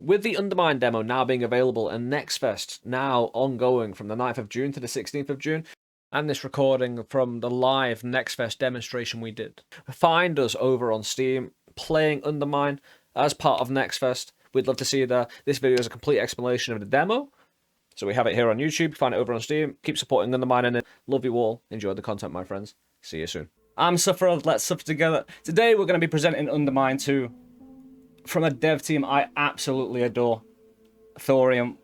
with the UnderMine demo now being available and NextFest now ongoing from the 9th of June to the 16th of June, and this recording from the live NextFest demonstration we did, find us over on Steam playing UnderMine as part of NextFest. We'd love to see you there. This video is a complete explanation of the demo, so we have it here on YouTube. Find it over on Steam. Keep supporting UnderMine in it. Love you all. Enjoy the content, my friends. See you soon. I'm Sufferer. Let's suffer together. Today we're going to be presenting UnderMine 2 from a dev team I absolutely adore, Thorium.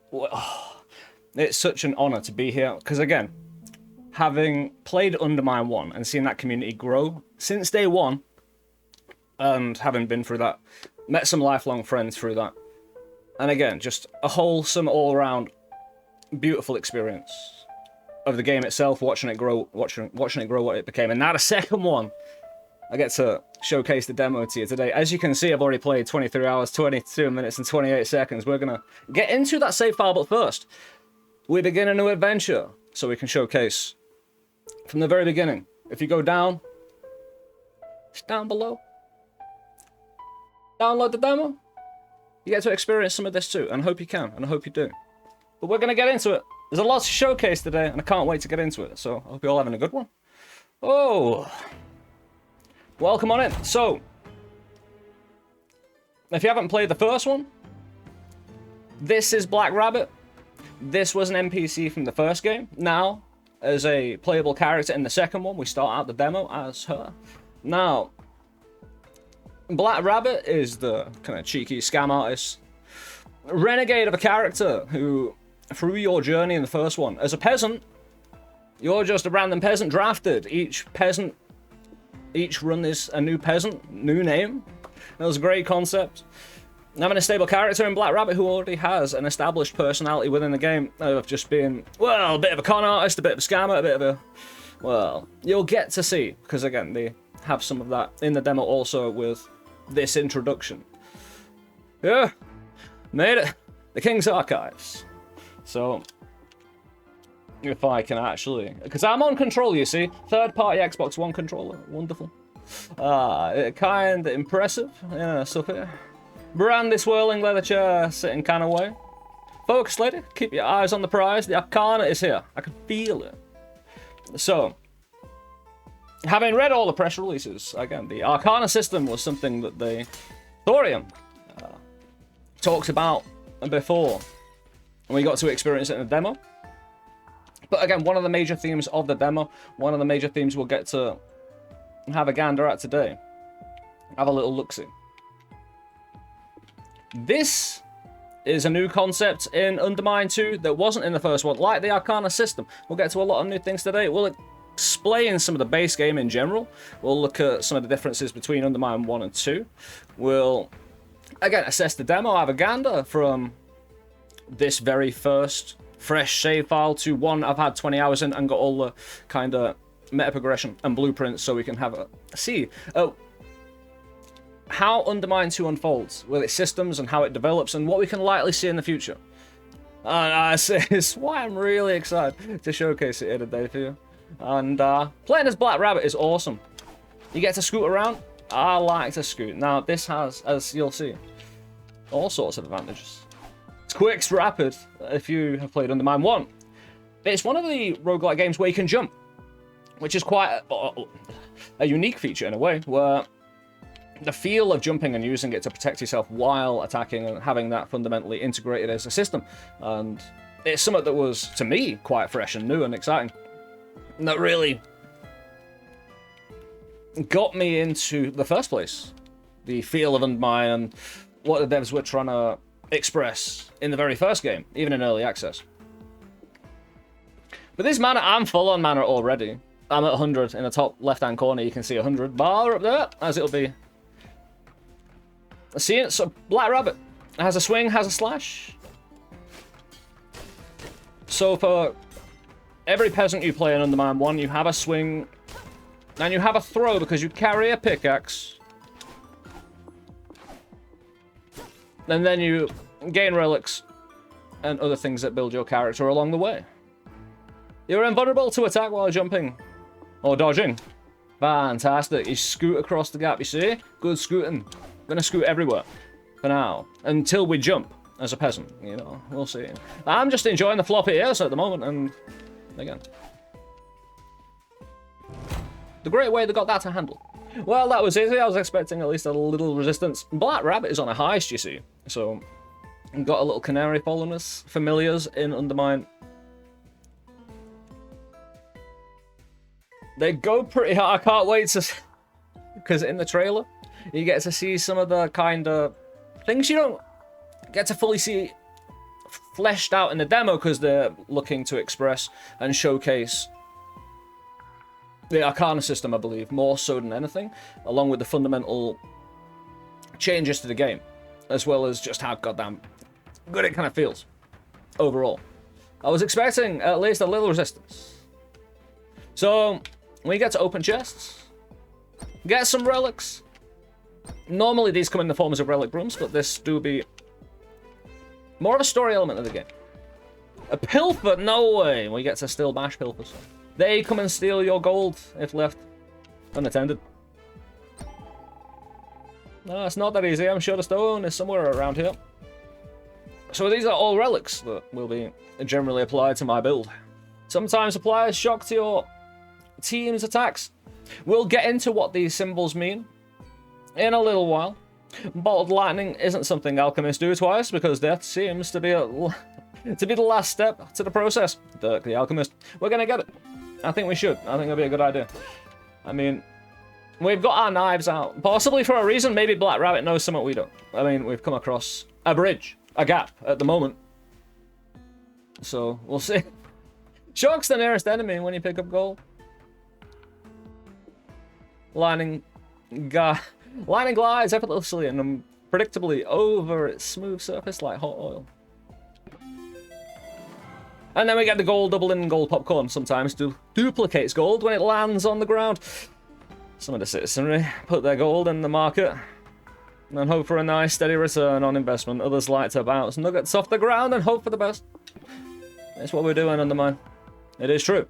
It's such an honor to be here because, again, having played UnderMine 1 and seen that community grow since day one, and having been through that, met some lifelong friends through that, and again, just a wholesome, all-around, beautiful experience of the game itself, watching it grow, watching it grow what it became. And now the second one, I get to showcase the demo to you today. As you can see, I've already played 23 hours, 22 minutes, and 28 seconds. We're gonna get into that save file, but first, we begin a new adventure, so we can showcase from the very beginning. If you go down, it's down below. Download the demo. You get to experience some of this too, and I hope you can, and I hope you do. But we're gonna get into it. There's a lot to showcase today, and I can't wait to get into it, so I hope you're all having a good one. Oh, welcome on in. So, if you haven't played the first one, this is Black Rabbit. This was an NPC from the first game. Now, as a playable character in the second one, we start out the demo as her. Now, Black Rabbit is the kind of cheeky scam artist, renegade of a character who, through your journey in the first one, as a peasant, you're just a random peasant drafted. Each run is a new peasant, new name. That was a great concept. Having a stable character in Black Rabbit who already has an established personality within the game of just being, well, a bit of a con artist, a bit of a scammer, a bit of a, well, you'll get to see, because again, they have some of that in the demo also with this introduction. Yeah, made it. The King's Archives. So, if I can actually, because I'm on control, you see, third-party Xbox One controller, wonderful. Kind of impressive, yeah, stuff here. Brandy swirling leather chair, sitting kind of way. Focus, lady, keep your eyes on the prize. The Arcana is here. I can feel it. So, having read all the press releases, again, the Arcana system was something that the Thorium talked about before, and we got to experience it in the demo. But again, one of the major themes of the demo, one of the major themes we'll get to have a gander at today. Have a little look-see. This is a new concept in UnderMine 2 that wasn't in the first one, like the Arcana system. We'll get to a lot of new things today. We'll explain some of the base game in general. We'll look at some of the differences between UnderMine 1 and 2. We'll, again, assess the demo, have a gander from this very first fresh save file to one I've had 20 hours in and got all the kind of meta progression and blueprints so we can have a see how UnderMine 2 unfolds with its systems and how it develops and what we can likely see in the future. And it's why I'm really excited to showcase it here today for you. And playing as Black Rabbit is awesome. You get to scoot around. I like to scoot. Now, this has, as you'll see, all sorts of advantages. It's quick, it's rapid, if you have played UnderMine 1. It's one of the roguelike games where you can jump, which is quite a unique feature in a way, where the feel of jumping and using it to protect yourself while attacking and having that fundamentally integrated as a system. And it's something that was, to me, quite fresh and new and exciting. And that really got me into the first place. The feel of UnderMine and what the devs were trying to express in the very first game, even in early access. But this mana, I'm full on mana already. I'm at 100 in the top left-hand corner. You can see 100 bar up there, as it'll be. See it? So Black Rabbit has a swing, has a slash. So for every peasant you play in UnderMine 1, you have a swing and you have a throw because you carry a pickaxe. And then you gain relics and other things that build your character along the way. You're invulnerable to attack while jumping or dodging. Fantastic. You scoot across the gap, you see? Good scooting. Gonna scoot everywhere for now until we jump. as a peasant, you know, we'll see. I'm just enjoying the floppy ears at the moment, and again, the great way they got that to handle. Well, that was easy. I was expecting at least a little resistance. Black Rabbit is on a heist, you see, so got a little canary following us. Familiars in UnderMine. They go pretty hard. I can't wait to, because in the trailer you get to see some of the kind of things you don't get to fully see fleshed out in the demo, because they're looking to express and showcase the Arcana system, I believe, more so than anything, along with the fundamental changes to the game, as well as just how goddamn good it kind of feels overall. I was expecting at least a little resistance. So we get to open chests, get some relics. Normally these come in the forms of relic rooms, but this do be more of a story element of the game. A pilfer? No way. We get to still bash pilfers. They come and steal your gold if left unattended. No, it's not that easy. I'm sure the stone is somewhere around here. So these are all relics that will be generally applied to my build. Sometimes apply a shock to your team's attacks. We'll get into what these symbols mean in a little while. Bottled lightning isn't something alchemists do twice, because death seems to be the last step to the process. Dirk the alchemist. We're gonna get it. I think we should. I think that'd be a good idea. I mean, we've got our knives out, possibly for a reason. Maybe Black Rabbit knows something we don't. I mean, we've come across a bridge, a gap at the moment, so we'll see. Shock's the nearest enemy when you pick up gold. Lightning glides effortlessly and predictably over its smooth surface like hot oil. And then we get the gold doubling gold popcorn. Sometimes duplicates gold when it lands on the ground. Some of the citizenry put their gold in the market and hope for a nice steady return on investment. Others like to bounce nuggets off the ground and hope for the best. That's what we're doing, UnderMine. It is true.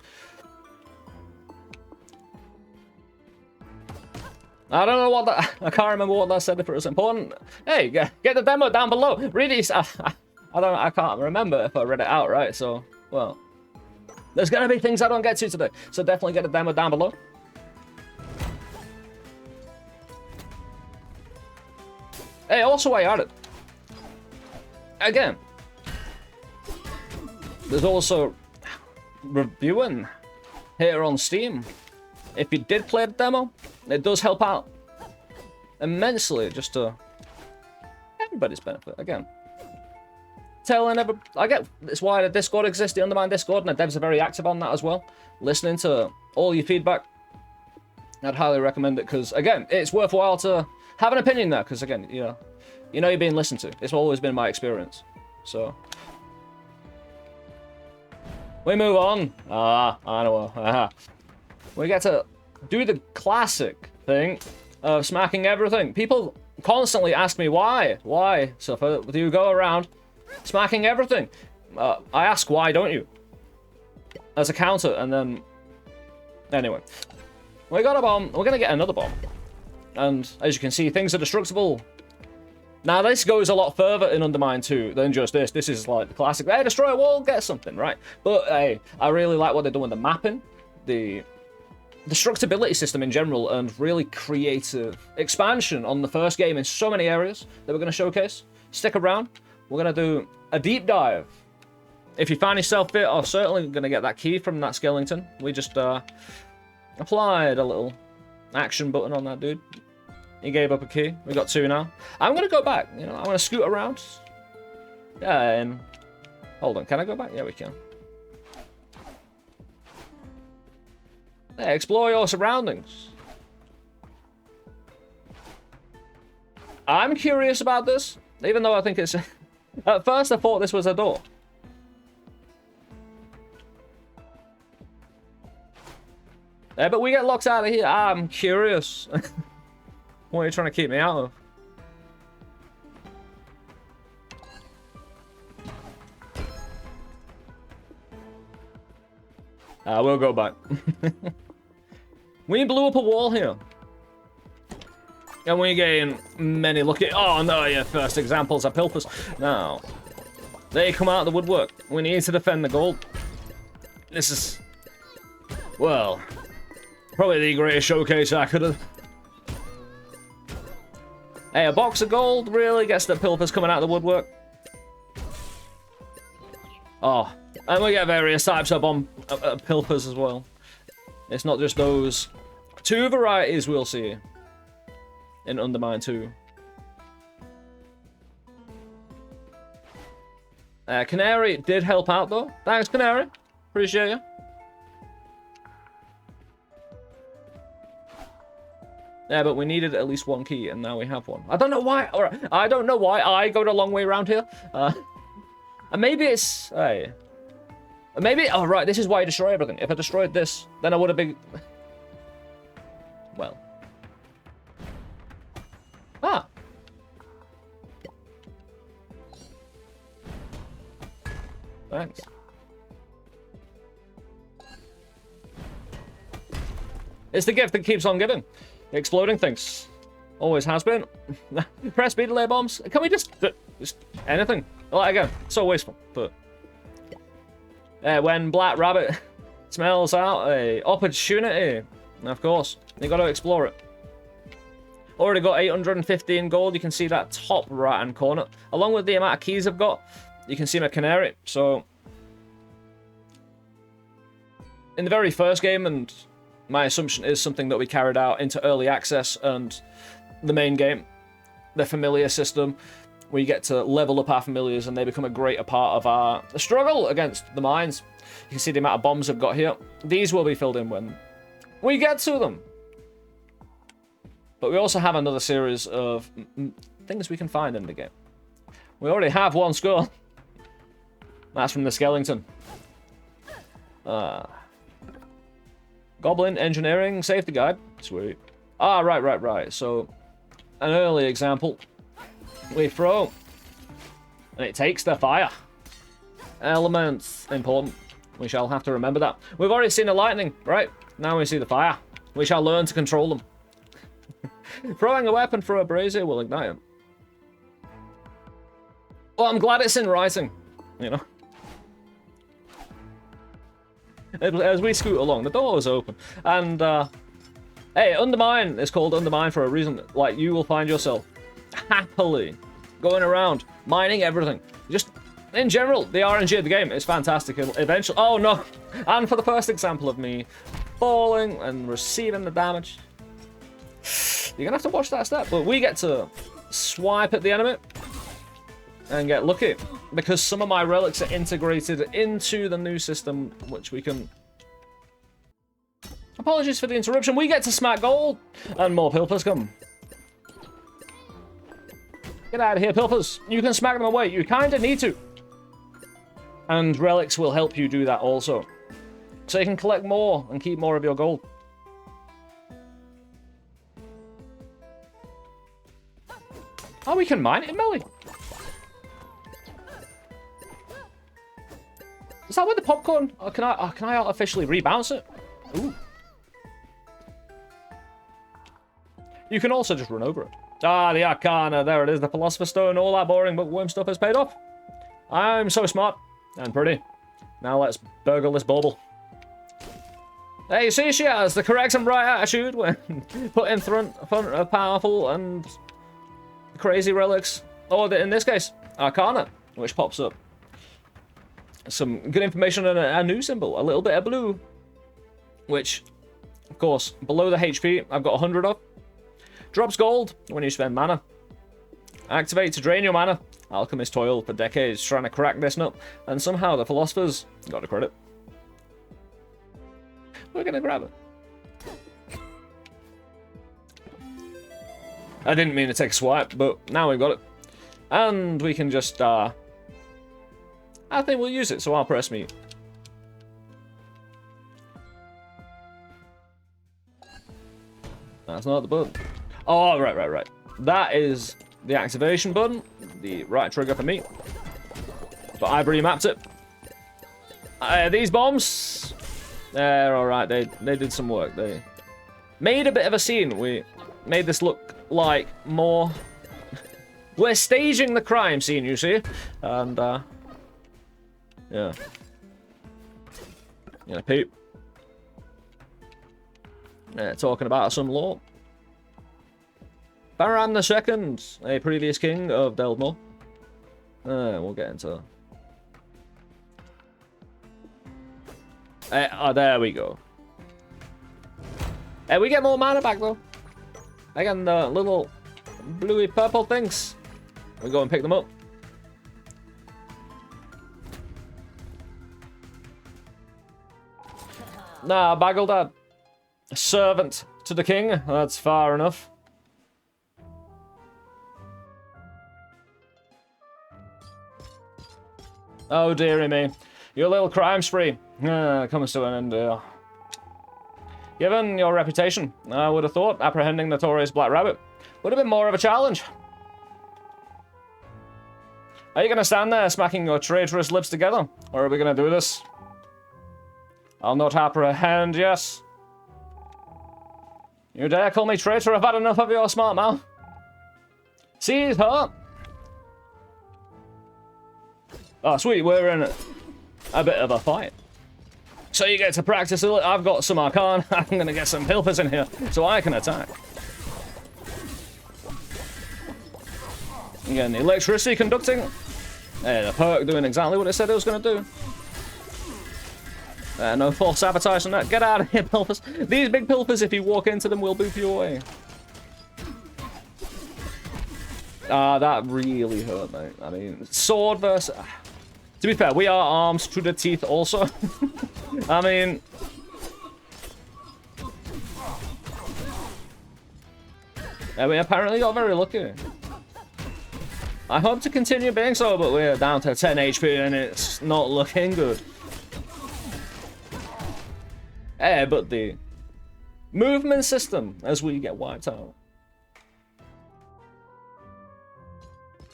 I don't know what that... I can't remember what that said, if it was important. Hey, get the demo down below. Read it. I can't remember if I read it out right, so... Well, there's going to be things I don't get to today, so definitely get the demo down below. Hey, also while you're at it, again, there's also reviewing here on Steam. If you did play the demo, it does help out immensely, just to everybody's benefit. Again, telling I get it's why the Discord exists, the UnderMine Discord, and the devs are very active on that as well. Listening to all your feedback, I'd highly recommend it, because again, it's worthwhile to have an opinion there, because again, you know you're being listened to. It's always been my experience. So we move on. I know. We get to do the classic thing of smacking everything. People constantly ask me why. So do you go around smacking everything? I ask, why don't you? As a counter, and then... Anyway. We got a bomb. We're going to get another bomb. And as you can see, things are destructible. Now, this goes a lot further in UnderMine 2 than just this. This is like the classic, hey, destroy a wall, get something, right? But, hey, I really like what they're doing with the mapping, the destructibility system in general, and really creative expansion on the first game in so many areas that we're going to showcase. Stick around. We're going to do a deep dive. If you find yourself fit, I'm certainly going to get that key from that skeleton. We just applied a little action button on that dude. He gave up a key. We got 2 now. I'm going to go back. I'm going to scoot around. Yeah, and... Hold on, can I go back? Yeah, we can. Yeah, explore your surroundings. I'm curious about this, even though I think it's... At first, I thought this was a door. Yeah, but we get locked out of here. I'm curious. What are you trying to keep me out of? We'll go back. We blew up a wall here. And we gain many lucky... Oh, no, your first examples are pilfers. Now, they come out of the woodwork. We need to defend the gold. This is... Well, probably the greatest showcase I could have... Hey, a box of gold really gets the pilfers coming out of the woodwork. Oh, and we get various types of pilfers as well. It's not just those 2 varieties we'll see in UnderMine 2. Canary did help out though. Thanks, Canary. Appreciate you. Yeah, but we needed at least 1 key, and now we have 1. I don't know why. All right, I don't know why I go the long way around here. And maybe it's... Hey. Maybe... Oh, right, this is why I destroy everything. If I destroyed this, then I would have been... Well. Ah. Thanks. It's the gift that keeps on giving. Exploding things. Always has been. Press B to lay bombs. Can we just anything? Like, again, so wasteful. But when Black Rabbit smells out a opportunity, of course, you got to explore it. Already got 815 gold. You can see that top right-hand corner. Along with the amount of keys I've got, you can see my canary. So, in the very first game, and my assumption is something that we carried out into early access and the main game, the familiar system, we get to level up our familiars and they become a greater part of our struggle against the mines. You can see the amount of bombs I've got here. These will be filled in when we get to them. But we also have another series of things we can find in the game. We already have 1 score. That's from the skeleton. Goblin Engineering Safety Guide. Sweet. Ah, right. So, an early example. We throw. And it takes the fire. Elements. Important. We shall have to remember that. We've already seen the lightning, right? Now we see the fire. We shall learn to control them. Throwing a weapon through a brazier will ignite him. Well, I'm glad it's in writing. You know? As we scoot along, the door is open. And, hey, UnderMine is called UnderMine for a reason. Like, you will find yourself happily going around, mining everything. Just, in general, the RNG of the game is fantastic. Eventually, oh no! And for the first example of me falling and receiving the damage, you're gonna have to watch that step. But we get to swipe at the enemy and get lucky, because some of my relics are integrated into the new system, which we can... Apologies for the interruption. We get to smack gold, and more pilfers come. Get out of here, pilfers. You can smack them away. You kind of need to. And relics will help you do that also. So you can collect more and keep more of your gold. Oh, we can mine it in melee. Is that with the popcorn? Or can I artificially rebounce it? Ooh. You can also just run over it. Ah, the Arcana. There it is. The Philosopher's Stone. All that boring bookworm stuff has paid off. I'm so smart and pretty. Now let's burgle this bauble. Hey, you see, she has the correct and right attitude when put in front of powerful and crazy relics. Or in this case, Arcana, which pops up. Some good information on a new symbol, a little bit of blue, which, of course, below the HP, I've got 100 of. Drops gold when you spend mana. Activate to drain your mana. Alchemists toiled for decades trying to crack this nut, and somehow the philosophers got the credit. We're gonna grab it. I didn't mean to take a swipe, but now we've got it. And we can just, I think we'll use it, so I'll press me. That's not the button. Oh, right. That is the activation button, the right trigger for me. But I've remapped it. These bombs, they're alright. They did some work. They made a bit of a scene. We made this look like more... We're staging the crime scene, you see? And, yeah. Yeah, peep. Yeah, talking about some lore. Faraam II, a previous king of Delvemore. We'll get into that. Oh, there we go. Hey, we get more mana back, though. Again, the little bluey purple things. We go and pick them up. Nah, Bagildad. Servant to the king. That's far enough. Oh, dearie me. Your little crime spree comes to an end. Given your reputation, I would have thought apprehending notorious Black Rabbit would have been more of a challenge. Are you going to stand there smacking your traitorous lips together? Or are we going to do this? I'll not apprehend, yes. You dare call me traitor? I've had enough of your smart mouth. Seize her! Oh, sweet, we're in a bit of a fight. So you get to practice a little. I've got some Arcana. I'm going to get some pilfers in here so I can attack. Again, the electricity conducting. Hey, the perk doing exactly what it said it was going to do. No false sabotage on that. Get out of here, pilfers. These big pilfers, if you walk into them, will boop you away. That really hurt, mate. I mean, sword versus... To be fair, we are arms to the teeth also. I mean... Yeah, we apparently got very lucky. I hope to continue being so, but we're down to 10 HP and it's not looking good. Yeah, but the movement system as we get wiped out.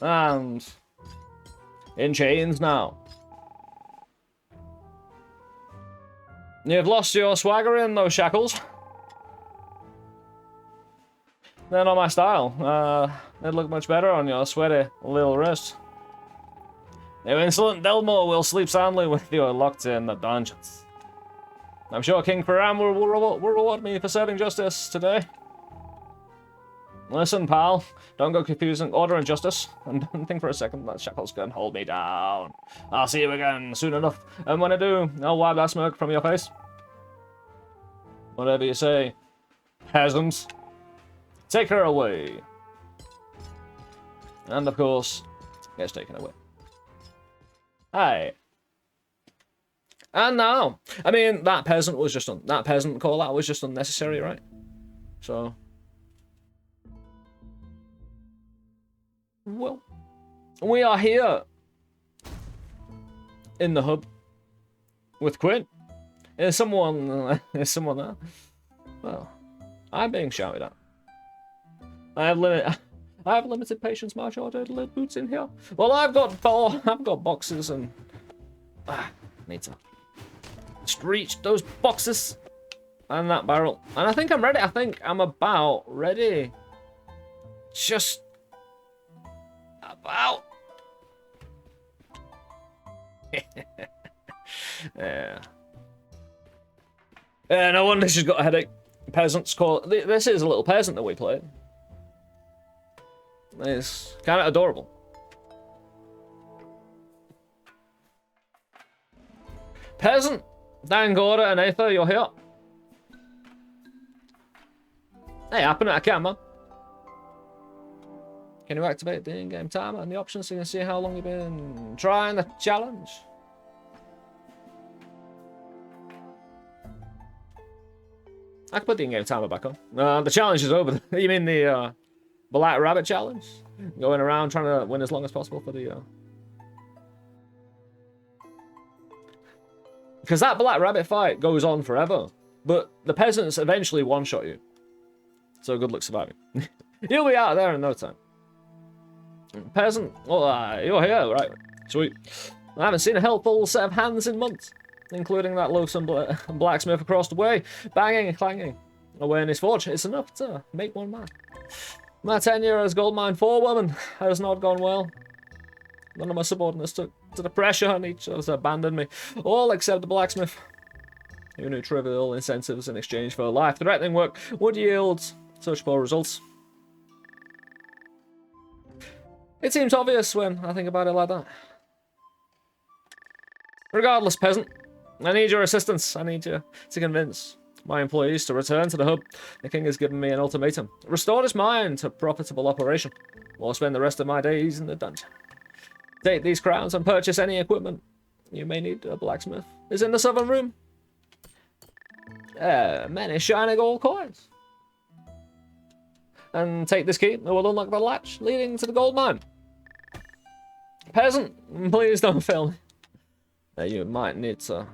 And in chains now. You've lost your swagger in those shackles. They're not my style. They'd look much better on your sweaty little wrist. You insolent Delvemore will sleep soundly with you locked in the dungeons. I'm sure King Faraam will reward me for serving justice today. Listen, pal, don't go confusing order and justice. And don't think for a second that shackles can hold me down. I'll see you again soon enough. And when I do, I'll wipe that smoke from your face. Whatever you say, peasants. Take her away. And of course, gets taken away. Hi. And now, I mean, that peasant was just that peasant call out was just unnecessary, right? So, well, we are here in the hub with Quinn. Is someone there? Well, I'm being shouted at. I have limited patience, March order boots in here. Well, I've got boxes and need to just reach those boxes and that barrel. And I think I'm ready. I think I'm about ready. Just about. Yeah. Yeah, no wonder she's got a headache. Peasants call. This is a little peasant that we played. It's kind of adorable. Peasant, Dangorda and Aether, you're here. Hey, happen at a camera. Can you activate the in-game timer and the options so you can see how long you've been trying the challenge? I can put the in-game timer back on. The challenge is over. You mean the Black Rabbit challenge? Going around trying to win as long as possible for the... Because that Black Rabbit fight goes on forever. But the peasants eventually one-shot you. So good luck surviving. You'll be out there in no time. Peasant, well, you're here, right? Sweet. I haven't seen a helpful set of hands in months. Including that loathsome blacksmith across the way. Banging and clanging. away in his forge. It's enough to make one man. My tenure as gold mine forewoman has not gone well. None of my subordinates took to the pressure and each has abandoned me. All except the blacksmith, who knew trivial incentives in exchange for life-threatening work would yield such poor results. It seems obvious when I think about it like that. Regardless, peasant, I need your assistance. I need you to convince my employees to return to the hub. The king has given me an ultimatum. Restore this mine to profitable operation, or spend the rest of my days in the dungeon. Take these crowns and purchase any equipment you may need. A blacksmith is in the southern room. Many shiny gold coins. And take this key, it will unlock the latch leading to the gold mine. Peasant, please don't fail me. You might need to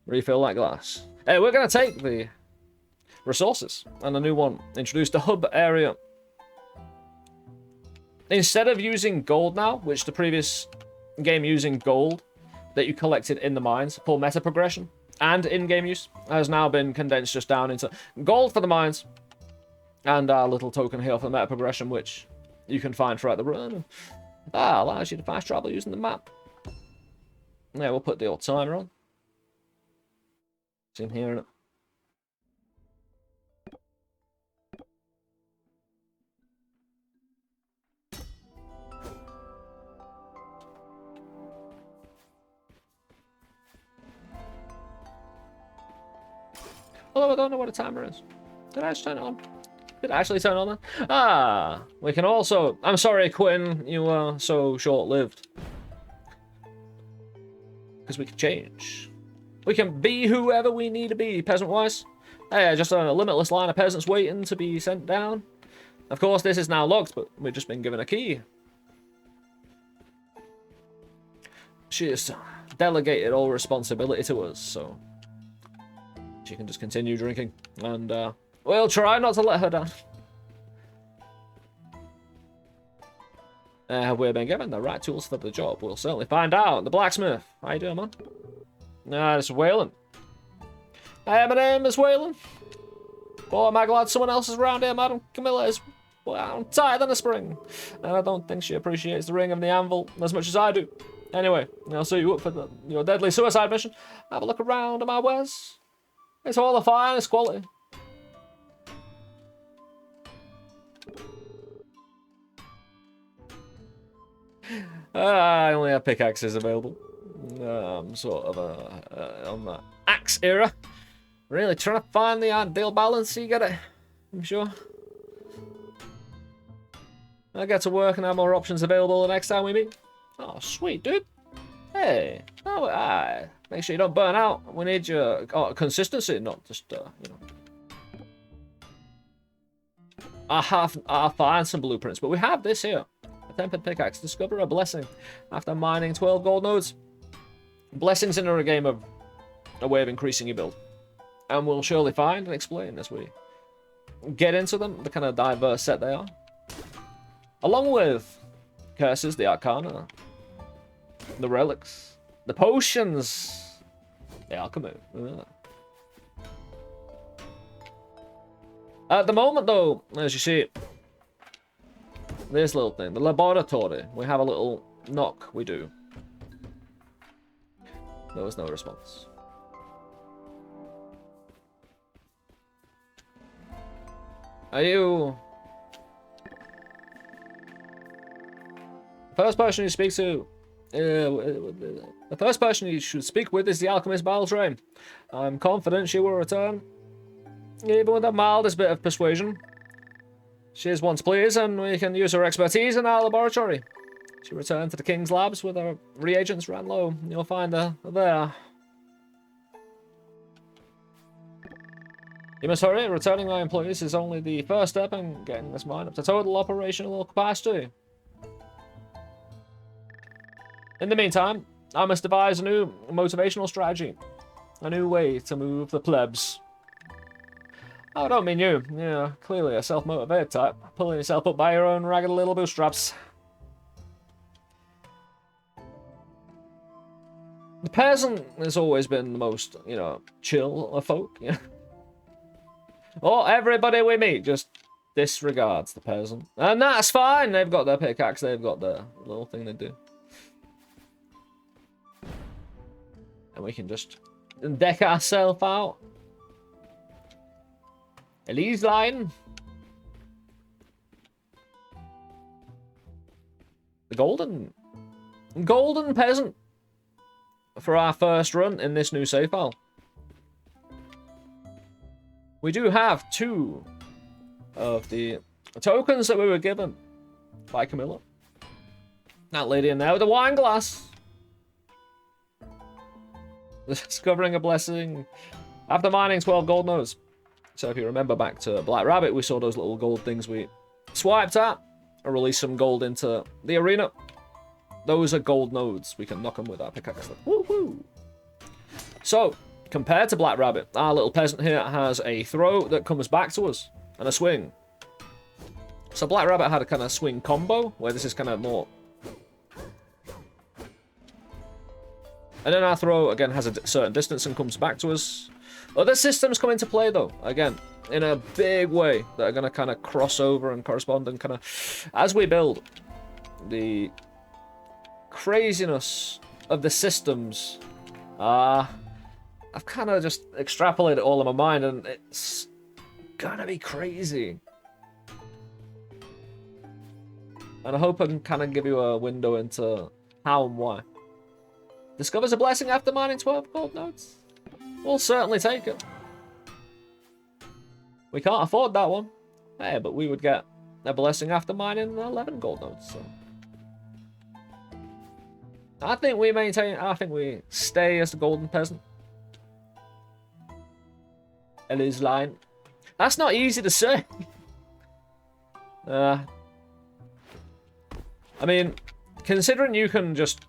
refill that glass. We're going to take the resources and a new one. Introduce the hub area. Instead of using gold now, which the previous game using gold that you collected in the mines for meta progression and in-game use, has now been condensed just down into gold for the mines and our little token here for the meta progression, which you can find throughout the run. Allows you to fast travel using the map. Yeah, we'll put the old timer on. It's in here, isn't it? Although I don't know what a timer is. Did I just turn it on? Did I actually turn it on? We can also... I'm sorry, Quinn, you were so short-lived. Because we can change. We can be whoever we need to be, peasant-wise. Just a limitless line of peasants waiting to be sent down. Of course, this is now locked, but we've just been given a key. She has delegated all responsibility to us, so... she can just continue drinking, and we'll try not to let her down. Have we been given the right tools for the job? We'll certainly find out. The blacksmith. How you doing, man? It's Waylon. Hey, my name is Waylon. Boy, am I glad someone else is around here, madam. Camilla is, well, I'm tired than a spring. And I don't think she appreciates the ring of the anvil as much as I do. Anyway, I'll see you up for your deadly suicide mission. Have a look around at my wares. It's all the finest quality. I only have pickaxes available. I'm sort of on the axe era. Really trying to find the ideal balance. You get it, I'm sure. I'll get to work and have more options available the next time we meet. Oh, sweet, dude. Hey. Oh, make sure you don't burn out. We need your consistency, not just, you know. I'll find some blueprints, but we have this here. A tempered pickaxe. Discover a blessing after mining 12 gold nodes. Blessings in a game of a way of increasing your build. And we'll surely find and explain as we get into them, the kind of diverse set they are. Along with curses, the Arcana, the Relics, the potions, the alchemy. At the moment, though, as you see, this little thing, the laboratory, we have a little knock, we do. There was no response. Are you... First person you speak to... the first person you should speak with is the alchemist Baltrain. I'm confident she will return, even with the mildest bit of persuasion. She is once pleased, and we can use her expertise in our laboratory. She returned to the King's labs with her reagents ran low. You'll find her there. You must hurry. Returning my employees is only the first step in getting this mine up to total operational capacity. In the meantime, I must devise a new motivational strategy. A new way to move the plebs. Oh, I don't mean you. You're clearly a self-motivated type. Pulling yourself up by your own ragged little bootstraps. The peasant has always been the most, you know, chill of folk. Yeah. Or everybody we meet just disregards the peasant. And that's fine. They've got their pickaxe. They've got their little thing they do. And we can just deck ourselves out. Elise line. The golden peasant for our first run in this new save file. We do have 2 of the tokens that we were given by Camilla. That lady in there with a wine glass. Discovering a blessing after mining 12 gold nodes. So if you remember back to Black Rabbit, we saw those little gold things we swiped at and released some gold into the arena. Those are gold nodes. We can knock them with our pickaxe. Woohoo! So, compared to Black Rabbit, our little peasant here has a throw that comes back to us and a swing. So Black Rabbit had a kind of swing combo, where this is kind of more. And then our throw, again, has a certain distance and comes back to us. Other systems come into play, though, again, in a big way, that are going to kind of cross over and correspond and kind of, as we build, the craziness of the systems. I've kind of just extrapolated it all in my mind, and it's gonna be crazy. And I hope I can kind of give you a window into how and why. Discovers a blessing after mining 12 gold nodes. We'll certainly take it. We can't afford that one. Hey, but we would get a blessing after mining 11 gold nodes, so. I think we maintain, I think we stay as the golden peasant. Ellie's line. That's not easy to say. I mean, considering you can just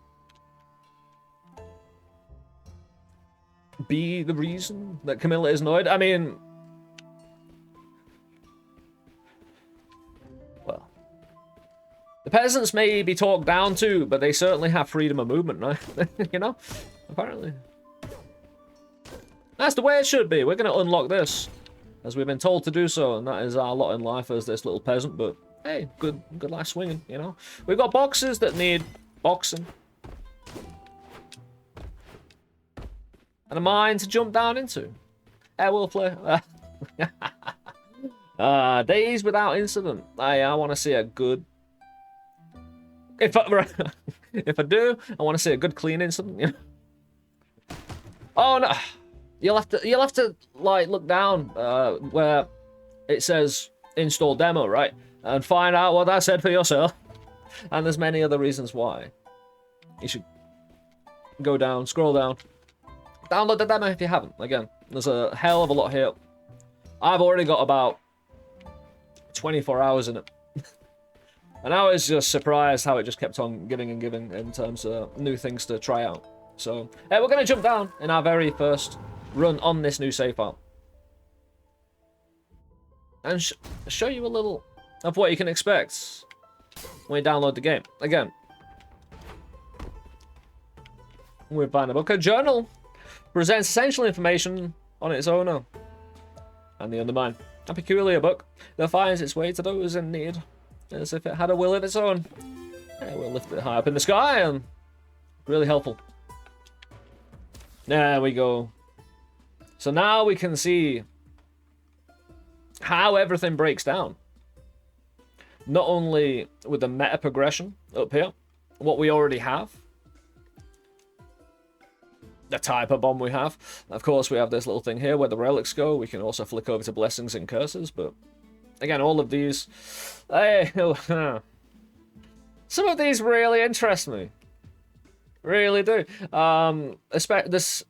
be the reason that Camilla is annoyed, I mean, well, the peasants may be talked down to, but they certainly have freedom of movement, right? You know, apparently. That's the way it should be. We're going to unlock this, as we've been told to do so, and that is our lot in life as this little peasant, but hey, good life swinging, you know? We've got boxes that need boxing. And a mine to jump down into. We'll play. Days without incident. I want to see a good... If I do, I want to see a good clean incident, you know? Oh, no. You'll have to like look down where it says install demo, right? And find out what that said for yourself. And there's many other reasons why. You should go down, scroll down. Download the demo if you haven't. Again, there's a hell of a lot here. I've already got about 24 hours in it. And I was just surprised how it just kept on giving and giving in terms of new things to try out. So, we're going to jump down in our very first run on this new save file. And show you a little of what you can expect when you download the game. Again, we find a book. A journal presents essential information on its owner and the UnderMine. A peculiar book that finds its way to those in need, as if it had a will of its own. We'll lift it high up in the sky, and really helpful. There we go. So now we can see how everything breaks down. Not only with the meta progression up here, what we already have, the type of bomb we have. Of course, we have this little thing here where the relics go. We can also flick over to blessings and curses, but again, all of these... some of these really interest me. Really do. This...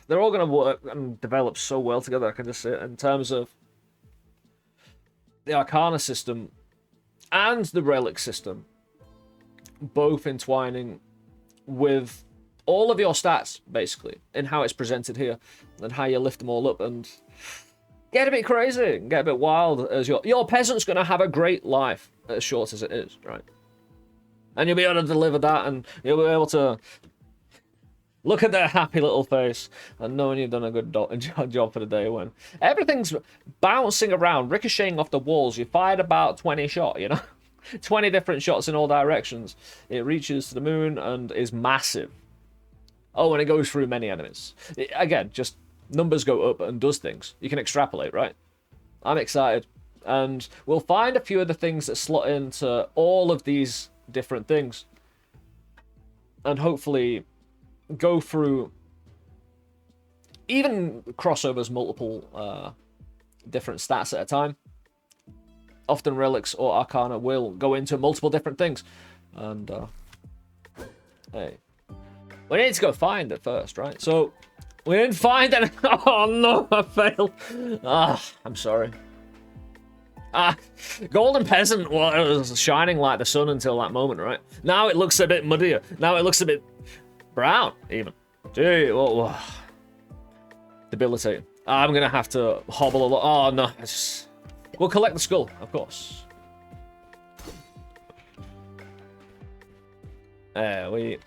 They're all going to work and develop so well together, I can just say, in terms of the Arcana system and the Relic system, both entwining with all of your stats, basically, in how it's presented here, and how you lift them all up, and get a bit crazy, get a bit wild, as your peasant's going to have a great life, as short as it is, right? And you'll be able to deliver that, and you'll be able to Look at their happy little face and knowing you've done a good job for the day when everything's bouncing around, ricocheting off the walls. You fired about 20 shots, you know? 20 different shots in all directions. It reaches to the moon and is massive. Oh, and it goes through many enemies. Again, just numbers go up and does things. You can extrapolate, right? I'm excited. And we'll find a few of the things that slot into all of these different things. And hopefully go through even crossovers, multiple different stats at a time. Often Relics or Arcana will go into multiple different things. And, hey. We need to go find it first, right? So, we didn't find it. Oh, no, I failed. I'm sorry. Golden Peasant was shining like the sun until that moment, right? Now it looks a bit muddier. Now it looks a bit brown, even. Gee, whoa. Debilitating. I'm gonna have to hobble a lot. Oh, no. We'll collect the skull, of course. We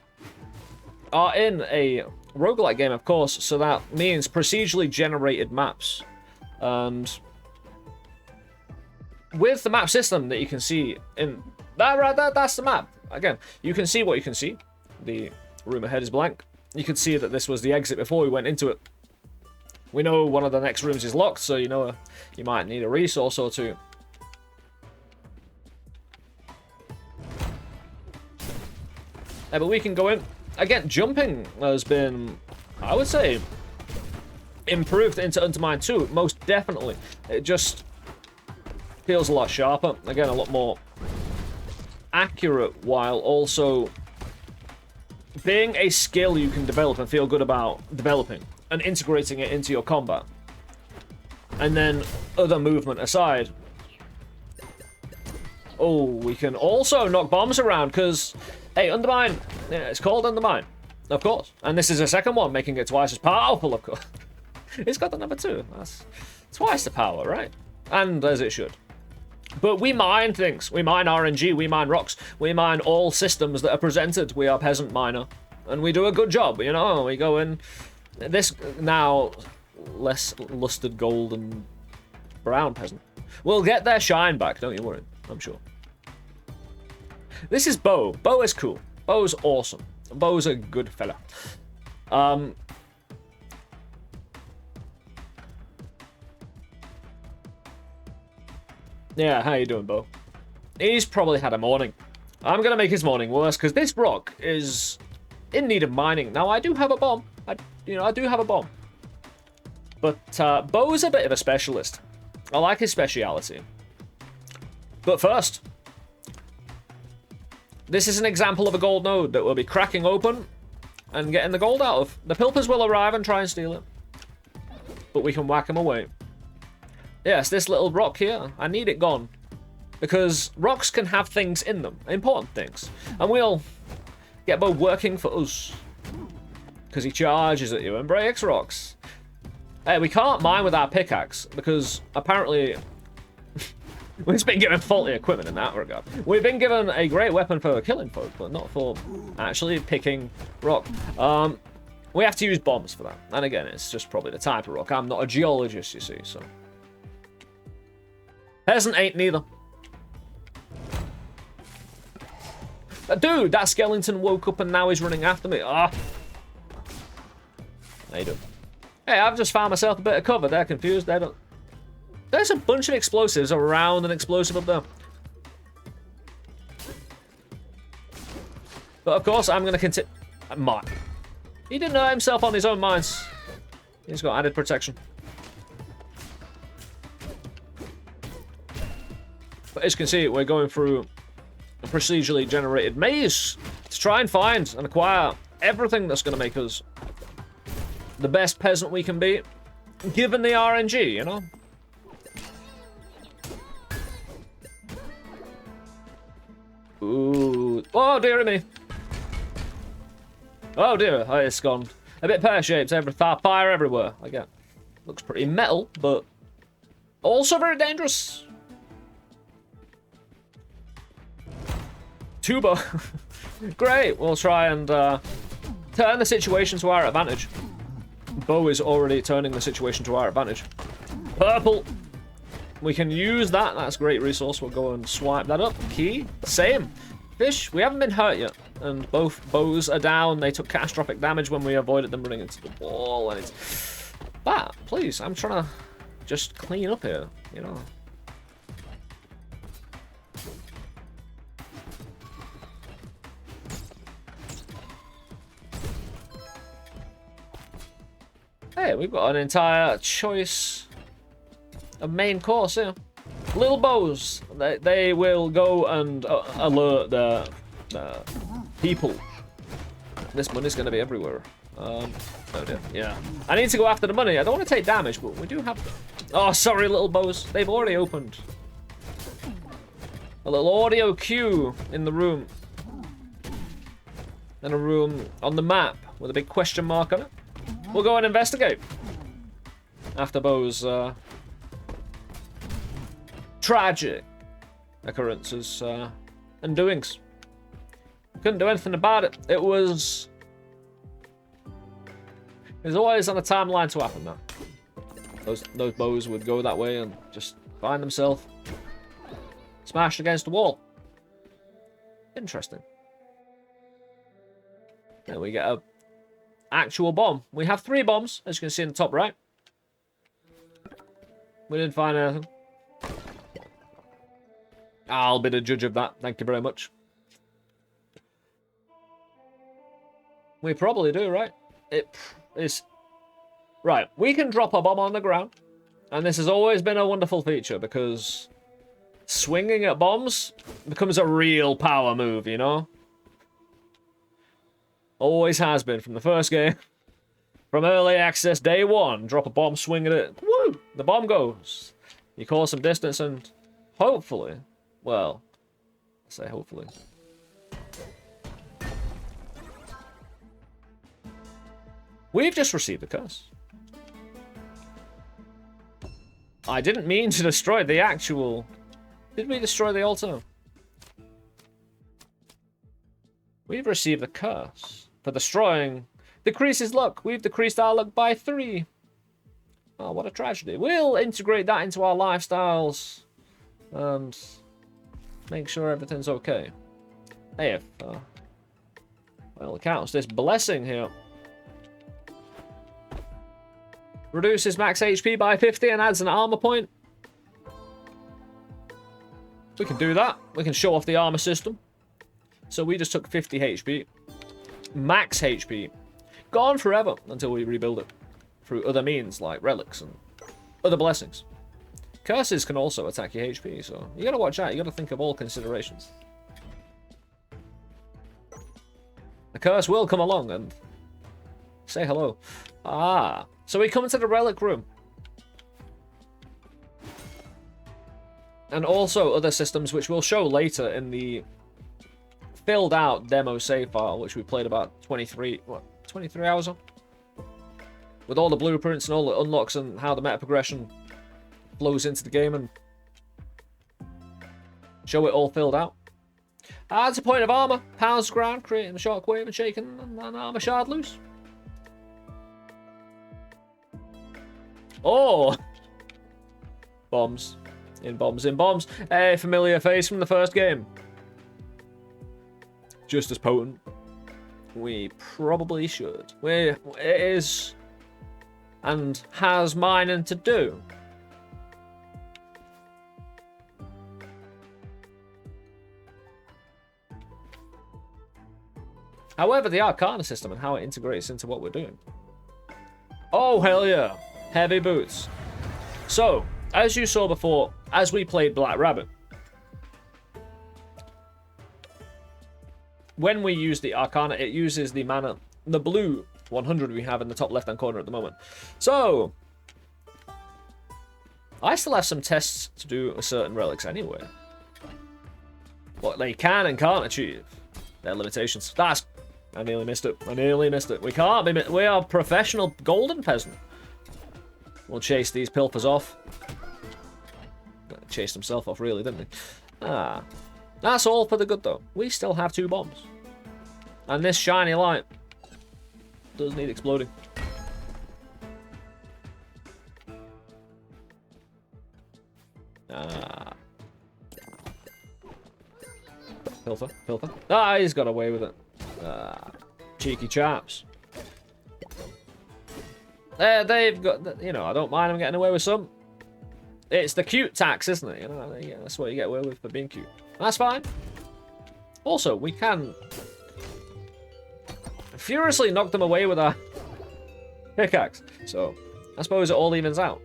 are in a roguelike game, of course, so that means procedurally generated maps. And with the map system that you can see in that's the map. Again, you can see what you can see. The room ahead is blank. You can see that this was the exit before we went into it. We know one of the next rooms is locked, so you know you might need a resource or two. Yeah, but we can go in. Again, jumping has been, I would say, improved into UnderMine 2, most definitely. It just feels a lot sharper. Again, a lot more accurate, while also being a skill you can develop and feel good about developing and integrating it into your combat. And then, other movement aside. Oh, we can also knock bombs around, because, hey, UnderMine, yeah, it's called UnderMine, of course. And this is a second one, making it twice as powerful, of course. It's got the number 2. That's twice the power, right? And as it should. But we mine things. We mine RNG, we mine rocks, we mine all systems that are presented. We are peasant miner. And we do a good job, you know? We go in. This now less lustered gold and brown peasant. We'll get their shine back, don't you worry. I'm sure. This is Bo. Bo is cool. Bo's awesome. Bo's a good fella. Yeah, how you doing, Bo? He's probably had a morning. I'm gonna make his morning worse, because this rock is in need of mining. Now, I do have a bomb. I do have a bomb. But Bo's a bit of a specialist. I like his speciality. But first, this is an example of a gold node that we'll be cracking open and getting the gold out of. The pilpers will arrive and try and steal it. But we can whack them away. Yes, this little rock here, I need it gone. Because rocks can have things in them, important things. And we'll get Bo working for us. Because he charges at you and breaks rocks. Hey, we can't mine with our pickaxe, because apparently we've been given faulty equipment in that regard. We've been given a great weapon for killing folk, but not for actually picking rock. We have to use bombs for that. And again, it's just probably the type of rock. I'm not a geologist, you see, so. Peasant ain't neither. Dude, that skeleton woke up and now he's running after me. Ah. How you doing? Hey, I've just found myself a bit of cover. They're confused. They don't. There's a bunch of explosives around an explosive up there. But of course, I'm going to continue. He didn't know himself on his own mines. He's got added protection. But as you can see, we're going through a procedurally generated maze to try and find and acquire everything that's going to make us the best peasant we can be, given the RNG, you know? Ooh. Oh, dear me. Oh, dear. Oh, it's gone a bit pear-shaped. Fire everywhere. Again, looks pretty metal, but also very dangerous. Tuba. Great. We'll try and Turn the situation to our advantage. Bow is already turning the situation to our advantage. Purple. We can use that. That's a great resource. We'll go and swipe that up. Key. Same. Fish. We haven't been hurt yet. And both bows are down. They took catastrophic damage when we avoided them running into the wall. And it's... But, please. I'm trying to just clean up here. You know. Hey, we've got an entire choice of main course here. Little bows. They will go and alert the people. This money's going to be everywhere. Oh dear. Yeah. I need to go after the money. I don't want to take damage, but we do have... Oh, sorry, little bows. They've already opened a little audio cue in the room. And a room on the map with a big question mark on it. We'll go and investigate after Bo's tragic occurrences and doings. Couldn't do anything about it. It was always on a timeline to happen. That those bows would go that way and just find themselves smashed against the wall. Interesting. Then we get a actual bomb. We have 3 bombs, as you can see in the top right. We didn't find anything. I'll be the judge of that. Thank you very much. We probably do, right? It is... Right, we can drop a bomb on the ground. And this has always been a wonderful feature, because swinging at bombs becomes a real power move, you know? Always has been from the first game. From early access day 1. Drop a bomb, swing at it. Woo! The bomb goes. You cause some distance and hopefully... Well, I say hopefully. We've just received a curse. I didn't mean to destroy the actual... Did we destroy the altar? We've received a curse for destroying. Decreases luck. We've decreased our luck by 3. Oh, what a tragedy. We'll integrate that into our lifestyles and make sure everything's okay. Hey, if well, it counts. This blessing here reduces max HP by 50 and adds an armor point. We can do that. We can show off the armor system. So we just took 50 HP. Max HP. Gone forever until we rebuild it. Through other means like relics and other blessings. Curses can also attack your HP, so you gotta watch out. You gotta think of all considerations. The curse will come along and say hello. Ah, so we come into the relic room. And also other systems which we'll show later in the filled out demo save file, which we played about 23 hours on? With all the blueprints and all the unlocks and how the meta progression flows into the game and show it all filled out. Adds a point of armor, pounds ground, creating a shockwave and shaking an armor shard loose. Oh! Bombs. In bombs, in bombs. A familiar face from the first game. Just as potent. We probably should. It is and has mining to do. However, the Arcana system and how it integrates into what we're doing. Oh, hell yeah. Heavy boots. So, as you saw before, as we played Black Rabbit, when we use the Arcana, it uses the mana, the blue 100 we have in the top left-hand corner at the moment. So, I still have some tests to do with certain relics anyway. What they can and can't achieve. Their limitations. I nearly missed it. I nearly missed it. We can't be... We are professional golden peasant. We'll chase these pilfers off. Chased himself off, really, didn't he? Ah. That's all for the good, though. We still have 2 bombs. And this shiny light does need exploding. Pilfer, Pilfer. Ah, he's got away with it. Cheeky chaps. They've got, you know, I don't mind them getting away with some. It's the cute tax, isn't it? You know, yeah, that's what you get away with for being cute. That's fine. Also, we can furiously knock them away with our pickaxe. So, I suppose it all evens out.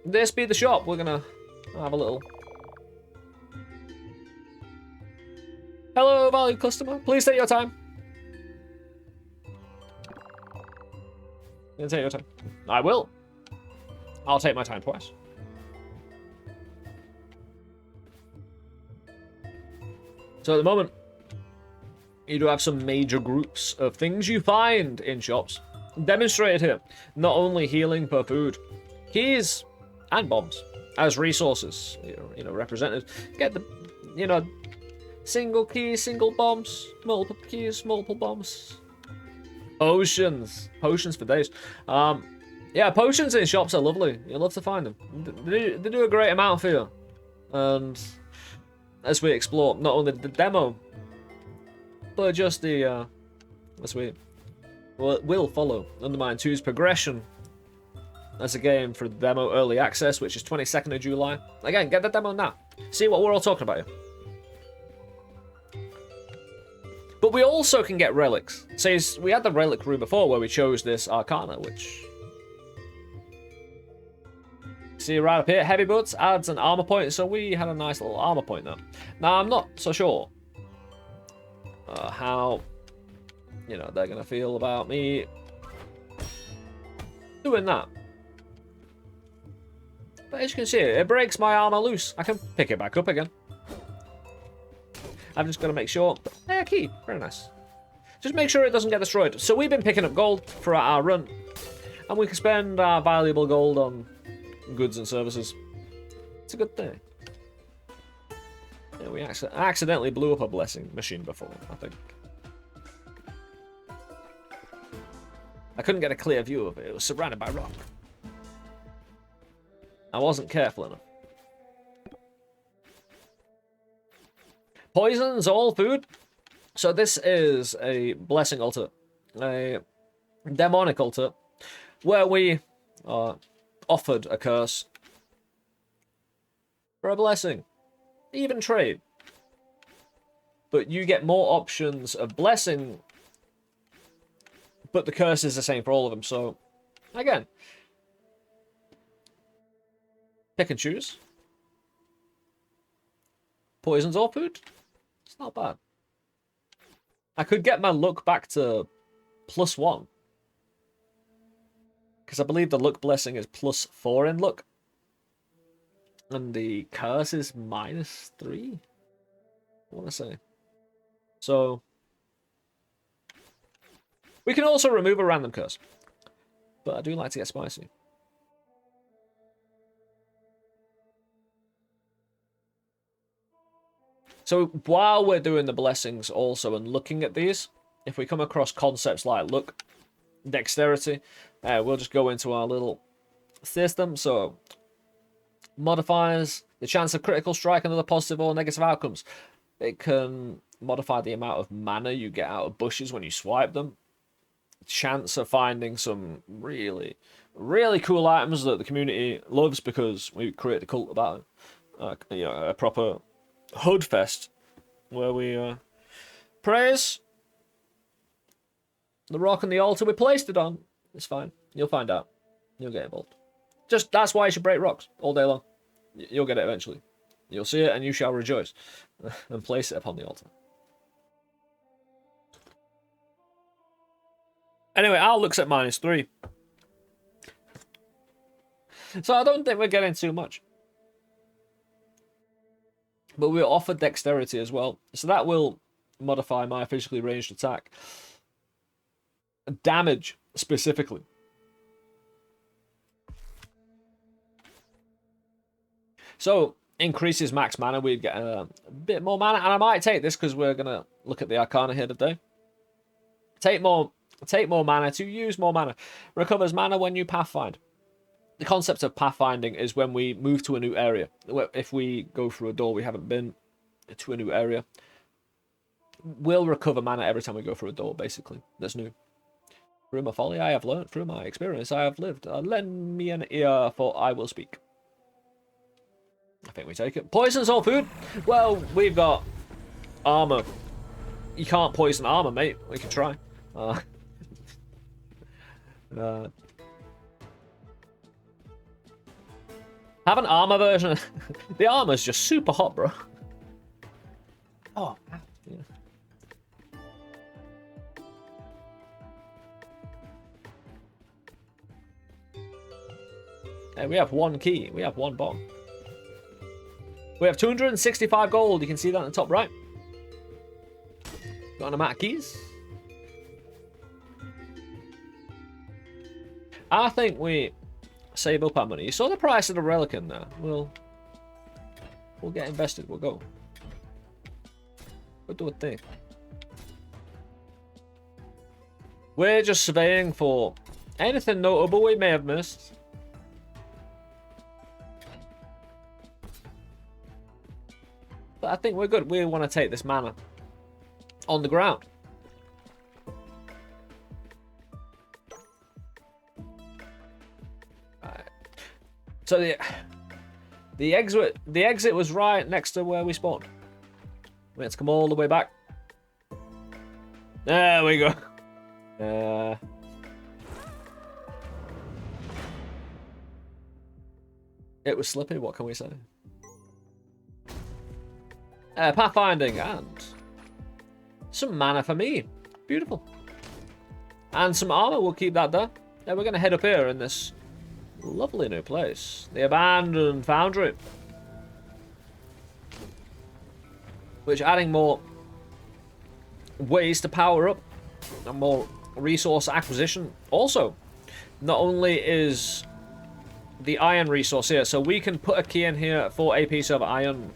This be the shop. We're gonna have a little... Hello, valued customer. Please take your time. You can take your time. I will. I'll take my time twice. So at the moment, you do have some major groups of things you find in shops. Demonstrated here. Not only healing per food, keys and bombs as resources. You know, represented. Get the, you know, single keys, single bombs, multiple keys, multiple bombs. Potions. Potions for days. Yeah, potions in shops are lovely. You'll love to find them. They do a great amount for you. And as we explore not only the demo, but just the, as we will follow UnderMine 2's progression as a game for the demo early access, which is 22nd of July. Again, get the demo now. See what we're all talking about here. But we also can get relics. So we had the relic room before where we chose this Arcana, which... See right up here, heavy boots adds an armor point, so we had a nice little armor point there. Now, I'm not so sure how, you know, they're going to feel about me doing that. But as you can see, it breaks my armor loose. I can pick it back up again. I've just got to make sure... Hey, key. Very nice. Just make sure it doesn't get destroyed. So we've been picking up gold throughout our run. And we can spend our valuable gold on goods and services. It's a good thing. Yeah, we accidentally blew up a blessing machine before, I think. I couldn't get a clear view of it. It was surrounded by rock. I wasn't careful enough. Poisons all food. So this is a blessing altar, a daemonic altar, where we are offered a curse for a blessing. Even trade. But you get more options of blessing, but the curse is the same for all of them. So, again, pick and choose. Poisons or food. It's not bad. I could get my luck back to +1. Because I believe the luck blessing is +4 in luck. And the curse is -3. I want to say. So, we can also remove a random curse. But I do like to get spicy. So while we're doing the blessings also and looking at these, if we come across concepts like luck, dexterity, we'll just go into our little system. So modifiers, the chance of critical strike and other positive or negative outcomes. It can modify the amount of mana you get out of bushes when you swipe them. Chance of finding some really, really cool items that the community loves because we create a cult about it. You know, a proper hood fest where we praise the rock and the altar we placed it on. It's fine. You'll find out. You'll get involved. Just that's why you should break rocks all day long. You'll get it eventually. You'll see it and you shall rejoice and place it upon the altar. Anyway, our luck's at -3. So I don't think we're getting too much. But we're offered dexterity as well. So that will modify my physically ranged attack. Damage, specifically. So, increases max mana. We'd get a bit more mana. And I might take this because we're going to look at the Arcana here today. Take more Take more mana to use more mana. Recovers mana when you pathfind. The concept of pathfinding is when we move to a new area. If we go through a door we haven't been to a new area, we'll recover mana every time we go through a door, basically. That's new. Through my folly I have learned, through my experience I have lived. Lend me an ear, for I will speak. I think we take it. Poison soul food? Well, we've got armor. You can't poison armor, mate. We can try. Have an armor version. The armor's just super hot, bro. Oh, yeah. Hey, we have one key. We have one bomb. We have 265 gold. You can see that in the top right. Got an amount of keys. I think we save up our money. You saw the price of the relic in there. We'll get invested. We'll go. We'll do a thing. We're just surveying for anything notable we may have missed. But I think we're good. We want to take this mana on the ground. Right. So the exit was right next to where we spawned. We had to come all the way back. There we go. It was slippy. What can we say? Pathfinding and some mana for me. Beautiful. And some armor. We'll keep that there. Then we're going to head up here in this lovely new place. The abandoned Foundry. Which adding more ways to power up and more resource acquisition. Also, not only is the iron resource here, so we can put a key in here for a piece of iron.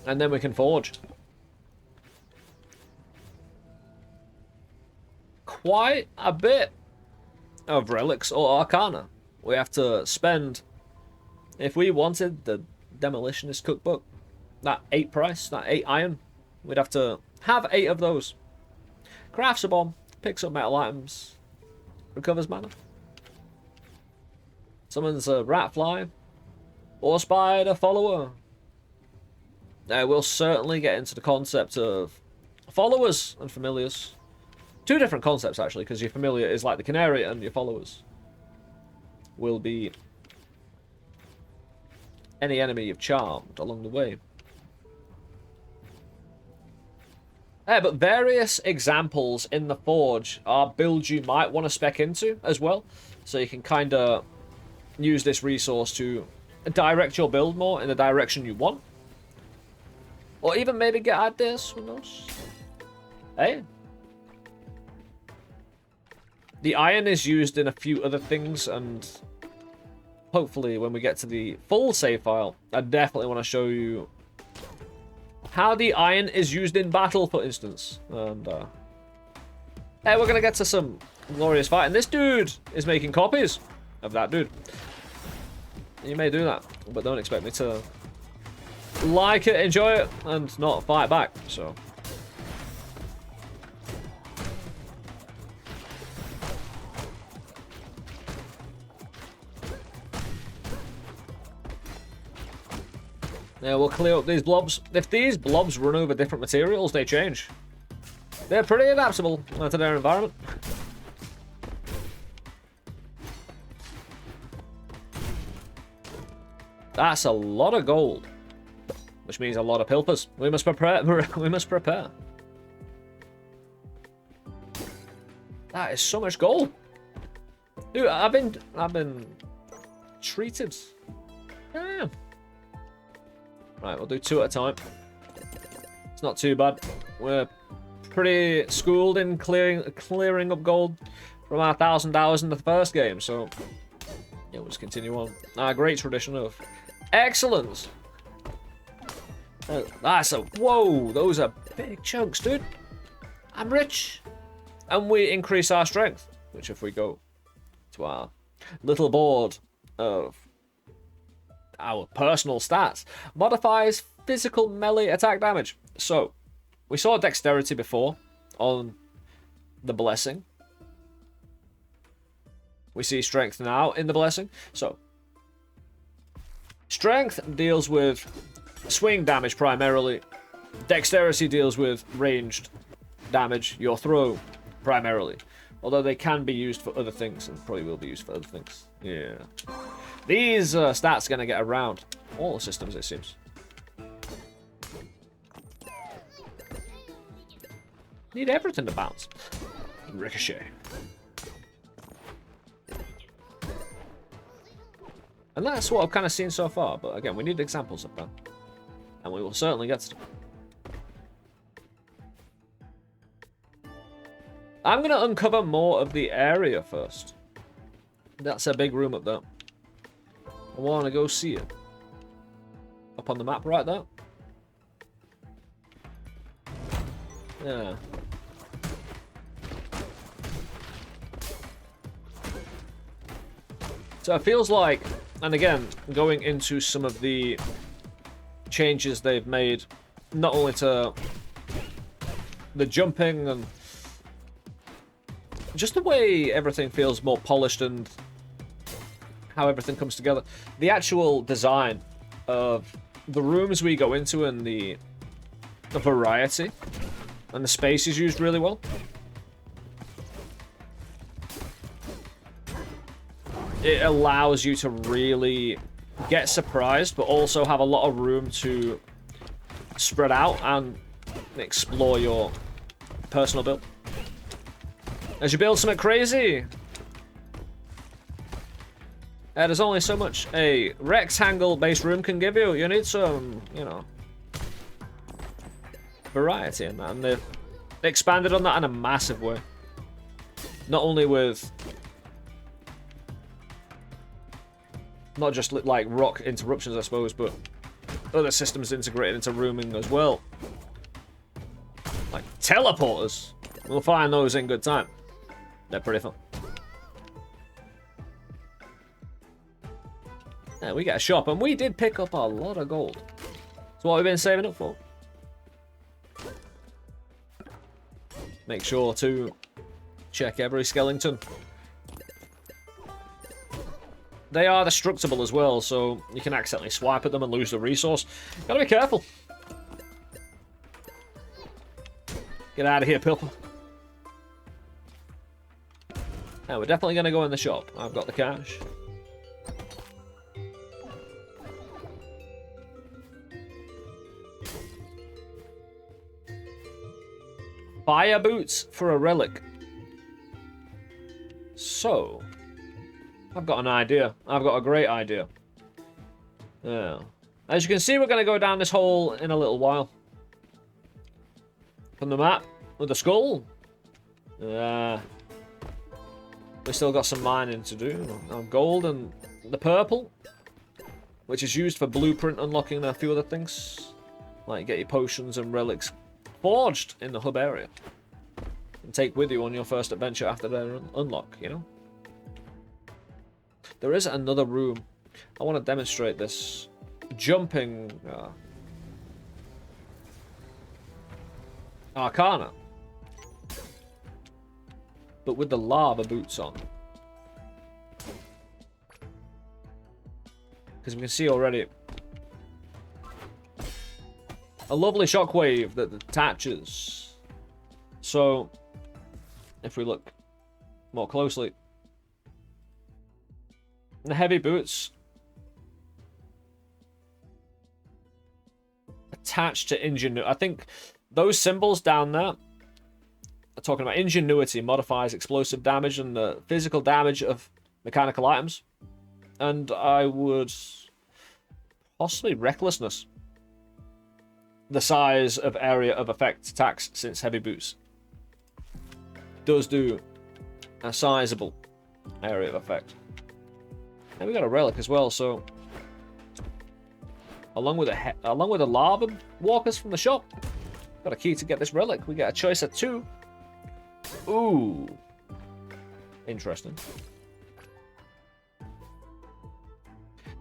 And then we can forge. Quite a bit of relics or arcana. We have to spend, if we wanted the demolitionist cookbook, that 8 price, that 8 iron, we'd have to have 8 of those. Crafts a bomb, picks up metal items, recovers mana. Summons a rat fly or spider follower. We'll certainly get into the concept of followers and familiars. 2 different concepts, actually, because your familiar is like the canary and your followers will be any enemy you've charmed along the way. But various examples in the Forge are builds you might want to spec into as well. So you can kind of use this resource to direct your build more in the direction you want. Or even maybe get ideas, who knows? Hey. The iron is used in a few other things, and hopefully when we get to the full save file, I definitely want to show you how the iron is used in battle, for instance. And hey, we're going to get to some glorious fighting. This dude is making copies of that dude. You may do that, but don't expect me to like it, enjoy it, and not fight back. So yeah, we'll clear up these blobs. If these blobs run over different materials, they change. They're pretty adaptable to their environment. That's a lot of gold. Which means a lot of pilfers. We must prepare. We must prepare. That is so much gold. Dude, I've been treated. Yeah. Right, we'll do 2 at a time. It's not too bad. We're pretty schooled in clearing up gold from our 1,000 hours in the first game, so yeah, we'll just continue on. Our great tradition of excellence. That's a whoa! Those are big chunks, dude. I'm rich. And we increase our strength, which if we go to our little board of our personal stats, modifies physical melee attack damage. So, we saw dexterity before on the blessing. We see strength now in the blessing. So, strength deals with swing damage primarily. Dexterity deals with ranged damage, your throw primarily. Although they can be used for other things, and probably will be used for other things. Yeah. These stats are going to get around all the systems, it seems. Need everything to bounce. Ricochet. And that's what I've kind of seen so far, but again, we need examples of that. And we will certainly get to them. I'm going to uncover more of the area first. That's a big room up there. I want to go see it. Up on the map right there. Yeah. So it feels like, and again, going into some of the changes they've made, not only to the jumping and just the way everything feels more polished and how everything comes together. The actual design of the rooms we go into and the variety and the space is used really well. It allows you to really get surprised, but also have a lot of room to spread out and explore your personal build. As you build something crazy, there's only so much a rectangle-based room can give you. You need some, you know, variety in that, and they've expanded on that in a massive way. Not only with not just like rock interruptions, I suppose, but other systems integrated into rooming as well. Like teleporters. We'll find those in good time. They're pretty fun. Yeah, we get a shop, and we did pick up a lot of gold. That's what we've been saving up for. Make sure to check every skeleton. They are destructible as well, so you can accidentally swipe at them and lose the resource. Gotta be careful. Get out of here, Pilper. Now, we're definitely going to go in the shop. I've got the cash. Fire boots for a relic. So, I've got an idea. I've got a great idea. Yeah. As you can see, we're going to go down this hole in a little while. From the map with the skull. We still got some mining to do. Gold and the purple, which is used for blueprint unlocking and a few other things. Like get your potions and relics forged in the hub area. And take with you on your first adventure after their unlock, you know? There is another room. I want to demonstrate this. Jumping Arcana. But with the lava boots on. Because we can see already a lovely shockwave that attaches. So, if we look more closely, the heavy boots attached to ingenuity. I think those symbols down there are talking about ingenuity modifies explosive damage and the physical damage of mechanical items. And I would possibly recklessness. The size of area of effect attacks since heavy boots does do a sizable area of effect. And we got a relic as well, so along with the lava walkers from the shop, got a key to get this relic. We get a choice of 2 Ooh. Interesting.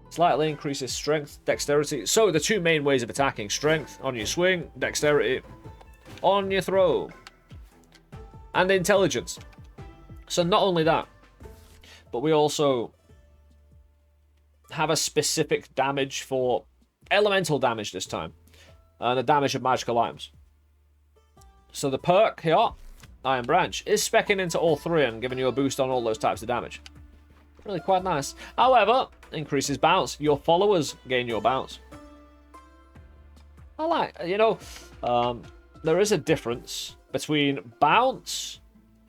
Slightly increases strength, dexterity. So the two main ways of attacking. Strength on your swing, dexterity on your throw. And intelligence. So not only that, but we also have a specific damage for elemental damage this time. And the damage of magical items. So the perk here, Iron Branch, is speccing into all three and giving you a boost on all those types of damage. Really quite nice. However, increases bounce. Your followers gain your bounce. I like, you know, there is a difference between bounce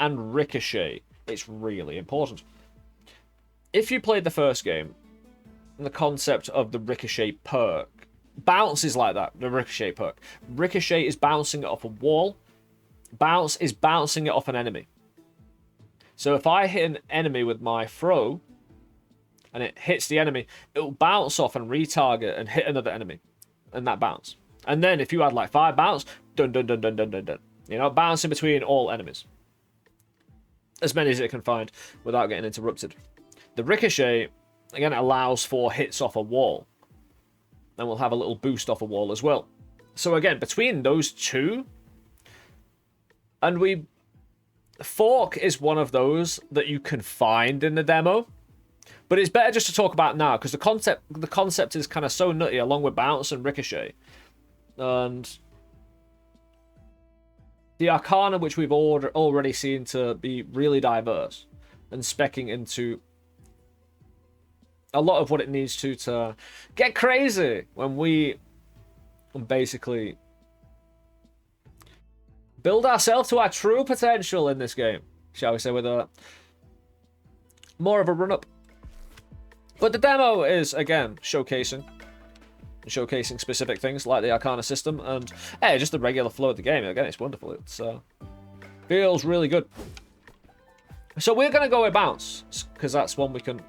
and ricochet. It's really important. If you played the first game, the concept of the ricochet perk, bounce is like that, the ricochet perk. Ricochet is bouncing it off a wall. Bounce is bouncing it off an enemy. So if I hit an enemy with my throw, and it hits the enemy, it will bounce off and retarget and hit another enemy. And that bounce. And then if you had like 5 bounce, dun dun dun dun dun dun dun. You know, bouncing between all enemies. As many as it can find without getting interrupted. The ricochet, again, allows for hits off a wall. And we'll have a little boost off a wall as well. So again, between those two, and Fork is one of those that you can find in the demo. But it's better just to talk about now, because the concept is kind of so nutty, along with bounce and ricochet. And the Arcana, which we've already seen to be really diverse, and speccing into a lot of what it needs to get crazy when we basically build ourselves to our true potential in this game, shall we say, with a more of a run-up. But the demo is, again, showcasing specific things like the Arcana system and, hey, just the regular flow of the game. Again, it's wonderful. It feels really good. So we're going to go with bounce, because that's one we can...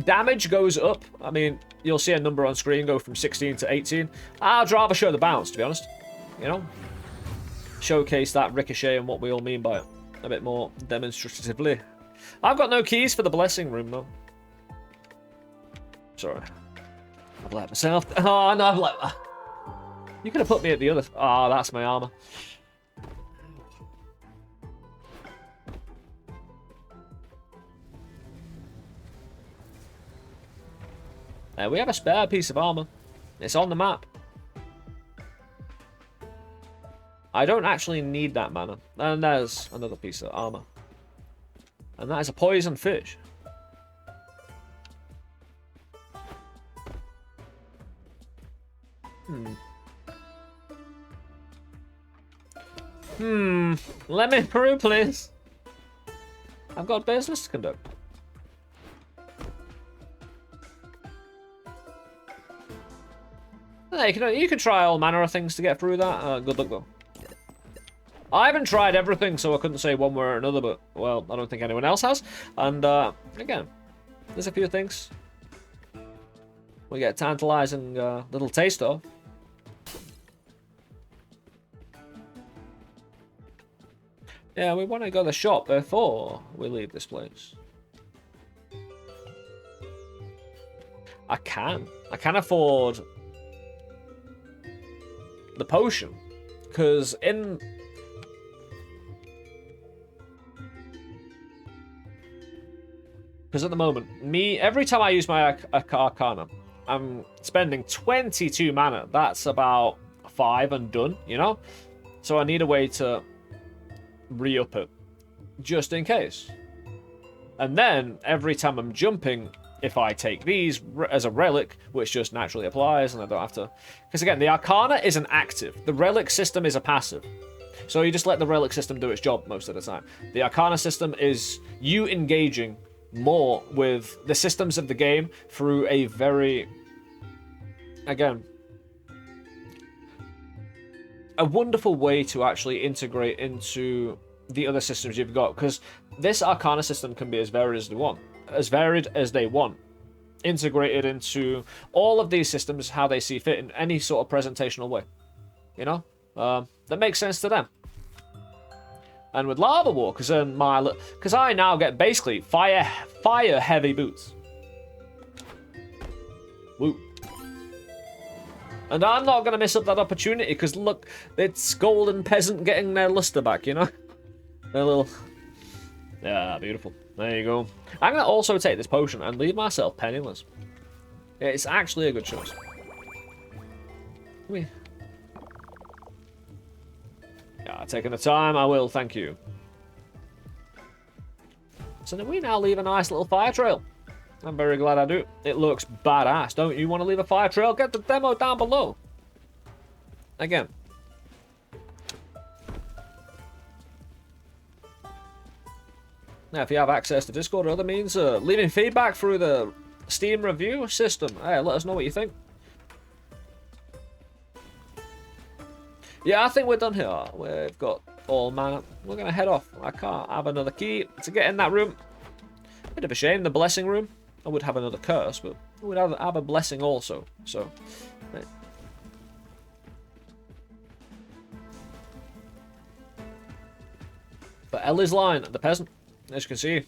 damage goes up. I mean, you'll see a number on screen go from 16 to 18. I'd rather show the bounce, to be honest. You know? Showcase that ricochet and what we all mean by it a bit more demonstratively. I've got no keys for the blessing room, though. Sorry. I've let myself... Oh, no, I've let... You could have put me at the other... Oh, that's my armor. We have a spare piece of armor. It's on the map. I don't actually need that mana. And there's another piece of armor. And that is a poison fish. Let me through, please. I've got business to conduct. Hey, you can try all manner of things to get through that. Good luck, though. I haven't tried everything, so I couldn't say one way or another, but, well, I don't think anyone else has. And, again, there's a few things we get a tantalizing little taste of. Yeah, we want to go to the shop before we leave this place. I can afford the potion, because at the moment, every time I use my Arcana, I'm spending 22 mana. That's about 5 and done, you know? So I need a way to re-up it, just in case. And then, every time I'm jumping, if I take these as a relic, which just naturally applies, and I don't have to... Because again, the Arcana is an active. The relic system is a passive. So you just let the relic system do its job most of the time. The Arcana system is you engaging more with the systems of the game through a very, again, a wonderful way to actually integrate into the other systems you've got, because this Arcana system can be as varied as they want, integrated into all of these systems how they see fit in any sort of presentational way, you know, that makes sense to them. And with lava walkers and because I now get basically fire heavy boots. Woo. And I'm not gonna miss up that opportunity because look, it's Golden Peasant getting their luster back, you know? Their little... Yeah, beautiful. There you go. I'm gonna also take this potion and leave myself penniless. It's actually a good choice. Yeah, taking the time, I will, thank you. So we now leave a nice little fire trail. I'm very glad I do. It looks badass. Don't you want to leave a fire trail? Get the demo down below. Again. Now, if you have access to Discord or other means, leaving feedback through the Steam review system. Hey, let us know what you think. Yeah, I think we're done here. We've got all mana. We're going to head off. I can't have another key to get in that room. Bit of a shame, the blessing room. I would have another curse, but I would have a blessing also. So, right. But Ellie's line, the peasant, as you can see.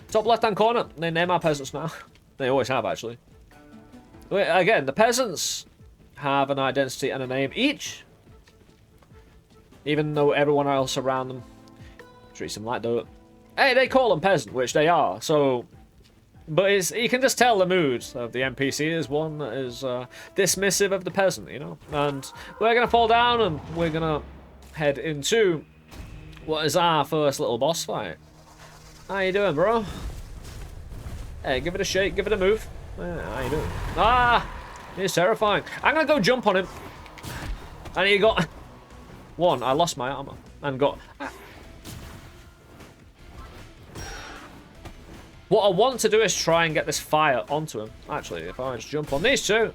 Top left-hand corner, they name our peasants now. They always have, actually. Again, the peasants have an identity and a name each. Even though everyone else around them treats them like dirt. Hey, they call them peasant, which they are, so... But you can just tell the mood of the NPC is one that is dismissive of the peasant, you know? And we're going to fall down and we're going to head into what is our first little boss fight. How you doing, bro? Hey, give it a shake, give it a move. How you doing? Ah! He's terrifying. I'm going to go jump on him. And he got... One, I lost my armor. And got... What I want to do is try and get this fire onto him. Actually, if I just jump on these two.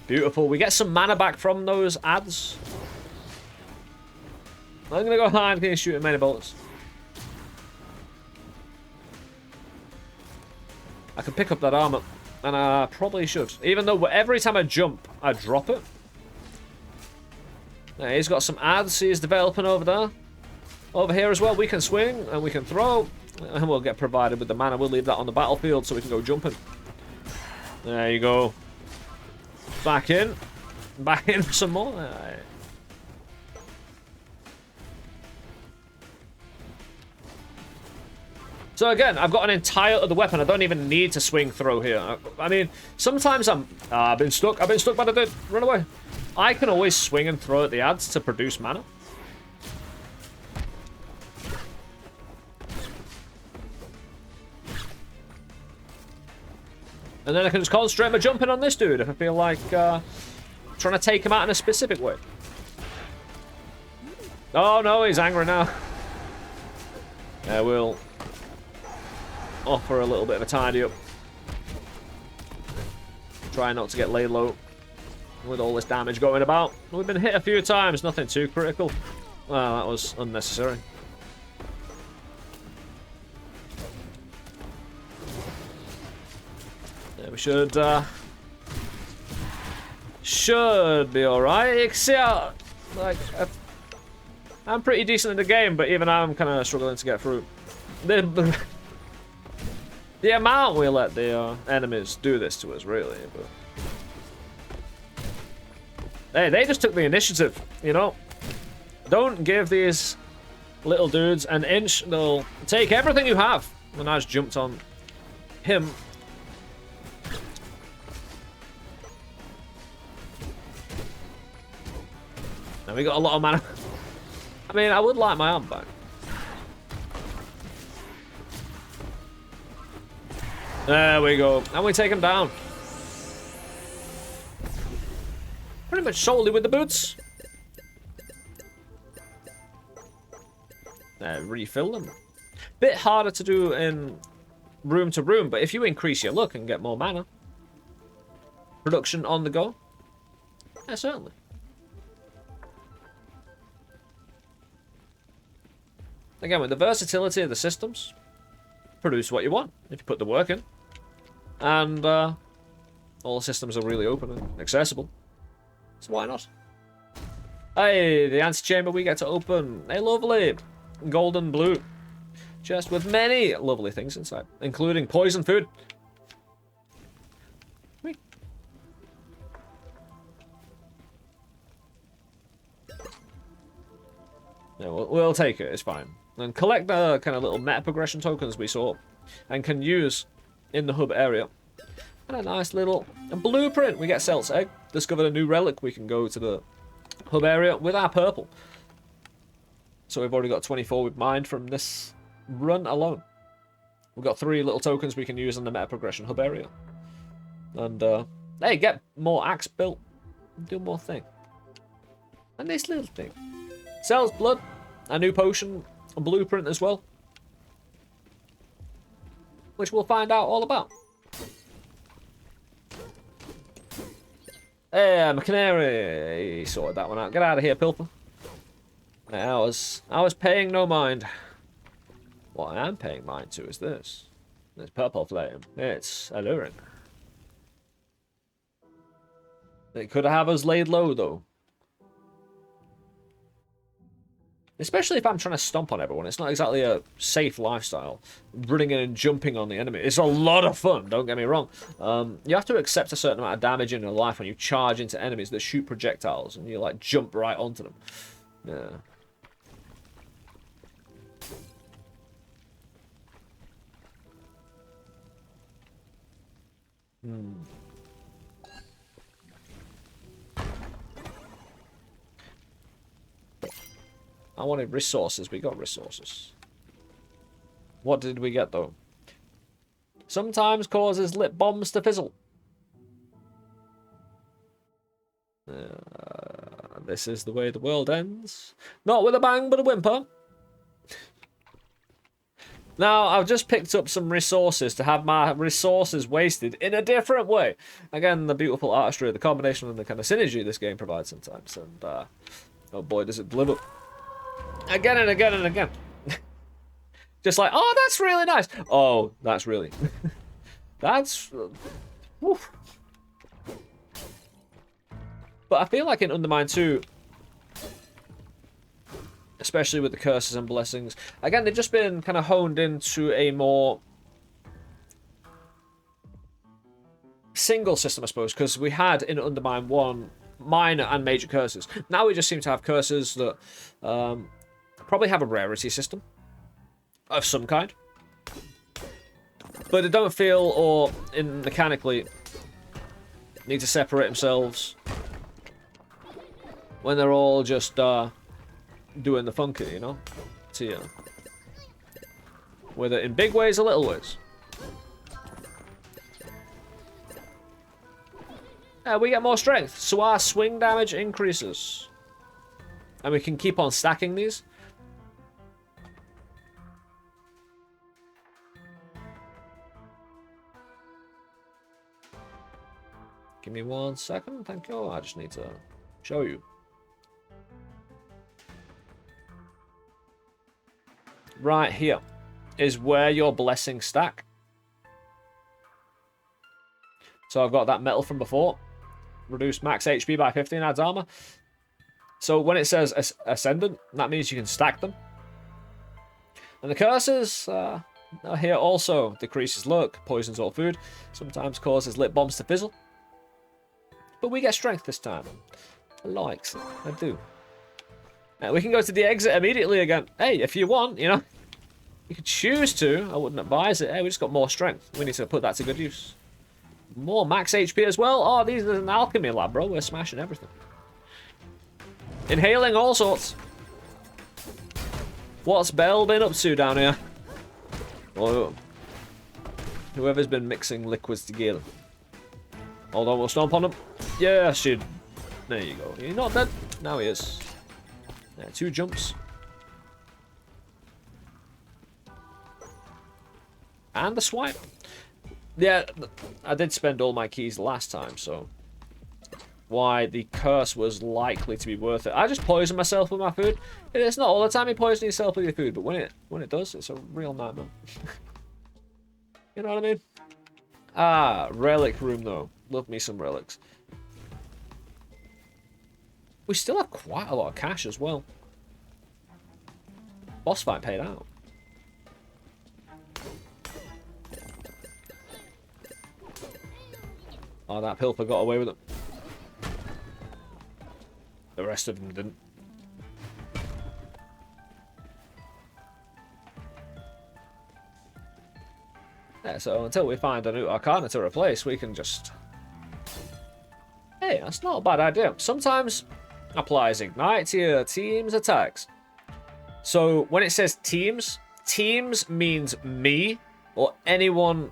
Beautiful. We get some mana back from those ads. I'm going to go high and shoot him many bullets. I can pick up that armor. And I probably should. Even though every time I jump, I drop it. Yeah, he's got some ads he's developing over there. Over here as well, we can swing and we can throw. And we'll get provided with the mana. We'll leave that on the battlefield so we can go jumping. There you go. Back in. Back in for some more. Right. So again, I've got an entire other weapon. I don't even need to swing throw here. I mean, sometimes I've been stuck. I've been stuck by the dude. Run away. I can always swing and throw at the ads to produce mana. And then I can just concentrate my jumping on this dude if I feel like trying to take him out in a specific way. Oh no, he's angry now. Yeah, we'll offer a little bit of a tidy up. Try not to get laid low with all this damage going about. We've been hit a few times, nothing too critical. Well, that was unnecessary. We should be alright. See how, like, I'm pretty decent in the game, but even I'm kind of struggling to get through. The amount we let the enemies do this to us, really. But hey, they just took the initiative, you know. Don't give these little dudes an inch; they'll take everything you have. And I just jumped on him. Now we got a lot of mana. I mean, I would like my arm back. There we go. And we take him down. Pretty much solely with the boots. Refill them. Bit harder to do in room to room, but if you increase your luck and get more mana. Production on the go. Yeah, certainly. Again, with the versatility of the systems, produce what you want if you put the work in. And all the systems are really open and accessible. So why not? Hey, the antechamber we get to open. Hey, lovely. golden blue chest with many lovely things inside, including poison food. Whee. Yeah, we'll take it, it's fine. And collect the kind of little meta progression tokens we saw and can use in the hub area. And a nice little blueprint. We get Celt's egg, discovered a new relic. We can go to the hub area with our purple. So we've already got 24 we've mined from this run alone. We've got 3 little tokens we can use in the meta progression hub area. And, hey, get more axe built. Do more thing. And this little thing. Celt's blood. A new potion. A blueprint as well. Which we'll find out all about. Hey, I'm a canary. Sorted that one out. Get out of here, Pilfer. I was paying no mind. What I am paying mind to is this. This purple flame. It's alluring. It could have us laid low, though. Especially if I'm trying to stomp on everyone. It's not exactly a safe lifestyle. Running in and jumping on the enemy. It's a lot of fun, don't get me wrong. You have to accept a certain amount of damage in your life when you charge into enemies that shoot projectiles and you, like, jump right onto them. Yeah. I wanted resources. We got resources. What did we get, though? Sometimes causes lip bombs to fizzle. This is the way the world ends. Not with a bang, but a whimper. Now, I've just picked up some resources to have my resources wasted in a different way. Again, the beautiful artistry, the combination and the kind of synergy this game provides sometimes. And, oh boy, does it deliver. Again and again and again. Just like, oh, that's really nice. Oh, that's really... that's... Woof. But I feel like in UnderMine 2... especially with the curses and blessings. Again, they've just been kind of honed into a more single system, I suppose, because we had in UnderMine 1 minor and major curses. Now we just seem to have curses that probably have a rarity system of some kind. But they don't feel, or in mechanically, need to separate themselves when they're all just doing the funky, you know? To you. Whether in big ways or little ways. We get more strength, so our swing damage increases. And we can keep on stacking these. Give me 1 second, thank you. I just need to show you. Right here is where your blessings stack. So I've got that metal from before. Reduce max HP by 15, adds armor. So when it says ascendant, that means you can stack them. And the curses are here also. Decreases luck, poisons all food, sometimes causes lip bombs to fizzle. But we get strength this time. I like it, I do. We can go to the exit immediately again. Hey, if you want, you know, you could choose to. I wouldn't advise it. Hey, we just got more strength. We need to put that to good use. More max HP as well. Oh, these are an alchemy lab, bro. We're smashing everything. Inhaling all sorts. What's Belle been up to down here? Oh, whoever's been mixing liquids together. Hold on, we'll stomp on him. Yeah, shit. There you go. He's not dead. Now he is. Yeah, 2 jumps. And the swipe. Yeah, I did spend all my keys last time, so... why the curse was likely to be worth it. I just poison myself with my food. It's not all the time you poison yourself with your food, but when it does, it's a real nightmare. You know what I mean? Ah, relic room though. Love me some relics. We still have quite a lot of cash as well. Boss fight paid out. Oh, that Pilfer got away with it. The rest of them didn't. Yeah, so until we find a new Arcana to replace, we can just... Hey, that's not a bad idea. Sometimes applies Ignite to your team's attacks. So when it says teams, teams means me or anyone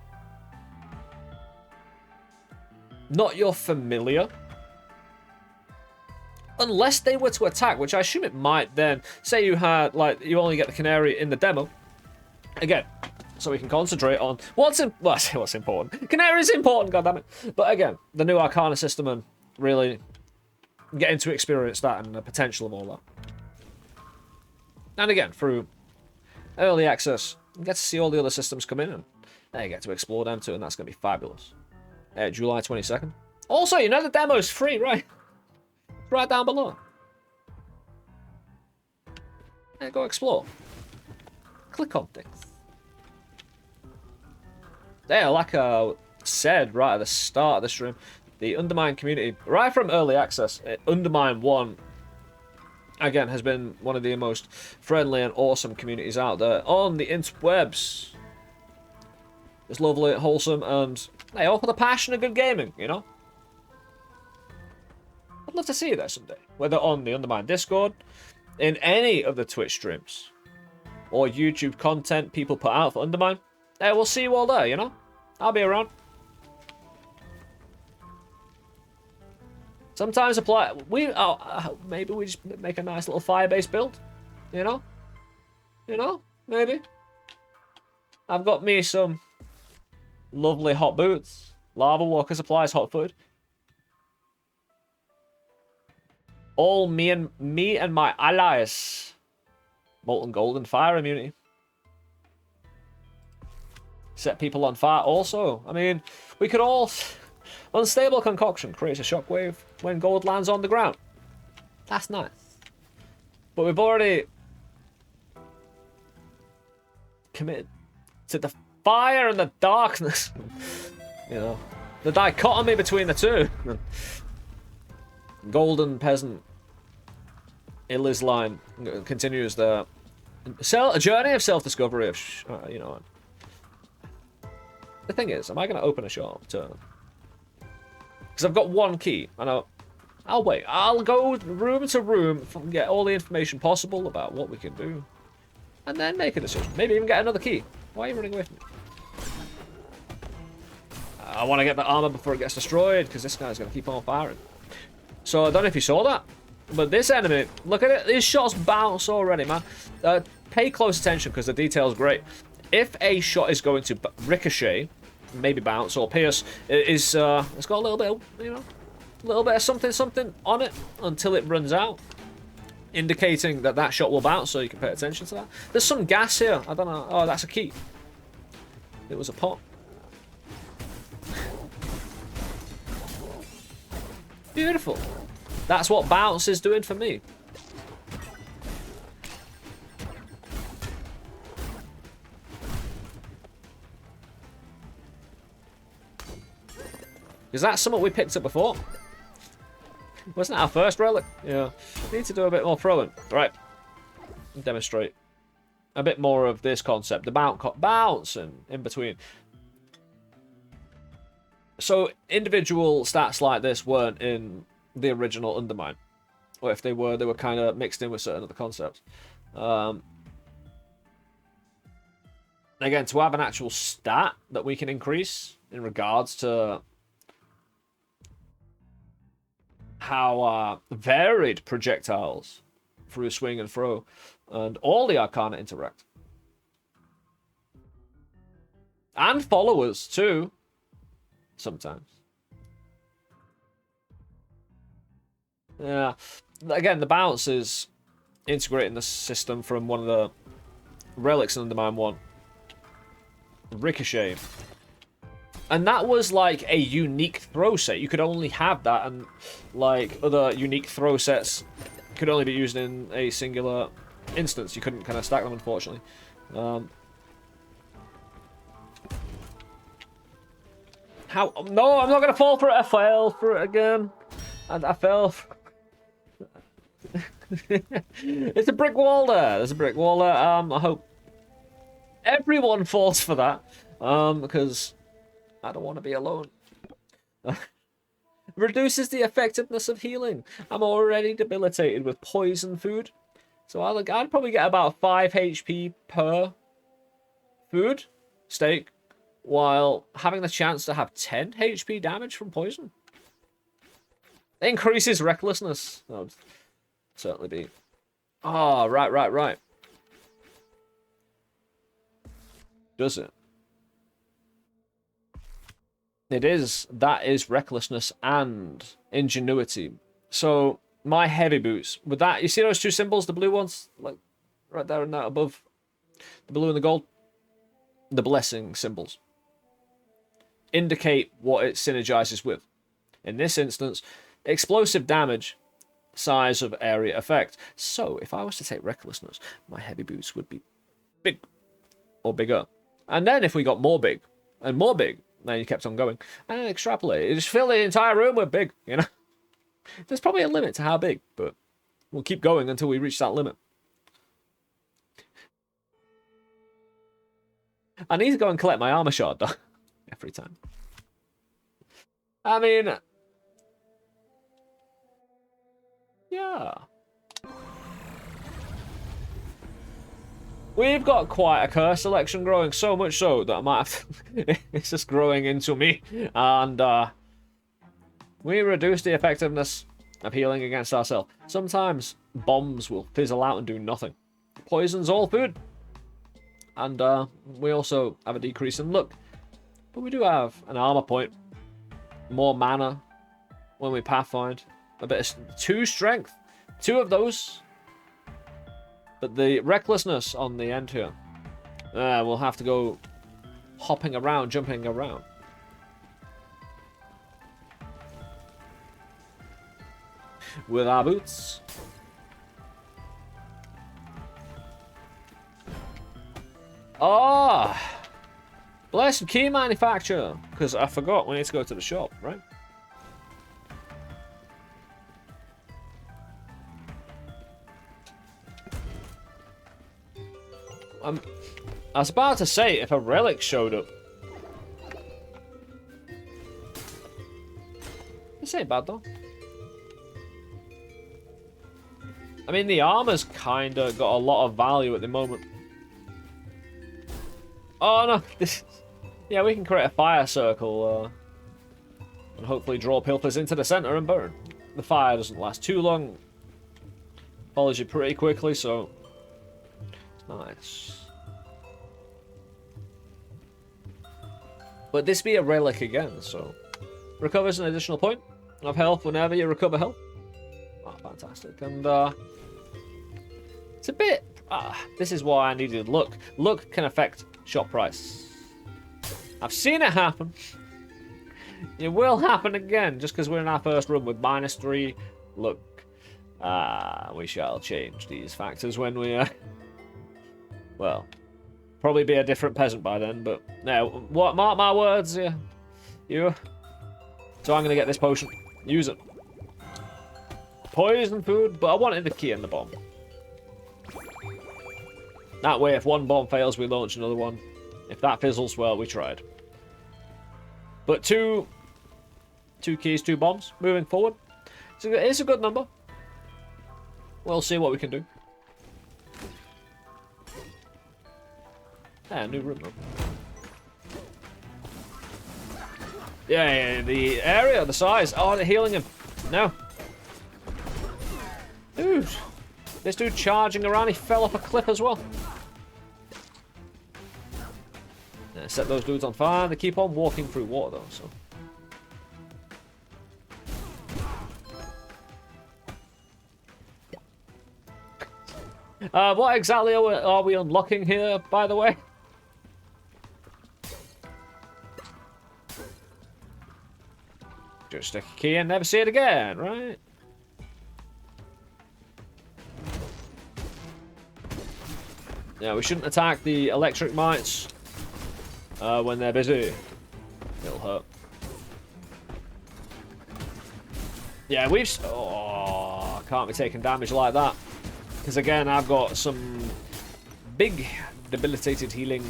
not your familiar. Unless they were to attack, which I assume it might then. Say you had, like, you only get the Canary in the demo. Again, so we can concentrate on what's important. Canary is important, goddammit. But again, the new Arcana system and really getting to experience that and the potential of all that. And again, through early access, you get to see all the other systems come in and then you get to explore them too, and that's going to be fabulous. July 22nd. Also, you know the demo is free, right? Right down below. Yeah, go explore. Click on things. Yeah, like I said right at the start of the stream, the UnderMine community, right from early access, UnderMine 1, again, has been one of the most friendly and awesome communities out there on the interwebs. It's lovely, wholesome, and they all for the passion of good gaming, you know? I'd love to see you there someday. Whether on the UnderMine Discord, in any of the Twitch streams, or YouTube content people put out for UnderMine. Hey, we'll see you all there, you know? I'll be around. Sometimes apply... maybe we just make a nice little fire-based build. You know? You know? Maybe. I've got me some lovely hot boots. Lava Walker supplies hot food. All me and my allies. Molten Gold and fire immunity. Set people on fire also. I mean, we could all... Unstable concoction creates a shockwave when gold lands on the ground. That's nice. But we've already committed to the fire and the darkness. You know, the dichotomy between the two. Golden Peasant Illy's line continues the a journey of self-discovery of, you know. The thing is, am I going to open a shop to... Because I've got one key, and I'll wait. I'll go room to room, get all the information possible about what we can do, and then make a decision. Maybe even get another key. Why are you running away from me? I want to get the armor before it gets destroyed, because this guy's going to keep on firing. So I don't know if you saw that, but this enemy, look at it. These shots bounce already, man. Pay close attention, because the detail's great. If a shot is going to ricochet, maybe bounce or pierce, it's got a little bit of, you know, a little bit of something on it until it runs out, indicating that that shot will bounce, so you can pay attention to that. There's some gas here. I don't know. Oh, that's a key. It was a pot. Beautiful. That's what bounce is doing for me. Is that something we picked up before? Wasn't that our first relic? Yeah. Need to do a bit more throwing. Right. Demonstrate a bit more of this concept. The bounce and in between. So individual stats like this weren't in the original UnderMine. Or if they were kind of mixed in with certain other concepts. Again, to have an actual stat that we can increase in regards to how varied projectiles through swing and throw and all the Arcana interact. And followers too, sometimes. Yeah, again, the bounce is integrating the system from one of the relics in UnderMine 1. Ricochet. And that was like a unique throw set. You could only have that, and like other unique throw sets could only be used in a singular instance. You couldn't kind of stack them, unfortunately. How? No, I'm not going to fall for it. I fell for it again. And I fell. It's a brick wall there. There's a brick wall there. I hope everyone falls for that. Because I don't want to be alone. Reduces the effectiveness of healing. I'm already debilitated with poison food. So I'd probably get about 5 HP per food stake, while having the chance to have 10 HP damage from poison. It increases recklessness. That would certainly be... Oh, right. Does it? It is. That is recklessness and ingenuity. So, my heavy boots. With that, you see those two symbols, the blue ones? Like, right there and that above. The blue and the gold. The blessing symbols indicate what it synergizes with. In this instance, explosive damage, size of area effect. So, if I was to take recklessness, my heavy boots would be big or bigger. And then if we got more big and more big, then you kept on going and then extrapolate. You just fill the entire room with big, you know. There's probably a limit to how big, but we'll keep going until we reach that limit. I need to go and collect my armor shard, though. Every time. I mean... Yeah. We've got quite a curse selection growing, so much so that I might have to... It's just growing into me. And, we reduce the effectiveness of healing against ourselves. Sometimes bombs will fizzle out and do nothing. Poison's all food. And, we also have a decrease in luck. But we do have an armor point, more mana when we pathfind, a bit of 2 strength, 2 of those. But the recklessness on the end here, we'll have to go hopping around, jumping around. With our boots. Ah! Blessed key manufacturer, because I forgot we need to go to the shop, right? I was about to say, if a relic showed up. This ain't bad, though. I mean, the armor's kinda got a lot of value at the moment. Oh, no. This... Yeah, we can create a fire circle and hopefully draw pilfers into the center and burn. The fire doesn't last too long. Follows you pretty quickly, so it's nice. But this be a relic again, so recovers an additional point of health whenever you recover health. Oh, fantastic. And it's a bit... this is why I needed luck. Luck can affect shop price. I've seen it happen. It will happen again, just because we're in our first run with -3. Look, we shall change these factors when we, well, probably be a different peasant by then, but no, what? Mark my words, yeah. You. So I'm gonna get this potion. Use it. Poison food, but I wanted the key and the bomb. That way, if one bomb fails, we launch another one. If that fizzles, well, we tried. But two keys, 2 bombs, moving forward. It's a good number. We'll see what we can do. New room though. Yeah, the area, the size. Oh, they're healing him. No. Dude. This dude charging around, he fell off a cliff as well. Set those dudes on fire. They keep on walking through water, though, so... What exactly are we unlocking here, by the way? Just stick a key and never see it again, right? Yeah, we shouldn't attack the electric mites when they're busy. It'll hurt. Yeah, we've... Oh, can't be taking damage like that. Because again, I've got some big debilitated healing.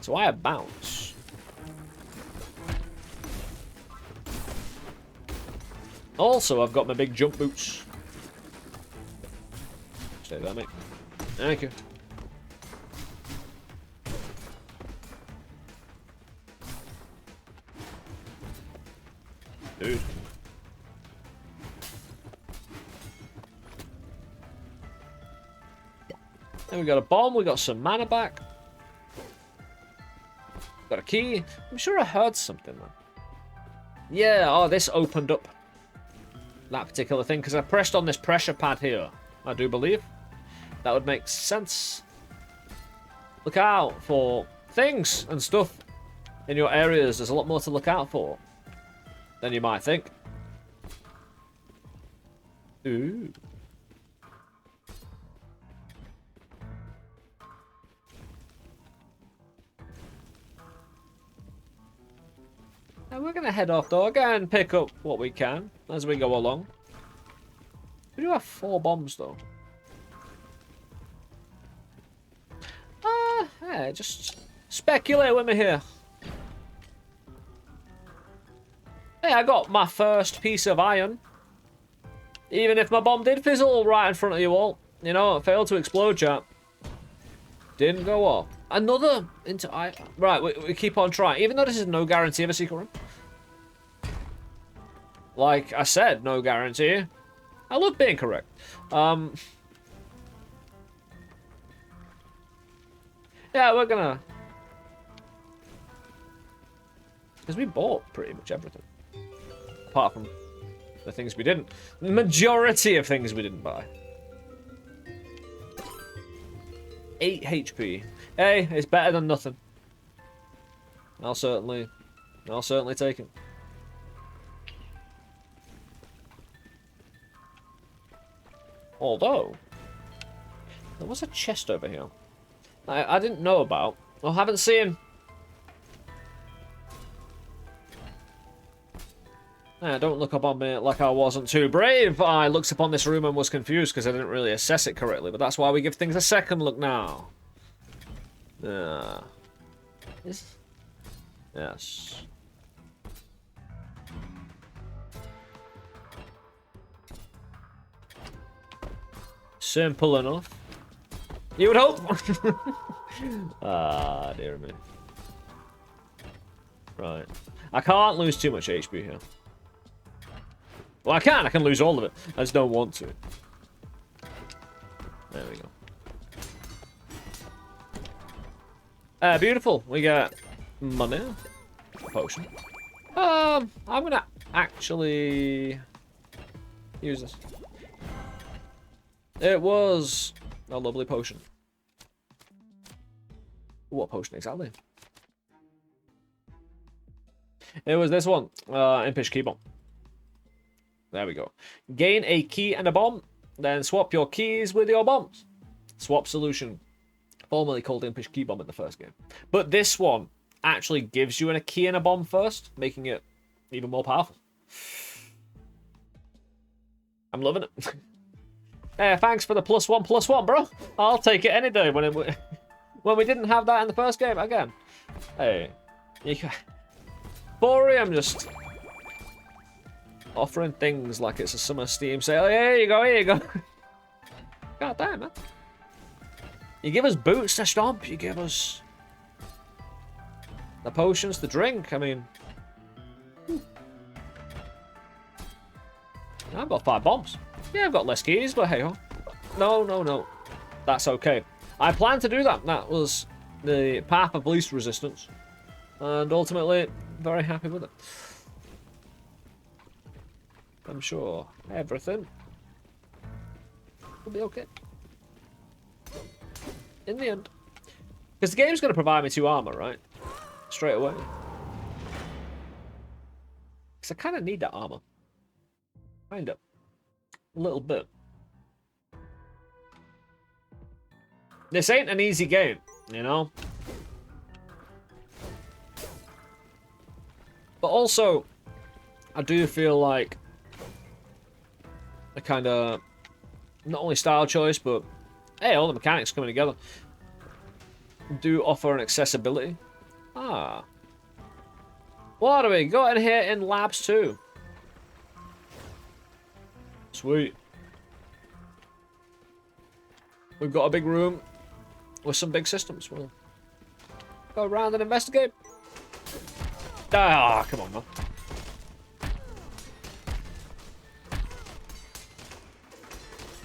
So I have bounce. Also, I've got my big jump boots. Stay there, mate. Thank you. Dude. Then we got a bomb, we got some mana back. Got a key. I'm sure I heard something, man. Yeah, oh, this opened up that particular thing, because I pressed on this pressure pad here, I do believe. That would make sense. Look out for things and stuff in your areas. There's a lot more to look out for than you might think. Ooh. And we're going to head off, though, again, and pick up what we can as we go along. We do have 4 bombs, though. Hey, just speculate with me here. Hey, I got my first piece of iron. Even if my bomb did fizzle right in front of you all. You know, it failed to explode, chat. Didn't go off. Another into iron. Right, we keep on trying. Even though this is no guarantee of a secret room. Like I said, no guarantee. I love being correct. Yeah, we're gonna... Because we bought pretty much everything. Apart from the things we didn't. The majority of things we didn't buy. 8 HP. Hey, it's better than nothing. I'll certainly take it. Although, there was a chest over here I didn't know about, or haven't seen. Don't look up on me like I wasn't too brave. I looked upon this room and was confused because I didn't really assess it correctly, but that's why we give things a second look now. Yes. Simple enough. You would hope. Ah, dear me. Right. I can't lose too much HP here. Well, I can. I can lose all of it. I just don't want to. There we go. Beautiful. We got money. Potion. I'm gonna actually use this. It was a lovely potion. What potion exactly? It was this one. Impish key bomb. There we go. Gain a key and a bomb. Then swap your keys with your bombs. Swap solution. Formerly called Impish key bomb in the first game. But this one actually gives you a key and a bomb first, making it even more powerful. I'm loving it. Thanks for the +1/+1, bro. I'll take it any day when we didn't have that in the first game again. Hey, Thorium just offering things like it's a summer Steam sale. Here you go, here you go. God damn, man. You give us boots to stomp. You give us the potions to drink. I mean, I've got 5 bombs. Yeah, I've got less keys, but hey ho. No. That's okay. I planned to do that. That was the path of least resistance. And ultimately, very happy with it. I'm sure everything will be okay. In the end. Because the game's going to provide me 2 armor, right? Straight away. Because I kind of need that armor. Kind of. A little bit. This ain't an easy game, you know? But also, I do feel like a kind of, not only style choice, but, hey, all the mechanics coming together do offer an accessibility. Ah. What are we got in here in labs too? Sweet. We've got a big room with some big systems. We'll go around and investigate. Ah, come on, man.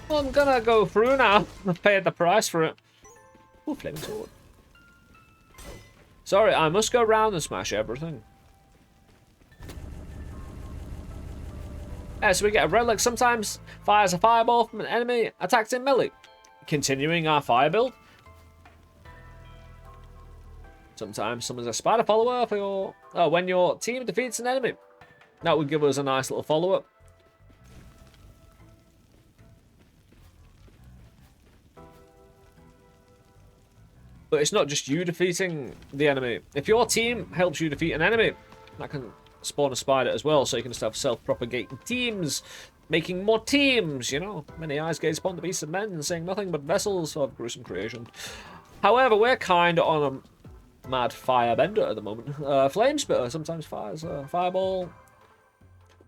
Well, I'm gonna go through now. I've paid the price for it. Ooh, flaming sword. Sorry, I must go around and smash everything. Yeah, so we get a relic. Sometimes fires a fireball from an enemy attacked in melee. Continuing our fire build. Sometimes summons a spider follower for your... Oh, when your team defeats an enemy. That would give us a nice little follow-up. But it's not just you defeating the enemy. If your team helps you defeat an enemy, that can spawn a spider as well, so you can just have self-propagating teams, making more teams, you know. Many eyes gaze upon the beasts of men, saying nothing but vessels of gruesome creation. However, we're kind of on a mad firebender at the moment. Flame spitter sometimes fires a fireball.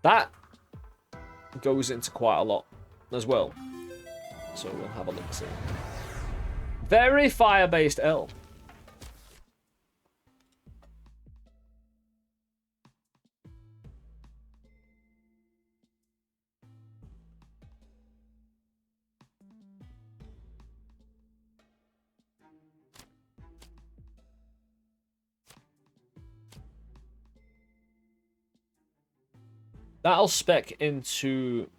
That goes into quite a lot as well. So we'll have a look see. Very fire-based L. That'll spec into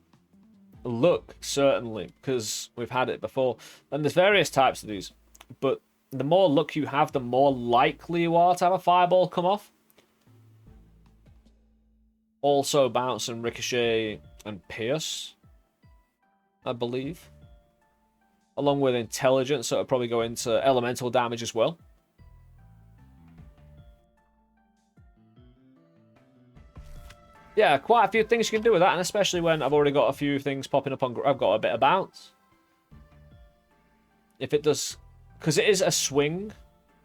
look, certainly, because we've had it before. And there's various types of these. But the more luck you have, the more likely you are to have a fireball come off. Also bounce and ricochet and pierce, I believe. Along with intelligence, so it'll probably go into elemental damage as well. Yeah, quite a few things you can do with that, and especially when I've already got a few things popping up on... I've got a bit of bounce. If it does... Because it is a swing.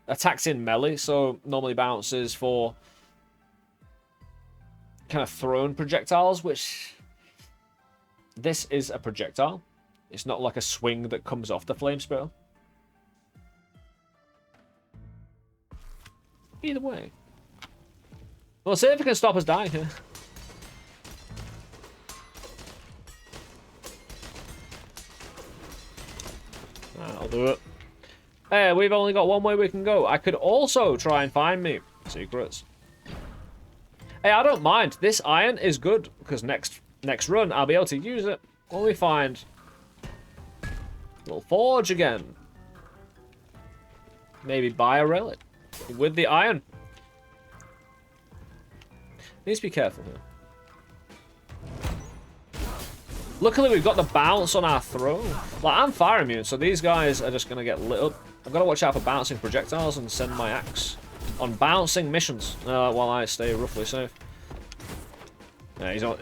Attacks in melee, so normally bounces for... kind of thrown projectiles, which... This is a projectile. It's not like a swing that comes off the flame spitter. Either way. We'll see if it can stop us dying here. I'll do it. Hey, we've only got one way we can go. I could also try and find me secrets. Hey, I don't mind. This iron is good, because next run I'll be able to use it when we find a little forge again. Maybe buy a relic with the iron. Needs to be careful here. Luckily, we've got the bounce on our throw. Like, I'm fire immune, so these guys are just going to get lit up. I've got to watch out for bouncing projectiles and send my axe on bouncing missions while I stay roughly safe. Yeah, he's not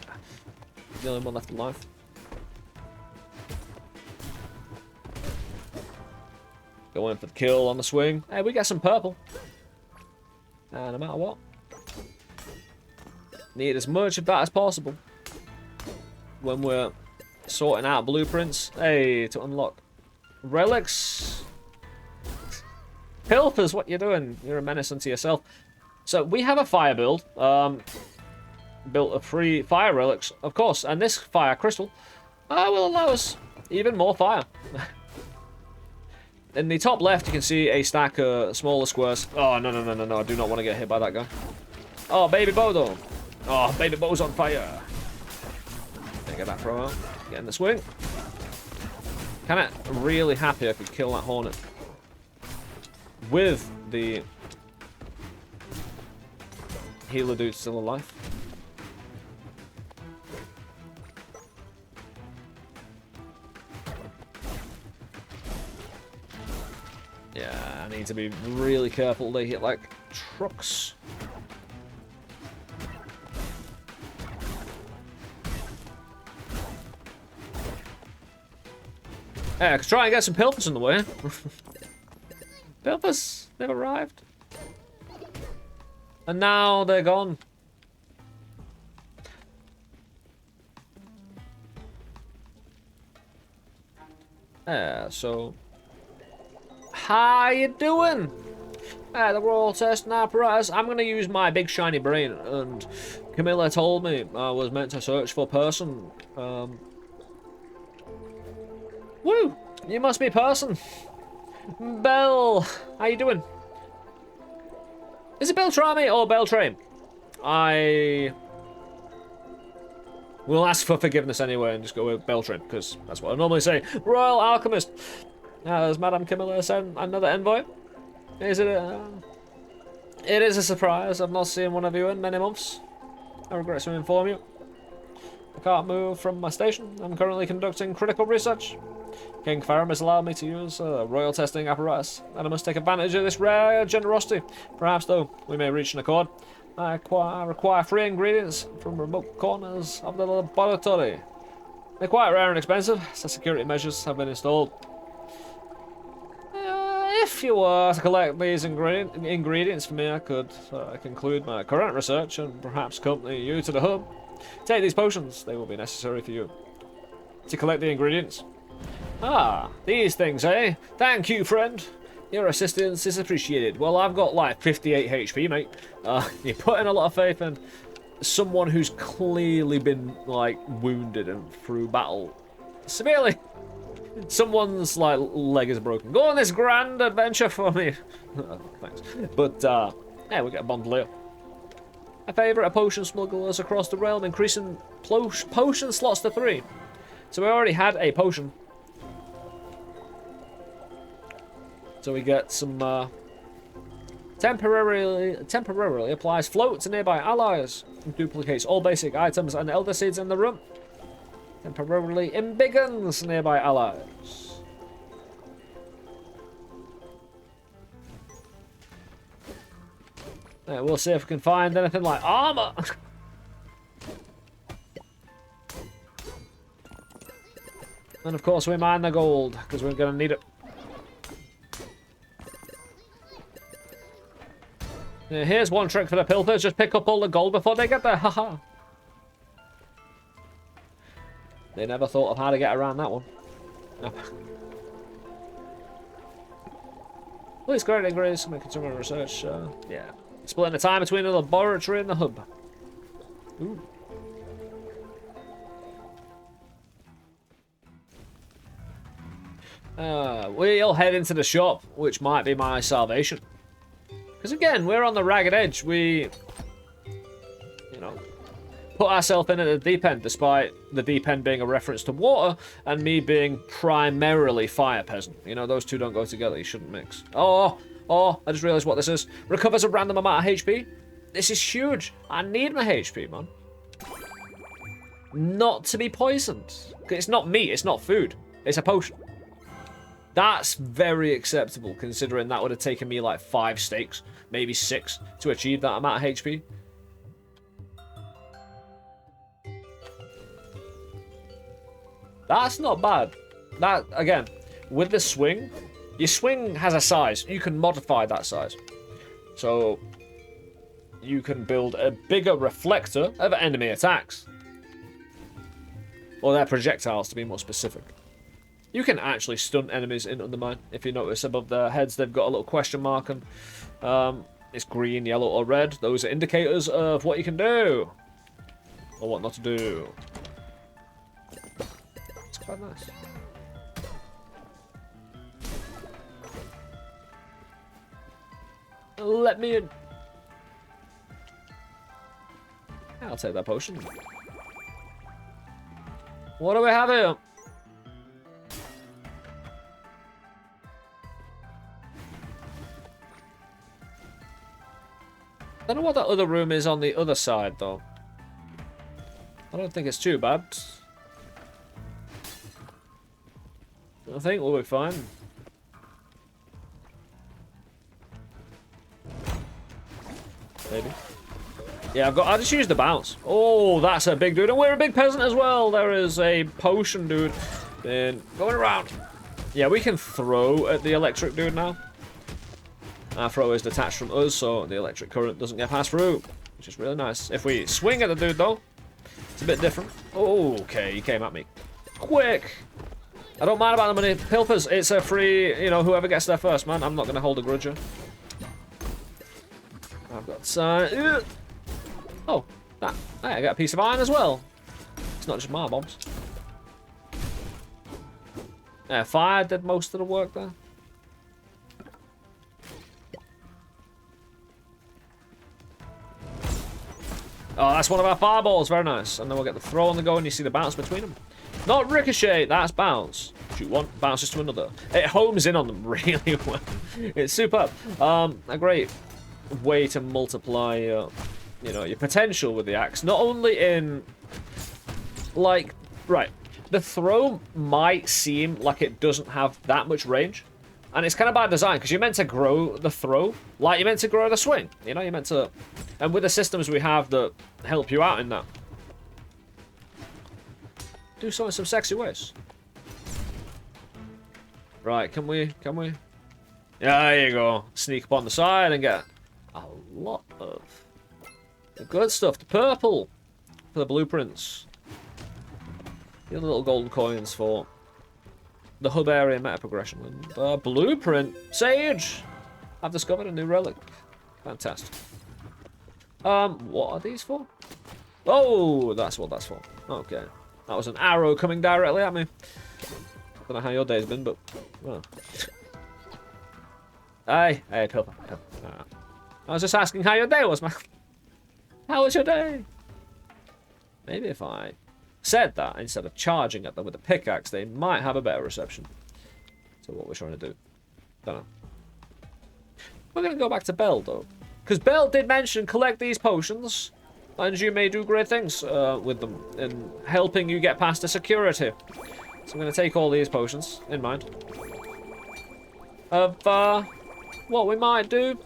the only one left alive. Going for the kill on the swing. Hey, we get some purple. And no matter what, need as much of that as possible when we're sorting out blueprints. Hey, to unlock relics. Pilfers, what you doing? You're a menace unto yourself. So we have a fire build. Built a free fire relics, of course, and this fire crystal will allow us even more fire. In the top left, you can see a stack of smaller squares. Oh, no, I do not want to get hit by that guy. Oh, baby bow though. Oh, baby bow's on fire. Get that throw out. Get in the swing. Kinda really happy I could kill that hornet with the healer dude still alive. Yeah, I need to be really careful. They hit like trucks. Yeah, I could try and get some pilfers in the way. Pilfers, they've arrived. And now they're gone. Yeah, so... How you doing? The royal testing apparatus. I'm going to use my big shiny brain, and Camilla told me I was meant to search for person. Woo! You must be person. Bell, how you doing? Is it Beltrami or Beltrame? I will ask for forgiveness anyway and just go with Beltrame, because that's what I normally say. Royal Alchemist. Has Madame Camilla sent another envoy? Is it It is a surprise. I've not seen one of you in many months. I regret to inform you. I can't move from my station. I'm currently conducting critical research. King Faraam has allowed me to use a royal testing apparatus, and I must take advantage of this rare generosity. Perhaps, though, we may reach an accord. I require free ingredients from remote corners of the laboratory. They're quite rare and expensive, so security measures have been installed. If you were to collect these ingredients for me, I could conclude my current research and perhaps accompany you to the hub. Take these potions, they will be necessary for you. To collect the ingredients. Ah, these things, eh? Thank you, friend. Your assistance is appreciated. Well, I've got like 58 HP, mate. You're putting a lot of faith in someone who's clearly been like wounded and through battle severely. Someone's like leg is broken. Go on this grand adventure for me. Thanks. But yeah, we get a bandolier. I favour a potion smugglers across the realm, increasing potion slots to 3. So we already had a potion. So we get some temporarily applies float to nearby allies and duplicates all basic items and elder seeds in the room. Temporarily embiggens nearby allies. Yeah, we'll see if we can find anything like armor. And of course we mine the gold, because we're going to need it. Yeah, here's one trick for the pilfers, just pick up all the gold before they get there, haha. They never thought of how to get around that one. Please correct ingredients, make consumer research, yeah. Splitting the time between the laboratory and the hub. Ooh. We'll head into the shop, which might be my salvation. Because again, we're on the ragged edge. We, you know, put ourselves in at the deep end, despite the deep end being a reference to water, and me being primarily fire peasant. You know, those two don't go together. You shouldn't mix. Oh, I just realised what this is. Recovers a random amount of HP. This is huge. I need my HP, man. Not to be poisoned. It's not meat. It's not food. It's a potion. That's very acceptable, considering that would have taken me like 5 steaks, maybe 6, to achieve that amount of HP. That's not bad. That, again, with the swing, your swing has a size. You can modify that size. So, you can build a bigger reflector of enemy attacks. Or their projectiles, to be more specific. You can actually stun enemies in UnderMine. If you notice above their heads, they've got a little question mark, and it's green, yellow, or red. Those are indicators of what you can do. Or what not to do. It's quite nice. Let me in. I'll take that potion. What do we have here? I don't know what that other room is on the other side, though. I don't think it's too bad. I think we'll be fine. maybe. Yeah, I just used the bounce. Oh, that's a big dude. And we're a big peasant as well. There is a potion dude going around. Yeah, we can throw at the electric dude now. Our throw is detached from us, so the electric current doesn't get passed through, which is really nice. If we swing at the dude, though, it's a bit different. Oh, okay, he came at me. Quick! I don't mind about the money. Pilfers, it's a free, you know, whoever gets there first, man. I'm not going to hold a grudge. I've got... oh, that. Hey, I got a piece of iron as well. It's not just my bombs. Yeah, fire did most of the work there. Oh, that's one of our fireballs. Very nice. And then we'll get the throw on the go, and you see the bounce between them. Not ricochet, that's bounce. Shoot one, bounces to another. It homes in on them really well. It's superb. A great way to multiply, you know, your potential with the axe. Not only in, like, right, the throw might seem like it doesn't have that much range. And it's kind of by design, because you're meant to grow the throw, like you're meant to grow the swing. You know, you're meant to... And with the systems we have that help you out in that, do so in some sexy ways. Right, can we? Yeah, there you go. Sneak up on the side and get a lot of the good stuff. The purple for the blueprints. The other little golden coins for the hub area meta progression. And blueprint sage. I've discovered a new relic. Fantastic. What are these for? Oh, that's what that's for. Okay. That was an arrow coming directly at me. Don't know how your day's been, but... Well. Hey, Pilfer. I was just asking how your day was, man. How was your day? Maybe if I said that instead of charging at them with a pickaxe, they might have a better reception to what we're trying to do. Don't know. We're going to go back to Bell, though. Because Bell did mention collect these potions, and you may do great things with them in helping you get past the security. So I'm going to take all these potions in mind of what we might do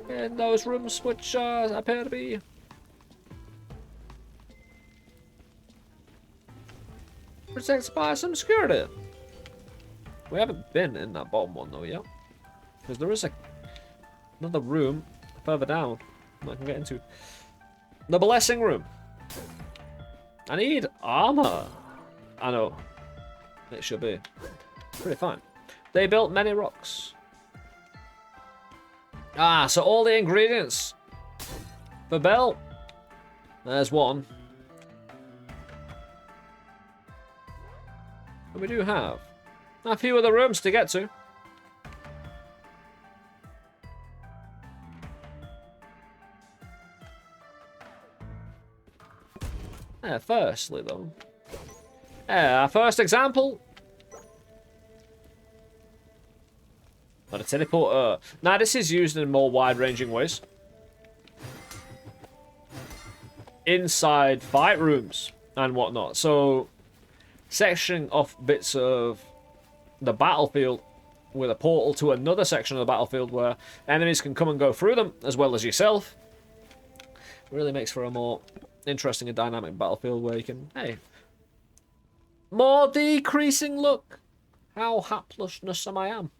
in those rooms which appear to be protected by some security. We haven't been in that bottom one though yet, because there is another room further down I can get into. The blessing room. I need armor. I know. It should be pretty fine. They built many rocks. Ah, so all the ingredients for Bell. There's one. And we do have a few other rooms to get to. Firstly, though, our first example. But a teleporter. Now, this is used in more wide-ranging ways. Inside fight rooms and whatnot. So, sectioning off bits of the battlefield with a portal to another section of the battlefield where enemies can come and go through them, as well as yourself. Really makes for a more interesting and dynamic battlefield where you can, hey, more decreasing look. How haplessness am I am.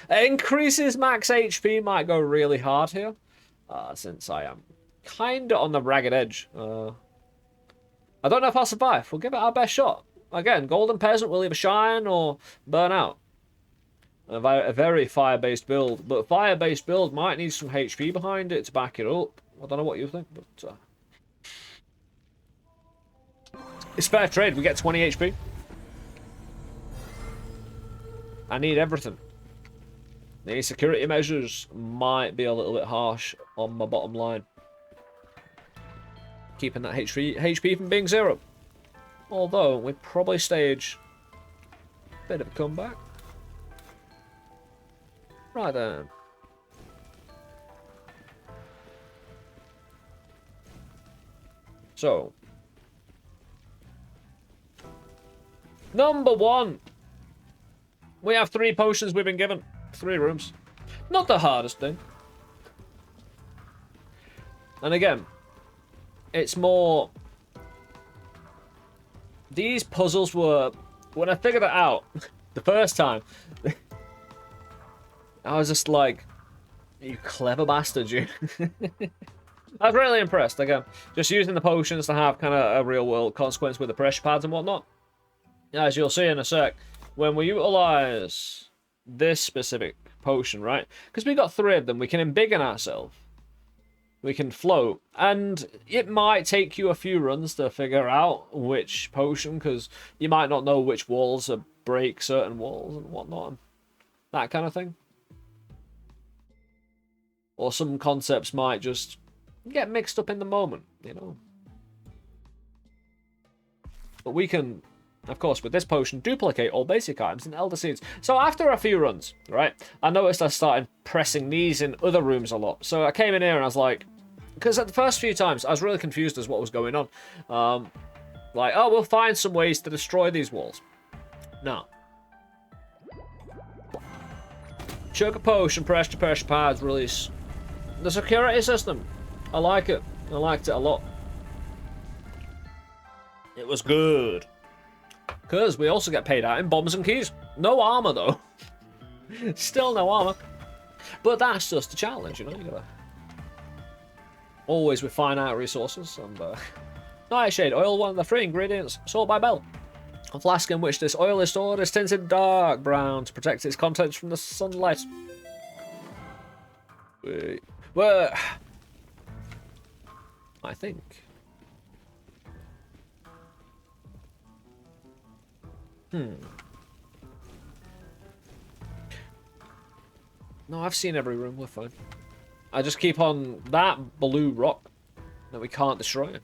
Increases max HP might go really hard here, since I am kind of on the ragged edge. I don't know if I'll survive. We'll give it our best shot. Again, Golden Peasant will either shine or burn out. A very fire-based build, but fire-based build might need some HP behind it to back it up. I don't know what you think, but it's fair trade. We get 20 HP. I need everything. The security measures might be a little bit harsh on my bottom line, keeping that HP from being 0. Although we probably stage a bit of a comeback. Right then. So, number 1. We have 3 potions we've been given. 3 rooms. Not the hardest thing. And again, it's more... These puzzles were... When I figured it out the first time, I was just like, you clever bastard, you. I was really impressed, again. Just using the potions to have kind of a real-world consequence with the pressure pads and whatnot. As you'll see in a sec, when we utilize this specific potion, right? Because we got 3 of them, we can embiggen ourselves. We can float. And it might take you a few runs to figure out which potion, because you might not know which walls break certain walls and whatnot. And that kind of thing. Or some concepts might just get mixed up in the moment, you know. But we can, of course, with this potion, duplicate all basic items in Elder Seeds. So after a few runs, right, I noticed I started pressing these in other rooms a lot. So I came in here and I was like, because at the first few times, I was really confused as what was going on. Like, oh, we'll find some ways to destroy these walls. No. Chug a potion, press to pressure pads, release. The security system. I like it. I liked it a lot. It was good. Because we also get paid out in bombs and keys. No armor, though. Still no armor. But that's just a challenge, you know? You gotta... Always with finite resources. And, Nightshade oil, one of the 3 ingredients, sold by Bell. A flask in which this oil is stored is tinted dark brown to protect its contents from the sunlight. Wait. Well, I think. No, I've seen every room. We're fine. I just keep on that blue rock that we can't destroy.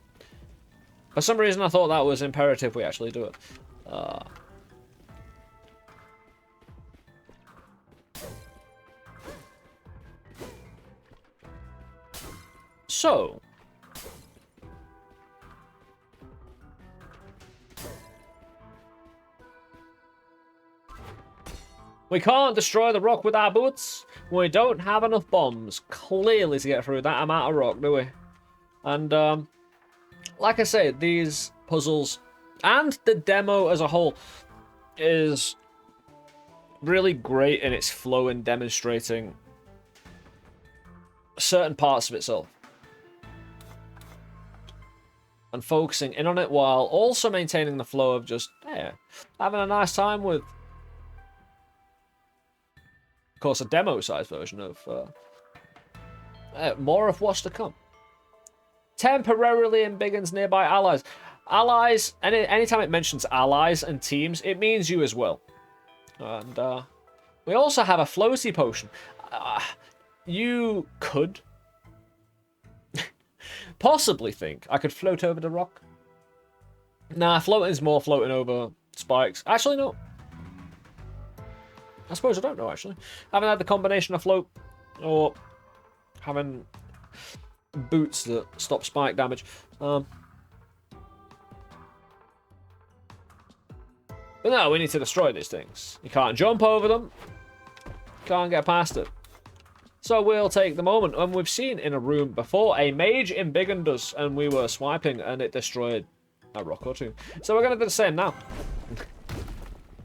For some reason, I thought that was imperative we actually do it. So, we can't destroy the rock with our boots. We don't have enough bombs, clearly, to get through that amount of rock, do we? And, like I say, these puzzles and the demo as a whole is really great in its flow in demonstrating certain parts of itself. And focusing in on it while also maintaining the flow of just, having a nice time with, of course, a demo-sized version of more of what's to come. Temporarily embiggens nearby allies. Allies, anytime it mentions allies and teams, it means you as well. And we also have a floaty potion. You could possibly think I could float over the rock. Nah, floating's more floating over spikes. Actually, no. I suppose I don't know, actually. Haven't had the combination of float or having boots that stop spike damage. But no, we need to destroy these things. You can't jump over them. Can't get past it. So we'll take the moment, and we've seen in a room before, a mage embiggened us, and we were swiping, and it destroyed a rock or 2. So we're going to do the same now.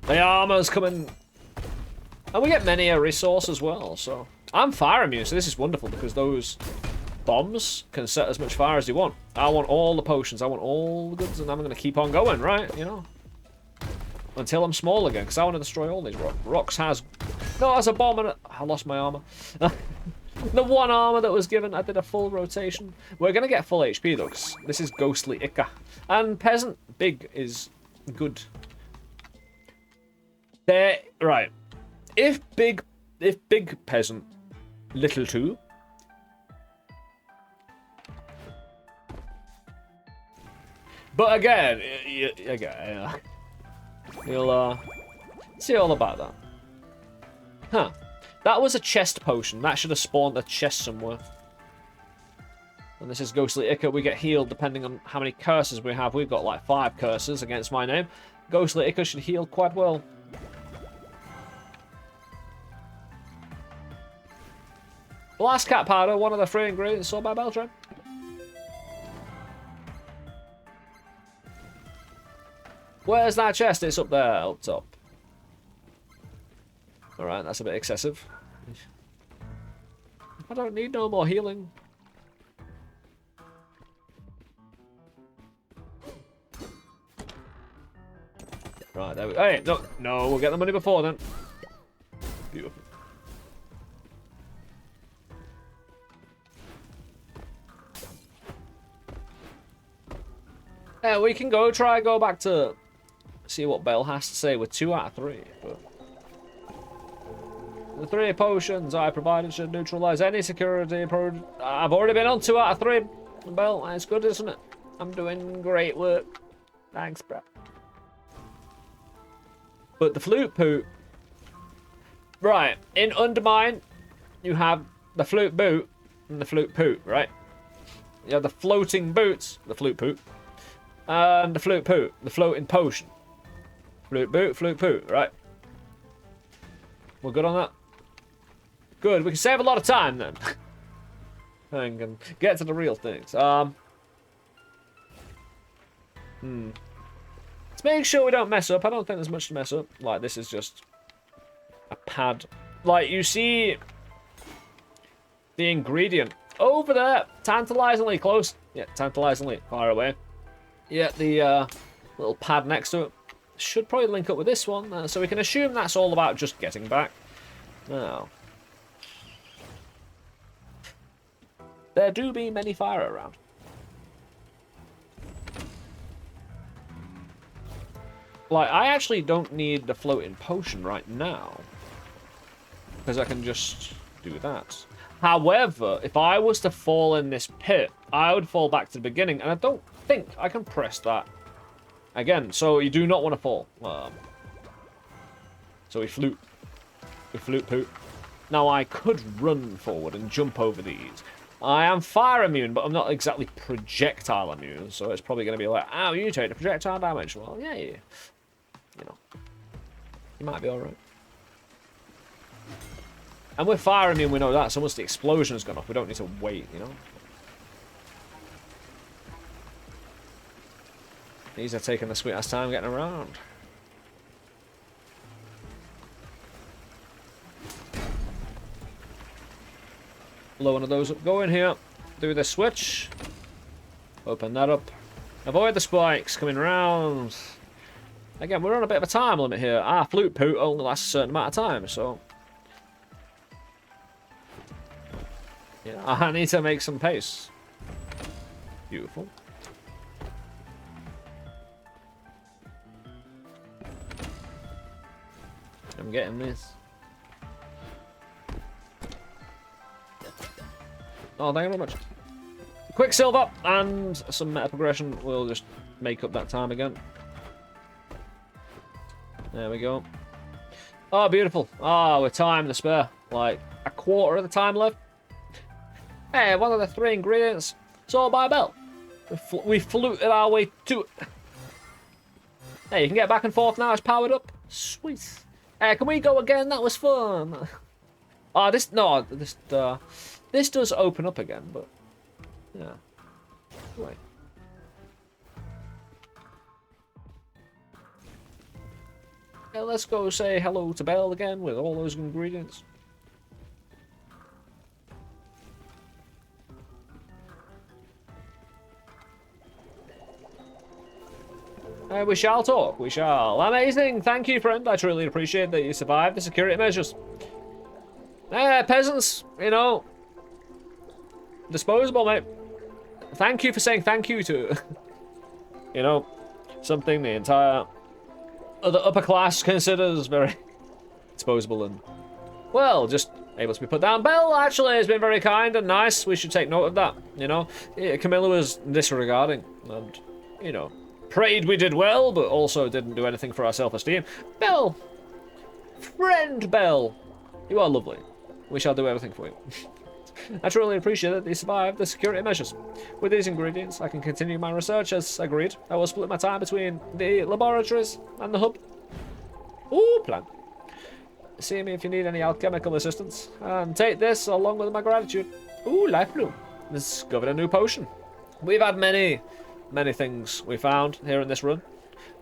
The armor's coming. And we get many a resource as well, so... I'm fire immune, so this is wonderful, because those bombs can set as much fire as you want. I want all the potions, I want all the goods, and I'm going to keep on going, right? You know? Until I'm small again, because I want to destroy all these rocks. Has... No, as a bomb, and I lost my armor. The one armor that was given, I did a full rotation. We're going to get full HP, though, because this is Ghostly Ika. And Peasant, big is good. There, right. If big Peasant, little too. But again, you'll see all about that. Huh. That was a chest potion. That should have spawned a chest somewhere. And this is Ghostly Ika. We get healed depending on how many curses we have. We've got like 5 curses against my name. Ghostly Ika should heal quite well. Blast cat powder, one of the 3 ingredients sold by Beltran. Where's that chest? It's up there, up top. Alright, that's a bit excessive. I don't need no more healing. Right, there we go. Hey, no, we'll get the money before then. Beautiful. Yeah, we can go back to see what Bell has to say with 2 out of 3. But the 3 potions I provided should neutralize any security. I've already been on 2 out of 3. Bell, that's good, isn't it? I'm doing great work. Thanks, bro. But the flute poop. Right, in UnderMine, you have the flute boot and the flute poop, right? You have the floating boots, the flute poop, and the flute poop, the floating potion. Flute boot, flute poop, right? We're good on that? Good, we can save a lot of time then. And can get to the real things. Let's make sure we don't mess up. I don't think there's much to mess up. Like, this is just a pad. Like, you see the ingredient over there. Tantalizingly close. Yeah, tantalizingly far away. Yeah, the little pad next to it. Should probably link up with this one. So we can assume that's all about just getting back. Now, there do be many fire around. Like, I actually don't need the floating potion right now. Because I can just do that. However, if I was to fall in this pit, I would fall back to the beginning. And I don't think I can press that again. So you do not want to fall. So we flute. We flute poop. Now I could run forward and jump over these. I am fire immune, but I'm not exactly projectile immune. So it's probably going to be like, oh, you take the projectile damage. Well, yeah. You know, you might be alright. And with fire immune, we know that. So once the explosion has gone off, we don't need to wait, you know? These are taking the sweet ass time getting around. Blow one of those up. Go in here. Do the switch. Open that up. Avoid the spikes coming round. Again, we're on a bit of a time limit here. Our flute poot only lasts a certain amount of time, so... yeah, I need to make some pace. Beautiful. I'm getting this. Oh, thank you very much. Quicksilver and some meta progression will just make up that time again. There we go. Oh, beautiful. Oh, with time to spare. Like, a quarter of the time left. Hey, one of the 3 ingredients. It's all by Bell. We fluted our way to it. Hey, you can get back and forth now. It's powered up. Sweet. Hey, can we go again? That was fun. Oh, this does open up again, but yeah. Wait. Yeah, let's go say hello to Bell again with all those ingredients. We shall talk. We shall. Amazing. Thank you, friend. I truly appreciate that you survived the security measures. Peasants, you know, disposable, mate. Thank you for saying thank you to, you know, something the entire other upper class considers very disposable and, well, just able to be put down. Bell actually has been very kind and nice. We should take note of that, you know. Camilla was disregarding and, you know, prayed we did well, but also didn't do anything for our self-esteem. Bell, friend Bell, you are lovely. We shall do everything for you. I truly appreciate that you survived the security measures. With these ingredients, I can continue my research as agreed. I will split my time between the laboratories and the hub. Ooh, plan. See me if you need any alchemical assistance. And take this along with my gratitude. Ooh, life bloom. Discovered a new potion. We've had many things we found here in this run.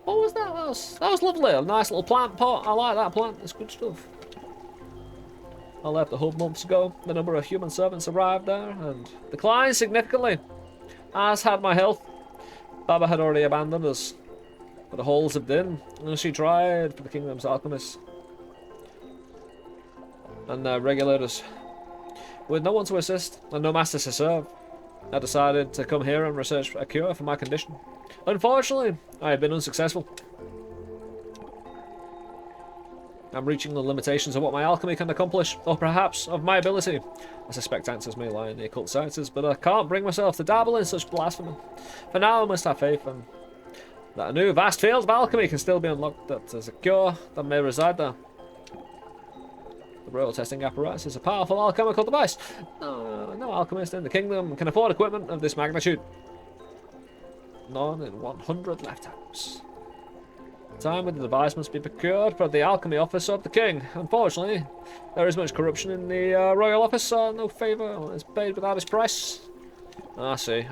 What was that? That was lovely. A nice little plant pot. I like that plant. It's good stuff. I left the hub months ago. The number of human servants arrived there and declined significantly, as had my health. Baba had already abandoned us, but the holes have been, and she tried for the kingdom's alchemists and regulators. With no one to assist and no masters to serve, I decided to come here and research a cure for my condition. Unfortunately, I have been unsuccessful. I'm reaching the limitations of what my alchemy can accomplish, or perhaps of my ability. I suspect answers may lie in the occult sciences, but I can't bring myself to dabble in such blasphemy. For now, I must have faith in that a new vast field of alchemy can still be unlocked, that there's a cure that may reside there. The royal testing apparatus is a powerful alchemical device. No alchemist in the kingdom can afford equipment of this magnitude. None in 100 lifetimes. Time with the device must be procured from the alchemy office of the king. Unfortunately, there is much corruption in the royal office, so no favour is paid without its price. I see.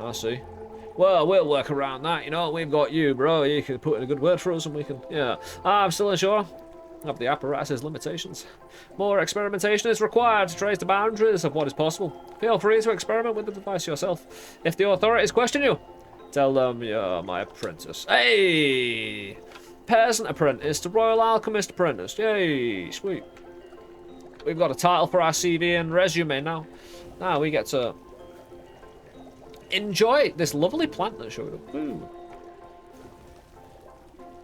Well, we'll work around that, you know. We've got you, bro. You can put in a good word for us and we can, yeah. I'm still unsure of the apparatus's limitations. More experimentation is required to trace the boundaries of what is possible. Feel free to experiment with the device yourself. If the authorities question you, tell them you're my apprentice. Hey! Peasant apprentice to royal alchemist apprentice. Yay, sweet. We've got a title for our CV and resume now. Now we get to enjoy this lovely plant that showed up. Woo.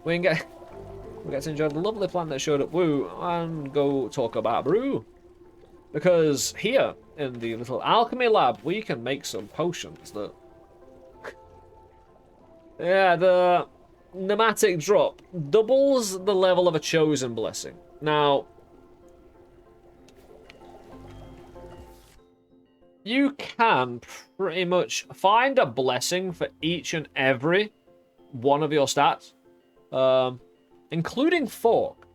We get to enjoy the lovely plant that showed up. Woo, and go talk about brew. Because here in the little alchemy lab, we can make some potions that. Yeah, the pneumatic drop doubles the level of a chosen blessing. Now, you can pretty much find a blessing for each and every one of your stats, including fork.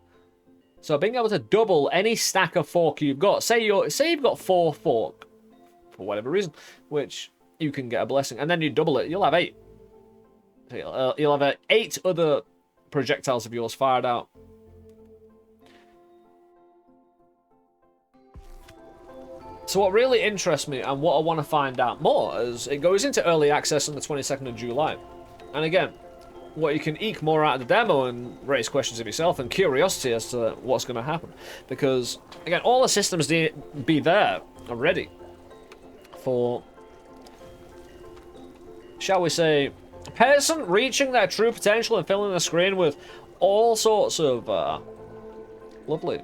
So being able to double any stack of fork you've got. Say you've got 4 fork for whatever reason, which you can get a blessing, and then you double it, you'll have 8. You'll have 8 other projectiles of yours fired out. So what really interests me and what I want to find out more is it goes into early access on the 22nd of July. And again, what you can eke more out of the demo and raise questions of yourself and curiosity as to what's going to happen. Because, again, all the systems need to be there already for, shall we say, Peasant reaching their true potential and filling the screen with all sorts of lovely,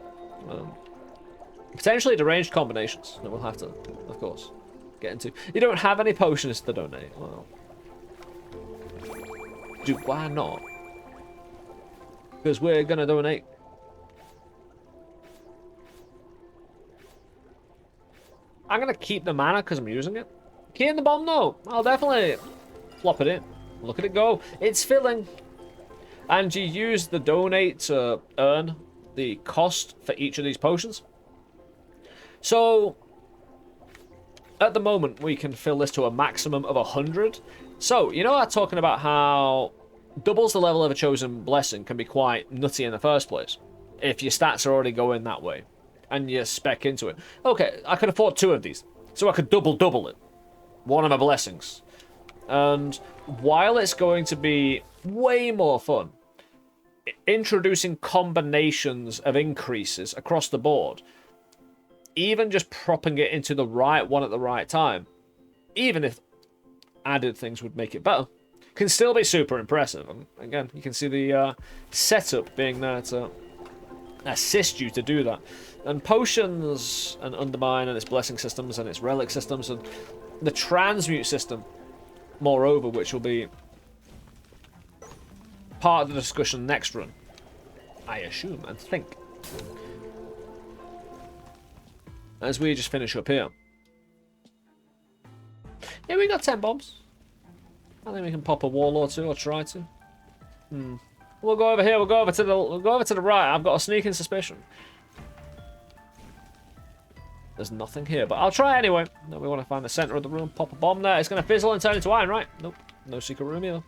potentially deranged combinations that we'll have to, of course, get into. You don't have any potions to donate. Well, dude, why not? Because we're gonna donate. I'm gonna keep the mana because I'm using it. Key in the bomb, though. I'll definitely flop it in. Look at it go. It's filling. And you use the donate to earn the cost for each of these potions. So, at the moment, we can fill this to a maximum of 100. So, you know, I'm talking about how doubles the level of a chosen blessing can be quite nutty in the first place. If your stats are already going that way. And you spec into it. Okay, I could afford 2 of these. So I could double it. One of my blessings. And while it's going to be way more fun, introducing combinations of increases across the board, even just propping it into the right one at the right time, even if added things would make it better, can still be super impressive. And again, you can see the setup being there to assist you to do that. And potions and UnderMine and its blessing systems and its relic systems and the transmute system, moreover, which will be part of the discussion next run, I assume and think. As we just finish up here. Yeah, we got 10 bombs. I think we can pop a wall or 2 or try to. We'll go over here. We'll go over to the right. I've got a sneaking suspicion There's nothing here, but I'll try anyway. No, we want to find the center of the room, pop a bomb there. It's going to fizzle and turn into iron, right? Nope. No secret room either.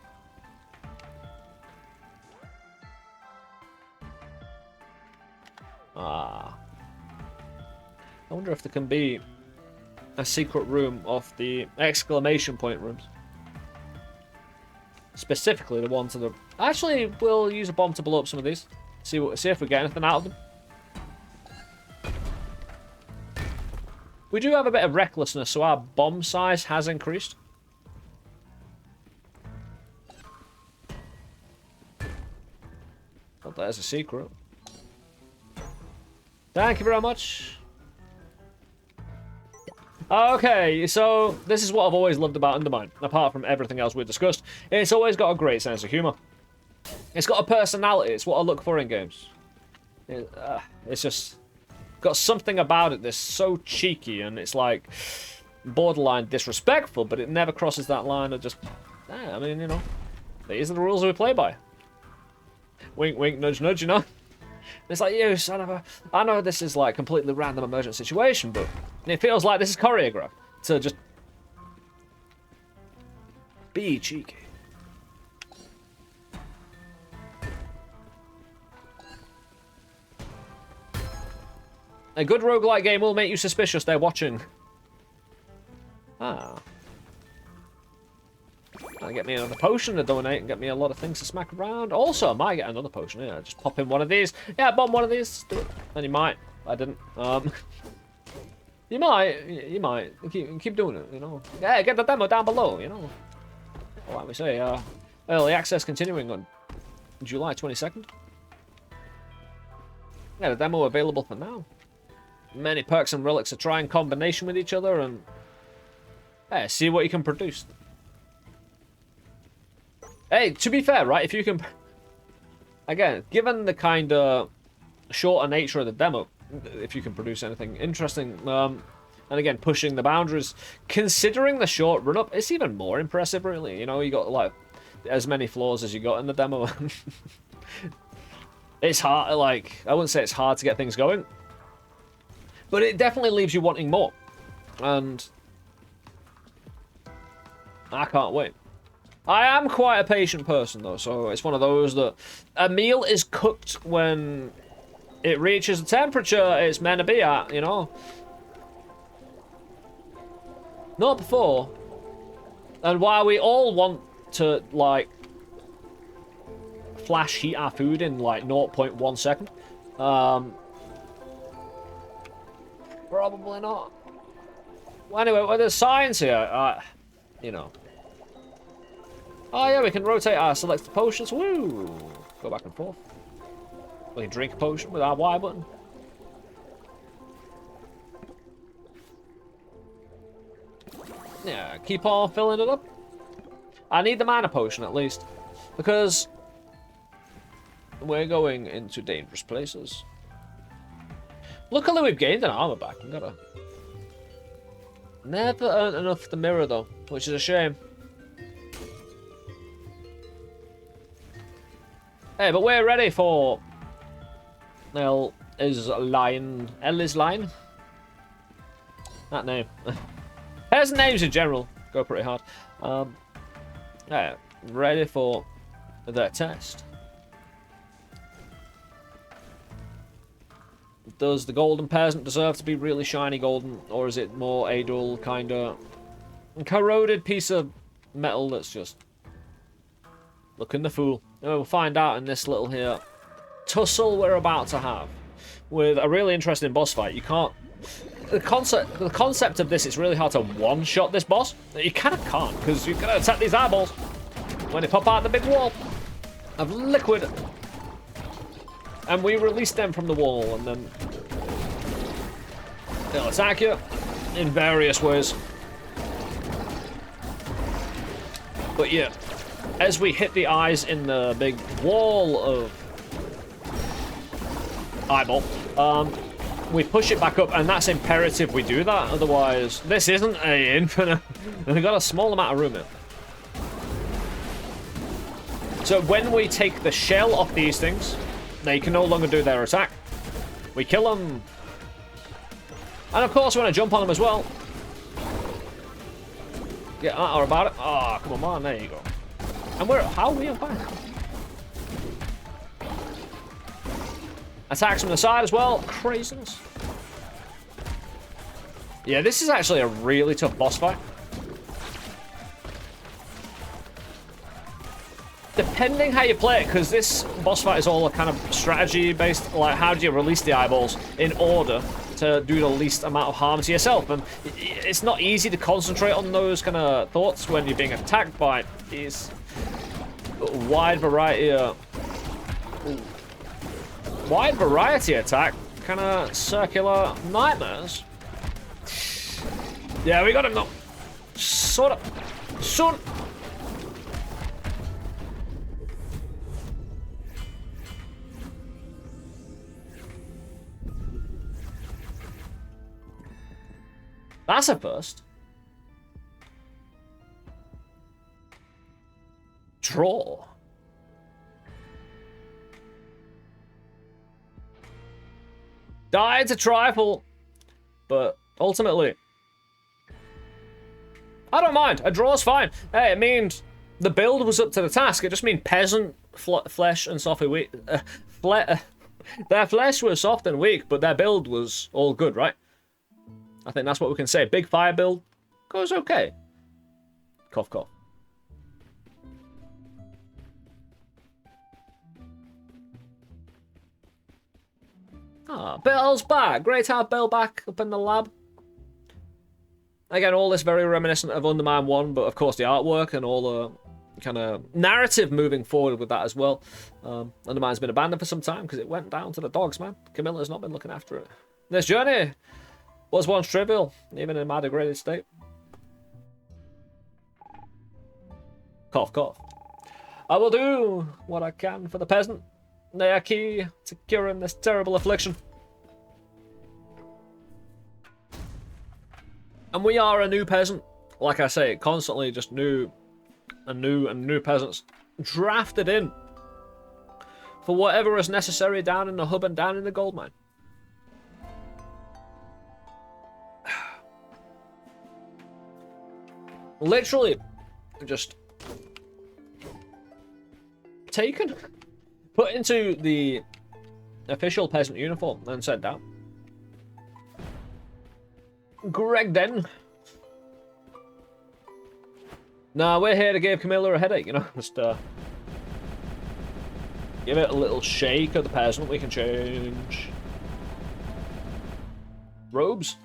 Ah. I wonder if there can be a secret room off the exclamation point rooms. Specifically the ones that are... Actually, we'll use a bomb to blow up some of these. See if we get anything out of them. We do have a bit of recklessness, so our bomb size has increased. Well, there's a secret. Thank you very much. Okay, so this is what I've always loved about UnderMine, apart from everything else we've discussed. It's always got a great sense of humour. It's got a personality. It's what I look for in games. It's just got something about it that's so cheeky, and it's like borderline disrespectful, but it never crosses that line of just, I mean, you know, these are the rules we play by. Wink, wink, nudge, nudge, you know? It's like, you son of a... I know this is like completely random emergent situation, but it feels like this is choreographed to just be cheeky. A good roguelike game will make you suspicious they're watching. Ah. That'll get me another potion to donate and get me a lot of things to smack around. Also, I might get another potion. Yeah, just pop in one of these. Yeah, bomb one of these. Do it. And you might. I didn't. You might. You might. Keep doing it, you know. Yeah, get the demo down below, you know. Like we say, early access continuing on July 22nd. Yeah, the demo available for now. Many perks and relics are trying combination with each other and see what you can produce. Hey, to be fair, right, if you can... Again, given the kind of shorter nature of the demo, if you can produce anything interesting, and again, pushing the boundaries, considering the short run-up, it's even more impressive, really. You know, you got, like, as many flaws as you got in the demo. It's hard, like, I wouldn't say it's hard to get things going, but it definitely leaves you wanting more. And I can't wait. I am quite a patient person, though, so it's one of those that a meal is cooked when it reaches the temperature it's meant to be at, you know? Not before. And while we all want to, like, flash heat our food in, like, 0.1 second, probably not. Well, anyway, well, there's science here, you know. Oh yeah, we can rotate our selected potions. Woo! Go back and forth. We can drink a potion with our Y button. Yeah, keep on filling it up. I need the mana potion at least, because we're going into dangerous places. Luckily, we've gained an armor back. I'm gonna never earned enough the mirror though, which is a shame. Hey, but we're ready for Ellie's line. That name. There's names in general. Go pretty hard. Yeah, ready for the test. Does the golden peasant deserve to be really shiny golden, or is it more a dull kind of corroded piece of metal that's just looking the fool? We'll find out in this little here tussle we're about to have with a really interesting boss fight. You can't... The concept of this, it's really hard to one-shot this boss. You kind of can't, because you're going to attack these eyeballs when they pop out the big wall of liquid. And we release them from the wall, and then they'll attack you in various ways. But yeah, as we hit the eyes in the big wall of eyeball, we push it back up, and that's imperative we do that, otherwise this isn't a infinite. We've got a small amount of room here. So when we take the shell off these things, they can no longer do their attack. We kill them. And of course, we want to jump on them as well. Get at or about it. Oh, come on, there you go. And how are we on fire? Attacks from the side as well. Craziness. Yeah, this is actually a really tough boss fight. Depending how you play it, because this boss fight is all a kind of strategy based, like how do you release the eyeballs in order to do the least amount of harm to yourself, and it's not easy to concentrate on those kind of thoughts when you're being attacked by these wide variety attack, kind of circular nightmares. Yeah, we got him though. Sort of. Son. That's a first. Draw. It's a trifle, but ultimately, I don't mind. A draw's fine. Hey, it means the build was up to the task. It just means peasant flesh and soft and weak. Their flesh was soft and weak, but their build was all good, right? I think that's what we can say. Big fire build goes okay. Cough, cough. Ah, Bill's back. Great to have Bill back up in the lab. Again, all this very reminiscent of UnderMine 1, but of course the artwork and all the kind of narrative moving forward with that as well. UnderMine's been abandoned for some time because it went down to the dogs, man. Camilla's not been looking after it. This journey was once trivial, even in my degraded state. Cough, cough. I will do what I can for the peasant. They are key to curing this terrible affliction. And we are a new peasant. Like I say, constantly just new peasants drafted in for whatever is necessary down in the hub and down in the gold mine. Literally just taken, put into the official peasant uniform and sent down. Greg then. Nah, we're here to give Camilla a headache, you know, just give it a little shake of the peasant. We can change robes.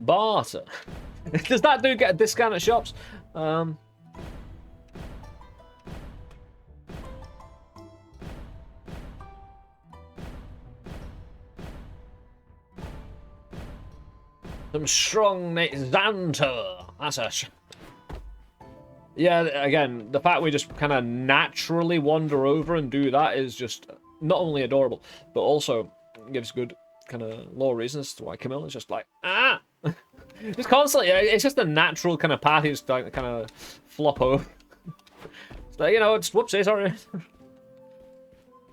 Barter. Does that dude get a discount at shops? Some strong Xanter. That's a... Yeah, again, the fact we just kind of naturally wander over and do that is just not only adorable, but also gives good kind of lore reasons to why Camilla's just like, ah! Just constantly, it's just a natural kind of path. He's like kind of flop over. It's like, you know, it's whoopsie, sorry.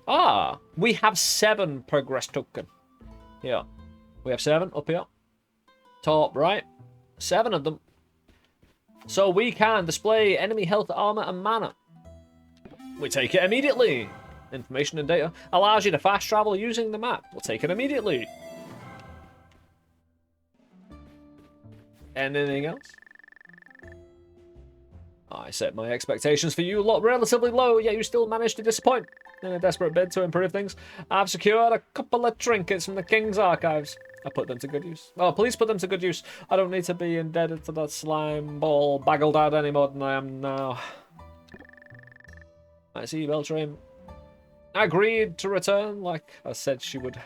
Ah, we have 7 progress token. Here. We have 7 up here. Top right. 7 of them. So we can display enemy health, armor, and mana. We take it immediately. Information and data allows you to fast travel using the map. We'll take it immediately. Anything else? I set my expectations for you lot relatively low, yet you still managed to disappoint. In a desperate bid to improve things, I've secured a couple of trinkets from the King's archives. I put them to good use. Oh, please put them to good use. I don't need to be indebted to that slime ball baggled any more than I am now. I see you, Beltram. Agreed to return, like I said she would.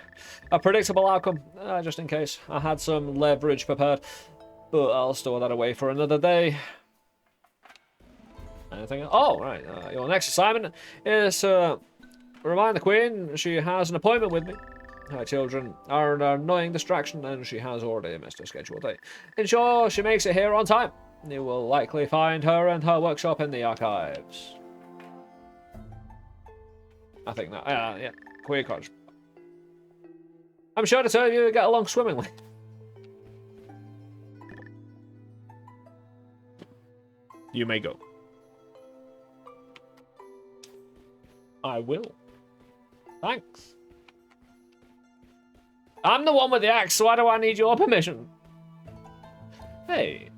A predictable outcome, just in case. I had some leverage prepared, but I'll store that away for another day. Anything else? Oh, right. Your next assignment is remind the Queen she has an appointment with me. Her children are an annoying distraction, and she has already missed her scheduled date. Ensure she makes it here on time. You will likely find her and her workshop in the archives. I think that, yeah, Queen Cottage. I'm sure the two of you get along swimmingly. You may go. I will. Thanks. I'm the one with the axe, so why do I need your permission? Hey.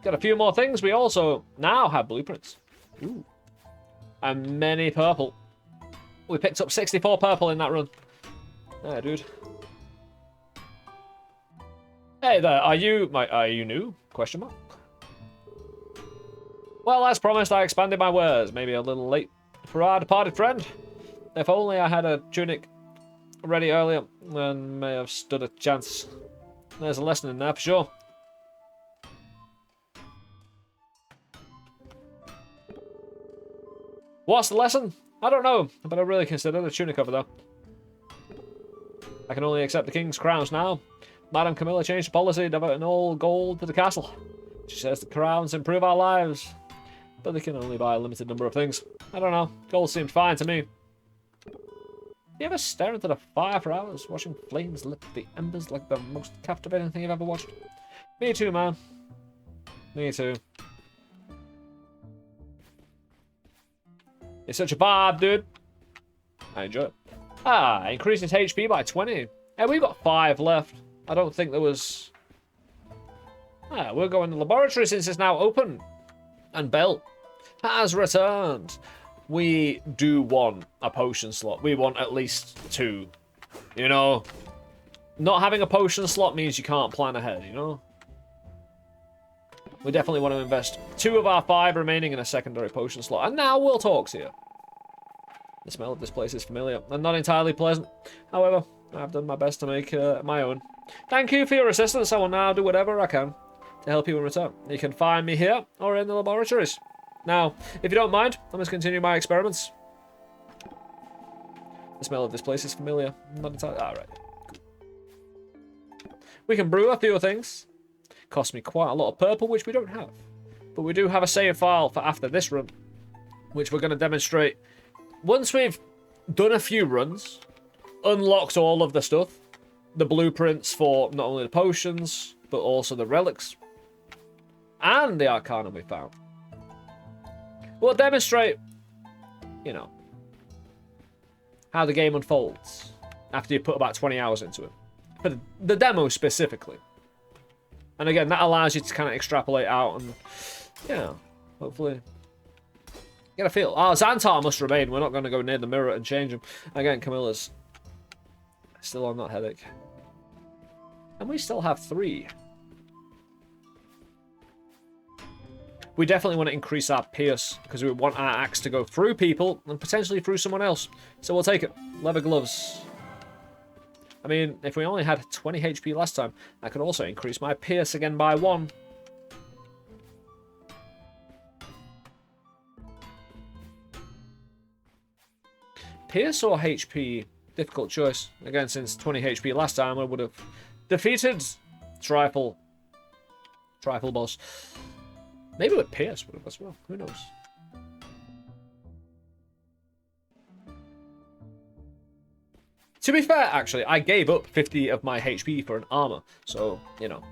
Got a few more things. We also now have blueprints. Ooh. And many purple. We picked up 64 purple in that run. Yeah, dude. Hey there, are you new? Question mark. Well, as promised, I expanded my wares. Maybe a little late for our departed friend. If only I had a tunic ready earlier, then may have stood a chance. There's a lesson in there for sure. What's the lesson? I don't know, but I really consider the tunic over there. I can only accept the king's crowns now. Madame Camilla changed the policy, diverting all gold to the castle. She says the crowns improve our lives, but they can only buy a limited number of things. I don't know. Gold seemed fine to me. You ever stare into the fire for hours, watching flames lit the embers like the most captivating thing you've ever watched? Me too, man. Me too. It's such a vibe, dude. I enjoy it. Ah, increased its HP by 20. Hey, we've got 5 left. I don't think there was... Ah, we'll go in the laboratory since it's now open. And Bell has returned. We do want a potion slot. We want at least 2. You know? Not having a potion slot means you can't plan ahead, you know? We definitely want to invest 2 of our 5 remaining in a secondary potion slot. And now we'll talk to you. The smell of this place is familiar and not entirely pleasant. However, I've done my best to make my own. Thank you for your assistance. I will now do whatever I can to help you in return. You can find me here or in the laboratories. Now, if you don't mind, I must continue my experiments. The smell of this place is familiar. Not entirely... Alright. We can brew a few things. Cost me quite a lot of purple, which we don't have. But we do have a save file for after this run, which we're going to demonstrate. Once we've done a few runs, unlocked all of the stuff, the blueprints for not only the potions, but also the relics, and the Arcana we found. We'll demonstrate, you know, how the game unfolds after you put about 20 hours into it. For the demo specifically. And again, that allows you to kind of extrapolate out and, yeah, hopefully get a feel. Oh, Xantar must remain. We're not going to go near the mirror and change him. Again, Camilla's still on that headache. And we still have 3. We definitely want to increase our pierce because we want our axe to go through people and potentially through someone else. So we'll take it. Leather gloves. I mean, if we only had 20 HP last time, I could also increase my pierce again by 1. Pierce or HP? Difficult choice. Again, since 20 HP last time, I would have defeated Trifle boss. Maybe with Pierce would have as well. Who knows? To be fair, actually, I gave up 50 of my HP for an armor. So, you know,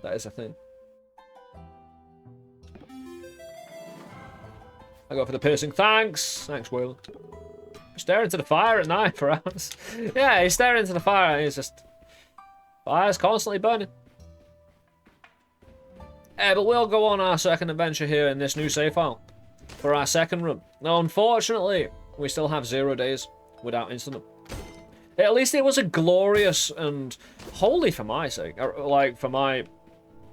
that is a thing. I go for the piercing. Thanks. Thanks, Will. Stare into the fire at night for hours. Yeah, he's staring into the fire and he's just... Fire's constantly burning. Yeah, but we'll go on our second adventure here in this new save file. For our second run. Now, unfortunately, we still have 0 days without instalment. At least it was a glorious and, wholly for my sake, like, for my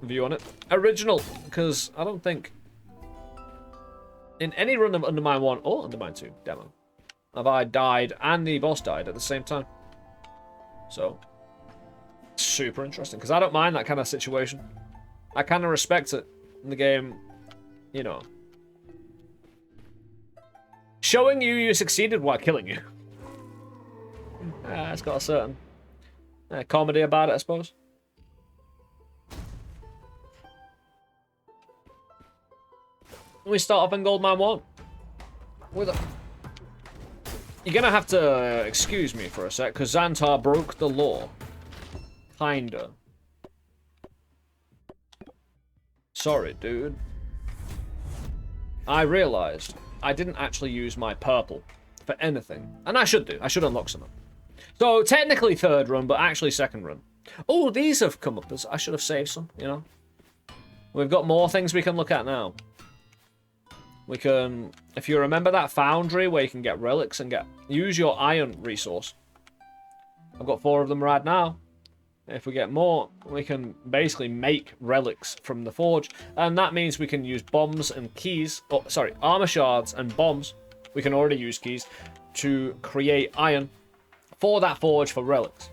view on it, original. Because I don't think in any run of UnderMine 1 or UnderMine 2 demo have I died and the boss died at the same time. So, super interesting. Because I don't mind that kind of situation. I kind of respect it in the game, you know. Showing you succeeded while killing you. It's got a certain comedy about it, I suppose. We start off in Gold Mine 1 with a You're gonna have to excuse me for a sec, because Xantar broke the law. Kinda. Sorry, dude. I realized I didn't actually use my purple for anything. And I should do. I should unlock some. So, technically third run, but actually second run. Oh, these have come up as... I should have saved some, you know. We've got more things we can look at now. We can... If you remember that Foundry where you can get relics and use your iron resource. I've got 4 of them right now. If we get more, we can basically make relics from the forge. And that means we can use bombs and keys. Oh, sorry, armor shards and bombs. We can already use keys to create iron for that forge for relics.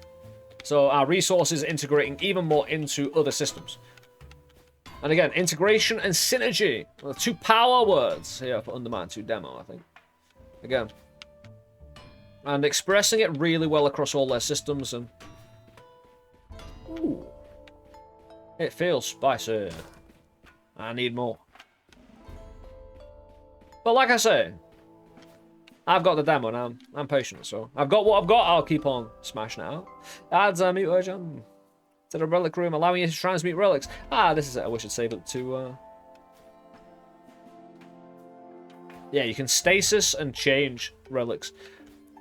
So our resources integrating even more into other systems. And again, integration and synergy. Well, 2 power words here for UnderMine 2 demo, I think. Again. And expressing it really well across all their systems and... Ooh. It feels spicy. I need more. But like I say, I've got the demo now. I'm patient, so I've got what I've got. I'll keep on smashing it out. Adds a mutagen to the relic room, allowing you to transmute relics. Ah, this is it. I wish I'd save it to. Yeah, you can stasis and change relics.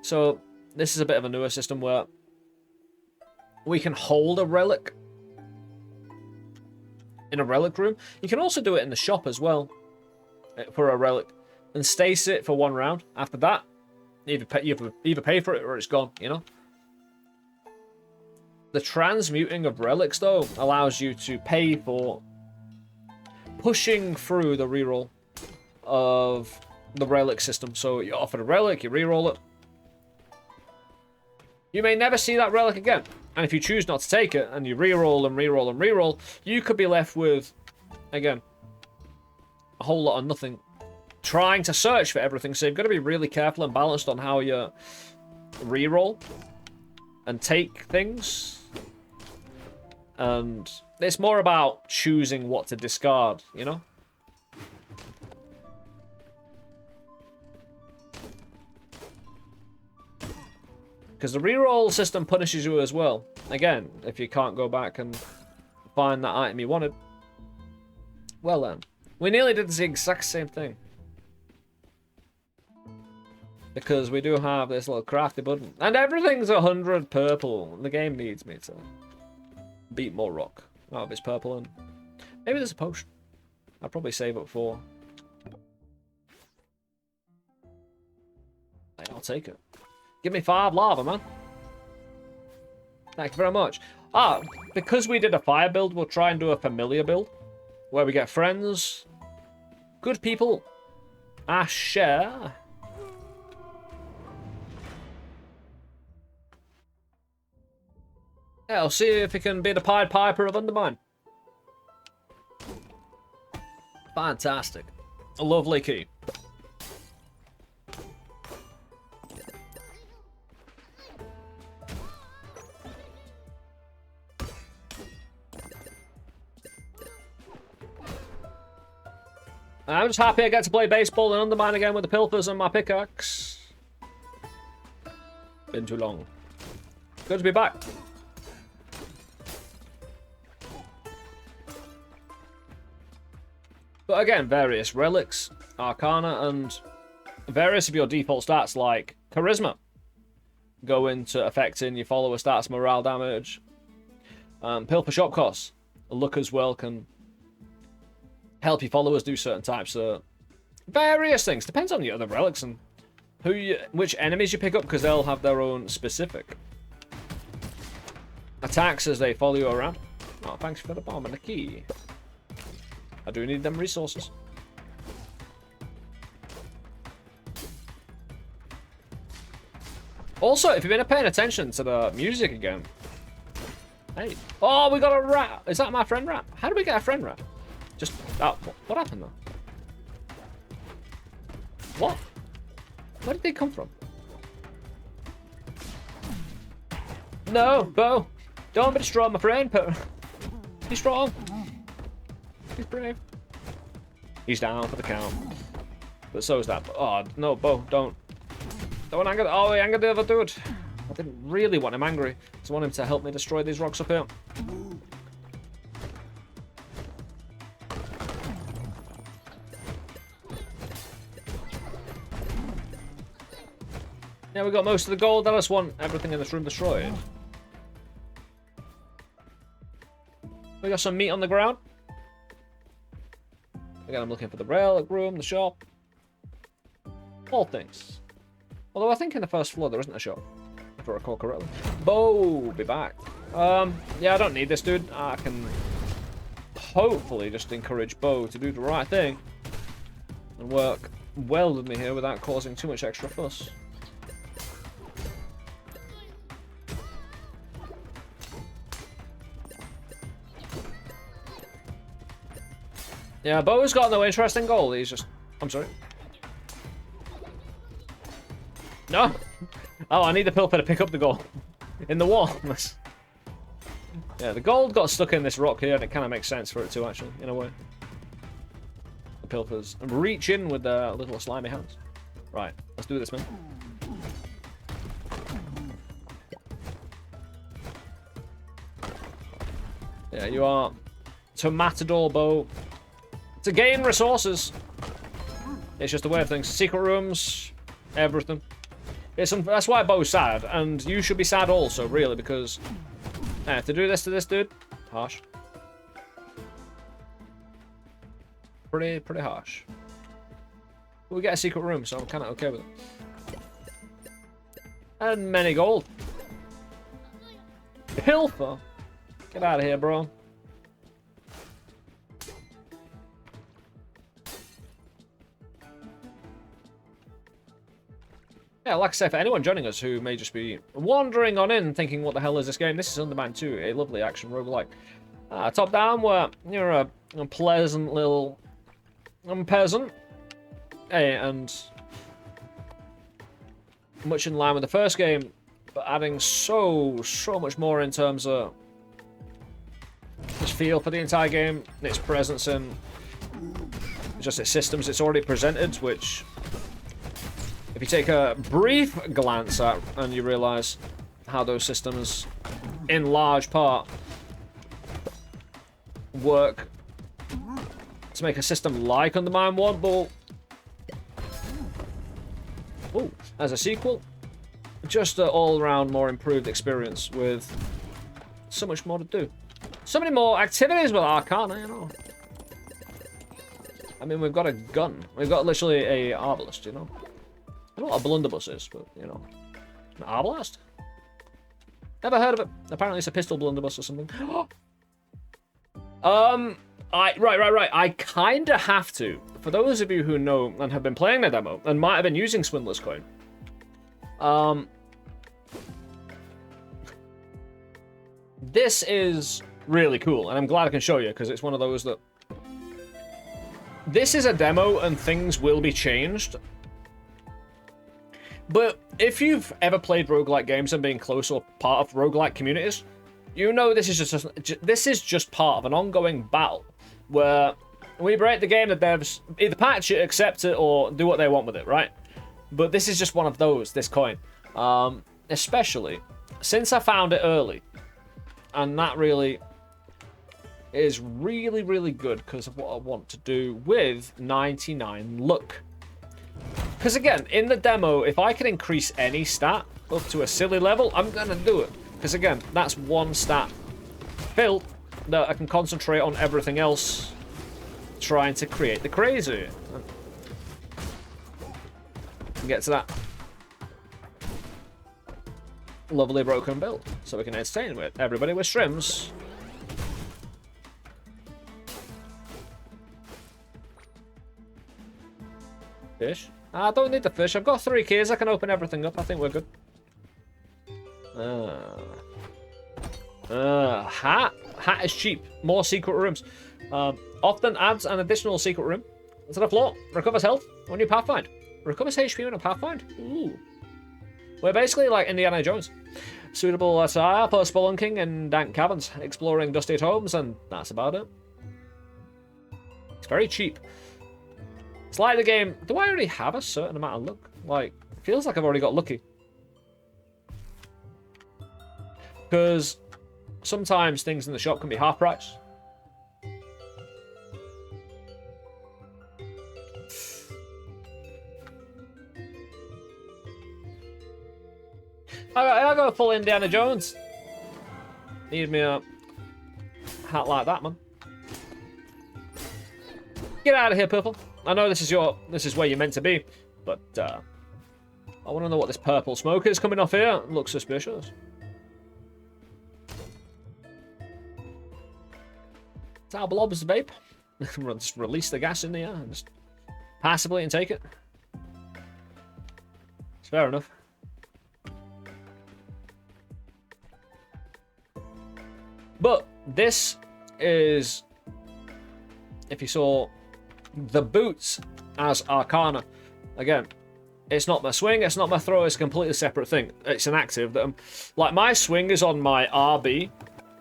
So this is a bit of a newer system where we can hold a relic in a relic room. You can also do it in the shop as well for a relic and stasis it for 1 round. After that, you either pay for it or it's gone, you know? The transmuting of relics, though, allows you to pay for pushing through the reroll of the relic system. So you offer a relic, you reroll it. You may never see that relic again. And if you choose not to take it, and you reroll and reroll and reroll, you could be left with, again, a whole lot of nothing. Trying to search for everything, so you've got to be really careful and balanced on how you reroll and take things. And it's more about choosing what to discard, you know? Because the reroll system punishes you as well. Again, if you can't go back and find that item you wanted. Well then. We nearly did the exact same thing. Because we do have this little crafty button. And everything's 100 purple. The game needs me to beat more rock out of its purple. And maybe there's a potion. I'll probably save up for. I'll take it. Give me 5 lava, man. Thank you very much. Ah, because we did a fire build, we'll try and do a familiar build. Where we get friends. Good people. Share. Yeah, I'll see if he can be the Pied Piper of UnderMine. Fantastic. A lovely key. I'm just happy I get to play baseball and UnderMine again with the pilfers and my pickaxe. Been too long. Good to be back. But again, various relics, Arcana, and various of your default stats like Charisma go into affecting your follower stats, morale damage. Pilfer shop costs. Luck as well can help your followers do certain types of various things. Depends on the other relics and which enemies you pick up, because they'll have their own specific attacks as they follow you around. Oh, thanks for the bomb and the key. I do need them resources. Also, if you've been paying attention to the music again. Hey. Oh, we got a rat. Is that my friend rat? How did we get a friend rat? Just, what happened though? What? Where did they come from? No, Bo. Don't be strong, my friend. He's strong. He's brave. He's down for the count. But so is that. Oh, no, Bo, don't. Don't anger. Oh, he angered the other dude. I didn't really want him angry. I just want him to help me destroy these rocks up here. Yeah, we got most of the gold. I just want everything in this room destroyed. We got some meat on the ground. Again, I'm looking for the relic room, the shop. All things. Although I think in the first floor there isn't a shop, if I recall correctly. Bo, be back. Yeah, I don't need this dude. I can hopefully just encourage Bo to do the right thing and work well with me here without causing too much extra fuss. Yeah, Bo's got no interest in gold. He's just... I'm sorry. No! Oh, I need the pilfer to pick up the gold. In the wall. Yeah, the gold got stuck in this rock here, and it kind of makes sense for it to, actually, in a way. The pilfers reach in with their little slimy hands. Right, let's do this, man. Yeah, you are to Matador Bo. To gain resources. It's just a way of things. Secret rooms, everything. That's why Bo's sad, and you should be sad also, really, because to do this to this dude, harsh. Pretty harsh. But we get a secret room, so I'm kind of okay with it. And many gold. Pilfer. Get out of here, bro. Yeah, like I say, for anyone joining us who may just be wandering on in thinking, what the hell is this game? This is UnderMine 2, a lovely action roguelike. Top down, where you're a pleasant little peasant. And much in line with the first game, but adding so much more in terms of its feel for the entire game, its presence in just its systems it's already presented, which... if you take a brief glance at and you realize how those systems, in large part, work to make a system like UnderMine 1, but as a sequel, just an all-around more improved experience with so much more to do. So many more activities with Arcana, you know. I mean, we've got a gun. We've got literally a arbalist, you know. I don't know what a blunderbuss is, but, you know. An arbalist? Never heard of it. Apparently it's a pistol blunderbuss or something. Right. I kinda have to. For those of you who know and have been playing the demo, and might have been using Swindler's Coin, this is really cool, and I'm glad I can show you, because it's one of those that... This is a demo, and things will be changed. But if you've ever played roguelike games and been close or part of roguelike communities, you know this is just part of an ongoing battle where we break the game, the devs either patch it, accept it, or do what they want with it, right? But this is just one of those, this coin. Especially since I found it early. And that really is really good because of what I want to do with 99 luck. Because again, in the demo, if I can increase any stat up to a silly level, I'm going to do it. Because again, that's one stat built that I can concentrate on everything else, trying to create the crazy. And get to that lovely broken build, so we can entertain with everybody with streams. Fish? I don't need the fish. I've got 3 keys. I can open everything up. I think we're good. Hat. Hat is cheap. More secret rooms. Often adds an additional secret room to the floor. Recovers health when you pathfind. Recovers HP when you pathfind. Ooh. We're basically like Indiana Jones. Suitable attire for spelunking in dank caverns, exploring dusty homes, and that's about it. It's very cheap. It's like the game... Do I already have a certain amount of luck? Like, Feels like I've already got lucky. Because sometimes things in the shop can be half price. I'll go full Indiana Jones. Need me a hat like that, man. Get out of here, purple. I know this is where you're meant to be, but I want to know what this purple smoke is coming off here. It looks suspicious. It's our blobs vape. Just release the gas in the air and just passively and take it. It's fair enough. But this is, if you saw the boots as Arcana, again, it's not my swing, it's not my throw, it's a completely separate thing. It's an active that like my swing is on my RB.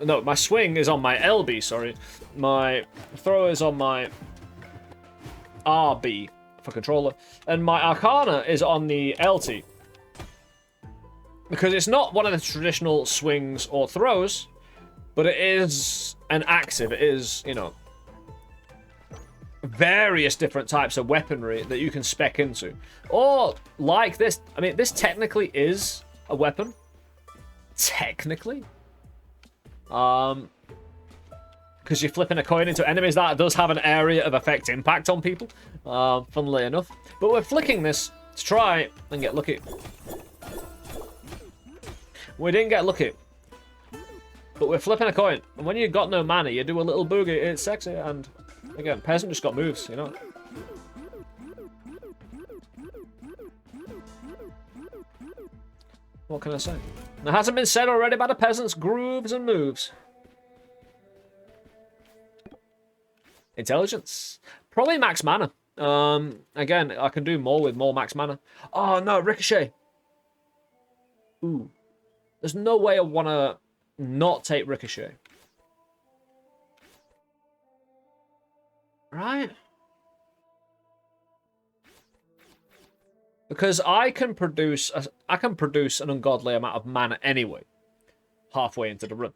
No, my swing is on my LB, sorry. My throw is on my RB for controller. And my Arcana is on the LT. Because it's not one of the traditional swings or throws, but it is an active. It is, you know, various different types of weaponry that you can spec into. Or, like this, I mean, this technically is a weapon. Technically. Because you're flipping a coin into enemies, that does have an area of effect impact on people, funnily enough. But we're flicking this to try and get lucky. We didn't get lucky. But we're flipping a coin. And when you've got no mana, you do a little boogie, it's sexy. And again, Peasant just got moves, you know. What can I say? It hasn't been said already about a Peasant's grooves and moves. Intelligence. Probably max mana. Again, I can do more with more max mana. Oh no, Ricochet. Ooh. There's no way I want to not take Ricochet. Right? Because I can produce an ungodly amount of mana anyway, halfway into the run,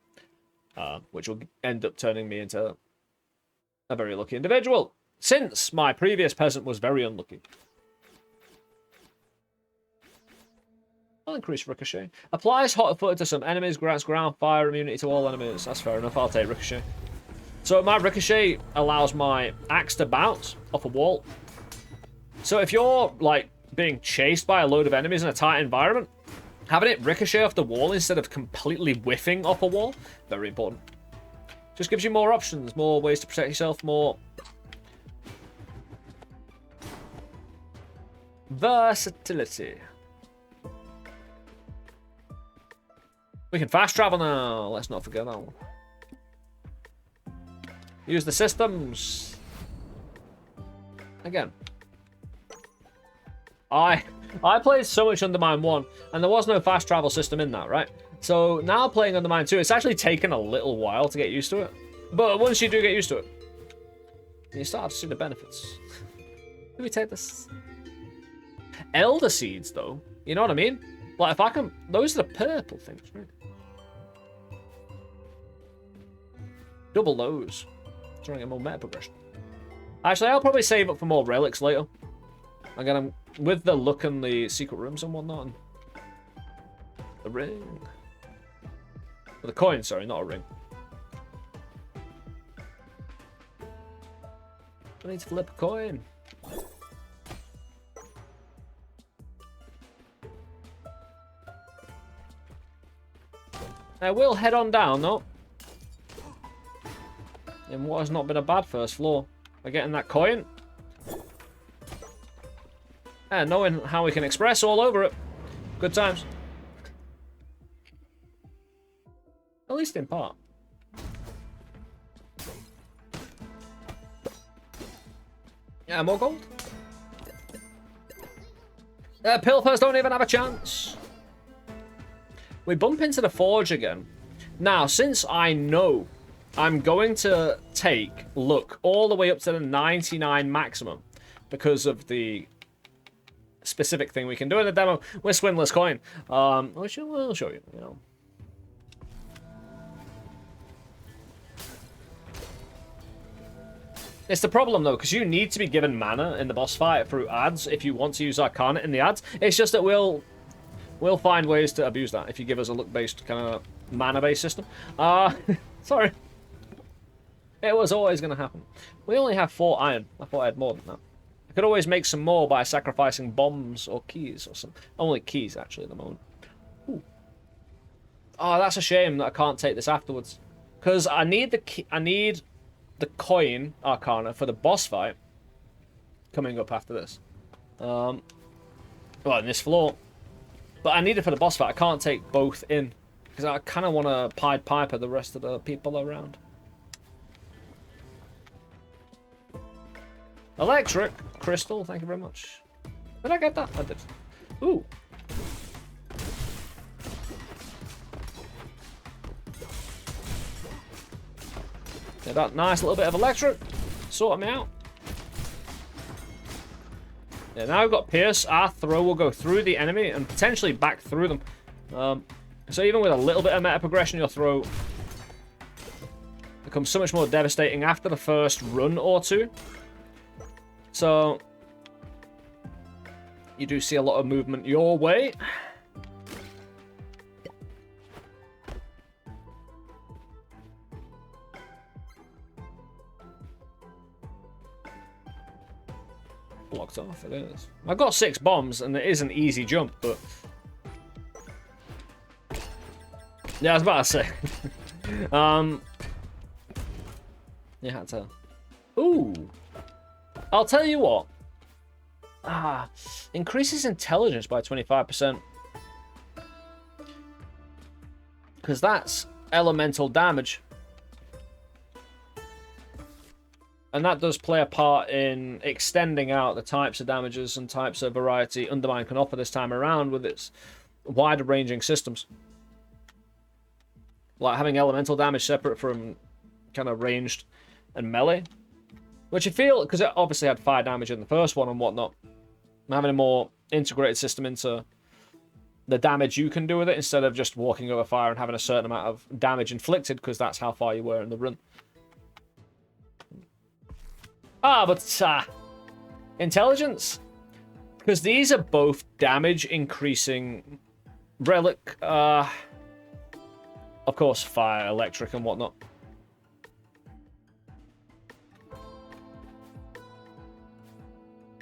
which will end up turning me into a very lucky individual, since my previous Peasant was very unlucky. I'll increase Ricochet. Applies hot foot to some enemies, grants ground fire immunity to all enemies. That's fair enough, I'll take Ricochet. So my Ricochet allows my axe to bounce off a wall. So if you're, like, being chased by a load of enemies in a tight environment, having it ricochet off the wall instead of completely whiffing off a wall, very important. Just gives you more options, more ways to protect yourself, more versatility. We can fast travel now. Let's not forget that one. Use the systems. Again. I played so much UnderMine 1, and there was no fast travel system in that, right? So now playing UnderMine 2, it's actually taken a little while to get used to it. But once you do get used to it, you start to see the benefits. Let me take this. Elder Seeds, though. You know what I mean? Like, if I can... Those are the purple things, right? Double those. Trying to get more meta progression. Actually, I'll probably save up for more relics later. Again, I'm with the look and the secret rooms and whatnot. And the ring. Well, the coin, sorry, not a ring. I need to flip a coin. I will head on down, though. In what has not been a bad first floor. By getting that coin. And knowing how we can express all over it. Good times. At least in part. Yeah, more gold. Pilfers don't even have a chance. We bump into the forge again. Now, since I know I'm going to take luck all the way up to the 99 maximum because of the specific thing we can do in the demo with Swindler's Coin, which we'll show you, you know. It's the problem, though, because you need to be given mana in the boss fight through ads if you want to use Arcana in the ads. It's just that we'll find ways to abuse that if you give us a luck-based, kind of mana-based system. Sorry. It was always going to happen. We only have 4 iron. I thought I had more than that. I could always make some more by sacrificing bombs or keys or something. Only keys, actually, at the moment. Ooh. Oh, that's a shame that I can't take this afterwards. Because I need the coin Arcana for the boss fight coming up after this. Well, in this floor. But I need it for the boss fight. I can't take both in. Because I kind of want to Pied Piper the rest of the people around. Electric crystal, thank you very much. Did I get that? I did. Ooh. Yeah, that nice little bit of electric. Sorting me out. Yeah, now we've got Pierce. Our throw will go through the enemy and potentially back through them. So even with a little bit of meta progression, your throw becomes so much more devastating after the first run or two. So you do see a lot of movement your way. Blocked off, it is. I've got 6 bombs, and it is an easy jump, but... Yeah, I was about to say. You had to... Ooh! I'll tell you what. Increases intelligence by 25%. Because that's elemental damage. And that does play a part in extending out the types of damages and types of variety UnderMine can offer this time around with its wider ranging systems. Like having elemental damage separate from kind of ranged and melee. Which you feel, because it obviously had fire damage in the first one and whatnot. Having a more integrated system into the damage you can do with it instead of just walking over fire and having a certain amount of damage inflicted because that's how far you were in the run. But intelligence, because these are both damage increasing relic, of course fire, electric and whatnot.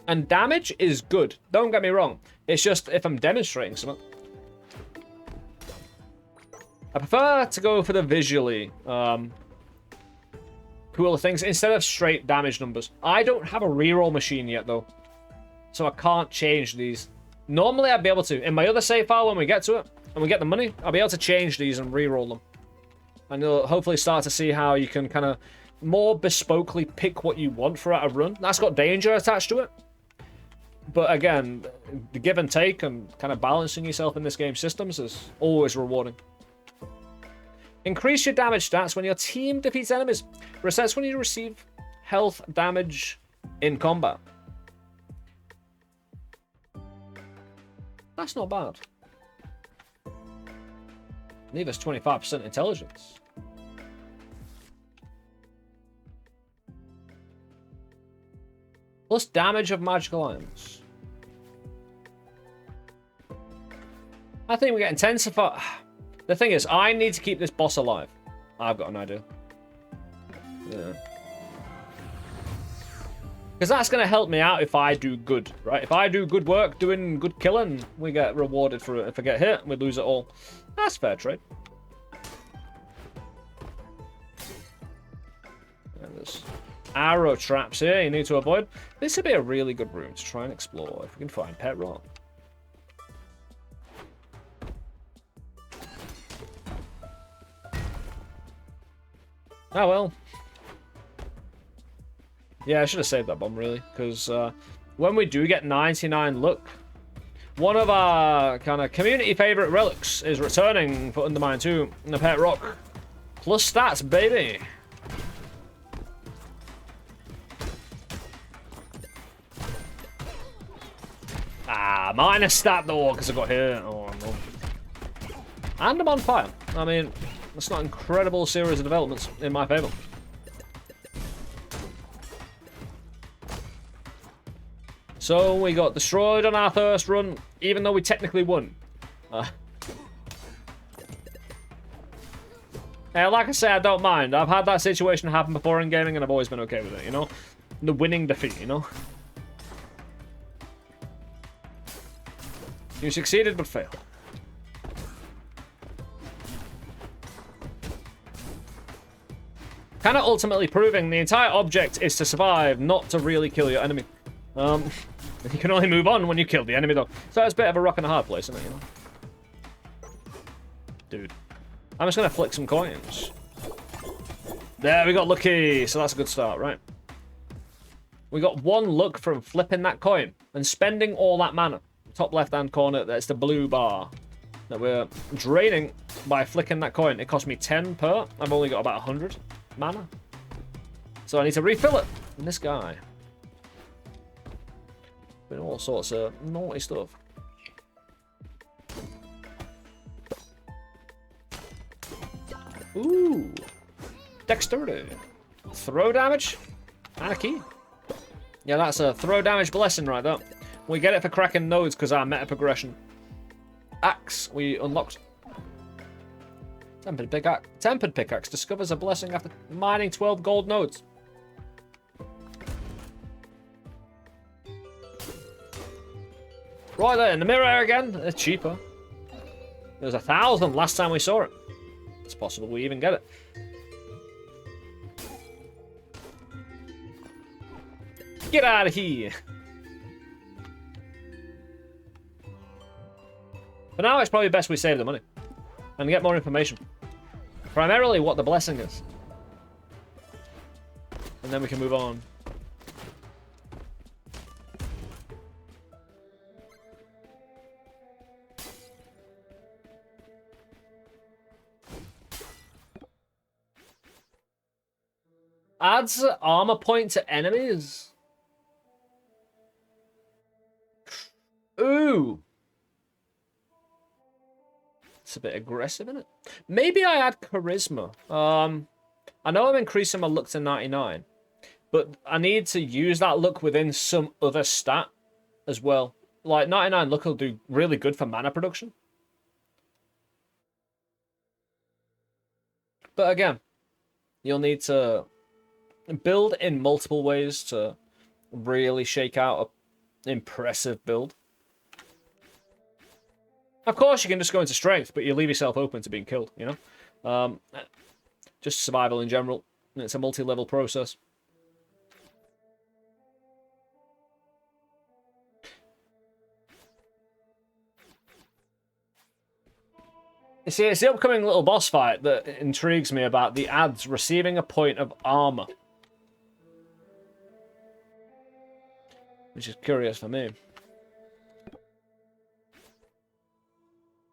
And damage is good, don't get me wrong. It's just if I'm demonstrating something. I prefer to go for the visually cooler things instead of straight damage numbers. I don't have a reroll machine yet though, so I can't change these. Normally I'd be able to. In my other save file when we get to it, and we get the money, I'll be able to change these and reroll them. And you'll hopefully start to see how you can kind of more bespokely pick what you want throughout a run. That's got danger attached to it. But again, the give and take and kind of balancing yourself in this game's systems is always rewarding. Increase your damage stats when your team defeats enemies. Resets when you receive health damage in combat. That's not bad. Leave us 25% intelligence. Plus damage of magical items. I think we get intensified. The thing is, I need to keep this boss alive. I've got an idea. Yeah. Because that's going to help me out if I do good, right? If I do good work, doing good killing, we get rewarded for it. If I get hit, we lose it all. That's fair trade. And there's arrow traps here you need to avoid. This would be a really good room to try and explore if we can find pet rock. Oh well. Yeah, I should have saved that bomb really, because when we do get 99 luck, one of our kind of community favorite relics is returning for UnderMine 2 in the pet rock. Plus stats, baby. minus stat though, because I got hit. Oh, no. And I'm on fire. I mean, that's not an incredible series of developments in my favour. So we got destroyed on our first run, even though we technically won. Hey, like I say, I don't mind. I've had that situation happen before in gaming, and I've always been okay with it, you know? The winning defeat, you know? You succeeded, but failed. Kind of ultimately proving the entire object is to survive, not to really kill your enemy. You can only move on when you kill the enemy, though. So it's a bit of a rock and a hard place, isn't it, you know? Dude. I'm just going to flick some coins. There, we got lucky. So that's a good start, right? We got 1 luck from flipping that coin and spending all that mana. Top left-hand corner, that's the blue bar that we're draining by flicking that coin. It cost me 10 per. I've only got about 100 mana. So I need to refill it. And this guy. Been all sorts of naughty stuff. Ooh. Dexterity. Throw damage. And a key. Yeah, that's a throw damage blessing right there. We get it for cracking nodes because our meta progression. Axe. We unlocked. Tempered pickaxe. Tempered pickaxe discovers a blessing after mining 12 gold nodes. Right there, in the mirror again. It's cheaper. There was 1,000 last time we saw it. It's possible we even get it. Get out of here. For now, it's probably best we save the money. And get more information. Primarily what the blessing is. And then we can move on. Adds armor point to enemies. Ooh. It's a bit aggressive, isn't it? Maybe I add charisma. I know I'm increasing my luck to 99, but I need to use that luck within some other stat as well. Like 99 luck will do really good for mana production. But again, you'll need to build in multiple ways to really shake out an impressive build. Of course, you can just go into strength, but you leave yourself open to being killed, you know? Just survival in general. It's a multi-level process. You see, it's the upcoming little boss fight that intrigues me about the ads receiving a point of armor. Which is curious for me.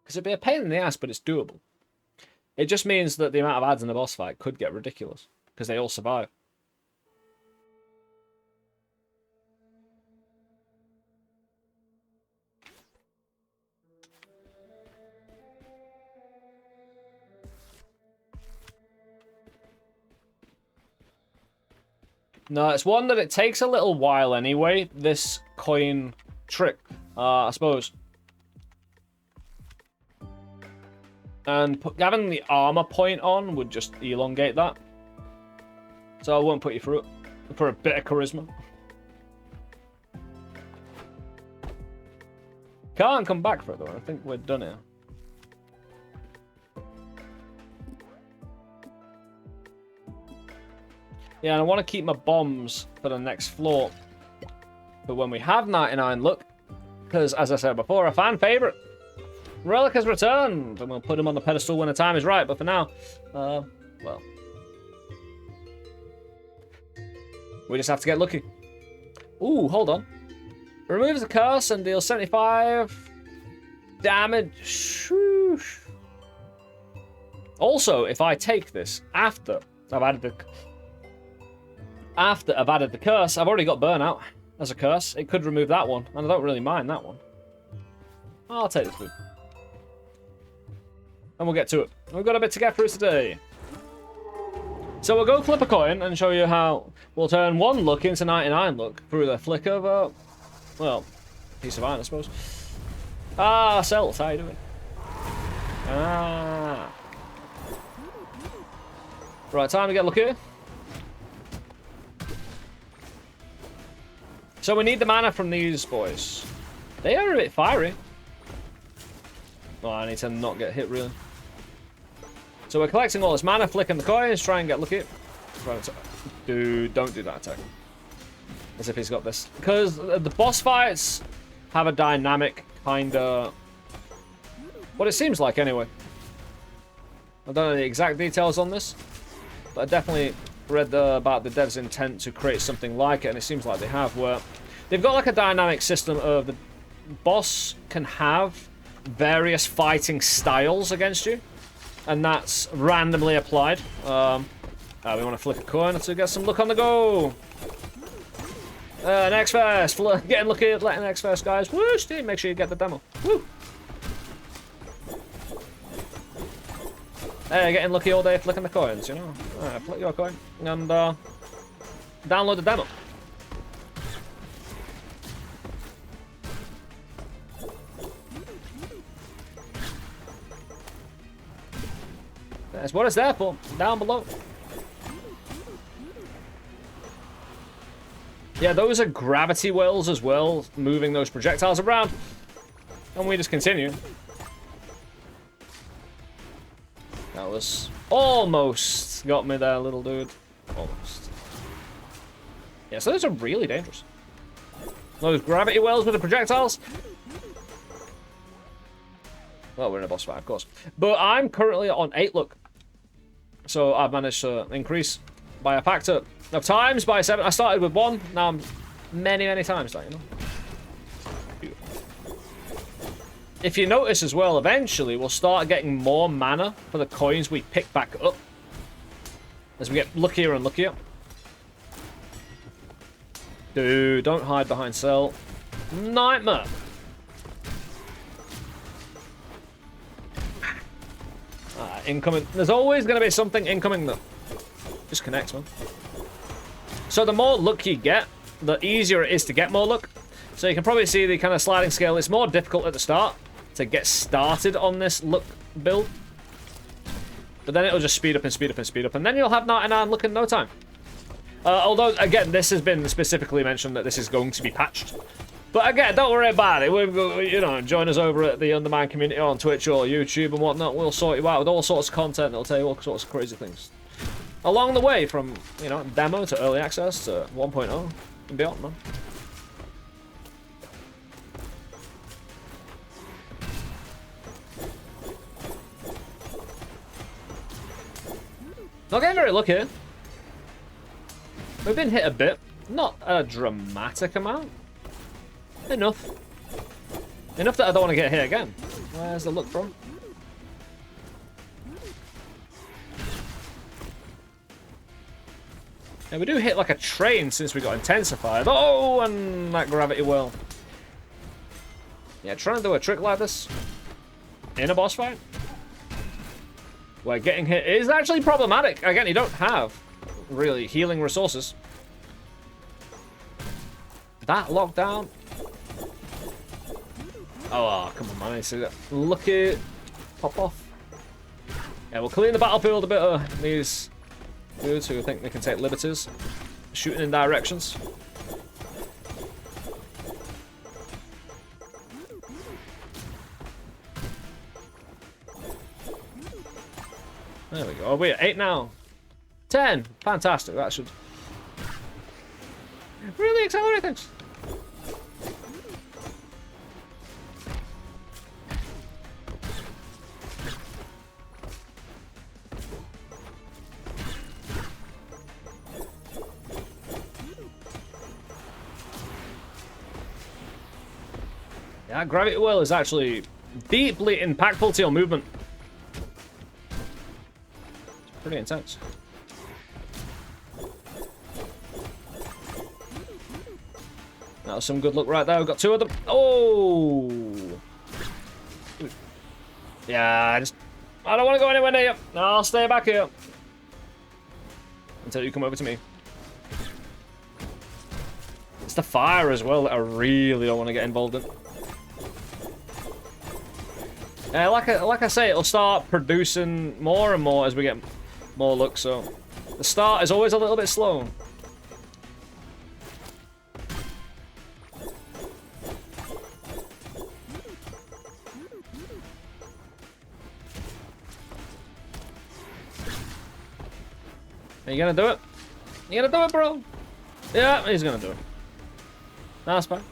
Because it'd be a pain in the ass, but it's doable. It just means that the amount of ads in the boss fight could get ridiculous. Because they all survive. No, it's one that it takes a little while anyway, this coin trick, I suppose. And having the armor point on would just elongate that. So I won't put you through it for a bit of charisma. Can't come back for it though, I think we're done here. Yeah, and I want to keep my bombs for the next floor. But when we have 99 luck, because as I said before, a fan favorite, Relic has returned, and we'll put him on the pedestal when the time is right. But for now, well, we just have to get lucky. Ooh, hold on. Removes the curse and deals 75 damage. Shoosh. Also, if I take this after I've added the curse, I've already got burnout as a curse. It could remove that one, and I don't really mind that one. I'll take this food. And we'll get to it. We've got a bit to get through today. So we'll go flip a coin and show you how we'll turn 1 luck into 99 luck through the flick of a, well, piece of iron, I suppose. Ah, Celt, how you doing? Ah. Right, time to get lucky. So we need the mana from these boys. They are a bit fiery. Oh, I need to not get hit, really. So we're collecting all this mana, flicking the coins, try and get lucky. Dude, don't do that attack. As if he's got this. Because the boss fights have a dynamic kind of... what it seems like, anyway. I don't know the exact details on this. But I definitely read about the devs' intent to create something like it, and it seems like they have, where they've got like a dynamic system of the boss can have various fighting styles against you, and that's randomly applied. We want to flick a coin to get some luck on the go. NextFest, getting lucky at letting NextFest, guys. Woo, Steam, make sure you get the demo. Woo. Hey, getting lucky all day flicking the coins, you know. Alright, flick your coin and download the demo. That's what it's there for, down below. Yeah, those are gravity wells as well, moving those projectiles around. And we just continue. That was almost got me there, little dude. Almost. Yeah, so those are really dangerous. Those gravity wells with the projectiles. Well, we're in a boss fight, of course. But I'm currently on 8 luck. So I've managed to increase by a factor of times by 7. I started with 1, now I'm many, many times that, you know. Beautiful. If you notice as well, eventually we'll start getting more mana for the coins we pick back up. As we get luckier and luckier. Dude, don't hide behind Cell. Nightmare. Incoming. There's always going to be something incoming that just connects, man. So the more luck you get, the easier it is to get more luck. So you can probably see the kind of sliding scale. It's more difficult at the start to get started on this luck build. But then it'll just speed up and speed up and speed up. And then you'll have 99 luck in no time. Although, again, this has been specifically mentioned that this is going to be patched. But again, don't worry about it. You know, join us over at the UnderMine community on Twitch or YouTube and whatnot. We'll sort you out with all sorts of content that'll tell you all sorts of crazy things. Along the way, from, you know, demo to early access to 1.0 and beyond, man. Not getting very lucky. We've been hit a bit. Not a dramatic amount. Enough. Enough that I don't want to get hit again. Where's the luck from? Yeah, we do hit like a train since we got intensified. Oh, and that gravity well. Yeah, trying to do a trick like this in a boss fight where getting hit is actually problematic. Again, you don't have really healing resources. That lockdown. Oh, come on, man. I see that. Lucky. Pop off. Yeah, we'll clean the battlefield a bit of these dudes who think they can take liberties. Shooting in directions. There we go. Oh, we're at 8 now. 10. Fantastic. That should really accelerate things. Yeah, gravity well is actually deeply impactful to your movement. It's pretty intense. That was some good luck right there. We've got 2 of them. Oh! Yeah, I don't want to go anywhere near you. I'll stay back here. Until you come over to me. It's the fire as well that I really don't want to get involved in. Like I say, it'll start producing more and more as we get more luck, so... The start is always a little bit slow. Are you gonna do it? You gonna do it, bro? Yeah, he's gonna do it. No, that's fine.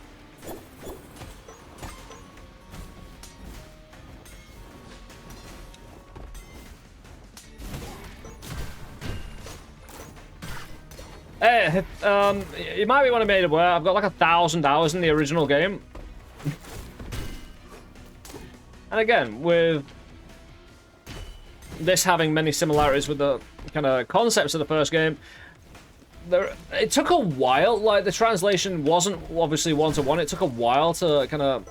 Hey, you might be want to made aware, I've got like 1,000 hours in the original game. And again, with this having many similarities with the kind of concepts of the first game, it took a while. Like, the translation wasn't obviously one-to-one. It took a while to kind of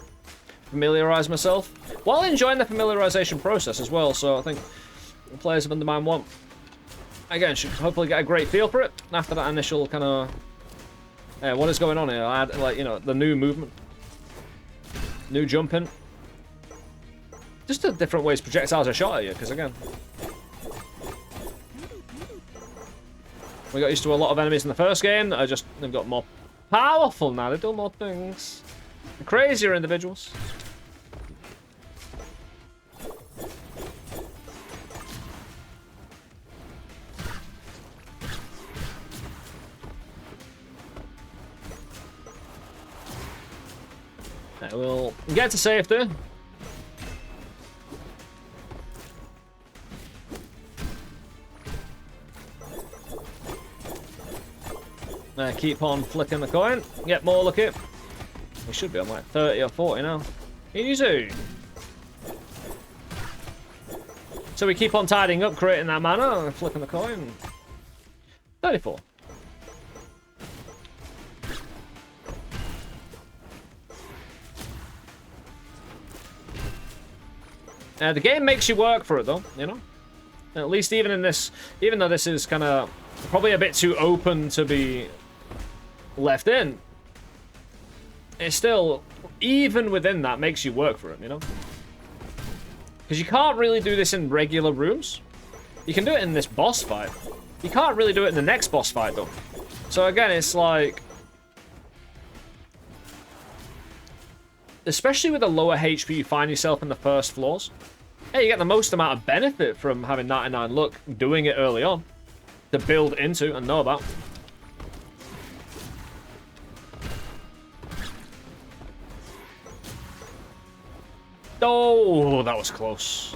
familiarize myself, while enjoying the familiarization process as well. So I think the players of UnderMine 1, again, should hopefully get a great feel for it after that initial kind of, what is going on here? I had, like, you know, the new movement, new jumping, just the different ways projectiles are shot at you. Because again, we got used to a lot of enemies in the first game that are just, they've got more powerful now. They do more things. They're crazier individuals. We'll get to safety. Keep on flicking the coin. Get more lucky. We should be on like 30 or 40 now. Easy. So we keep on tidying up, creating that mana, and flicking the coin. 34. The game makes you work for it, though, you know? At least even in this, even though this is kind of probably a bit too open to be left in, it still, even within that, makes you work for it, you know? Because you can't really do this in regular rooms. You can do it in this boss fight. You can't really do it in the next boss fight, though. So again, it's like, especially with the lower HP you find yourself in the first floors, hey, you get the most amount of benefit from having 99 luck, doing it early on, to build into and know about. Oh, that was close.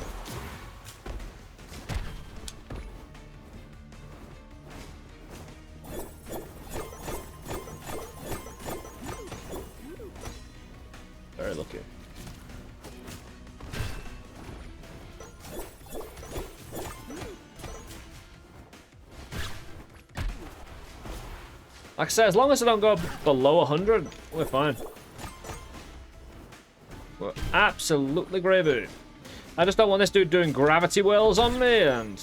Very lucky. Like I said, as long as I don't go below 100, we're fine. We're absolutely gravy. I just don't want this dude doing gravity wells on me and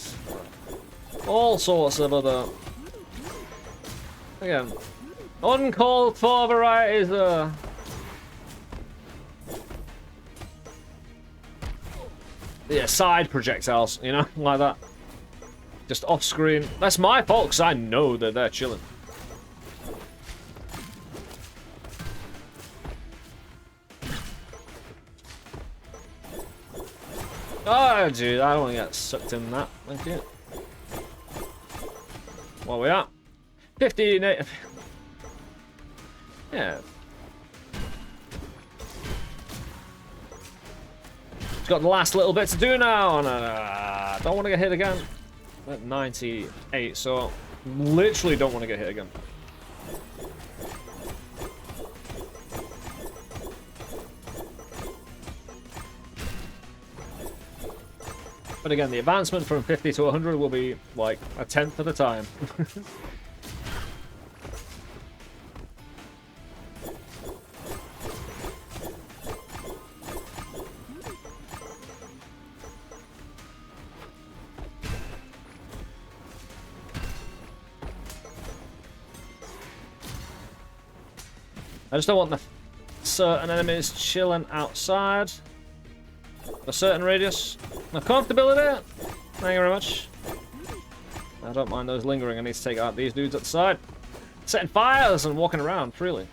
all sorts of other, again, uncalled for varieties. Yeah, side projectiles, you know, like that. Just off screen. That's my fault, because I know that they're chilling. Oh, dude, I don't want to get sucked in that. Thank you. Where we at? 15. Yeah. Got the last little bit to do now, and don't want to get hit again. At 98, so literally don't want to get hit again. But again, the advancement from 50 to 100 will be like a tenth of the time. I just don't want the certain enemies chilling outside a certain radius. Now, comfortability. Thank you very much. I don't mind those lingering. I need to take out these dudes at the side. Setting fires and walking around freely.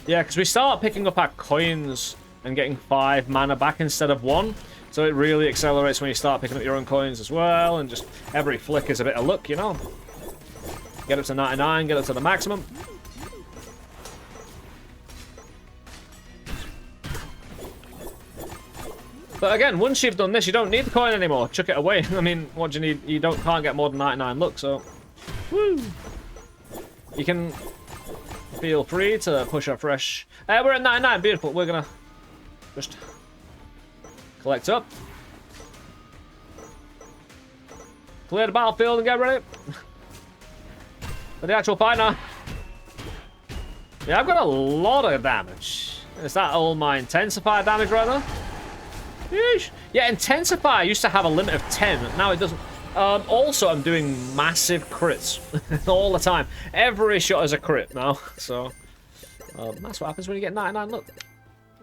Yeah, because we start picking up our coins and getting 5 mana back instead of 1. So it really accelerates when you start picking up your own coins as well. And just every flick is a bit of luck, you know. Get up to 99, get up to the maximum. But again, once you've done this, you don't need the coin anymore. Chuck it away. I mean, what do you need? You can't get more than 99 luck, so... Woo! You can... Feel free to push a fresh... we're at 99, beautiful. We're gonna just collect up. Clear the battlefield and get ready for the actual fight now. Yeah, I've got a lot of damage. Is that all my intensifier damage right there? Yeesh. Yeah, intensifier used to have a limit of 10. Now it doesn't. Also, I'm doing massive crits all the time. Every shot is a crit now. So, that's what happens when you get 99. Look,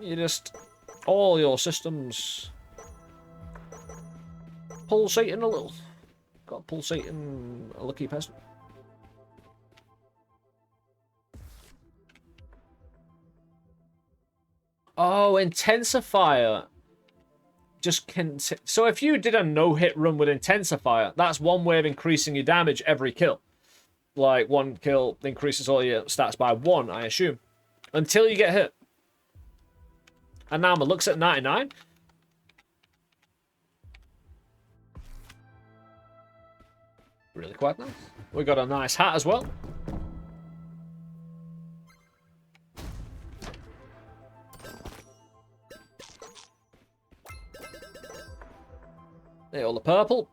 you just... All your systems... pulsating a little. Got pulsating a lucky peasant. Oh, intensifier. Just can... So if you did a no-hit run with intensifier, that's one way of increasing your damage every kill. Like, 1 kill increases all your stats by 1, I assume. Until you get hit. And now my luck's at 99. Really quite nice. We got a nice hat as well. There, all the purple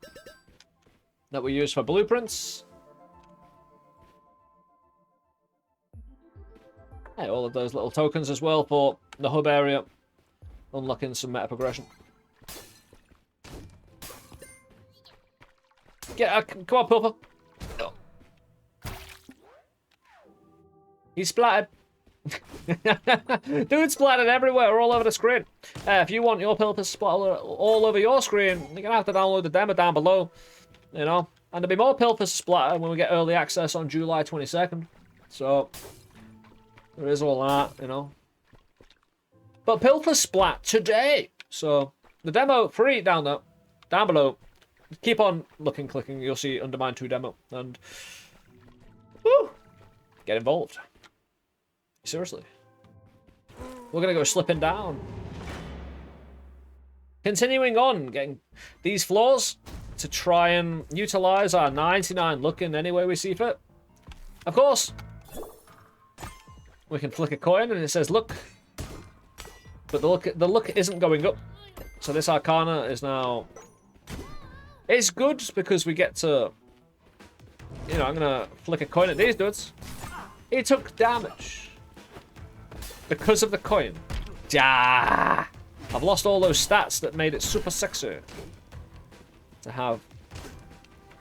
that we use for blueprints. Hey, all of those little tokens as well for the hub area, unlocking some meta progression. Come on, Purple. Oh. He's splattered. Dude splattered everywhere, all over the screen. If you want your pill to splatter all over your screen, you're gonna have to download the demo down below. You know, and there'll be more pill to splatter when we get early access on July 22nd. So there is all that, you know. But Pilfer splat today. So the demo free down there, down below. Keep on looking, clicking. You'll see UnderMine 2 demo and woo, get involved. Seriously. We're going to go slipping down. Continuing on, getting these floors to try and utilize our 99 luck in any way we see fit. Of course, we can flick a coin and it says look. But the luck isn't going up. So this Arcana is now... It's good because we get to... You know, I'm going to flick a coin at these dudes. He took damage. Because of the coin. Yeah. I've lost all those stats that made it super sexy. To have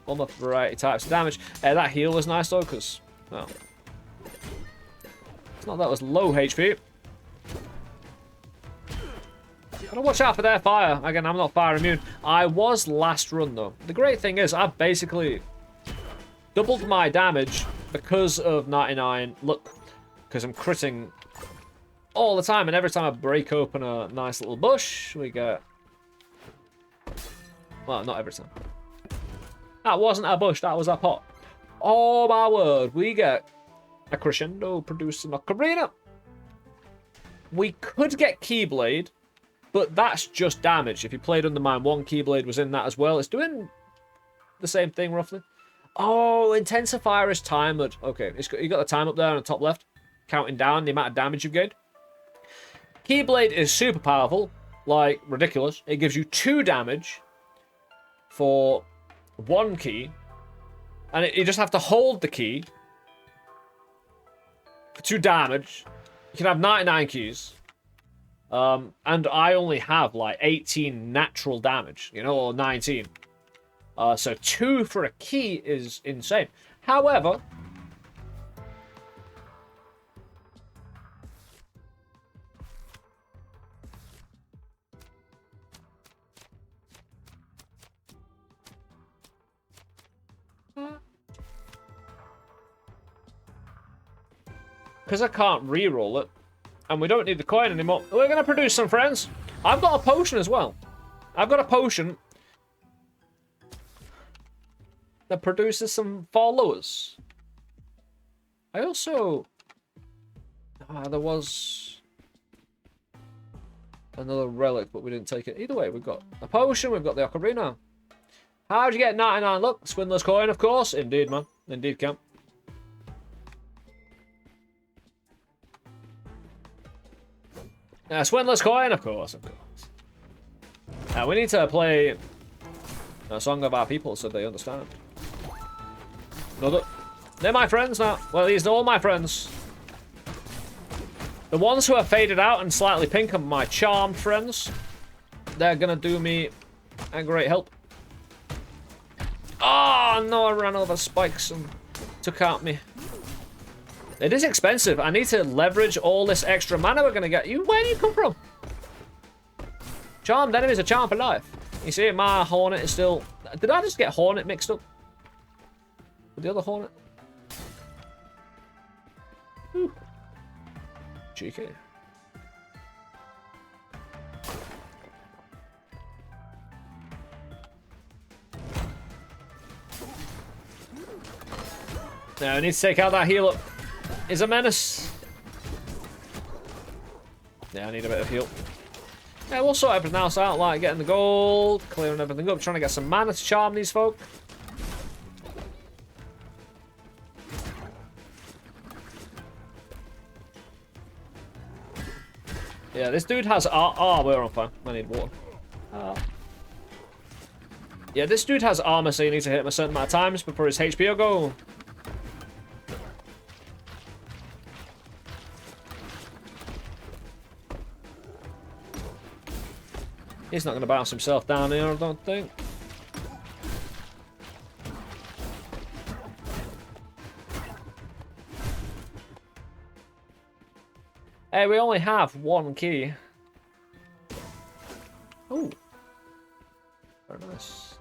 all the variety types of damage. That heal was nice though, because... Well... It's not that it was low HP. Gotta watch out for their fire. Again, I'm not fire immune. I was last run though. The great thing is, I've basically doubled my damage because of 99 luck. Because I'm critting all the time, and every time I break open a nice little bush, we get... Well, not every time. That wasn't a bush, that was a pot. Oh my word, we get a crescendo producing ocarina. We could get Keyblade, but that's just damage. If you played UnderMine 1, Keyblade was in that as well. It's doing the same thing, roughly. Oh, Intensifier is timed. Okay, you got the time up there on the top left, counting down the amount of damage you've gained. Keyblade is super powerful, like ridiculous. It gives you 2 damage for 1 key, and you just have to hold the key for 2 damage. You can have 99 keys. And I only have like 18 natural damage, you know, or 19. So 2 for a key is insane. However, because I can't re-roll it, and we don't need the coin anymore, we're going to produce some friends. I've got a potion as well. I've got a potion that produces some followers. I also... there was another relic, but we didn't take it. Either way, we've got a potion, we've got the Arcarna. How'd you get 99? Look, Swindler's coin, of course. Indeed, man. Indeed, Camp. Swindler's coin, of course, of course. We need to play a song of our people so they understand. Another. They're my friends now. Well, these are all my friends. The ones who are faded out and slightly pink are my charmed friends. They're gonna do me a great help. Oh, no, I ran over spikes and took out me. It is expensive. I need to leverage all this extra mana we're gonna get. Where do you come from? Charmed enemies are charmed for life. You see, my Hornet is still... Did I just get Hornet mixed up with the other Hornet? Whew. Cheeky. Now I need to take out that heal up. Is a menace. Yeah, I need a bit of heal. Yeah, we'll sort everything else out, like getting the gold, clearing everything up, trying to get some mana to charm these folk. Yeah, this dude has... we're on fire. I need water. Yeah, this dude has armor, so you need to hit him a certain amount of times before his HP will go. He's not going to bounce himself down here, I don't think. Hey, we only have 1 key. Oh. Very nice.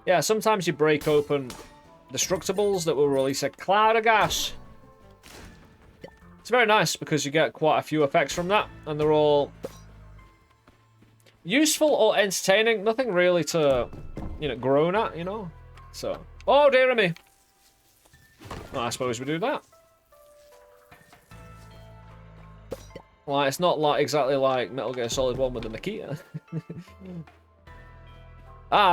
Yeah, sometimes you break open destructibles that will release a cloud of gas. It's very nice because you get quite a few effects from that, and they're all useful or entertaining. Nothing really to, you know, groan at, you know? So, oh dear me. Well, I suppose we do that. Well, it's not like exactly like Metal Gear Solid 1 with the Nikita.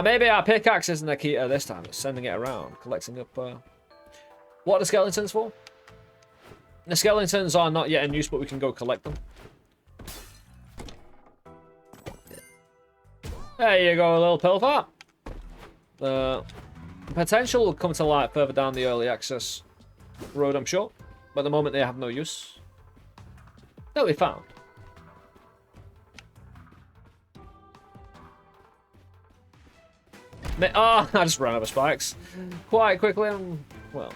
Maybe our pickaxe isn't Nikita this time. It's sending it around, collecting up... What are the skeletons for? The skeletons are not yet in use, but we can go collect them. There you go, a little pilfer. The potential will come to light further down the early access road, I'm sure. But at the moment, they have no use. That we found. I just ran over spikes. Quite quickly and, well.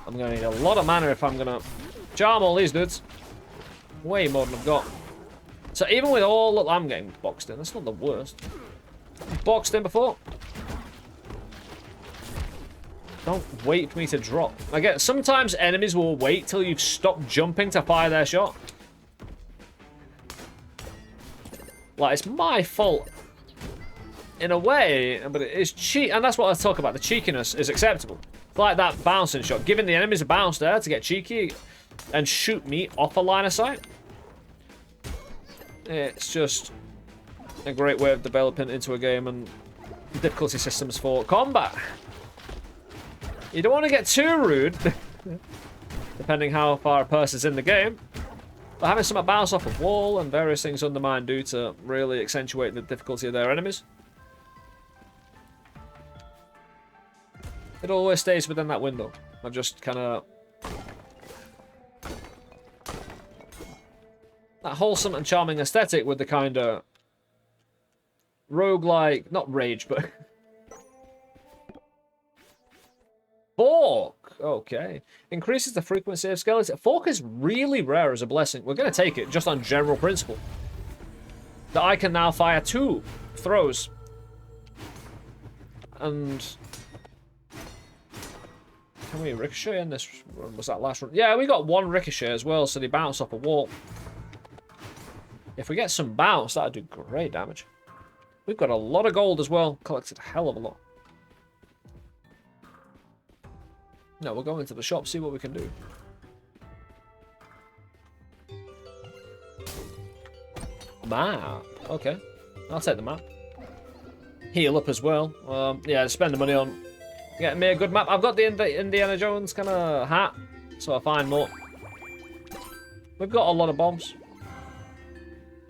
I'm going to need a lot of mana if I'm going to charm all these dudes. Way more than I've got. So even with all... Look, I'm getting boxed in. That's not the worst. Boxed in before. Don't wait for me to drop. I get sometimes enemies will wait till you've stopped jumping to fire their shot. Like, it's my fault. In a way, but it is cheat, and that's what I talk about. The cheekiness is acceptable. It's like that bouncing shot. Giving the enemies a bounce there to get cheeky and shoot me off a line of sight. It's just a great way of developing into a game and difficulty systems for combat. You don't want to get too rude, depending how far a person's in the game. But having some bounce off a wall and various things UnderMine do to really accentuate the difficulty of their enemies. It always stays within that window. I just kind of... that wholesome and charming aesthetic with the kind of... roguelike... not rage, but... Fork! Okay. Increases the frequency of skeleton. Fork is really rare as a blessing. We're going to take it just on general principle. That I can now fire 2 throws. And... can we ricochet in this run? Was that last run? Yeah, we got 1 ricochet as well, so they bounce off a wall. If we get some bounce, that'd do great damage. We've got a lot of gold as well. Collected a hell of a lot. No, we'll go into the shop, see what we can do. Map. Okay. I'll take the map. Heal up as well. Yeah, spend the money on getting me a good map. I've got the Indiana Jones kind of hat, so I'll find more. We've got a lot of bombs.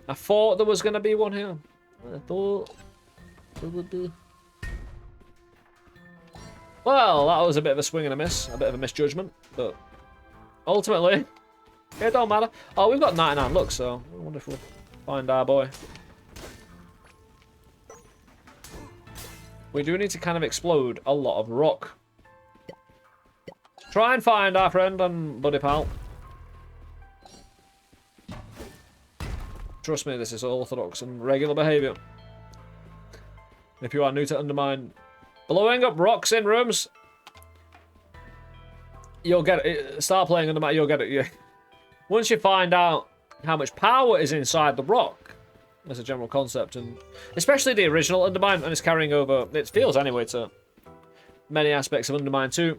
I thought there was going to be one here. I thought there would be. Well, that was a bit of a swing and a miss. A bit of a misjudgment. But ultimately, it don't matter. Oh, we've got 99 looks, so I wonder if we'll find our boy. We do need to kind of explode a lot of rock. Try and find our friend and buddy pal. Trust me, this is orthodox and regular behaviour. If you are new to UnderMine, blowing up rocks in rooms, you'll get it. Start playing UnderMine, you'll get it. Yeah. Once you find out how much power is inside the rock, as a general concept, and especially the original UnderMine, and it's carrying over, it feels anyway, to many aspects of UnderMine too.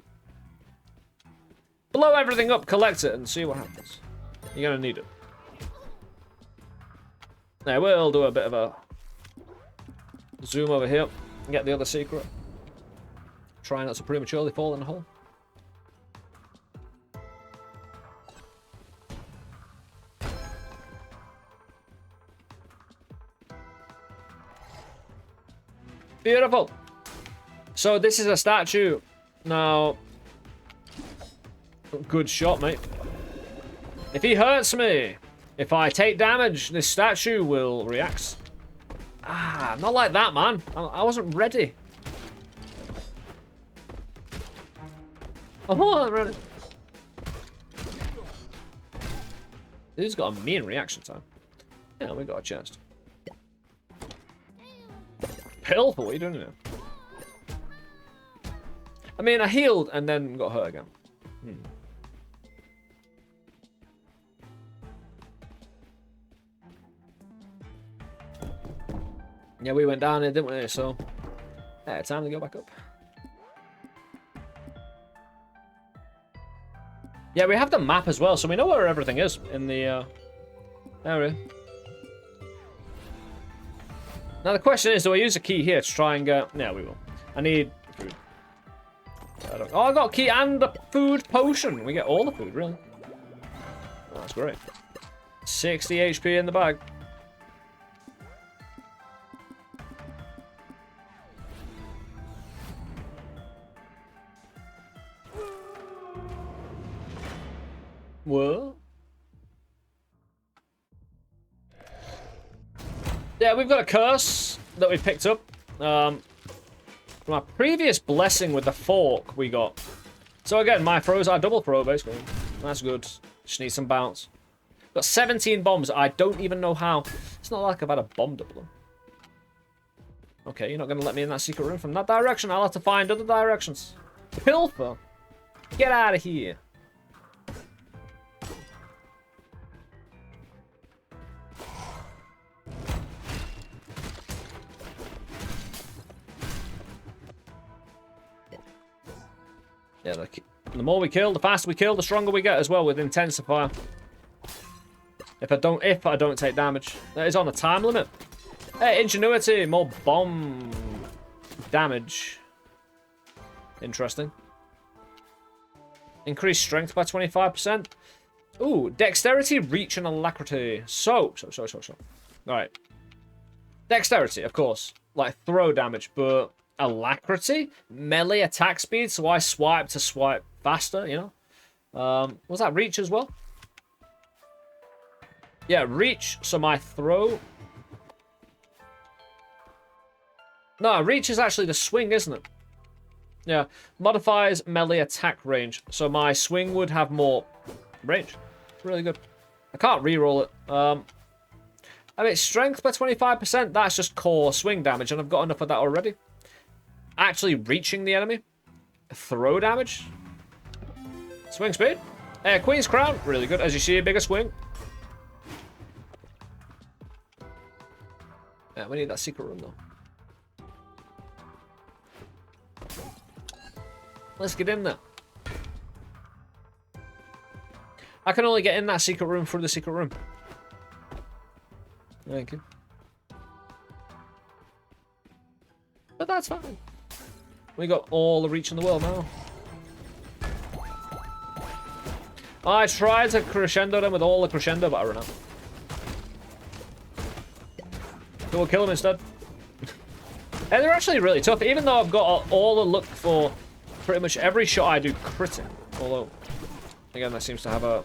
Blow everything up, collect it, and see what happens. You're going to need it. Now, we'll do a bit of a zoom over here and get the other secret. Try not to prematurely fall in the hole. Beautiful. So this is a statue. Now, good shot, mate. If he hurts me, if I take damage, this statue will react. Ah, not like that, man. I wasn't ready. I wasn't ready. He's got a mean reaction time. Yeah, we got a chest. Pilfer, what are you doing now? I mean, I healed and then got hurt again. Yeah, we went down here, didn't we? So, yeah, time to go back up. Yeah, we have the map as well, so we know where everything is in the area. Now the question is, do I use a key here to try and get... Yeah, we will. I need food. Oh, I got a key and a food potion. We get all the food, really. Oh, that's great. 60 HP in the bag. What? Yeah, we've got a curse that we picked up. From our previous blessing with the fork we got. So again, my throws are double throw, basically. That's good. Just need some bounce. Got 17 bombs. I don't even know how. It's not like I've had a bomb doubler. Okay, you're not going to let me in that secret room from that direction. I'll have to find other directions. Pilfer. Get out of here. Yeah, the more we kill, the faster we kill, the stronger we get as well with Intensifier. If I don't take damage. That is on a time limit. Hey, Ingenuity, more bomb damage. Interesting. Increased strength by 25%. Ooh, dexterity, reach, and alacrity. So. Alright. Dexterity, of course. Like throw damage, but alacrity, melee attack speed, so I swipe to swipe faster, you know. Was that reach as well? Yeah, reach, so my throw... No, reach is actually the swing, isn't it? Yeah, modifies melee attack range, so my swing would have more range. Really good. I can't reroll it. I mean, strength by 25%, that's just core swing damage, and I've got enough of that already. Actually reaching the enemy. Throw damage. Swing speed. Queen's Crown, really good. As you see, a bigger swing. Yeah, we need that secret room, though. Let's get in there. I can only get in that secret room through the secret room. Thank you. But that's fine. We got all the reach in the world now. I tried to crescendo them with all the crescendo, but I ran out. So we'll kill them instead. And they're actually really tough, even though I've got all the luck for pretty much every shot I do critting. Although, again, that seems to have a...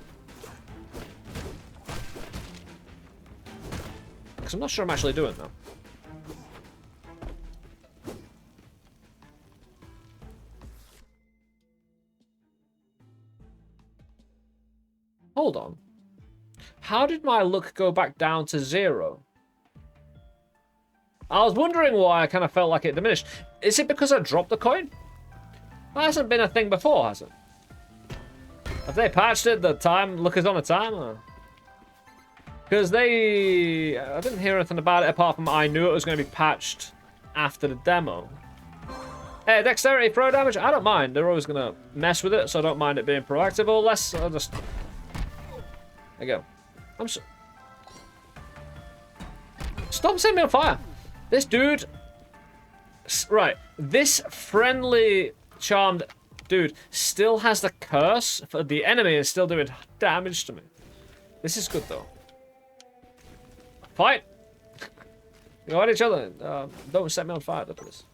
Because I'm not sure I'm actually doing that. Hold on. How did my luck go back down to 0? I was wondering why I kind of felt like it diminished. Is it because I dropped the coin? That hasn't been a thing before, has it? Have they patched it? The time luck is on a timer? Because they... I didn't hear anything about it apart from I knew it was going to be patched after the demo. Hey, dexterity, throw damage, I don't mind. They're always going to mess with it, so I don't mind it being proactive or less. I'll just... There you go. I'm so... Stop setting me on fire. This dude... Right. This friendly, charmed dude still has the curse. For the enemy is still doing damage to me. This is good, though. Fight! You at each other. Don't set me on fire, though, please.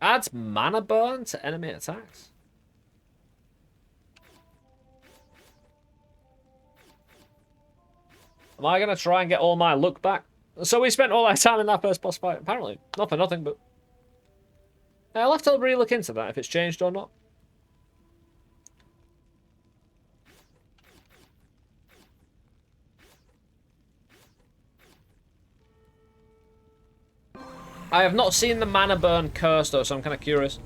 Adds mana burn to enemy attacks. Am I going to try and get all my luck back? So we spent all our time in that first boss fight. Apparently. Not for nothing, but... I'll have to really look into that, if it's changed or not. I have not seen the mana burn curse, though, so I'm kind of curious.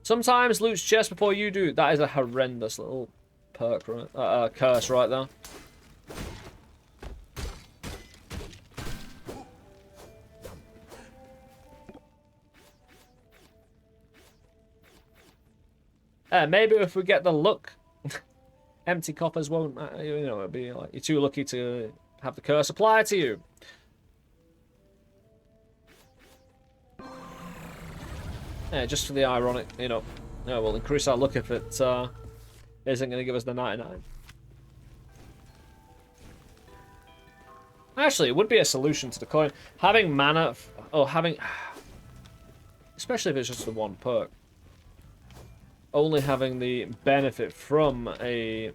Sometimes loot's chest before you do. That is a horrendous little perk, right? Curse right there. Maybe if we get the luck, empty coffers won't, you know, it'll be like you're too lucky to have the curse apply to you. Yeah, just for the ironic, you know. No, we'll increase our luck if it isn't going to give us the 99. Actually, it would be a solution to the coin. Having mana, or having, especially if it's just the one perk. Only having the benefit from a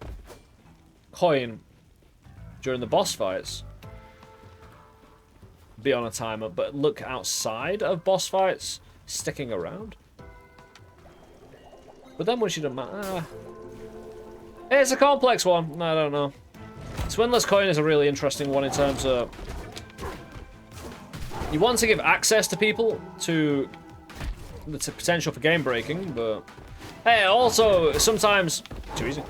coin during the boss fights. Be on a timer, but look outside of boss fights. Sticking around. But then once you don't matter... It's a complex one. I don't know. Swindler's Coin is a really interesting one in terms of... You want to give access to people to the potential for game breaking, but... Hey, also, sometimes... Too easy.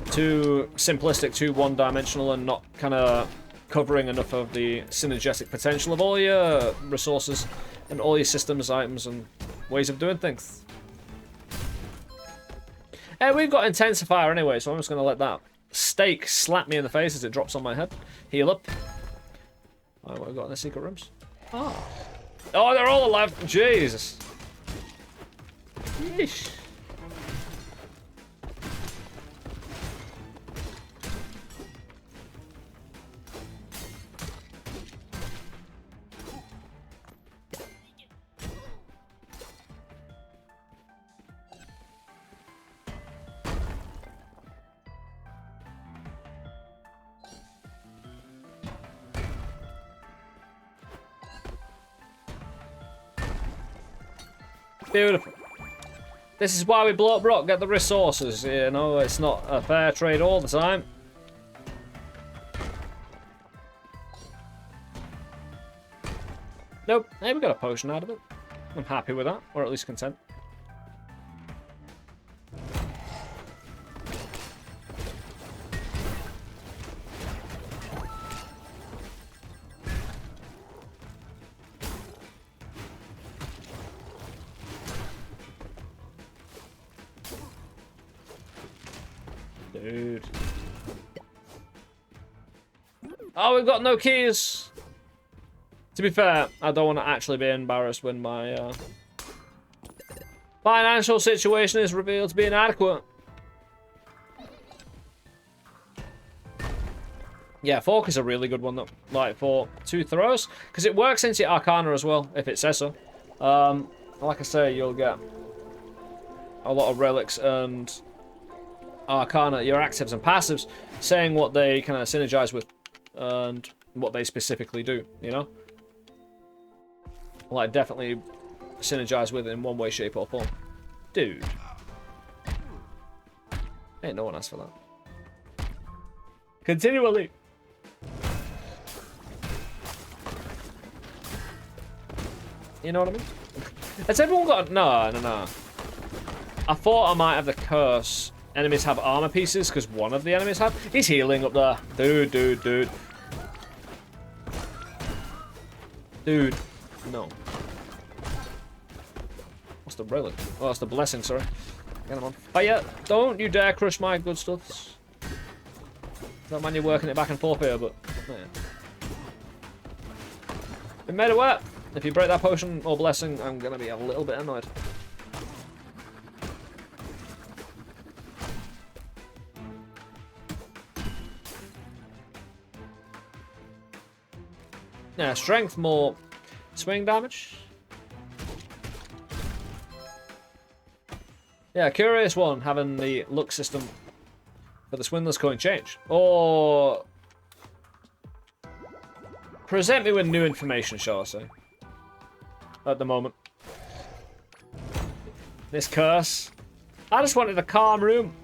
Too simplistic, too one-dimensional, and not kind of covering enough of the synergetic potential of all your resources. And all your systems, items, and ways of doing things. Hey, we've got Intensifier anyway, so I'm just going to let that stake slap me in the face as it drops on my head. Heal up. Alright, what have we got in the secret rooms? Oh. Oh, they're all alive. Jesus. Yeesh. Beautiful. This is why we blow up rock, get the resources. You know, it's not a fair trade all the time. Nope. Hey, we got a potion out of it. I'm happy with that, or at least content. Dude. Oh, we've got no keys. To be fair, I don't want to actually be embarrassed when my financial situation is revealed to be inadequate. Yeah, fork is a really good one though, like for 2 throws, because it works into your Arcana as well, if it says so. Like I say, you'll get a lot of relics and Arcana, your actives and passives, saying what they kind of synergize with and what they specifically do, you know? Like, definitely synergize with it in one way, shape, or form. Dude. Ain't no one asked for that. Continually. You know what I mean? Has everyone got... No. I thought I might have the curse. Enemies have armor pieces, because one of the enemies have. He's healing up there. Dude. Dude. No. What's the relic? Oh, that's the blessing, sorry. Get him on fire. Don't you dare crush my good stuffs. Don't mind you working it back and forth here, but... Yeah. Been made aware. If you break that potion or blessing, I'm going to be a little bit annoyed. Yeah, strength, more swing damage. Yeah, curious one, having the luck system for the Swindler's Coin change. Or... present me with new information, shall I say. At the moment. This curse. I just wanted a calm room.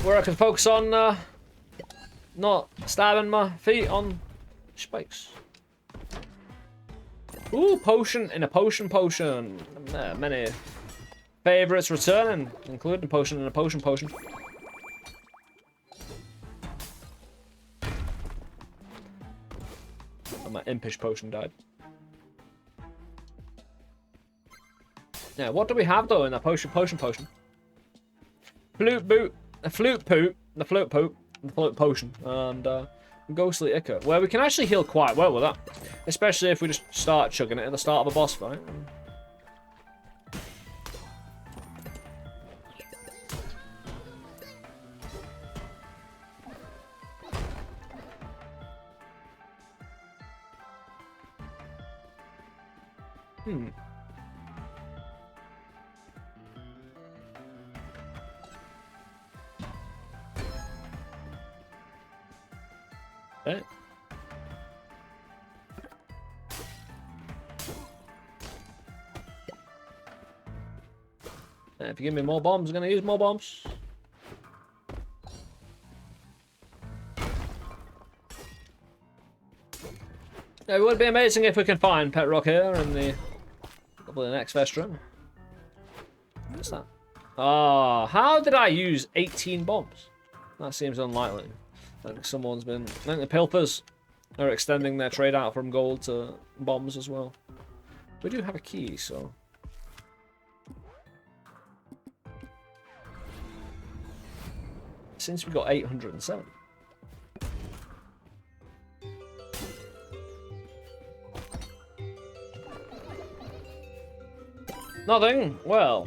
Where I could focus on, not stabbing my feet on spikes. Ooh, potion in a potion. Many favorites returning, including potion in a potion. And my impish potion died. Yeah, what do we have though in that potion? Flute boot, the float potion, and ghostly ichor, where we can actually heal quite well with that, especially if we just start chugging it at the start of a boss fight. Okay. If you give me more bombs, I'm going to use more bombs. Yeah, it would be amazing if we can find Pet Rock here in the NextFest room. What's that? Ah, how did I use 18 bombs? That seems unlikely. I think someone's been... I think the Pilfers are extending their trade out from gold to bombs as well. We do have a key, so... Since we got 807. Nothing? Well...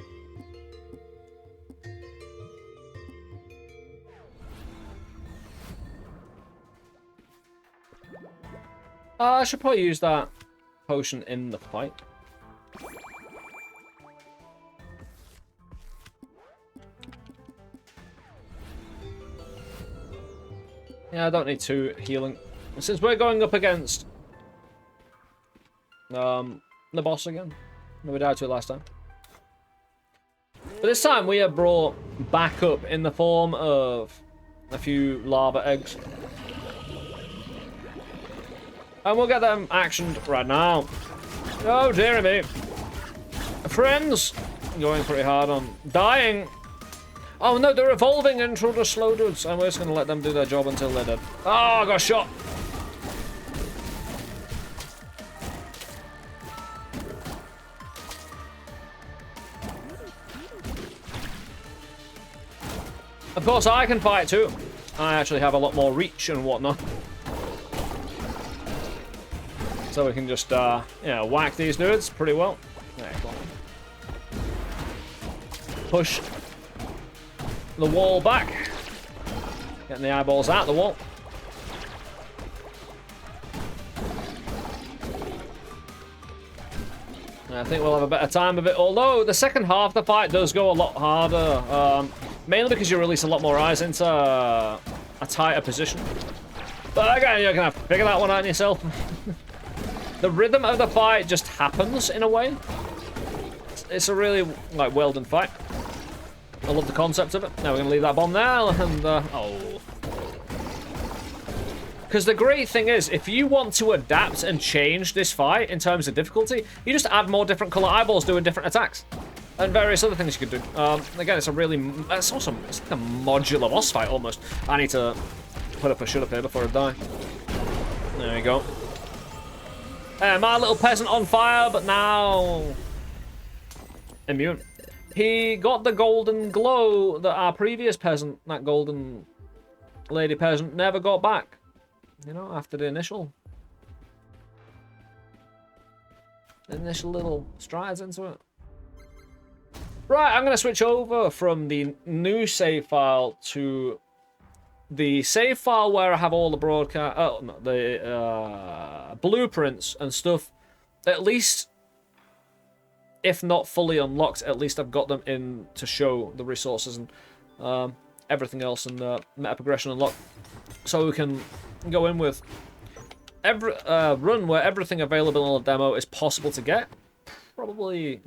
I should probably use that potion in the fight. Yeah, I don't need 2 healing. Since we're going up against the boss again, We died to it last time. But this time we are brought back up in the form of a few lava eggs. And we'll get them actioned right now. Oh, dear me. Friends, going pretty hard on dying. Oh no, they're evolving into the slow dudes, and we're just going to let them do their job until they're dead. Oh, I got shot. Of course, I can fight too. I actually have a lot more reach and whatnot. So we can just, whack these dudes pretty well. There, come on. Push the wall back. Getting the eyeballs out the wall. I think we'll have a better time of it, although the second half of the fight does go a lot harder. Mainly because you release a lot more eyes into a tighter position. But again, you're going to figure that one out yourself. The rhythm of the fight just happens in a way. It's a really well done fight. I love the concept of it. Now we're gonna leave that bomb there, and oh. Because the great thing is, if you want to adapt and change this fight in terms of difficulty, you just add more different color eyeballs doing different attacks, and various other things you could do. Again, it's like a modular boss fight almost. I need to put up a shut up here before I die. There we go. My little peasant on fire, but now immune. He got the golden glow that our previous peasant, that golden lady peasant, never got back. You know, after the initial little strides into it. Right, I'm going to switch over from the new save file to the save file where I have all the blueprints and stuff, at least, if not fully unlocked, at least I've got them in to show the resources and everything else and meta progression unlocked. So we can go in with every run where everything available in the demo is possible to get. Probably,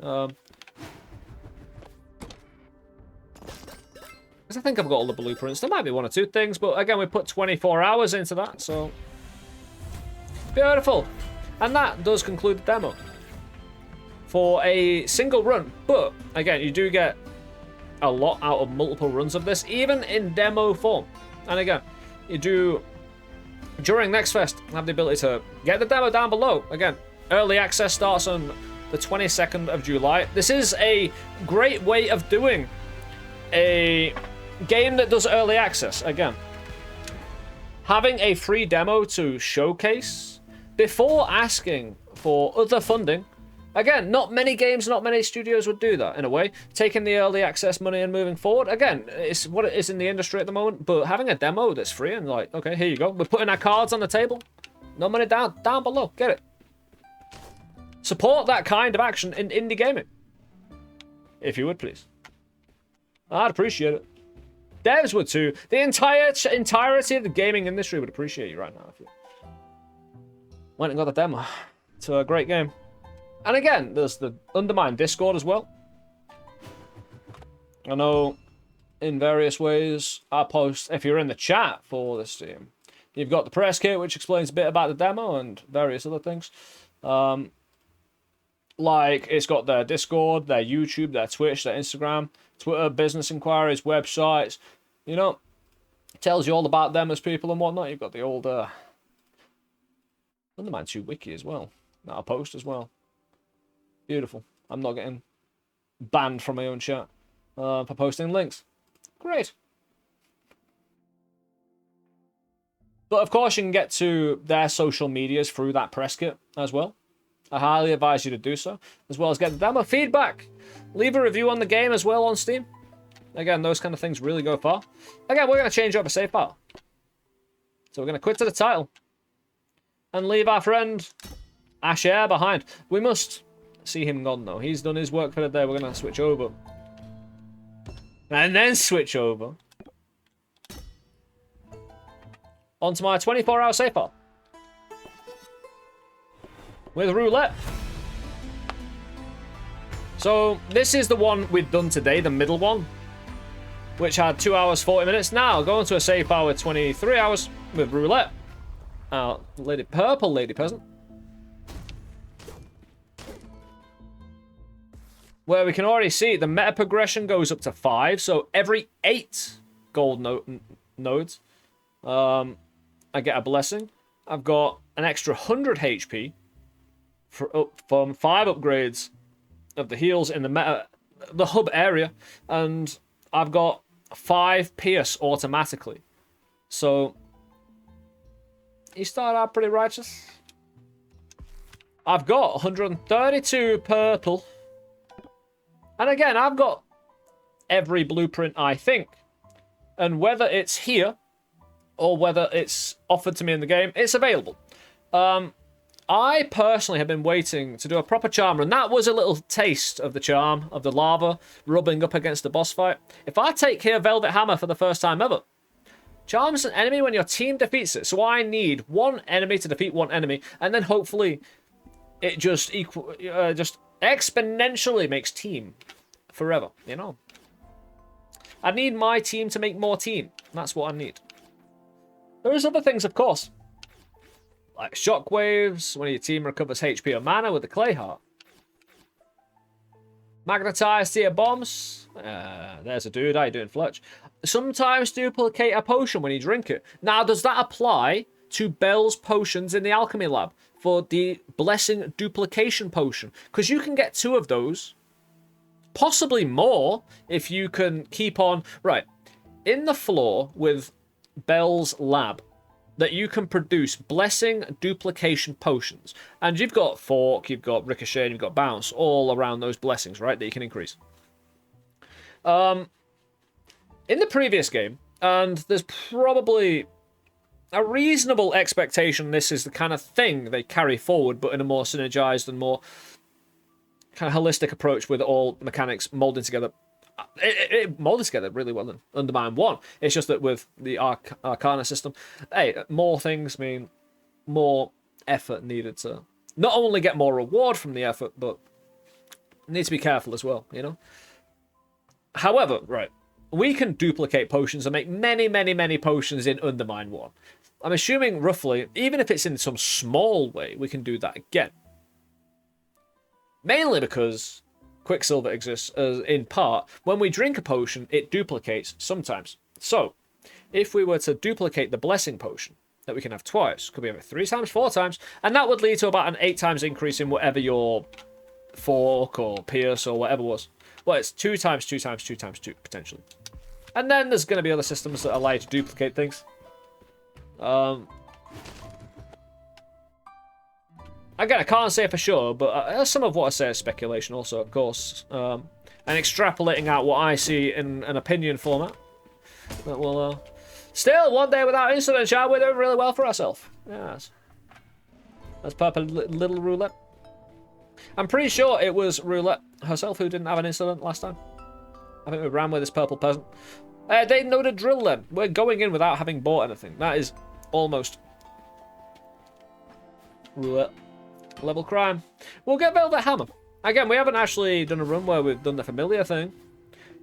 because I think I've got all the blueprints. There might be one or two things, but again, we put 24 hours into that, so beautiful. And that does conclude the demo for a single run. But again, you do get a lot out of multiple runs of this, even in demo form. And again, you do during NextFest have the ability to get the demo down below. Again, early access starts on the 22nd of July. This is a great way of doing a game that does early access. Again, having a free demo to showcase before asking for other funding. Again, not many games, not many studios would do that in a way. Taking the early access money and moving forward. Again, it's what it is in the industry at the moment, but having a demo that's free and like, okay, here you go. We're putting our cards on the table. No money down below. Get it. Support that kind of action in indie gaming. If you would, please. I'd appreciate it. Devs would too. The entirety of the gaming industry would appreciate you right now if you went and got the demo. It's a great game. And again, there's the UnderMine Discord as well. I know in various ways I post, if you're in the chat for this Steam, you've got the press kit which explains a bit about the demo and various other things. Like it's got their Discord, their YouTube, their Twitch, their Instagram, Twitter, business inquiries, websites, you know, tells you all about them as people and whatnot. You've got the old UnderMine 2 wiki as well, that I'll post as well. Beautiful. I'm not getting banned from my own chat for posting links. Great. But of course you can get to their social medias through that press kit as well. I highly advise you to do so, as well as get the demo feedback. Leave a review on the game as well on Steam. Again, those kind of things really go far. Again, we're going to change up a save file. So we're going to quit to the title. And leave our friend Asher behind. We must see him gone, though. He's done his work for the day. We're going to switch over. And then switch over onto my 24-hour save file. With roulette. So this is the one we've done today, the middle one, which had 2 hours 40 minutes. Now going to a save file with 23 hours with roulette. Purple lady peasant. Where we can already see the meta progression goes up to 5. So every 8 gold nodes, I get a blessing. I've got an extra 100 HP from 5 upgrades of the heals in the hub area, and I've got 5 pierce automatically. So you start out pretty righteous. I've got 132 purple. And again, I've got every blueprint, I think. And whether it's here or whether it's offered to me in the game, it's available. I personally have been waiting to do a proper charmer, and that was a little taste of the charm, of the lava rubbing up against the boss fight. If I take here Velvet Hammer for the first time ever, charms an enemy when your team defeats it. So I need one enemy to defeat one enemy, and then hopefully it just exponentially makes team forever, you know? I need my team to make more team. That's what I need. There's other things, of course. Like shockwaves, when your team recovers HP or mana with the clay heart. Magnetized tier bombs. There's a dude. How you doing, Fletch? Sometimes duplicate a potion when you drink it. Now, does that apply to Bell's potions in the alchemy lab for the blessing duplication potion? Because you can get 2 of those. Possibly more if you can keep on... Right. In the floor with Bell's lab, that you can produce blessing duplication potions. And you've got fork, you've got ricochet, and you've got bounce all around those blessings, right? That you can increase. In the previous game, and there's probably a reasonable expectation this is the kind of thing they carry forward, but in a more synergized and more kind of holistic approach with all mechanics molding together. It molded together really well in UnderMine 1. It's just that with the Arcana system, hey, more things mean more effort needed to not only get more reward from the effort, but need to be careful as well, you know? However, right, we can duplicate potions and make many, many, many potions in UnderMine 1. I'm assuming roughly, even if it's in some small way, we can do that again. Mainly because Quicksilver exists in part. When we drink a potion, it duplicates sometimes. So, if we were to duplicate the blessing potion, that we can have twice, could we have it 3 times, 4 times, and that would lead to about an 8 times increase in whatever your fork or pierce or whatever was. Well, it's 2 times 2 times 2 times 2, potentially. And then there's going to be other systems that allow you to duplicate things. Again, I can't say for sure, but some of what I say is speculation also, of course. And extrapolating out what I see in an opinion format. But we'll... Still, one day without incident, shall we? We're doing really well for ourselves. Yes. That's Purple Little Roulette. I'm pretty sure it was Roulette herself who didn't have an incident last time. I think we ran with this Purple Peasant. They know the drill then. We're going in without having bought anything. That is almost Roulette level crime. We'll get Velvet Hammer. Again, we haven't actually done a run where we've done the familiar thing.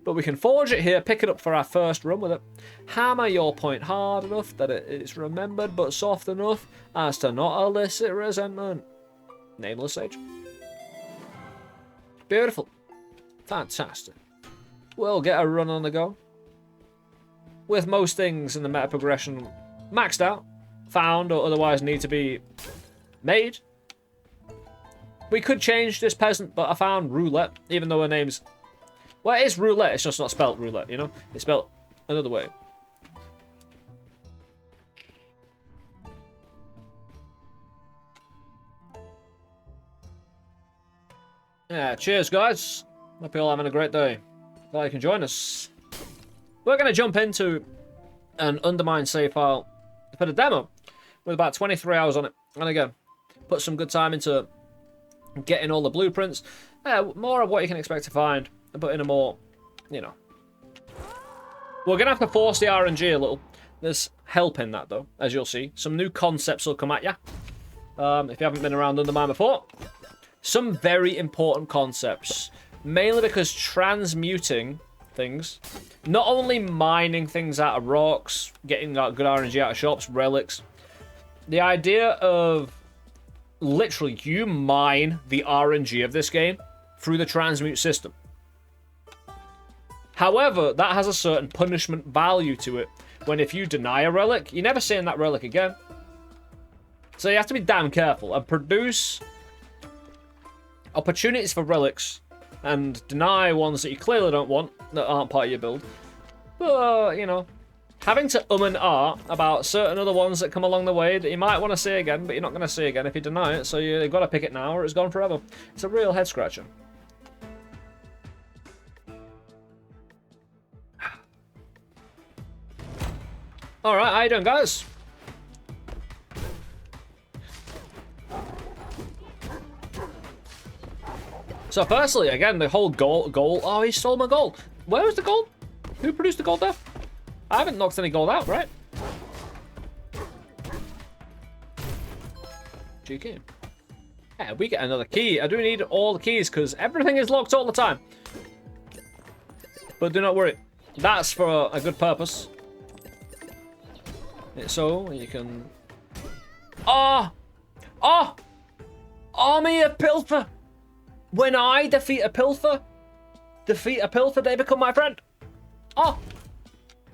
But we can forge it here, pick it up for our first run with it. Hammer your point hard enough that it is remembered, but soft enough as to not elicit resentment. Nameless Sage. Beautiful. Fantastic. We'll get a run on the go. With most things in the meta progression maxed out, found, or otherwise need to be made. We could change this peasant, but I found Roulette, even though her name's... Well, it is Roulette, it's just not spelt Roulette, you know? It's spelt another way. Yeah, cheers, guys. Hope you're all having a great day. Glad you can join us. We're going to jump into an UnderMine save file for the demo with about 23 hours on it. And again, put some good time into getting all the blueprints. More of what you can expect to find, but in a more, you know. We're going to have to force the RNG a little. There's help in that, though, as you'll see. Some new concepts will come at you. If you haven't been around UnderMine before. Some very important concepts Mainly because transmuting things, not only mining things out of rocks, getting like good RNG out of shops, relics, the idea of literally you mine the RNG of this game through the transmute system. However, that has a certain punishment value to it. When if you deny a relic, you're never seeing that relic again. So you have to be damn careful and produce opportunities for relics and deny ones that you clearly don't want, that aren't part of your build. But, you know, having to and ah about certain other ones that come along the way that you might want to see again, but you're not going to see again if you deny it, so you've got to pick it now or it's gone forever. It's a real head scratcher. Alright, how you doing, guys? So firstly, again, the whole gold. Oh, he stole my gold. Where was the gold? Who produced the gold there? I haven't knocked any gold out, right? GK. Yeah, we get another key. I do need all the keys because everything is locked all the time. But do not worry. That's for a good purpose. So you can... Oh! Oh! Army of Pilfer! When I defeat a Pilfer, they become my friend. Oh!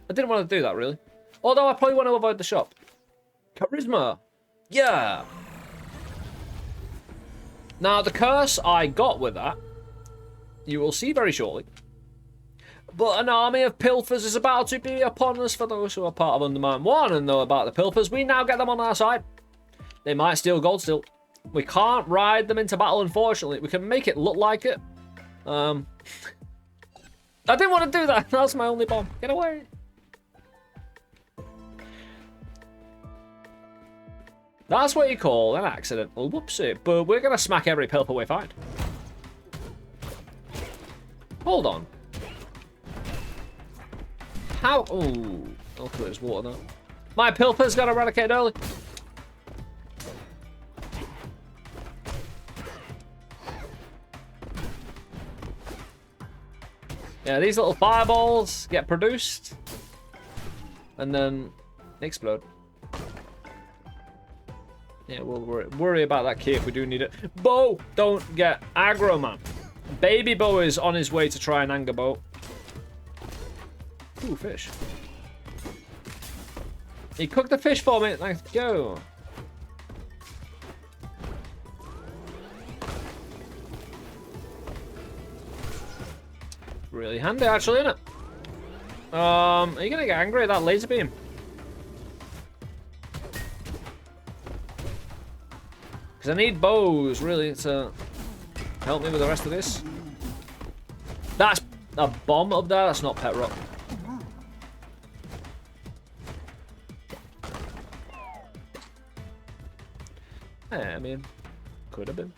I didn't want to do that, really. Although I probably want to avoid the shop. Charisma. Yeah. Now, the curse I got with that, you will see very shortly. But an army of pilfers is about to be upon us for those who are part of UnderMine 1 and know about the pilfers. We now get them on our side. They might steal gold still. We can't ride them into battle, unfortunately. We can make it look like it. I didn't want to do that. That's my only bomb. Get away. That's what you call an accidental whoopsie. But we're going to smack every pilfer we find. Hold on. How? Ooh. Okay, there's water now. My pilfers got eradicated early. Yeah, these little fireballs get produced and then explode. Yeah, we'll worry about that key if we do need it. Bo, don't get aggro, man. Baby Bo is on his way to try and anger Bo. Ooh, fish. He cooked the fish for me. Let's go. Really handy, actually, isn't it? Are you gonna get angry at that laser beam? Because I need bows, really, to help me with the rest of this. That's a bomb up there. That's not pet rock. Yeah, I mean, could have been.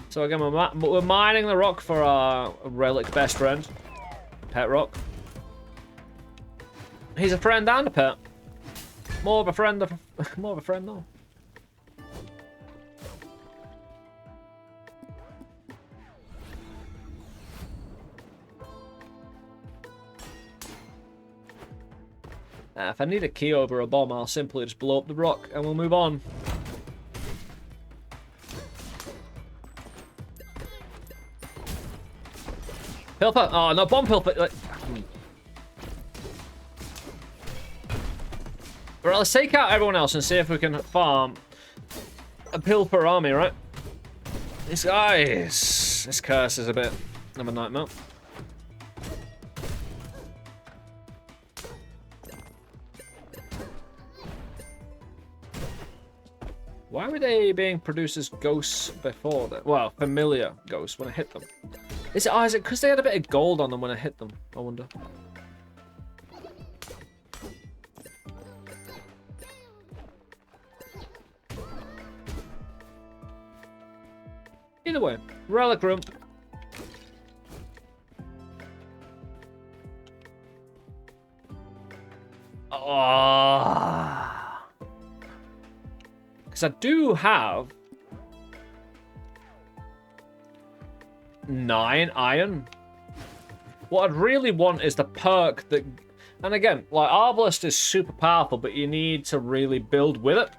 So again, we're mining the rock for our relic best friend, Pet Rock. He's a friend and a pet. More of a friend though. If I need a key over a bomb, I'll simply just blow up the rock and we'll move on. Pilfer! Oh, no, bomb pilfer! Right, let's take out everyone else and see if we can farm a pilfer army, right? This curse is a bit of a nightmare. Why were they being produced as ghosts before that? Well, familiar ghosts when I hit them. Is it because they had a bit of gold on them when I hit them? I wonder. Either way, relic room. Because I do have 9 iron. What I'd really want is the perk that... And again, like, Arbalest is super powerful, but you need to really build with it.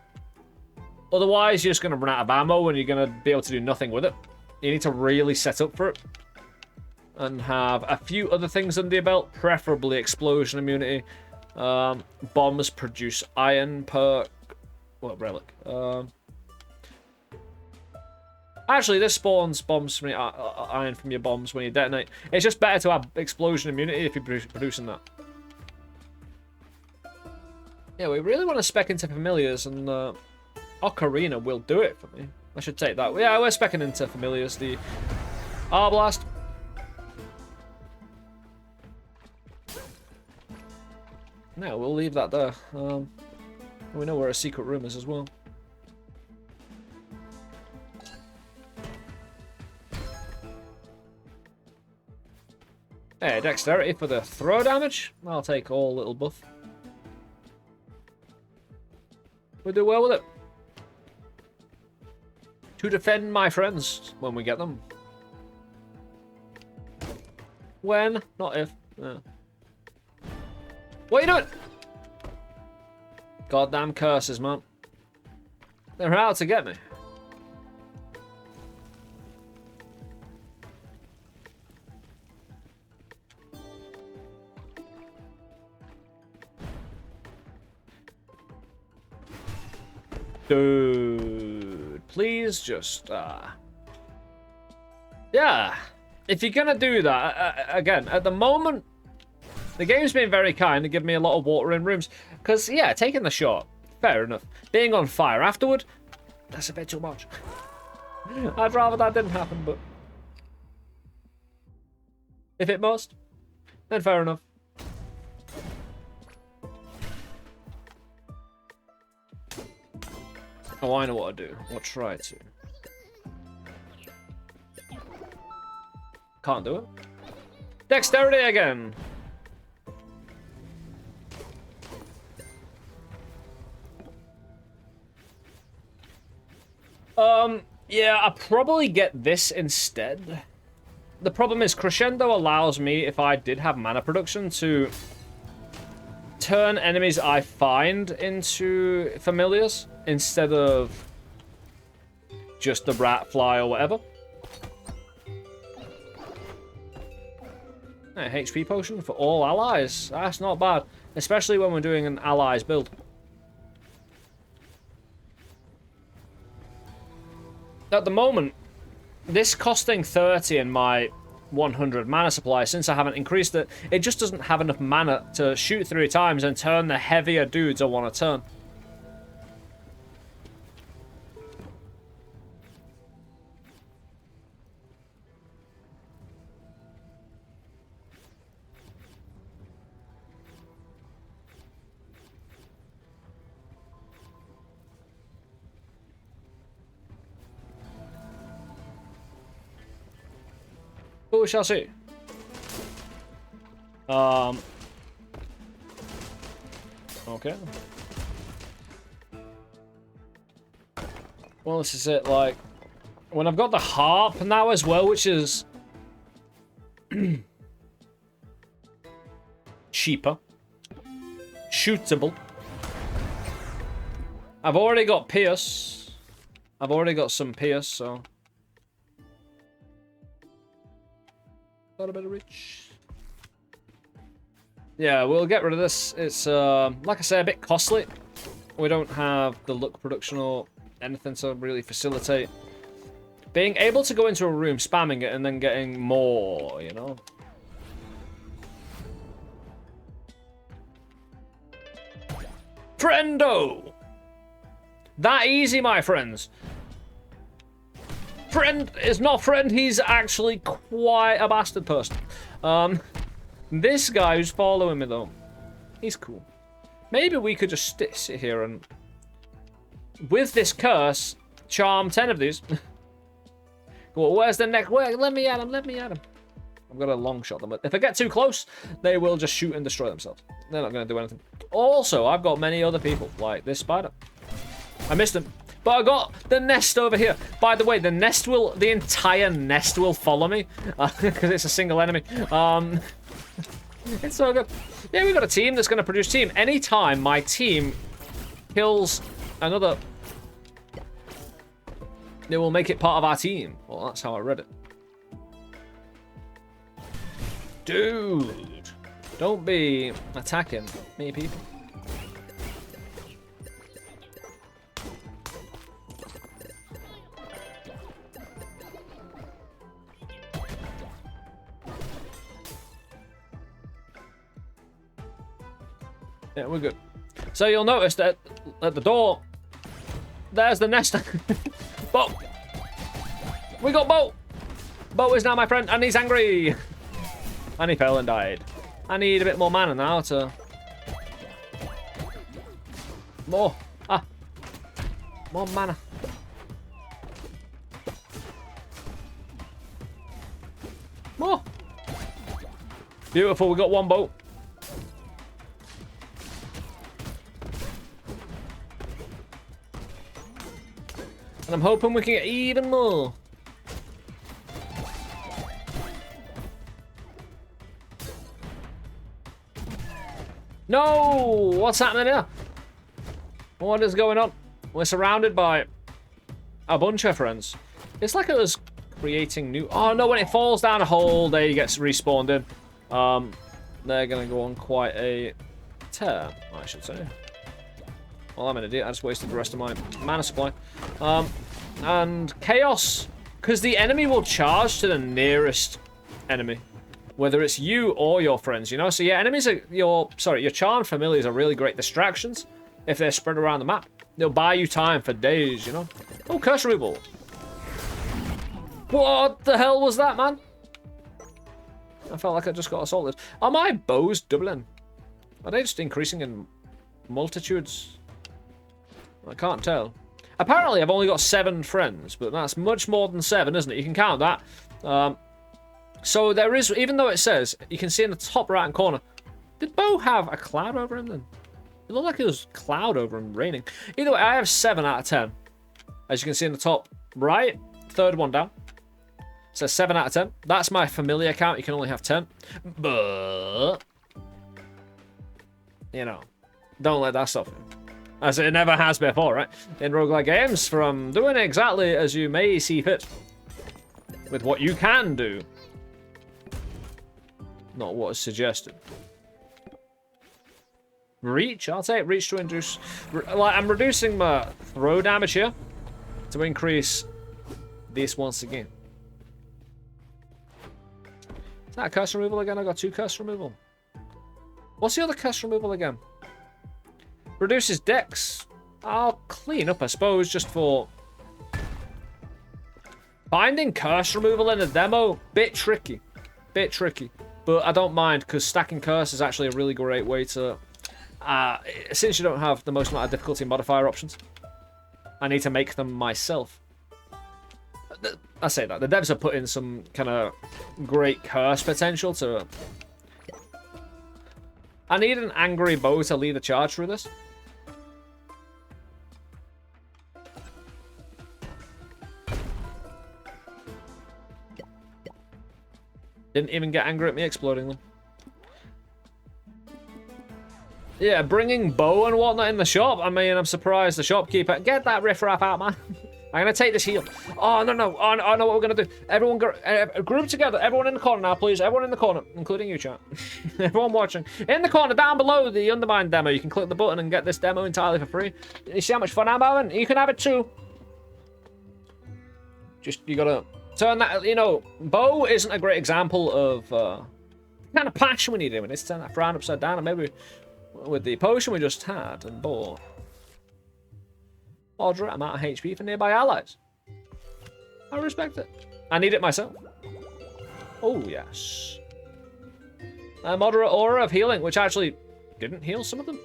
Otherwise, you're just going to run out of ammo and you're going to be able to do nothing with it. You need to really set up for it. And have a few other things under your belt, preferably explosion immunity. Bombs produce iron perk. What relic? Actually, this spawns bombs from iron from your bombs when you detonate. It's just better to have explosion immunity if you're producing that. Yeah, we really want to spec into familiars, and Arcarna will do it for me. I should take that. Yeah, we're specing into familiars. The Arblast. No, we'll leave that there. We know where a secret room is as well. Hey, dexterity for the throw damage. I'll take all little buff. We'll do well with it. To defend my friends when we get them. When, not if. Yeah. What are you doing? Goddamn curses, man. They're out to get me. Dude, please just, yeah. If you're gonna do that, again, at the moment, the game's been very kind to give me a lot of water in rooms. Because, yeah, taking the shot, fair enough. Being on fire afterward, that's a bit too much. I'd rather that didn't happen, but... if it must, then fair enough. Oh, I know what to do. I'll try to. Can't do it. Dexterity again! Yeah, I'll probably get this instead. The problem is Crescendo allows me, if I did have mana production, to turn enemies I find into familiars instead of just the rat, fly, or whatever. A HP potion for all allies. That's not bad, especially when we're doing an allies build. At the moment, this costing 30 in my 100 mana supply, since I haven't increased it, it just doesn't have enough mana to shoot 3 times and turn the heavier dudes I want to turn. But we shall see. Okay. Well, this is it, like, when I've got the harp now as well, which is cheaper, shootable. I've already got Pierce. I've already got some Pierce, so got a bit of reach. Yeah, we'll get rid of this. It's, like I say, a bit costly. We don't have the luck production or anything to really facilitate being able to go into a room, spamming it, and then getting more, you know? Friendo! That easy, my friends. Friend is not friend, he's actually quite a bastard person. This guy who's following me, though, he's cool. Maybe we could just sit here and, with this curse, charm 10 of these. Well, where's the next? Where? Let me at him, let me at him. I've got a long shot them, but if I get too close, they will just shoot and destroy themselves. They're not going to do anything. Also, I've got many other people, like this spider. I missed him. But I got the nest over here. By the way, the entire nest will follow me because it's a single enemy. It's so good. Yeah, we got a team that's going to produce team. Anytime my team kills another, it will make it part of our team. Well, that's how I read it. Dude, don't be attacking me, people. Yeah, we're good. So you'll notice that at the door, there's the nest. Bo! We got Bo! Bo is now my friend, and he's angry! And he fell and died. I need a bit more mana now to... More! Ah! More mana. More! Beautiful, we got one boat. And I'm hoping we can get even more. No! What's happening here? What is going on? We're surrounded by a bunch of friends. It's like it was creating new... Oh no, when it falls down a hole, there he gets respawned in. They're gonna go on quite a tear, I should say. Well, I'm an idiot. I just wasted the rest of my mana supply. And chaos, because the enemy will charge to the nearest enemy, whether it's you or your friends, you know? So your enemies are your charmed familiars are really great distractions if they're spread around the map. They'll buy you time for days, you know? Oh, curse removal. What the hell was that, man? I felt like I just got assaulted. Are my bows doubling? Are they just increasing in multitudes? I can't tell. Apparently, I've only got 7 friends, but that's much more than 7, isn't it? You can count that. So there is, even though it says, you can see in the top right-hand corner, did Bo have a cloud over him then? It looked like it was cloud over him, raining. Either way, I have 7 out of 10. As you can see in the top right, third one down. It says 7 out of 10. That's my familiar count. You can only have 10. But, you know, don't let that stop you. As it never has before, right? In roguelike games, from doing exactly as you may see fit. With what you can do. Not what is suggested. Reach? I'll take reach to induce... Like, I'm reducing my throw damage here. To increase this once again. Is that a curse removal again? I got 2 curse removal. What's the other curse removal again? Reduces dex. I'll clean up, I suppose, just for... Finding curse removal in a demo, bit tricky. Bit tricky. But I don't mind, because stacking curse is actually a really great way to... since you don't have the most amount of difficulty modifier options, I need to make them myself. I say that. The devs have put in some kind of great curse potential to... I need an angry bow to lead a charge through this. Didn't even get angry at me exploding them. Yeah, bringing bow and whatnot in the shop. I mean, I'm surprised the shopkeeper... Get that riffraff out, man. I'm going to take this heal. Oh, no. I know what we're going to do. Everyone group together. Everyone in the corner now, please. Everyone in the corner, including you, chat. Everyone watching. In the corner, down below the UnderMine demo. You can click the button and get this demo entirely for free. You see how much fun I'm having? You can have it too. Just, you got to... Turn that, you know, bow isn't a great example of kind of passion we need doing. It's turn that frown upside down, and maybe with the potion we just had and bought, moderate amount of HP for nearby allies. I respect it. I need it myself. Oh yes. A moderate aura of healing, which actually didn't heal some of them.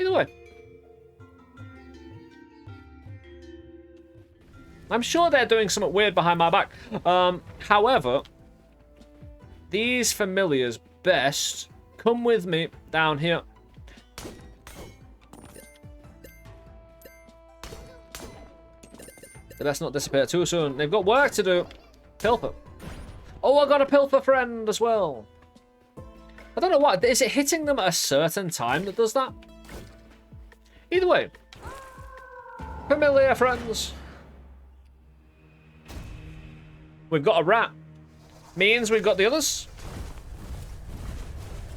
Either way. I'm sure they're doing something weird behind my back. However, these familiars best come with me down here. They best not disappear too soon. They've got work to do. Pilfer. Oh, I got a Pilfer friend as well. I don't know what. Is it hitting them at a certain time that does that? Either way. Familiar friends. We've got a rat. Means we've got the others.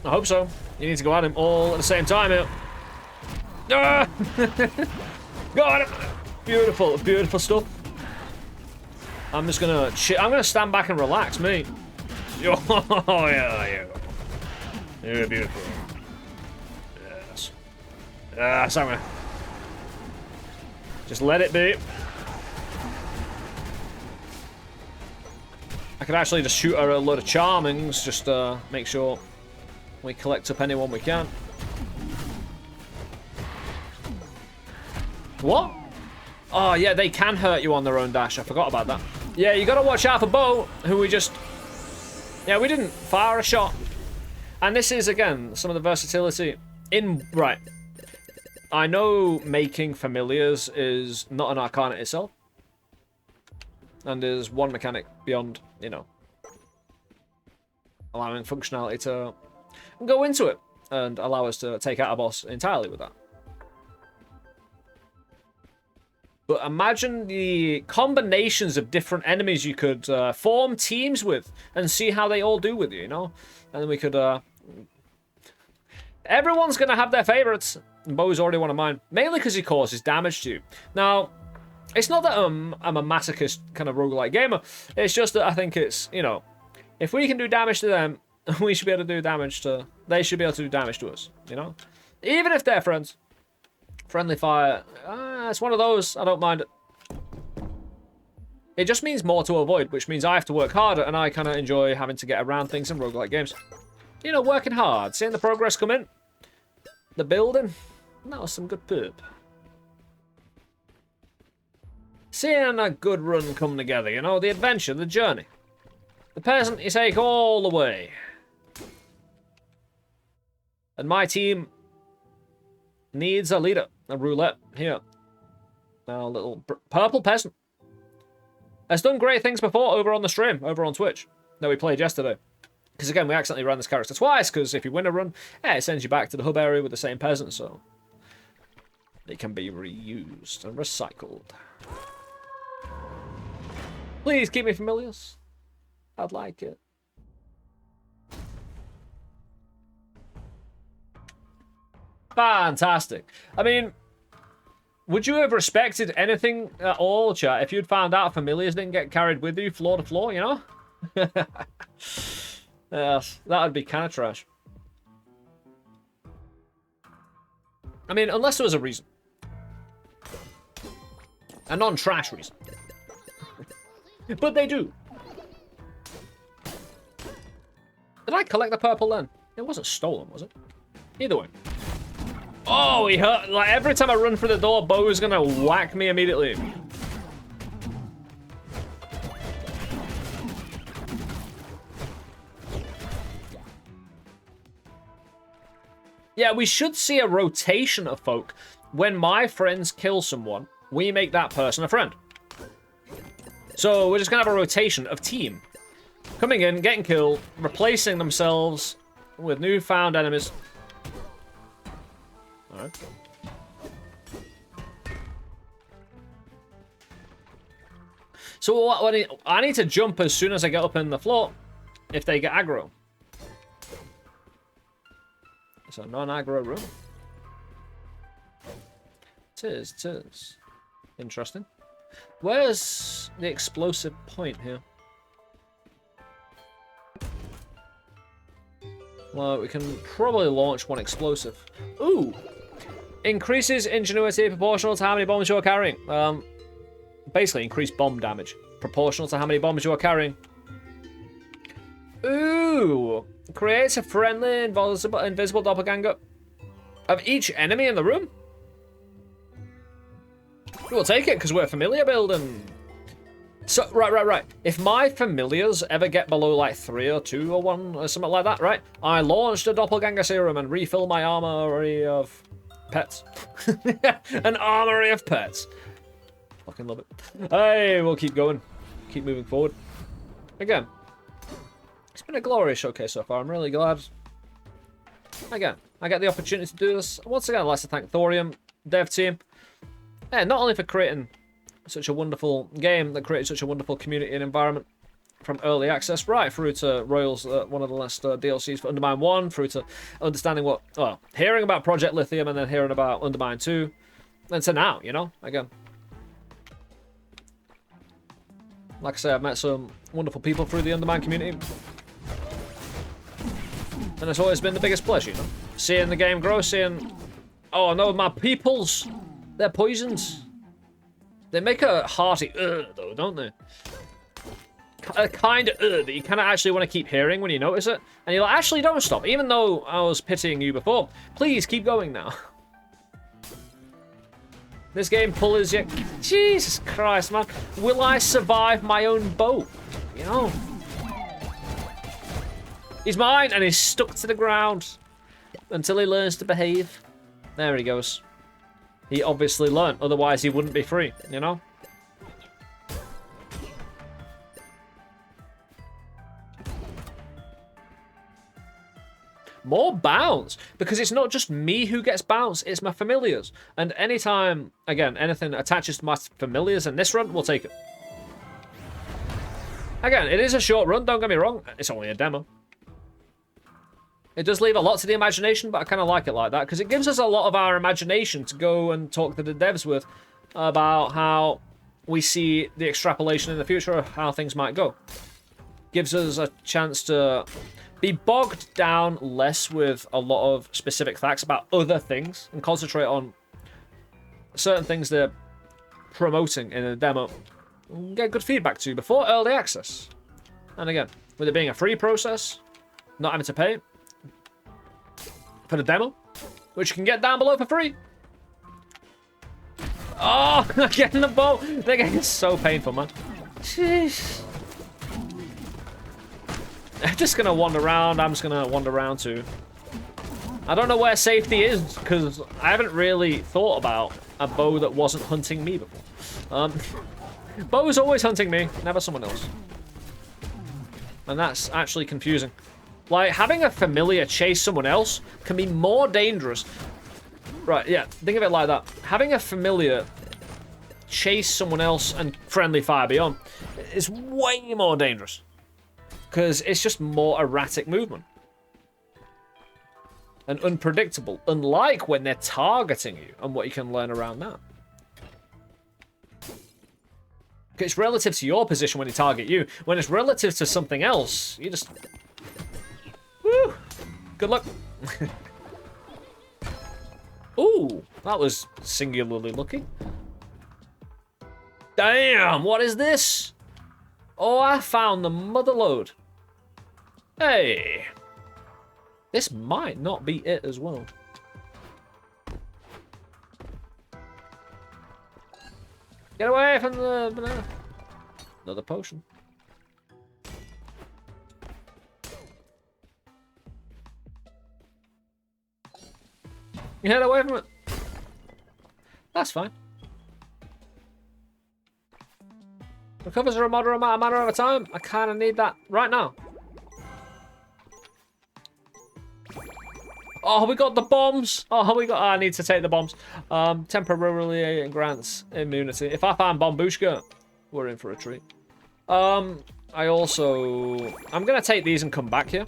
I hope so. You need to go at him all at the same time here. Ah! Got him! Beautiful, beautiful stuff. I'm just gonna stand back and relax, mate. Oh yeah. You're beautiful. Yes. Yes, I'm gonna just let it be. I could actually just shoot her a load of charmings, just make sure we collect up anyone we can. What? Oh, yeah, they can hurt you on their own dash. I forgot about that. Yeah, you gotta watch out for Bo, who we just... Yeah, we didn't fire a shot. And this is, again, some of the versatility in... Right. I know making familiars is not an Arcana itself. And is one mechanic beyond, you know, allowing functionality to go into it and allow us to take out a boss entirely with that. But imagine the combinations of different enemies you could form teams with and see how they all do with you, you know? And then we could... Everyone's going to have their favorites. And Bo's already one of mine. Mainly because he causes damage to you. Now, it's not that I'm a masochist kind of roguelike gamer. It's just that I think it's, you know, if we can do damage to them, we should be able to do damage to... They should be able to do damage to us, you know? Even if they're friends. Friendly fire. It's one of those. I don't mind it. It just means more to avoid, which means I have to work harder, and I kind of enjoy having to get around things in roguelike games. You know, working hard, seeing the progress come in. The building. That was some good poop. Seeing a good run come together, you know, the adventure, the journey. The peasant you take all the way. And my team needs a leader, a roulette here. Now, little purple peasant. Has done great things before over on the stream, over on Twitch, that we played yesterday. Because again, we accidentally ran this character twice, because if you win a run, it sends you back to the hub area with the same peasant, so it can be reused and recycled. Please keep me familiars. I'd like it. Fantastic. I mean, would you have respected anything at all, chat, if you'd found out familiars didn't get carried with you floor to floor, you know? Yes, that would be kind of trash. I mean, unless there was a reason. A non-trash reason. But they do. Did I collect the purple then? It wasn't stolen, was it? Either way. Oh, he hurt. Like, every time I run through the door, Bo is gonna whack me immediately. Yeah, we should see a rotation of folk. When my friends kill someone, we make that person a friend. So we're just gonna have a rotation of team. Coming in, getting killed, replacing themselves with newfound enemies. Alright. So I need to jump as soon as I get up in the floor if they get aggro. It's a non-aggro room. It is. Interesting. Where's the explosive point here? Well, we can probably launch one explosive. Ooh! Increases ingenuity proportional to how many bombs you are carrying. Basically, increase bomb damage. Proportional to how many bombs you are carrying. Ooh! Creates a friendly, invisible doppelganger of each enemy in the room. We'll take it, because we're familiar building. So, right. If my familiars ever get below, like, 3 or 2 or 1 or something like that, right? I launched a doppelganger serum and refill my armory of pets. An armory of pets. Fucking love it. Hey, we'll keep going. Keep moving forward. Again, it's been a glorious showcase so far. I'm really glad. Again, I get the opportunity to do this. Once again, I'd like to thank Thorium dev team. Yeah, not only for creating such a wonderful game that created such a wonderful community and environment from early access right through to Royals, one of the last DLCs for UnderMine 1, through to understanding what, well, hearing about Project Lithium and then hearing about UnderMine 2, and to now, you know, again. Like I say, I've met some wonderful people through the UnderMine community. And it's always been the biggest pleasure, you know? Seeing the game grow, seeing, oh no, my peoples, they're poisons. They make a hearty though, don't they? A kind of that you kind of actually want to keep hearing when you notice it. And you're like, actually, don't stop. Even though I was pitying you before, please keep going now. This game pulls you. Jesus Christ, man. Will I survive my own boat? You know? He's mine, and he's stuck to the ground until he learns to behave. There he goes. He obviously learned, otherwise he wouldn't be free, you know? More bounce, because it's not just me who gets bounce, it's my familiars. And anytime, again, anything attaches to my familiars in this run, we'll take it. Again, it is a short run, don't get me wrong, it's only a demo. It does leave a lot to the imagination, but I kind of like it like that, because it gives us a lot of our imagination to go and talk to the devs with about how we see the extrapolation in the future of how things might go. Gives us a chance to be bogged down less with a lot of specific facts about other things and concentrate on certain things they're promoting in a demo and get good feedback to before early access. And again, with it being a free process, not having to pay for the demo, which you can get down below for free. Oh, getting the boat. They're getting so painful, man. Jeez. I'm just going to wander around. I'm just going to wander around too. I don't know where safety is, because I haven't really thought about a bow that wasn't hunting me before. Bow's always hunting me, never someone else. And that's actually confusing. Like, having a familiar chase someone else can be more dangerous. Right, yeah, think of it like that. Having a familiar chase someone else and friendly fire beyond is way more dangerous. Because it's just more erratic movement. And unpredictable. Unlike when they're targeting you and what you can learn around that. It's relative to your position when they target you. When it's relative to something else, you just... Woo! Good luck. Ooh, that was singularly lucky. Damn, what is this? Oh, I found the motherlode. Hey. This might not be it as well. Get away from the banana. Another potion. Get away from it. That's fine. Recovers a moderate amount of mana over time. I kind of need that right now. Oh, we got the bombs. Oh, we got. I need to take the bombs. Temporarily grants immunity. If I find Bombushka, we're in for a treat. I'm gonna take these and come back here.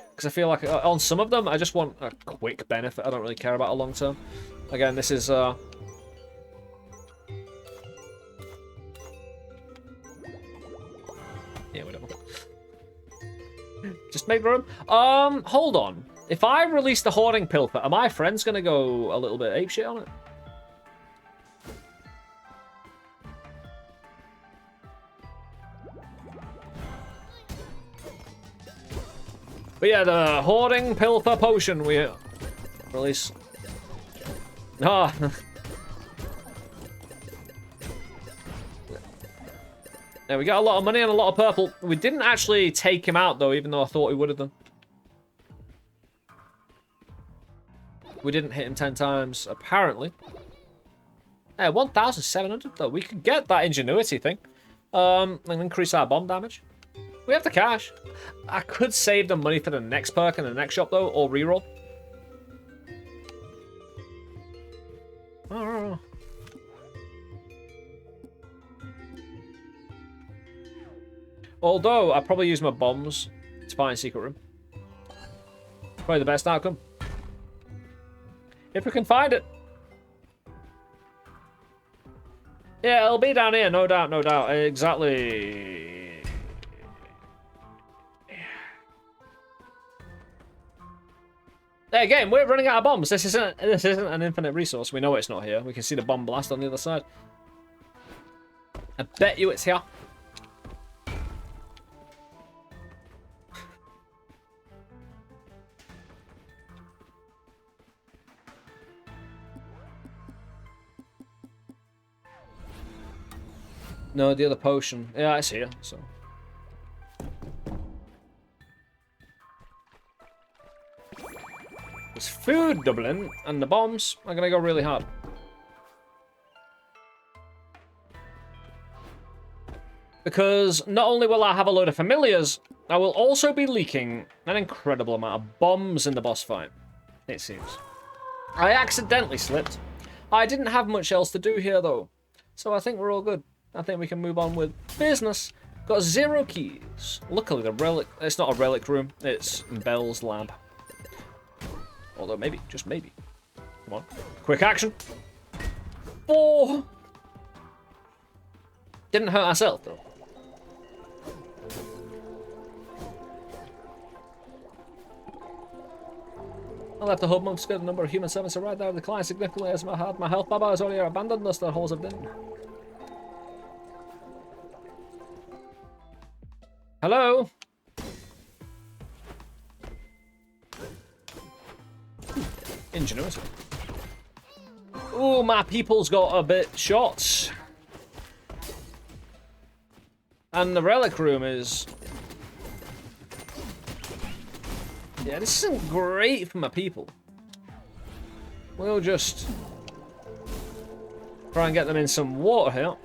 Because I feel like on some of them, I just want a quick benefit. I don't really care about a long term. Again, this is... Yeah, whatever. Just make room. Hold on. If I release the Hoarding Pilfer, are my friends going to go a little bit apeshit on it? But yeah, the Hoarding Pilfer Potion we release. Ah. Yeah, we got a lot of money and a lot of purple. We didn't actually take him out, though, even though I thought we would have done. We didn't hit him 10 times, apparently. 1,700 though. We could get that ingenuity thing. And increase our bomb damage. We have the cash. I could save the money for the next perk in the next shop though, or reroll. Oh. Although I probably use my bombs to find secret room. Probably the best outcome. If we can find it. Yeah, it'll be down here, no doubt, no doubt. Exactly. Hey, again, we're running out of bombs. This isn't an infinite resource. We know it's not here. We can see the bomb blast on the other side. I bet you it's here. No, the other potion. Yeah, it's here, so. There's food doubling, and the bombs are gonna go really hard. Because not only will I have a load of familiars, I will also be leaking an incredible amount of bombs in the boss fight, it seems. I accidentally slipped. I didn't have much else to do here, though, so I think we're all good. I think we can move on with business. Got 0 keys. Luckily, the relic... It's not a relic room. It's Bell's lab. Although, maybe. Just maybe. Come on. Quick action. 4. Didn't hurt ourselves, though. I left the hub months ago. The number of human servants arrived there declined significantly as my health baba has already abandoned us. The halls of din. Hello? Ingenuity. Ooh, my people's got a bit shot. And the relic room is... Yeah, this isn't great for my people. We'll just try and get them in some water here.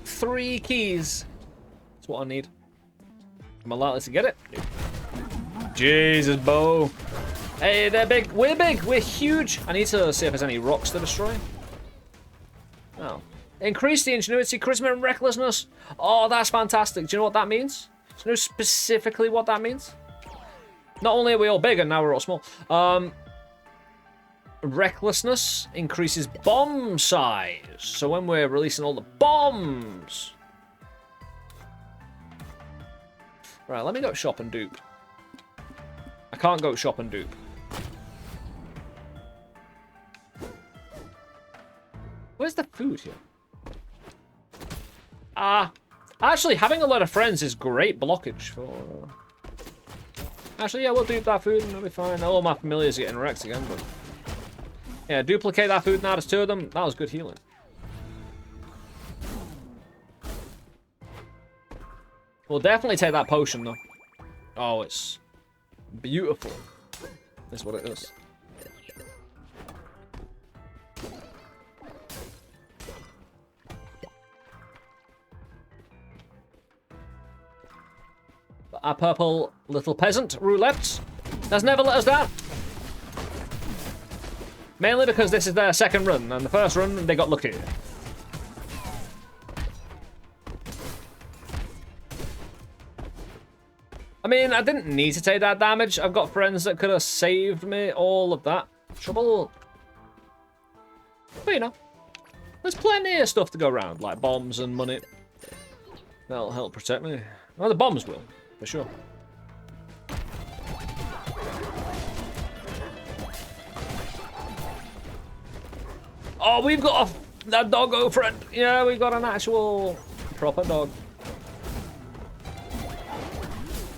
3 keys. That's what I need. Am I likely to get it? Jesus, Bo. Hey, they're big. We're big. We're huge. I need to see if there's any rocks to destroy. Oh. Increase the ingenuity, charisma, and recklessness. Oh, that's fantastic. Do you know what that means? Do you know specifically what that means? Not only are we all big and now we're all small. Recklessness increases bomb size. So when we're releasing all the bombs. Right, let me go shop and dupe. I can't go shop and dupe. Where's the food here? Actually, having a lot of friends is great blockage for... Actually, yeah, we'll dupe that food and it'll be fine. All my familiars are getting wrecked again, but... Yeah, duplicate that food now, there's 2 of them. That was good healing. We'll definitely take that potion, though. Oh, it's beautiful. That's what it is. Our purple little peasant roulette has never let us down. Mainly because this is their second run, and the first run they got lucky. I mean, I didn't need to take that damage. I've got friends that could have saved me all of that trouble. But you know, there's plenty of stuff to go around, like bombs and money. That'll help protect me. Well, the bombs will, for sure. Oh, we've got a doggo friend. Yeah, we've got an actual proper dog.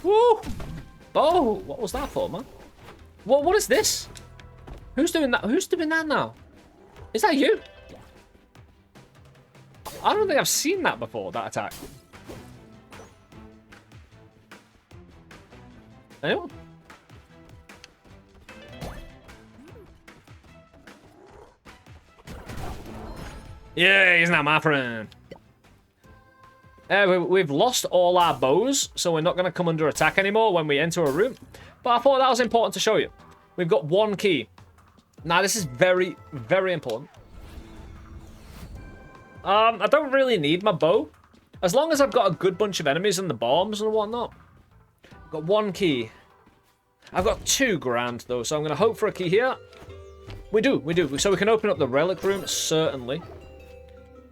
Woo! Oh, what was that for, man? What is this? Who's doing that? Who's doing that now? Is that you? I don't think I've seen that before, that attack. Anyone? Yeah, he's not my friend. We've lost all our bows, so we're not going to come under attack anymore when we enter a room. But I thought that was important to show you. We've got one key. Now, this is very, very important. I don't really need my bow. As long as I've got a good bunch of enemies and the bombs and whatnot. I've got one key. I've got 2 grand, though, so I'm going to hope for a key here. We do. So we can open up the relic room, certainly.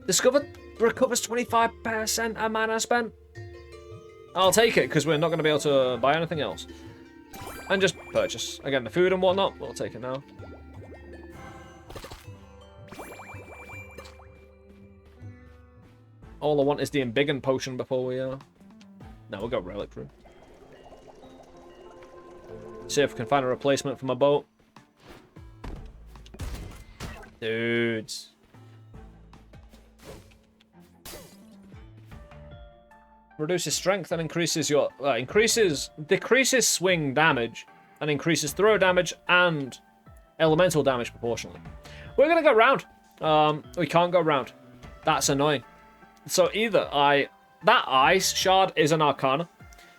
Discovered recovers 25% of mana spent. I'll take it, because we're not going to be able to buy anything else. And just purchase. Again, the food and whatnot, we'll take it now. All I want is the embiggen potion before we, No, we'll go relic room. See if we can find a replacement for my boat. Dudes. Reduces strength and increases your... decreases swing damage and increases throw damage and elemental damage proportionally. We're going to go round. We can't go round. That's annoying. So either that ice shard is an Arcana.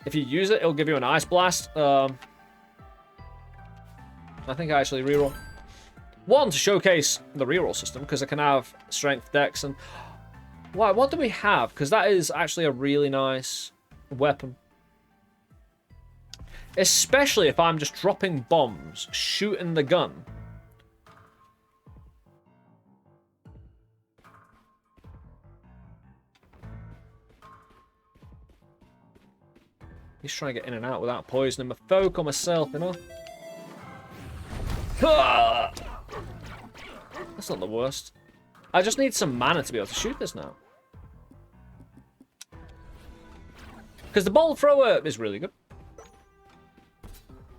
If you use it, it'll give you an ice blast. I think I actually reroll. One, to showcase the reroll system, because I can have strength, dex, and... What do we have? Because that is actually a really nice weapon. Especially if I'm just dropping bombs, shooting the gun. He's trying to get in and out without poisoning my folk or myself, you know? That's not the worst. I just need some mana to be able to shoot this now. Because the bolt thrower is really good.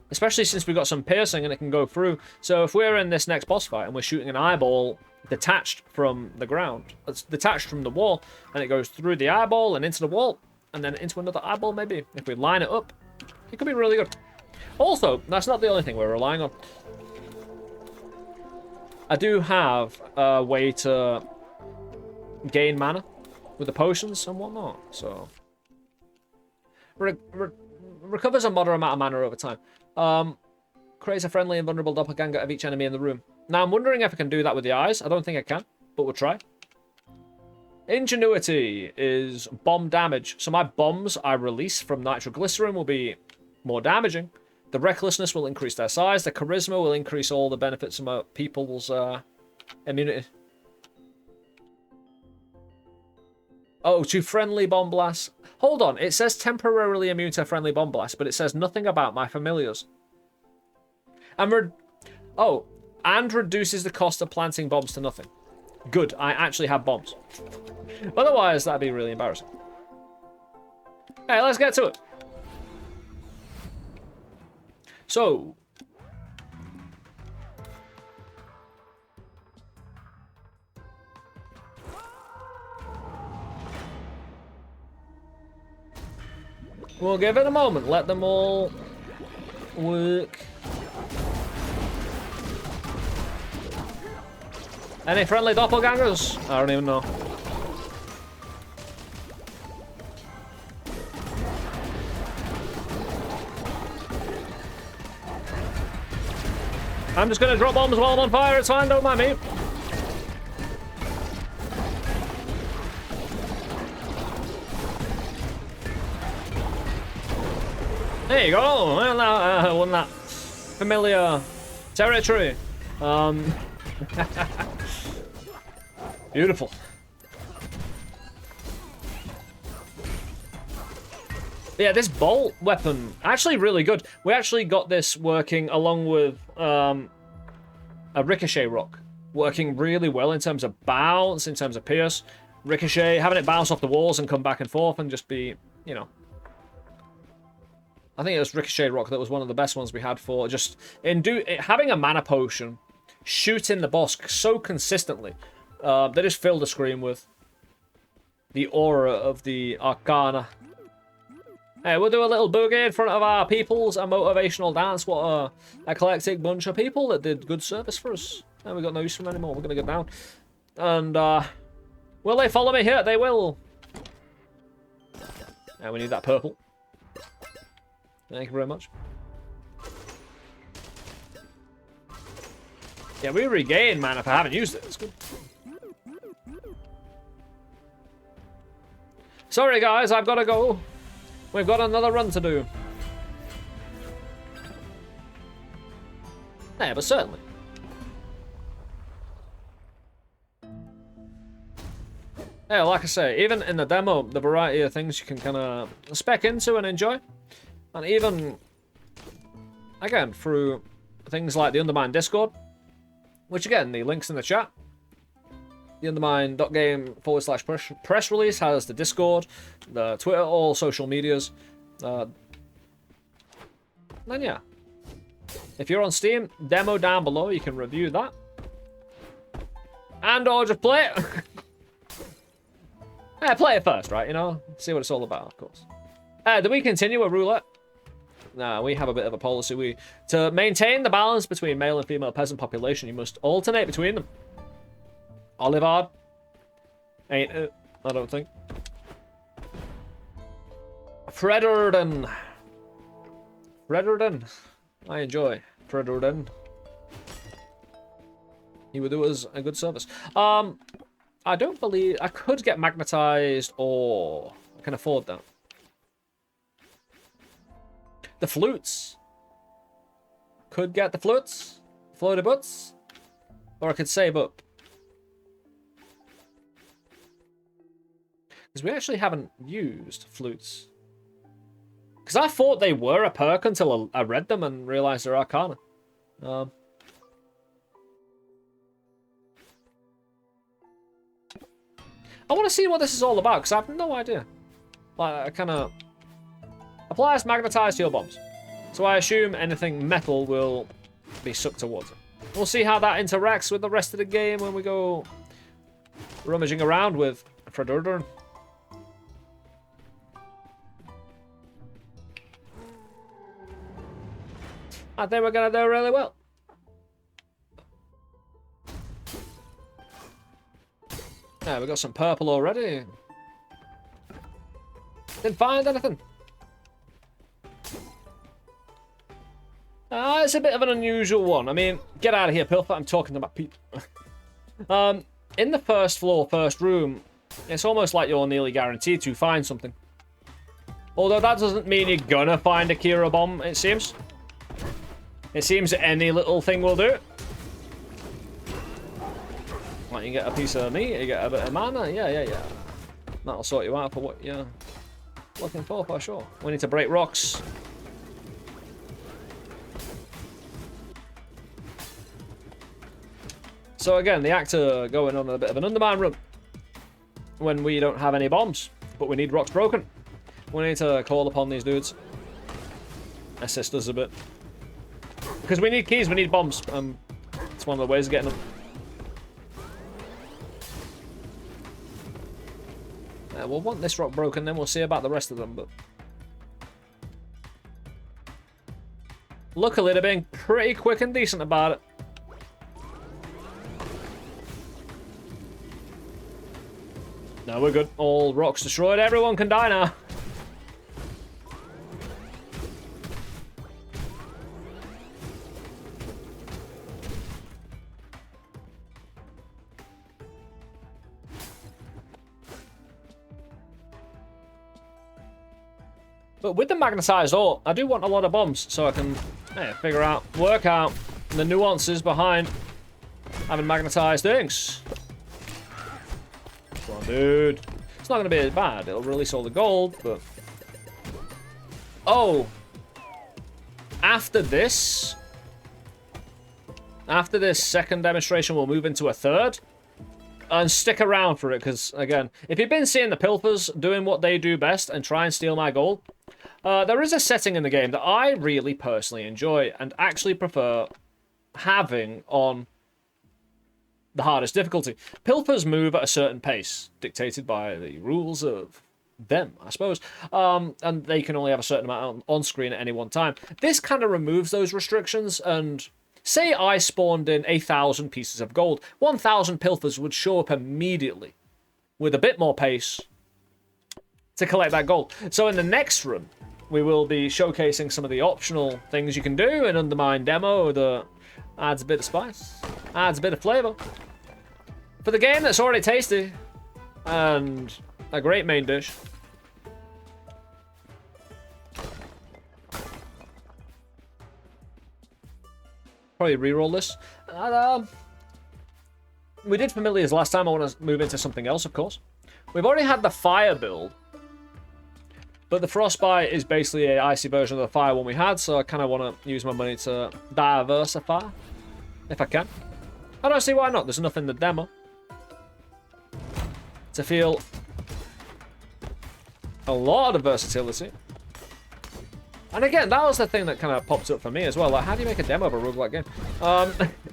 Especially since we've got some piercing and it can go through. So if we're in this next boss fight and we're shooting an eyeball detached from the ground, it's detached from the wall, and it goes through the eyeball and into the wall, and then into another eyeball maybe. If we line it up, it could be really good. Also, that's not the only thing we're relying on. I do have a way to gain mana with the potions and whatnot, so... recovers a moderate amount of mana over time. Creates a friendly and vulnerable doppelganger of each enemy in the room. Now, I'm wondering if I can do that with the eyes. I don't think I can, but we'll try. Ingenuity is bomb damage. So my bombs I release from nitroglycerin will be more damaging. The recklessness will increase their size. The charisma will increase all the benefits of my people's immunity. Oh, to friendly bomb blasts. Hold on, it says temporarily immune to friendly bomb blasts, but it says nothing about my familiars. And reduces the cost of planting bombs to nothing. Good, I actually have bombs. Otherwise, that'd be really embarrassing. Hey, let's get to it. So... we'll give it a moment. Let them all work. Any friendly doppelgangers? I don't even know. I'm just gonna drop bombs while I'm on fire. It's fine, don't mind me. There you go. Well, wasn't that familiar territory? Beautiful. Yeah, this bolt weapon, actually really good. We actually got this working along with a ricochet rock. Working really well in terms of bounce, in terms of pierce. Ricochet, having it bounce off the walls and come back and forth and just be, you know. I think it was Ricochet Rock that was one of the best ones we had for just having a mana potion, shooting the boss so consistently. They just filled the screen with the aura of the Arcana. Hey, we'll do a little boogie in front of our peoples, a motivational dance. What a eclectic bunch of people that did good service for us. And we got no use for them anymore. We're gonna go down. And Will they follow me here? They will. And we need that purple. Thank you very much. Yeah, we regain mana if I haven't used it. It's good. Sorry, guys, I've got to go. We've got another run to do. Yeah, but certainly. Yeah, like I say, even in the demo, the variety of things you can kind of spec into and enjoy. And even, again, through things like the UnderMine Discord, which again, the link's in the chat. The UnderMine.game/press release has the Discord, the Twitter, all social medias. Then yeah. If you're on Steam, demo down below, you can review that. And or just play it. Yeah, play it first, right? You know, see what it's all about, of course. Do we continue with roulette? Nah, we have a bit of a policy. To maintain the balance between male and female peasant population, you must alternate between them. Olivard. Ain't it? I don't think. Fredderden. Fredderden. I enjoy Fredderden. He would do us a good service. I don't believe... I could get magnetized, or... I can afford that. The flutes. Could get the flutes. Floaty butts. Or I could save up. Because we actually haven't used flutes. Because I thought they were a perk until I read them and realized they're Arcana. I want to see what this is all about, because I have no idea. Like, I kind of... Applies magnetized heal bombs. So I assume anything metal will be sucked towards it. We'll see how that interacts with the rest of the game when we go rummaging around with Fredderden. I think we're going to do really well. Yeah, we got some purple already. Didn't find anything. It's a bit of an unusual one. I mean, get out of here, Pilfer. I'm talking about people. In the first floor, first room, it's almost like you're nearly guaranteed to find something. Although that doesn't mean you're gonna find a Kira bomb, it seems. It seems any little thing will do. Like, you get a piece of meat, you get a bit of mana, yeah. That'll sort you out for what you're looking for sure. We need to break rocks. So again, the actor going on a bit of an UnderMine run. When we don't have any bombs, but we need rocks broken. We need to call upon these dudes. Assist us a bit. Because we need keys, we need bombs. It's one of the ways of getting them. We'll want this rock broken, then we'll see about the rest of them, but... Luckily, they're being pretty quick and decent about it. No, we're good. All rocks destroyed. Everyone can die now. But with the magnetized ore, I do want a lot of bombs so I can work out the nuances behind having magnetized things. Come on, dude. It's not going to be as bad. It'll release all the gold, but... Oh! After this second demonstration, we'll move into a third. And stick around for it, because, again, if you've been seeing the Pilfers doing what they do best and try and steal my gold, there is a setting in the game that I really personally enjoy and actually prefer having on the hardest difficulty. Pilfers move at a certain pace, dictated by the rules of them, I suppose, and they can only have a certain amount on screen at any one time. This kind of removes those restrictions, and say I spawned in 1,000 pieces of gold, 1,000 Pilfers would show up immediately with a bit more pace to collect that gold. So in the next run, we will be showcasing some of the optional things you can do in UnderMine demo that adds a bit of spice, adds a bit of flavor. For the game that's already tasty and a great main dish. Probably reroll this. We did familiars last time. I want to move into something else, of course. We've already had the fire build, but the frostbite is basically an icy version of the fire one we had, so I kind of want to use my money to diversify, if I can. I don't see why not. There's enough in the demo to feel a lot of versatility. And again, that was the thing that kind of popped up for me as well. Like, how do you make a demo of a roguelike game?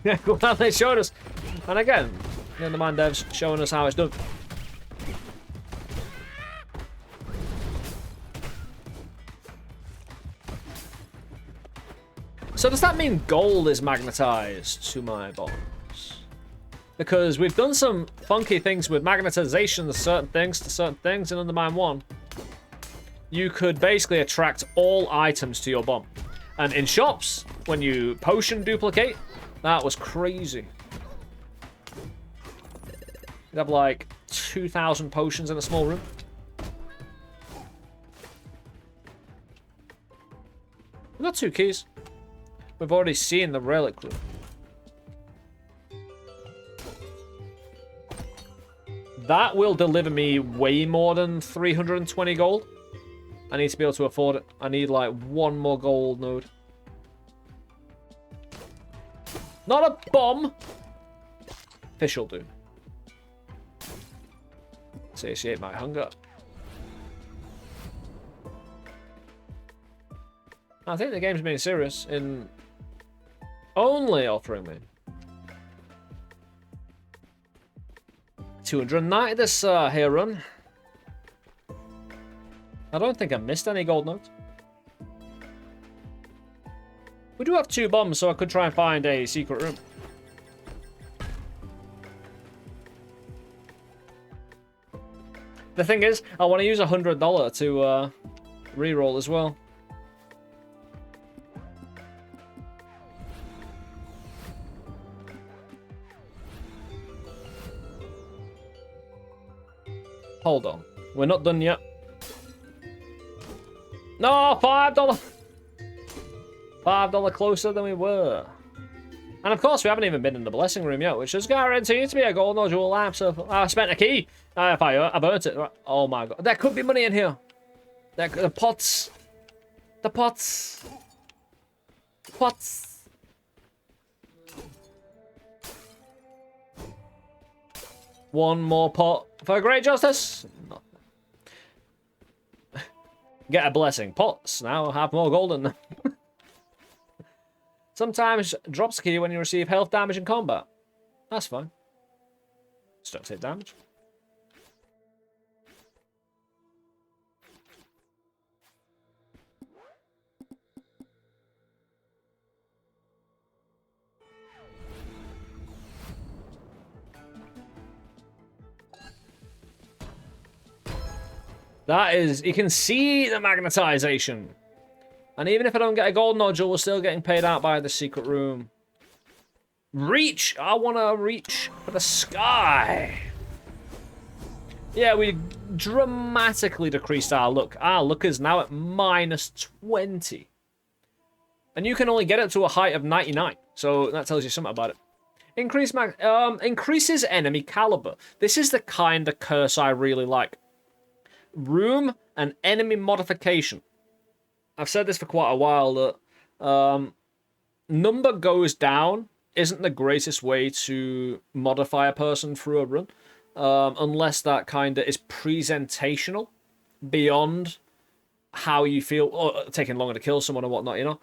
Yeah, well, they showed us. And again, the UnderMine devs showing us how it's done. So does that mean gold is magnetized to my bombs? Because we've done some funky things with magnetization of certain things to certain things in UnderMine 1. You could basically attract all items to your bomb. And in shops, when you potion duplicate, that was crazy. You'd have like 2,000 potions in a small room. We've got 2 keys. We've already seen the relic room. That will deliver me way more than 320 gold. I need to be able to afford it. I need like 1 more gold node. Not a bomb. Fish will do. Satiate my hunger. I think the game's being serious in only offering me 290 this here run. I don't think I missed any gold notes. We do have 2 bombs, so I could try and find a secret room. The thing is, I want to use $100 to reroll as well. Hold on. We're not done yet. No, $5. $5 closer than we were. And of course, we haven't even been in the blessing room yet, which is guaranteed to be a gold nodule lab. So I spent a key. If I burnt it. Oh my god. There could be money in here. The pots. The pots. Pots. One more pot for great justice. No. Get a blessing. Pots now have more gold in them. Sometimes drops key when you receive health damage in combat. That's fine. Just don't take damage. That is, you can see the magnetization. And even if I don't get a gold nodule, we're still getting paid out by the secret room. Reach! I want to reach for the sky. Yeah, we dramatically decreased our luck. Our luck is now at -20. And you can only get it to a height of 99. So that tells you something about it. Increases enemy caliber. This is the kind of curse I really like. Room and enemy modification. I've said this for quite a while that number goes down isn't the greatest way to modify a person through a run, unless that kind of is presentational beyond how you feel, or taking longer to kill someone or whatnot, you know?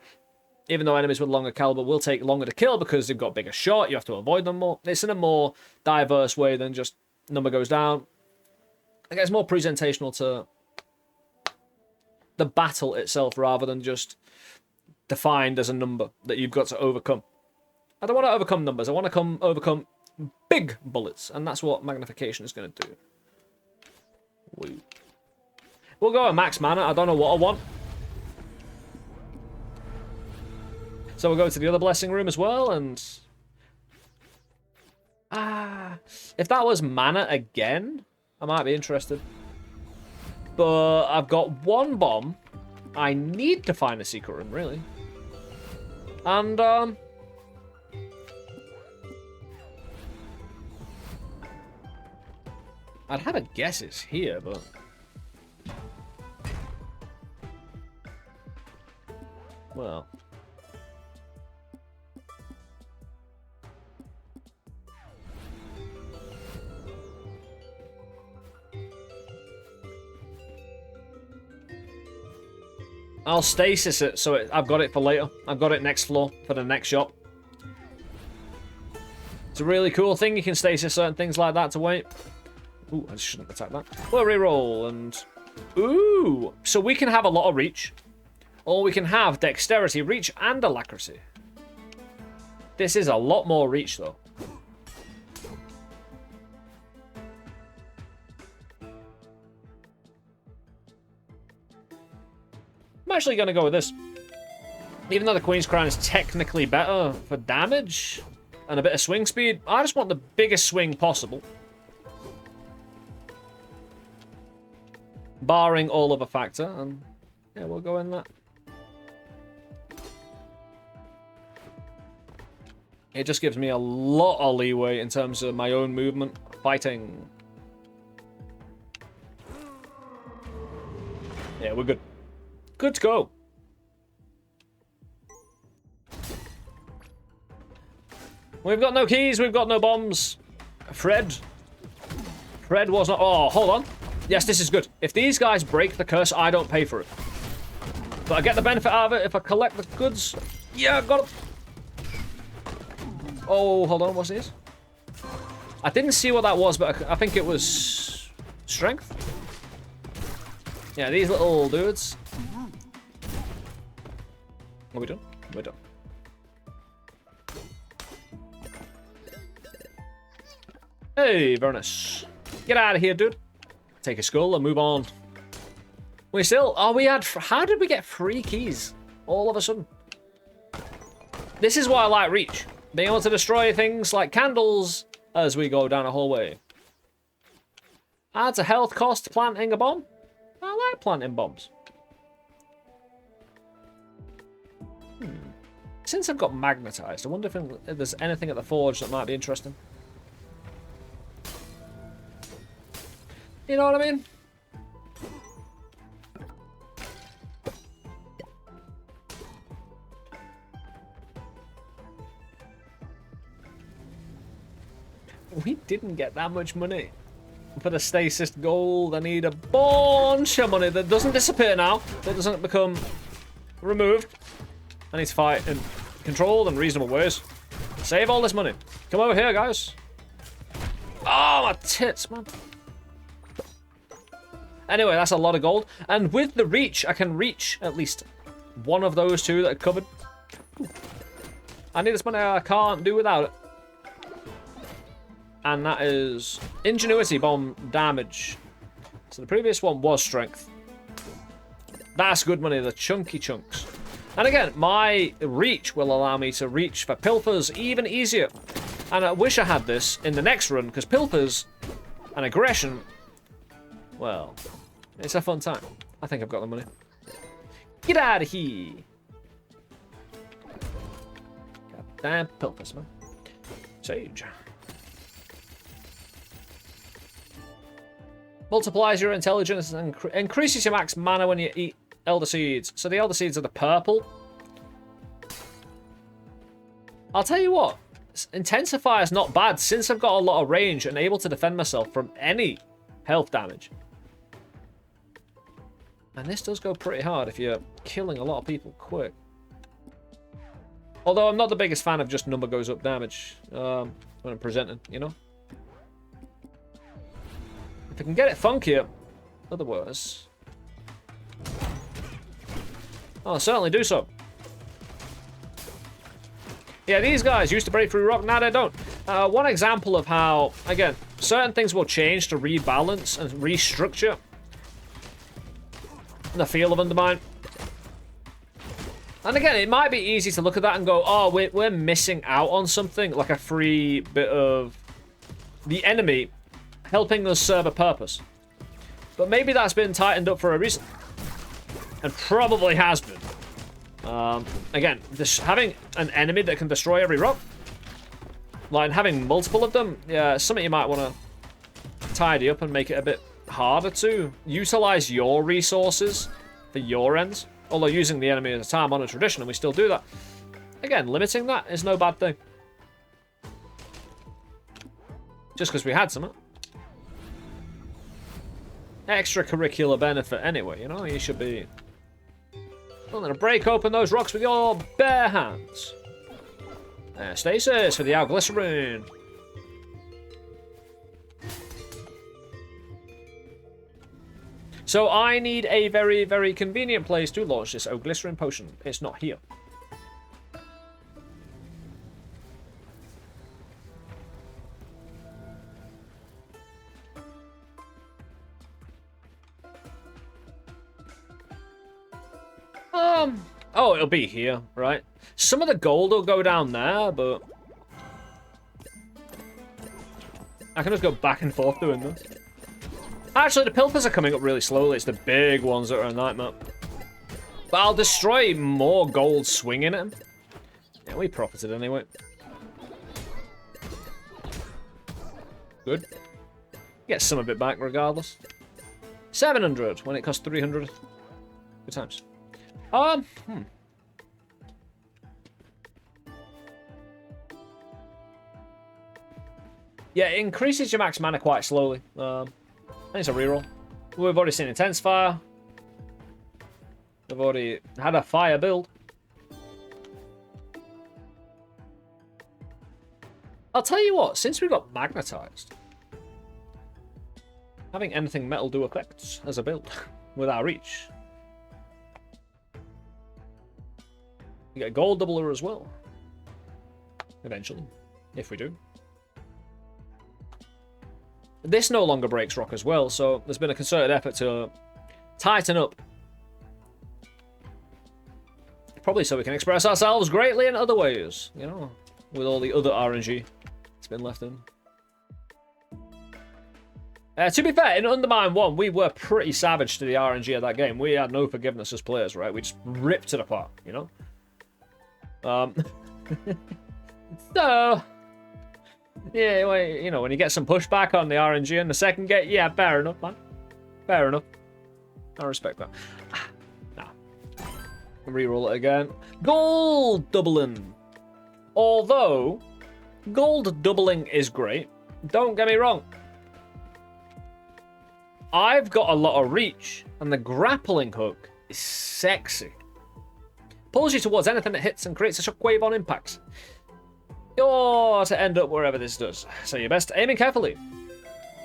Even though enemies with longer caliber will take longer to kill because they've got bigger shot, you have to avoid them more. It's in a more diverse way than just number goes down. I guess it's more presentational to the battle itself rather than just defined as a number that you've got to overcome. I don't want to overcome numbers. I want to overcome big bullets, and that's what magnification is going to do. We'll go with max mana. I don't know what I want. So we'll go to the other blessing room as well, and... if that was mana again, I might be interested. But I've got one bomb. I need to find a secret room, really. And, I'd have a guess it's here, but... well... I'll stasis it, so I've got it for later. I've got it next floor for the next shop. It's a really cool thing. You can stasis certain things like that to wait. Ooh, I shouldn't attack that. We'll reroll and... ooh! So we can have a lot of reach. Or we can have dexterity, reach, and alacrity. This is a lot more reach, though. I'm actually going to go with this. Even though the Queen's Crown is technically better for damage and a bit of swing speed, I just want the biggest swing possible. Barring all other factor, and yeah, we'll go in that. It just gives me a lot of leeway in terms of my own movement. Fighting. Yeah, we're good. Good to go. We've got no keys, we've got no bombs. Fred was not... oh, hold on. Yes, this is good. If these guys break the curse, I don't pay for it. But I get the benefit out of it if I collect the goods. Yeah, got it. Oh, hold on, what's this? I didn't see what that was, but I think it was... strength? Yeah, these little dudes. Are we done? We're done. Hey, Vernus. Get out of here, dude. Take a skull and move on. We still... oh, we had... how did we get 3 keys all of a sudden? This is why I like Reach. Being able to destroy things like candles as we go down a hallway. Adds a health cost to planting a bomb. I like planting bombs. Since I've got magnetized, I wonder if there's anything at the forge that might be interesting. You know what I mean? We didn't get that much money for the stasis gold. I need a bunch of money that doesn't disappear now. That doesn't become removed. I need to fight in controlled and reasonable ways. Save all this money. Come over here, guys. Oh, my tits, man. Anyway, that's a lot of gold. And with the reach, I can reach at least one of those 2 that are covered. I need this money. I can't do without it. And that is ingenuity bomb damage. So the previous one was strength. That's good money, the chunky chunks. And again, my reach will allow me to reach for pilfers even easier. And I wish I had this in the next run, because pilfers and aggression, well, it's a fun time. I think I've got the money. Get out of here. Goddamn pilfers, man. Sage. Multiplies your intelligence and increases your max mana when you eat Elder Seeds. So the Elder Seeds are the purple. I'll tell you what. Intensify is not bad since I've got a lot of range and able to defend myself from any health damage. And this does go pretty hard if you're killing a lot of people quick. Although I'm not the biggest fan of just number goes up damage when I'm presenting, you know? If I can get it funkier, otherwise... I'll certainly do so. Yeah, these guys used to break through rock, now they don't. One example of how, again, certain things will change to rebalance and restructure the feel of UnderMine. And again, it might be easy to look at that and go, oh, we're missing out on something, like a free bit of the enemy helping us serve a purpose. But maybe that's been tightened up for a reason. And probably has been. Again, having an enemy that can destroy every rock, like having multiple of them, yeah, something you might want to tidy up and make it a bit harder to utilize your resources for your ends. Although using the enemy as a time-honored tradition, and we still do that. Again, limiting that is no bad thing. Just because we had some extracurricular benefit anyway, you know? You should be willing to break open those rocks with your bare hands. Stasis for the Alglycerine. So I need a very, very convenient place to launch this Glycerin potion. It's not here. Oh, it'll be here, right? Some of the gold will go down there, but I can just go back and forth doing this. Actually, the pilfers are coming up really slowly. It's the big ones that are a nightmare. But I'll destroy more gold swinging at them. Yeah, we profited anyway. Good. Get some of it back regardless. 700 when it costs 300. Good times. Yeah, it increases your max mana quite slowly. I think it's a reroll. We've already seen Intense Fire. We've already had a fire build. I'll tell you what, since we got magnetized, having anything metal do effects as a build with our reach. You get a gold doubler as well. Eventually, if we do. This no longer breaks rock as well, so there's been a concerted effort to tighten up. Probably so we can express ourselves greatly in other ways, you know, with all the other RNG that's been left in. To be fair, in UnderMine 1, we were pretty savage to the RNG of that game. We had no forgiveness as players, right? We just ripped it apart, you know? So, yeah, well, you know, when you get some pushback on the RNG in the second game, yeah, fair enough, man. Fair enough. I respect that. Nah. Reroll it again. Gold doubling. Although, gold doubling is great. Don't get me wrong. I've got a lot of reach, and the grappling hook is sexy. Pulls you towards anything that hits and creates a shockwave on impacts. You're to end up wherever this does, so you're best aiming carefully.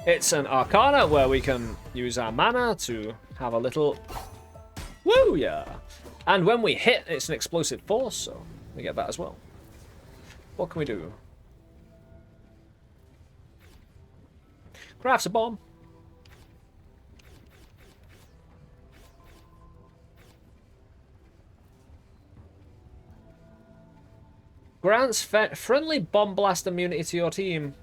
It's an Arcana where we can use our mana to have a little woo, yeah. And when we hit, it's an explosive force, so we get that as well. What can we do? Crafts a bomb. Grants friendly bomb blast immunity to your team.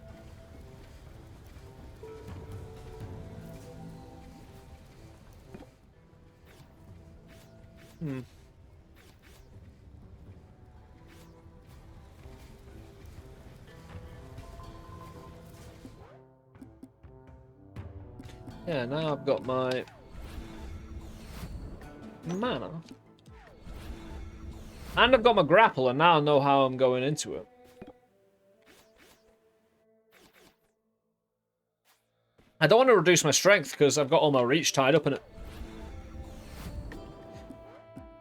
Yeah, now I've got my mana. And I've got my grapple, and now I know how I'm going into it. I don't want to reduce my strength because I've got all my reach tied up in it.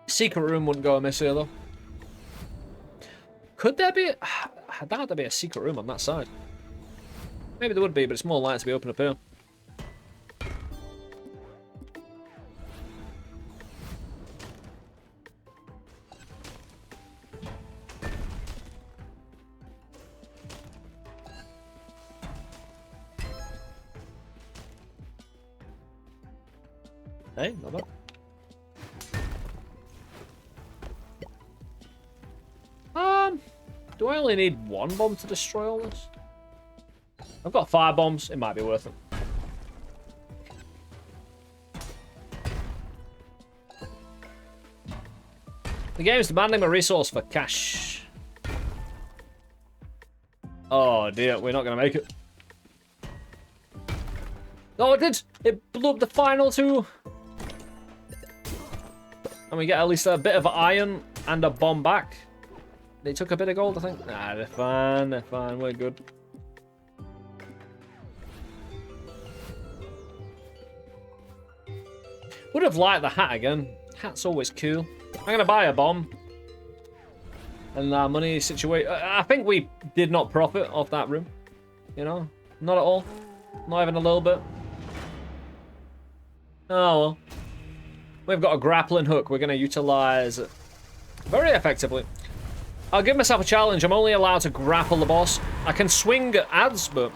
Secret room wouldn't go amiss here, though. Could there be... I doubt there'd be a secret room on that side. Maybe there would be, but it's more likely to be open up here. Hey, not bad. Do I only need one bomb to destroy all this? I've got 5 bombs. It might be worth it. The game is demanding my resource for cash. Oh dear, we're not going to make it. Oh, it did! It blew up the final 2. And we get at least a bit of iron and a bomb back. They took a bit of gold, I think. Nah, they're fine, we're good. Would have liked the hat again. Hat's always cool. I'm going to buy a bomb. And our money situation. I think we did not profit off that room. You know? Not at all. Not even a little bit. Oh well. We've got a grappling hook we're going to utilize very effectively. I'll give myself a challenge. I'm only allowed to grapple the boss. I can swing at ads, but...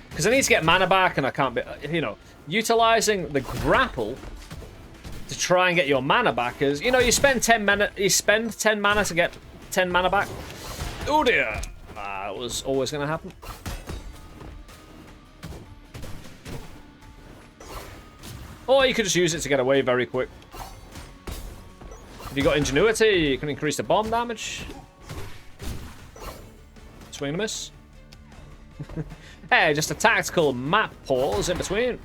because I need to get mana back and I can't be... you know, utilizing the grapple to try and get your mana back is... you know, you spend 10 mana to get 10 mana back. Oh dear. That was always going to happen. Or you could just use it to get away very quick. If you got ingenuity, you can increase the bomb damage. Swing and a miss. Hey, just a tactical map pause in between.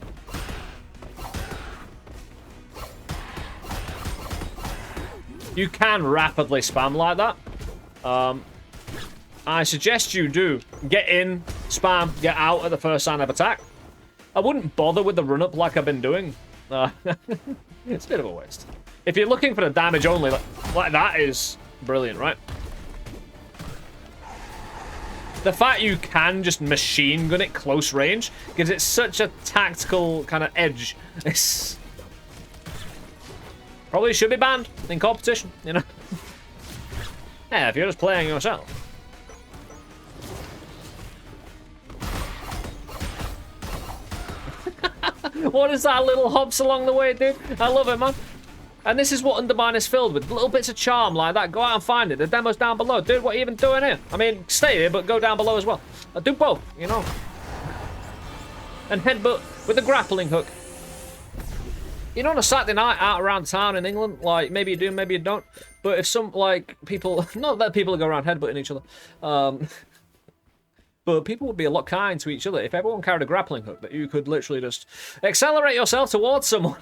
You can rapidly spam like that. I suggest you do. Get in, spam, get out at the first sign of attack. I wouldn't bother with the run-up like I've been doing. It's a bit of a waste. If you're looking for the damage only, like that is brilliant, right? The fact you can just machine gun it close range gives it such a tactical kind of edge. It's probably should be banned in competition, you know? Yeah, if you're just playing yourself. What is that little hops along the way, dude? I love it, man. And this is what UnderMine is filled with. Little bits of charm like that. Go out and find it. The demo's down below. Dude, what are you even doing here? I mean, stay here, but go down below as well. Do both, you know. And headbutt with a grappling hook. You know, on a Saturday night out around town in England, like, maybe you do, maybe you don't. But if some, like, people... not that people go around headbutting each other. But people would be a lot kind to each other if everyone carried a grappling hook that you could literally just accelerate yourself towards someone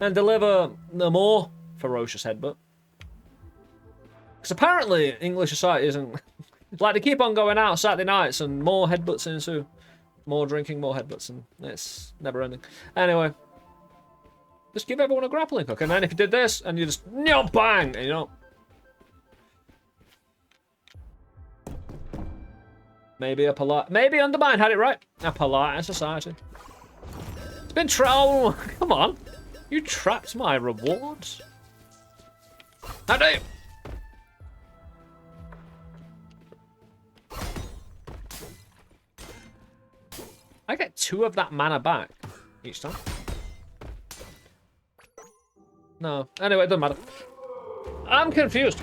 and deliver a more ferocious headbutt. Because apparently English society isn't... like, they keep on going out Saturday nights and more headbutts ensue. More drinking, more headbutts, and it's never ending. Anyway, just give everyone a grappling hook, and then if you did this, and you just... bang! And, you know... maybe a polite... maybe UnderMine had it right. A polite society. It's been oh, come on. You trapped my rewards. How do you? I get 2 of that mana back each time. No. Anyway, it doesn't matter. I'm confused.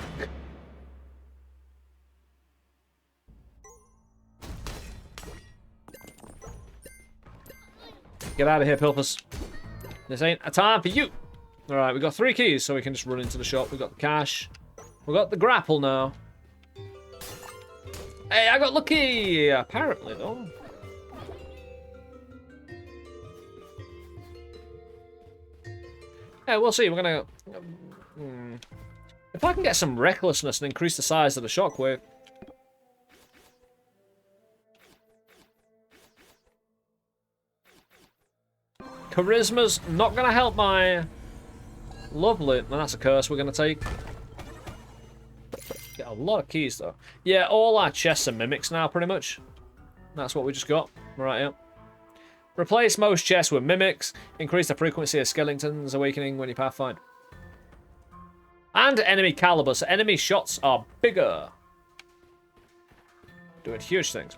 Get out of here, Pilfers. This ain't a time for you. Alright, we got 3 keys, so we can just run into the shop. We got the cash. We got the grapple now. Hey, I got lucky! Apparently, though. Yeah, we'll see. We're gonna... if I can get some recklessness and increase the size of the shockwave. Charisma's not going to help my... lovely. And that's a curse we're going to take. Get a lot of keys, though. Yeah, all our chests are mimics now, pretty much. That's what we just got. Right, yeah. Replace most chests with mimics. Increase the frequency of skeletons awakening when you pathfind. And enemy caliber, so enemy shots are bigger. Doing huge things.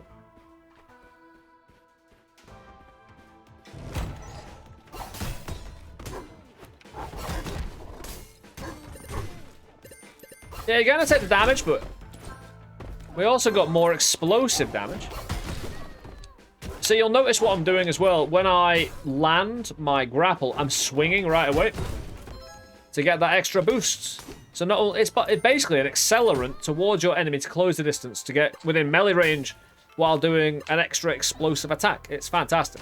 Yeah, you're gonna take the damage, but we also got more explosive damage. So you'll notice what I'm doing as well. When I land my grapple, I'm swinging right away to get that extra boost. So not only, it's basically an accelerant towards your enemy to close the distance to get within melee range while doing an extra explosive attack. It's fantastic.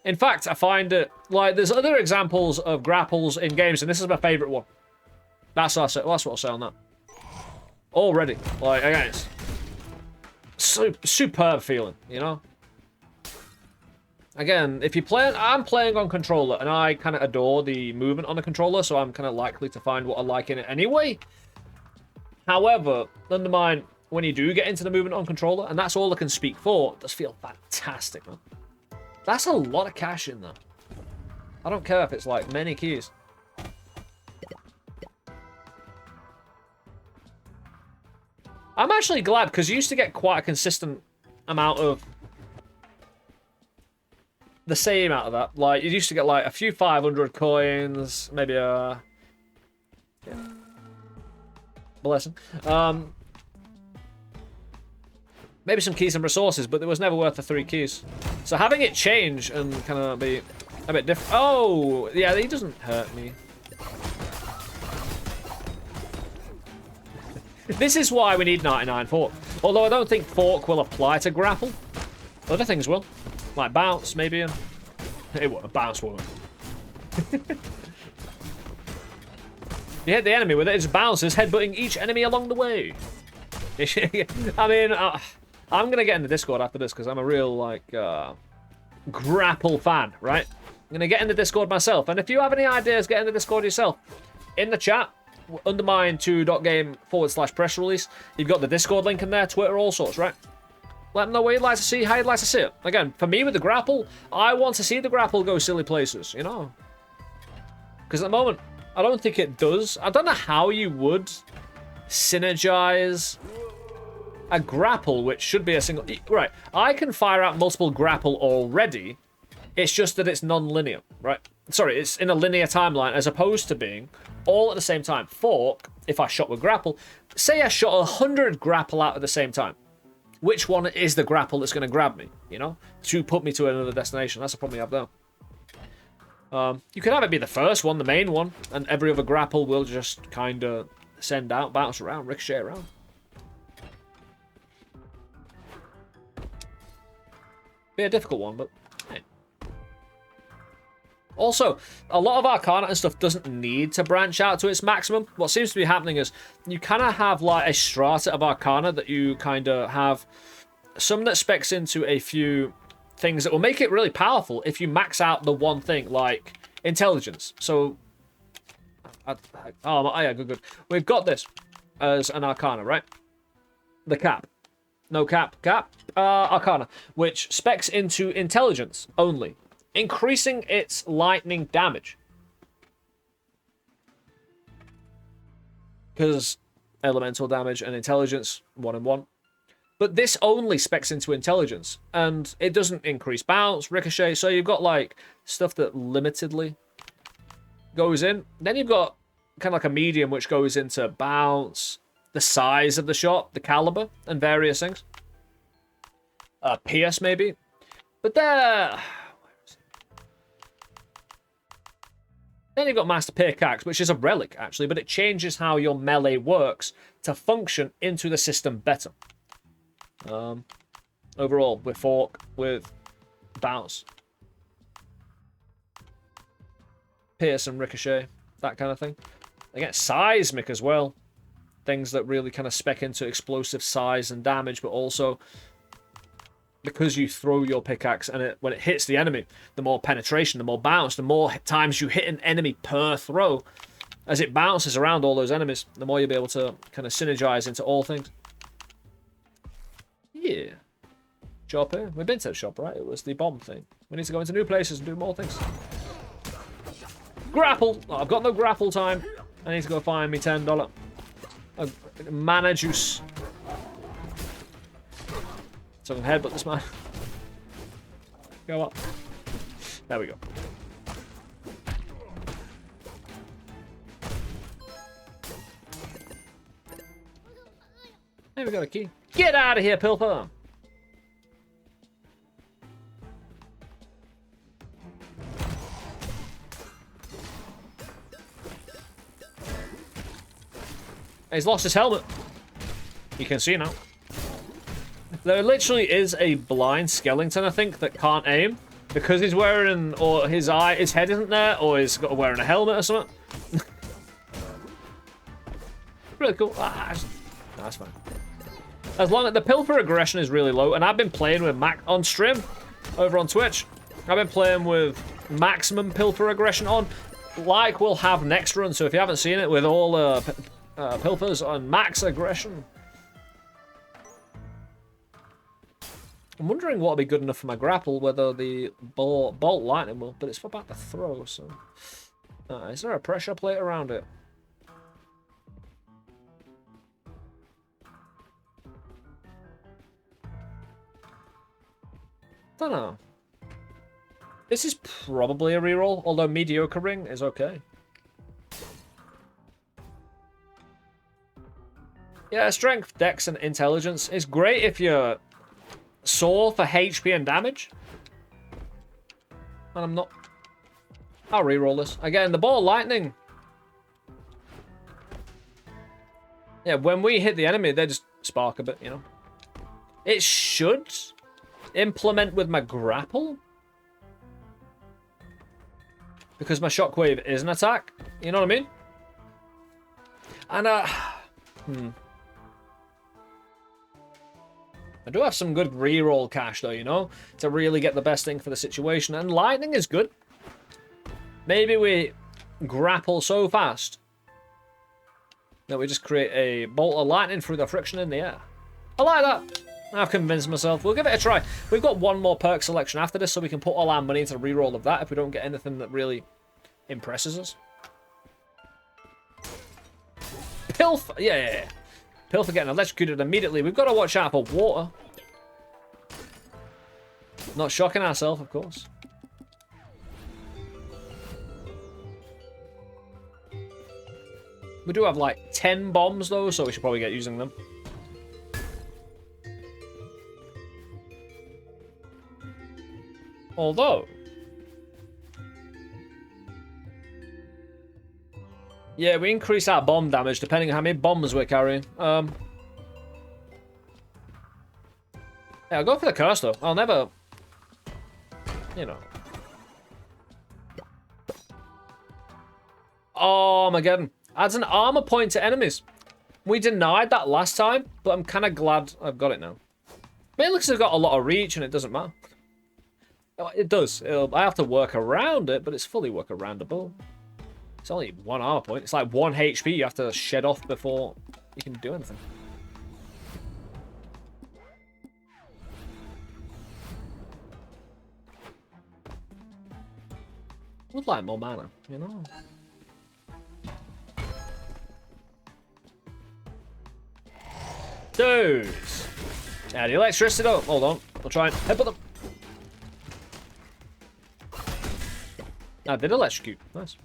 In fact, I find it, like, there's other examples of grapples in games, and this is my favorite one. That's what I'll say on that. Already. Like, again, it's superb feeling, you know? Again, if you play, I'm playing on controller, and I kind of adore the movement on the controller, so I'm kind of likely to find what I like in it anyway. However, UnderMine, when you do get into the movement on controller, and that's all I can speak for, it does feel fantastic, man. That's a lot of cash in there. I don't care if it's like many keys. I'm actually glad, because you used to get quite a consistent amount of the same out of that. Like, you used to get like a few 500 coins, maybe a... Yeah. Blessing. Maybe some keys and resources, but it was never worth the 3 keys. So having it change and kind of be a bit different... Oh! Yeah, he doesn't hurt me. This is why we need 99 Fork. Although I don't think Fork will apply to grapple. Other things will. Like bounce, maybe. And it won't. Bounce won't. You hit the enemy with it, it bounces, headbutting each enemy along the way. I mean, I'm going to get in the Discord after this because I'm a real, like, grapple fan, right? I'm going to get in the Discord myself. And if you have any ideas, get in the Discord yourself. In the chat, UnderMine2.game/press release. You've got the Discord link in there, Twitter, all sorts, right? Let them know what you'd like to see, how you'd like to see it. Again, for me with the grapple, I want to see the grapple go silly places, you know? Because at the moment, I don't think it does. I don't know how you would synergize a grapple, which should be a single... Right, I can fire out multiple grapple already. It's just that it's non-linear, right? Sorry, it's in a linear timeline as opposed to being all at the same time. Fork, if I shot with grapple, say I shot 100 grapple out at the same time. Which one is the grapple that's going to grab me, you know? To put me to another destination. That's the problem you have there. You can have it be the first one, the main one, and every other grapple will just kind of send out, bounce around, ricochet around. Be a difficult one, but hey. Also, a lot of Arcana and stuff doesn't need to branch out to its maximum. What seems to be happening is you kind of have like a strata of Arcana that you kind of have some that specs into a few things that will make it really powerful if you max out the one thing, like intelligence. So, oh yeah, good. We've got this as an Arcana, right? The cap. No cap. Arcana, which specs into intelligence only, increasing its lightning damage. Because elemental damage and intelligence, 1 and 1. But this only specs into intelligence, and it doesn't increase bounce, ricochet, so you've got, like, stuff that limitedly goes in. Then you've got kind of like a medium, which goes into bounce, the size of the shot, the caliber, and various things. Pierce, maybe. But there... Then you've got Master Pickaxe, which is a relic, actually, but it changes how your melee works to function into the system better. Overall, with Fork, with Bounce, Pierce and Ricochet, that kind of thing. Again, Seismic as well. Things that really kind of spec into explosive size and damage, but also... because you throw your pickaxe and when it hits the enemy, the more penetration, the more bounce, the more times you hit an enemy per throw, as it bounces around all those enemies, the more you'll be able to kind of synergize into all things. Yeah. Shop here. We've been to the shop, right? It was the bomb thing. We need to go into new places and do more things. Grapple! Oh, I've got no grapple time. I need to go find me $10. Mana juice. So I can headbutt this man. Go up. There we go. Hey, we got a key. Get out of here, Pilfer! He's lost his helmet. You can see now. There literally is a blind skeleton, I think, that can't aim because he's wearing, or his head isn't there, or he's got wearing a helmet or something. Really cool. That's fine. As long as the pilfer aggression is really low, and I've been playing with on stream over on Twitch. I've been playing with maximum pilfer aggression on, like we'll have next run. So if you haven't seen it, with all pilfers on max aggression. I'm wondering what'll be good enough for my grapple, whether the bolt lightning will, but it's about to throw, so... is there a pressure plate around it? Don't know. This is probably a reroll, although mediocre ring is okay. Yeah, strength, dex, and intelligence is great if you're sore for HP and damage. And I'm not. I'll reroll this. Again, the ball lightning. Yeah, when we hit the enemy, they just spark a bit, you know. It should implement with my grapple. Because my shockwave is an attack. You know what I mean? And, I do have some good reroll cash, though, you know? To really get the best thing for the situation. And lightning is good. Maybe we grapple so fast that we just create a bolt of lightning through the friction in the air. I like that. I've convinced myself. We'll give it a try. We've got one more perk selection after this, so we can put all our money into the reroll of that if we don't get anything that really impresses us. Pilf! Yeah. Pilfer getting electrocuted immediately. We've got to watch out for water. Not shocking ourselves, of course. We do have like 10 bombs though, so we should probably get using them. Although... yeah, we increase our bomb damage depending on how many bombs we're carrying. Yeah, I'll go for the curse though. I'll never... you know. Oh my god. Adds an armor point to enemies. We denied that last time, but I'm kind of glad I've got it now. But it looks like it's got a lot of reach and it doesn't matter. It does. I have to work around it, but it's fully work aroundable. It's only one armor point. It's like 1 HP you have to shed off before you can do anything. Would like more mana, you know? Dudes! Yeah, the electricity though. Hold on. I'll try and headbutt them. I did electrocute. Nice.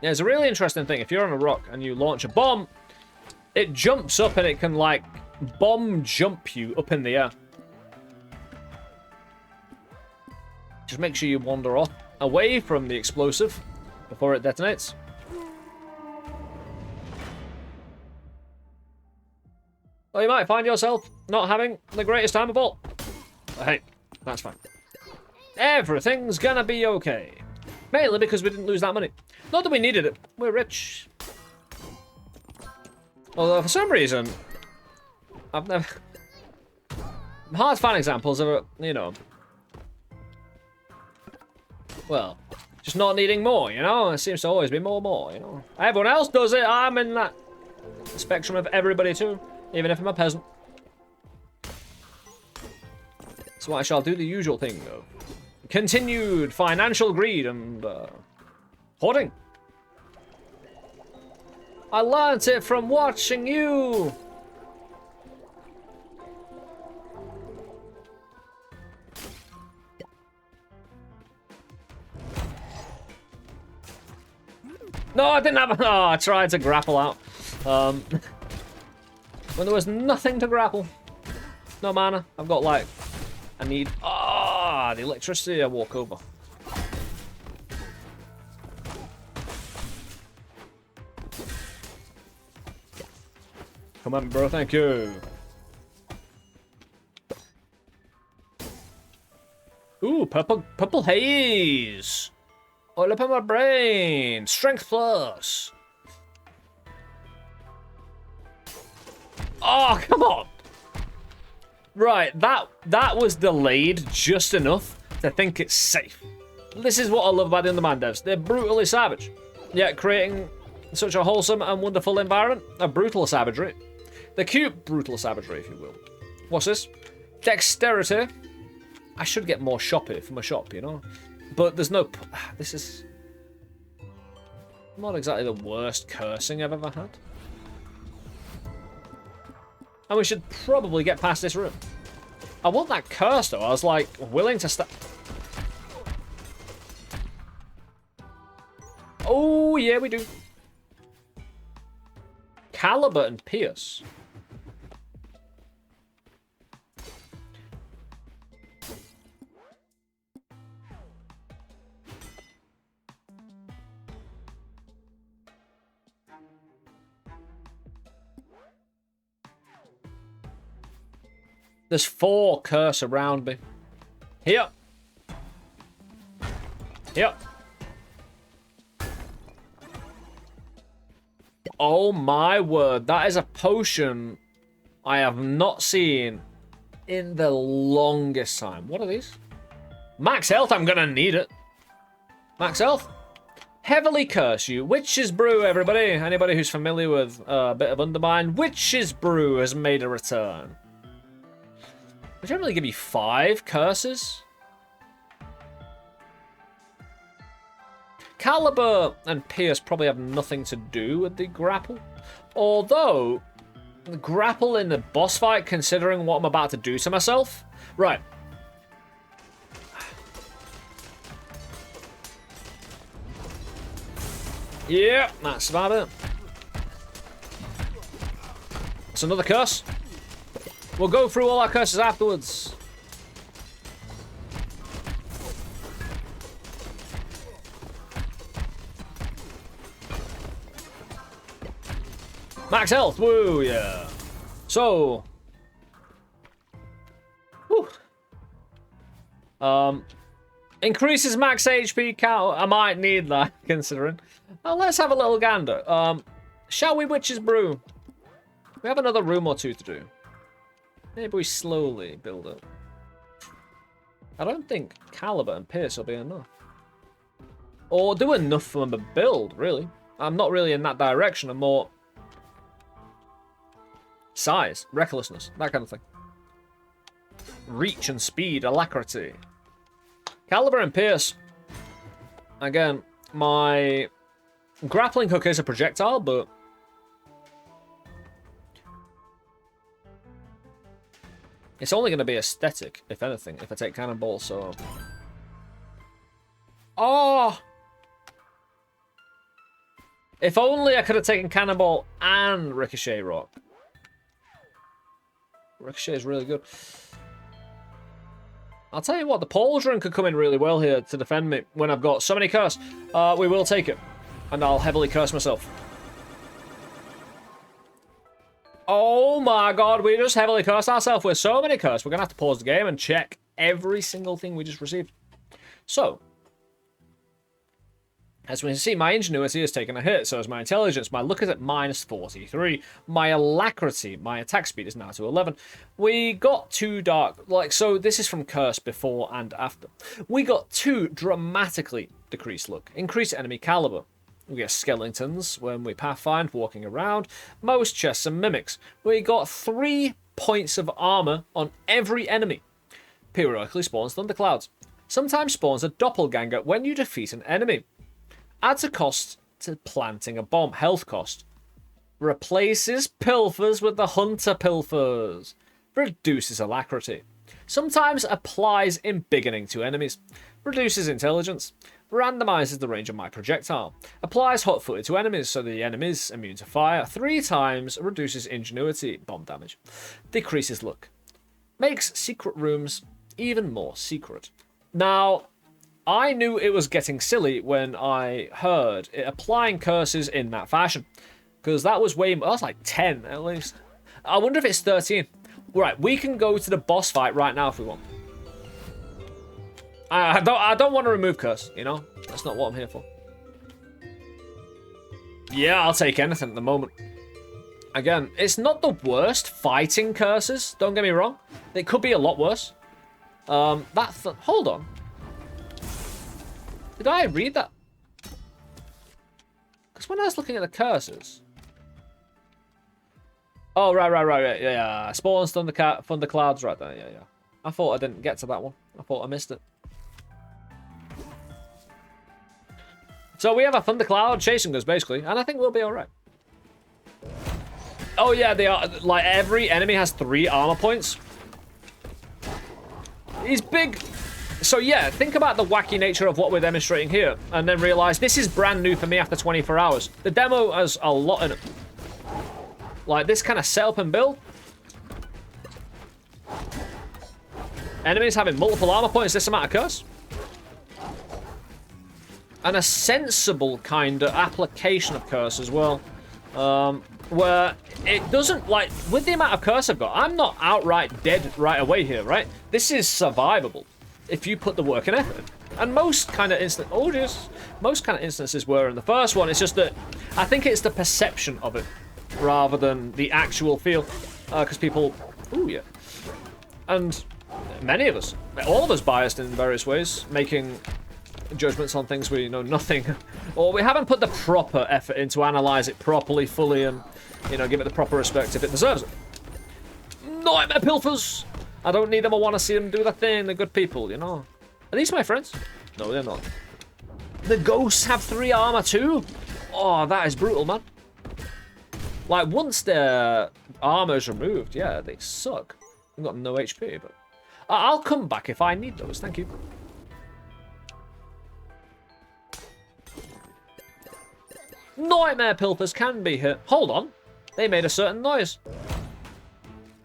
Yeah, it's a really interesting thing. If you're on a rock and you launch a bomb, it jumps up and it can, like, bomb jump you up in the air. Just make sure you wander off away from the explosive before it detonates. Well, you might find yourself not having the greatest time of all. But hey, that's fine. Everything's gonna be okay. Mainly because we didn't lose that money. Not that we needed it. We're rich. Although, for some reason, I've never... hard to find examples of, you know... well, just not needing more, you know? It seems to always be more, you know? Everyone else does it. I'm in that spectrum of everybody too. Even if I'm a peasant. So I shall do the usual thing of continued financial greed and hoarding. I learnt it from watching you. No, I didn't have... Oh, I tried to grapple out. When there was nothing to grapple. No mana. I've got, like... I need... Ah, the electricity I walk over. Come on, bro. Thank you. Ooh, purple haze. Oil up in my brain. Strength plus. Oh, come on. Right, that was delayed just enough to think it's safe. This is what I love about the UnderMine devs. They're brutally savage, yet creating such a wholesome and wonderful environment. A brutal savagery. The cute brutal savagery, if you will. What's this? Dexterity. I should get more shoppy for my shop, you know? But there's no... This is... not exactly the worst cursing I've ever had. And we should probably get past this room. I want that curse, though. I was, like, willing to stop... Oh, yeah, we do. Caliber and Pierce. There's 4 curse around me. Here. Here. Oh my word. That is a potion I have not seen in the longest time. What are these? Max health. I'm going to need it. Max health. Heavily curse you. Witch's Brew, everybody. Anybody who's familiar with a bit of UnderMine, Witch's Brew has made a return. We generally give you 5 curses. Caliber and Pierce probably have nothing to do with the grapple. Although, the grapple in the boss fight, considering what I'm about to do to myself. Right. Yeah, that's about it. It's another curse. We'll go through all our curses afterwards. Max health, woo, yeah. So, whew. Increases max HP count. I might need that, considering. Let's have a little gander. Shall we Witch's Brew? We have another room or 2 to do. Maybe we slowly build up. I don't think Caliber and Pierce will be enough. Or do enough for a build, really. I'm not really in that direction. I'm more... size, recklessness, that kind of thing. Reach and speed, alacrity. Caliber and Pierce. Again, my grappling hook is a projectile, but... it's only going to be aesthetic, if anything, if I take Cannonball, so... Oh! If only I could have taken Cannonball and Ricochet Rock. Ricochet is really good. I'll tell you what, the Pauldron could come in really well here to defend me when I've got so many curse. We will take it. And I'll heavily curse myself. Oh my god, we just heavily cursed ourselves with so many curse. We're going to have to pause the game and check every single thing we just received. So, as we can see, my ingenuity has taken a hit, so is my intelligence. My luck is at -43. My alacrity, my attack speed is now to 11. We got 2 dark, so this is from curse before and after. We got 2 dramatically decreased luck. Increased enemy caliber. We get skeletons when we pathfind walking around. Most chests and mimics. We got 3 points of armor on every enemy. Periodically spawns thunderclouds. Sometimes spawns a doppelganger when you defeat an enemy. Adds a cost to planting a bomb. Health cost. Replaces pilfers with the hunter pilfers. Reduces alacrity. Sometimes applies embiggening to enemies. Reduces intelligence. Randomizes the range of my projectile. Applies hot-footed to enemies so the enemy's immune to fire. 3 times reduces ingenuity bomb damage. Decreases luck. Makes secret rooms even more secret. Now, I knew it was getting silly when I heard it applying curses in that fashion. Because that was that was like 10 at least. I wonder if it's 13. Right, we can go to the boss fight right now if we want. I don't want to remove curse, you know? That's not what I'm here for. Yeah, I'll take anything at the moment. Again, it's not the worst fighting curses, don't get me wrong. It could be a lot worse. Hold on. Did I read that? Because when I was looking at the curses... Oh, right, yeah. Spawns, thunderclouds, right there, yeah. I thought I didn't get to that one. I thought I missed it. So we have a thundercloud chasing us, basically, and I think we'll be alright. Oh yeah, they are, like, every enemy has 3 armor points. He's big. So yeah, think about the wacky nature of what we're demonstrating here, and then realize this is brand new for me after 24 hours. The demo has a lot in it. Like, this kind of setup and build. Enemies having multiple armor points, this amount of curse. And a sensible kind of application of curse as well. Where it doesn't, like, with the amount of curse I've got, I'm not outright dead right away here, right? This is survivable if you put the work and effort in. And most kind of instances were in the first one. It's just that I think it's the perception of it rather than the actual feel. Because people, ooh, yeah. And many of us, all of us biased in various ways, making judgments on things we know nothing, or we haven't put the proper effort in to analyze it properly, fully, and, you know, give it the proper respect if it deserves it. Nightmare pilfers! I don't need them, I want to see them do their thing, they're good people, you know. Are these my friends? No, they're not. The ghosts have 3 armor too? Oh, that is brutal, man. Like, once their armor's removed, yeah, they suck. They've got no HP, but... I'll come back if I need those, thank you. Nightmare pilfers can be hit. Hold on. They made a certain noise.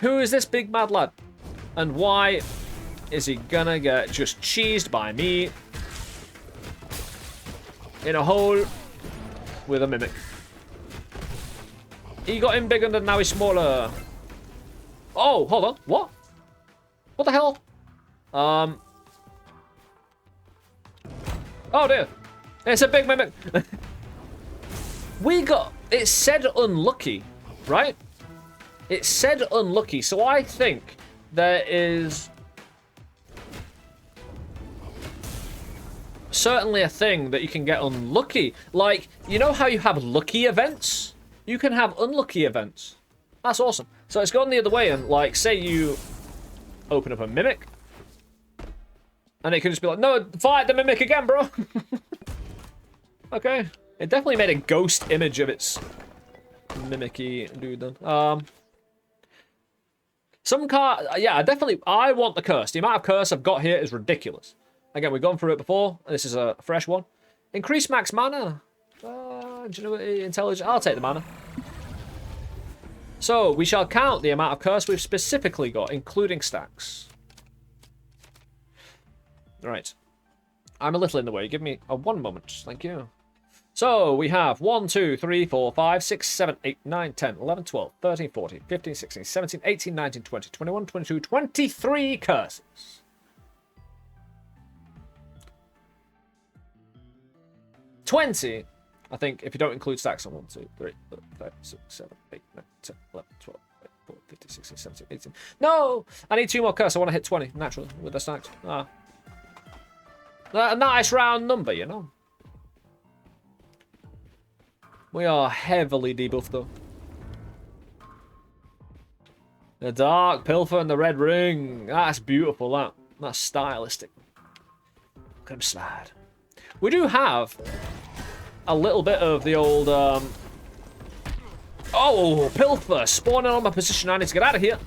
Who is this big mad lad? And why is he gonna get just cheesed by me in a hole with a mimic? He got him bigger and now he's smaller. Oh, hold on. What? What the hell? Oh dear. It's a big mimic. It said unlucky, right? It said unlucky, so I think there is certainly a thing that you can get unlucky. Like, you know how you have lucky events? You can have unlucky events. That's awesome. So it's gone the other way, and, like, say you open up a mimic, and it can just be like, no, fight the mimic again, bro. Okay. It definitely made a ghost image of its mimicky dude then. I want the curse. The amount of curse I've got here is ridiculous. Again, we've gone through it before. This is a fresh one. Increase max mana. Ingenuity, intelligence. I'll take the mana. So, we shall count the amount of curse we've specifically got, including stacks. Right. I'm a little in the way. Give me a 1 moment. Thank you. So, we have 1, 2, 3, 4, 5, 6, 7, 8, 9, 10, 11, 12, 13, 14, 15, 16, 17, 18, 19, 20, 21, 22, 23 curses. I think, if you don't include stacks on 1, 2, 3, 4, 5, 6, 7, 8, 9, 10, 11, 12, 13, 14, 15, 16, 17, 18. No! I need 2 more curses. I want to hit 20, naturally, with the stacks. A nice round number, you know? We are heavily debuffed, though. The dark pilfer and the red ring. That's beautiful, that. That's stylistic. Look at him slide. We do have a little bit of the old, Oh, pilfer spawning on my position. I need to get out of here.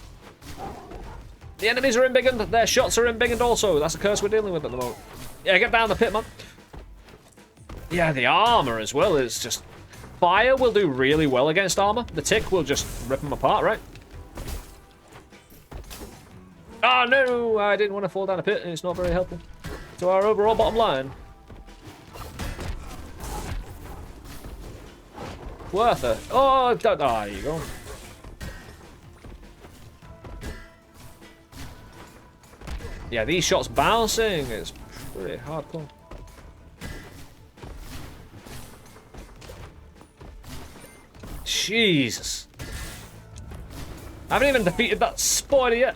The enemies are embiggened. Their shots are embiggened also. That's a curse we're dealing with at the moment. Yeah, get down the pit, man. Yeah, the armor as well is just... Fire will do really well against armor. The tick will just rip them apart, right? Oh no! I didn't want to fall down a pit, and it's not very helpful to our overall bottom line. Worth it. Oh, there you go. Yeah, these shots bouncing is pretty hardcore. Jesus. I haven't even defeated that spoiler yet.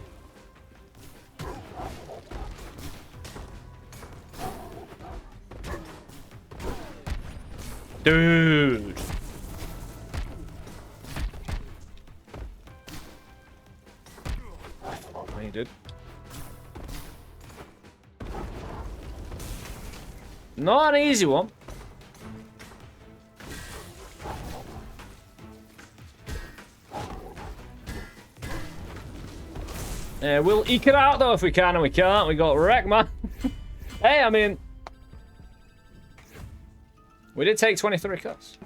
Dude. Fuck me, dude. Not an easy one. Yeah, we'll eke it out though if we can, and we can't. We got wrecked, man. Hey, I mean, we did take 23 cuts.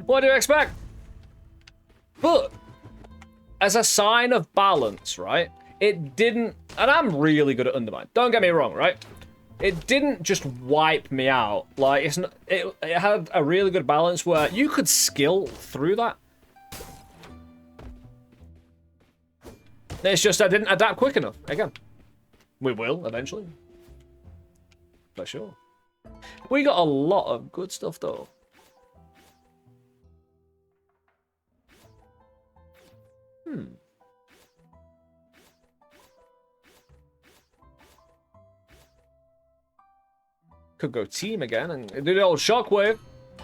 What do you expect? But as a sign of balance, right? It didn't, and I'm really good at UnderMine. Don't get me wrong, right? It didn't just wipe me out. Like it's not, it had a really good balance where you could skill through that. It's just I didn't adapt quick enough. Again, we will eventually, for sure. We got a lot of good stuff though. Could go team again and do the old shockwave.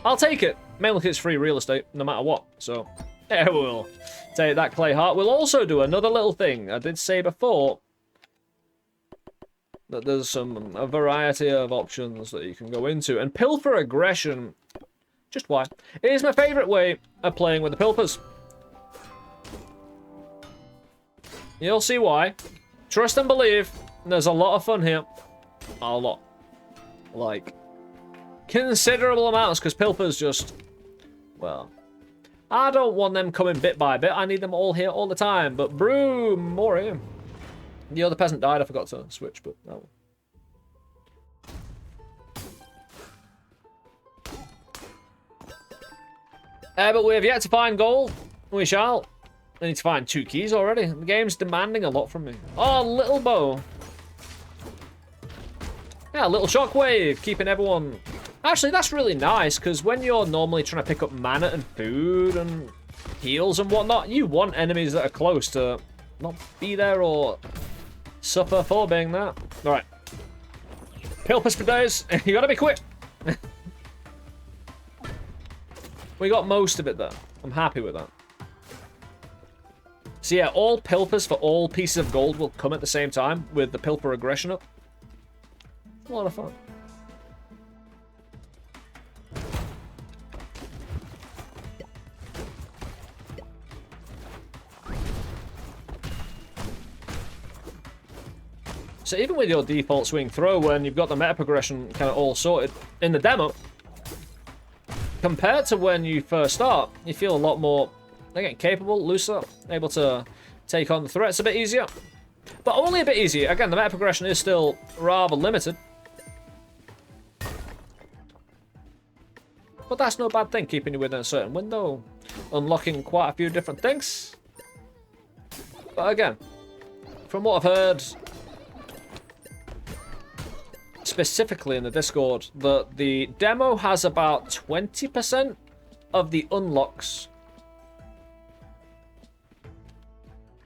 I'll take it. Mainly because it's free real estate, no matter what. So, yeah, we'll take that clay heart. We'll also do another little thing. I did say before that there's a variety of options that you can go into. And Pilfer Aggression, just why? It is my favourite way of playing with the Pilfers. You'll see why. Trust and believe. There's a lot of fun here. A lot. Like, considerable amounts, because Pilfer's just, well, I don't want them coming bit by bit. I need them all here all the time. But brew more here. The other peasant died. I forgot to switch, but oh. But we have yet to find gold. We shall. I need to find 2 keys already. The game's demanding a lot from me. Oh, little bow. Yeah, a little shockwave, keeping everyone... Actually, that's really nice, because when you're normally trying to pick up mana and food and heals and whatnot, you want enemies that are close to not be there or suffer for being there. Alright. Pilpers for days. You gotta be quick. We got most of it there. I'm happy with that. So yeah, all Pilpers for all pieces of gold will come at the same time with the Pilfer Aggression up. A lot of fun. So even with your default swing throw, when you've got the meta progression kind of all sorted in the demo, compared to when you first start, you feel a lot more, again, capable, looser, able to take on the threats a bit easier. But only a bit easier. Again, the meta progression is still rather limited. But that's no bad thing, keeping you within a certain window, unlocking quite a few different things. But again, from what I've heard, specifically in the Discord, that the demo has about 20% of the unlocks,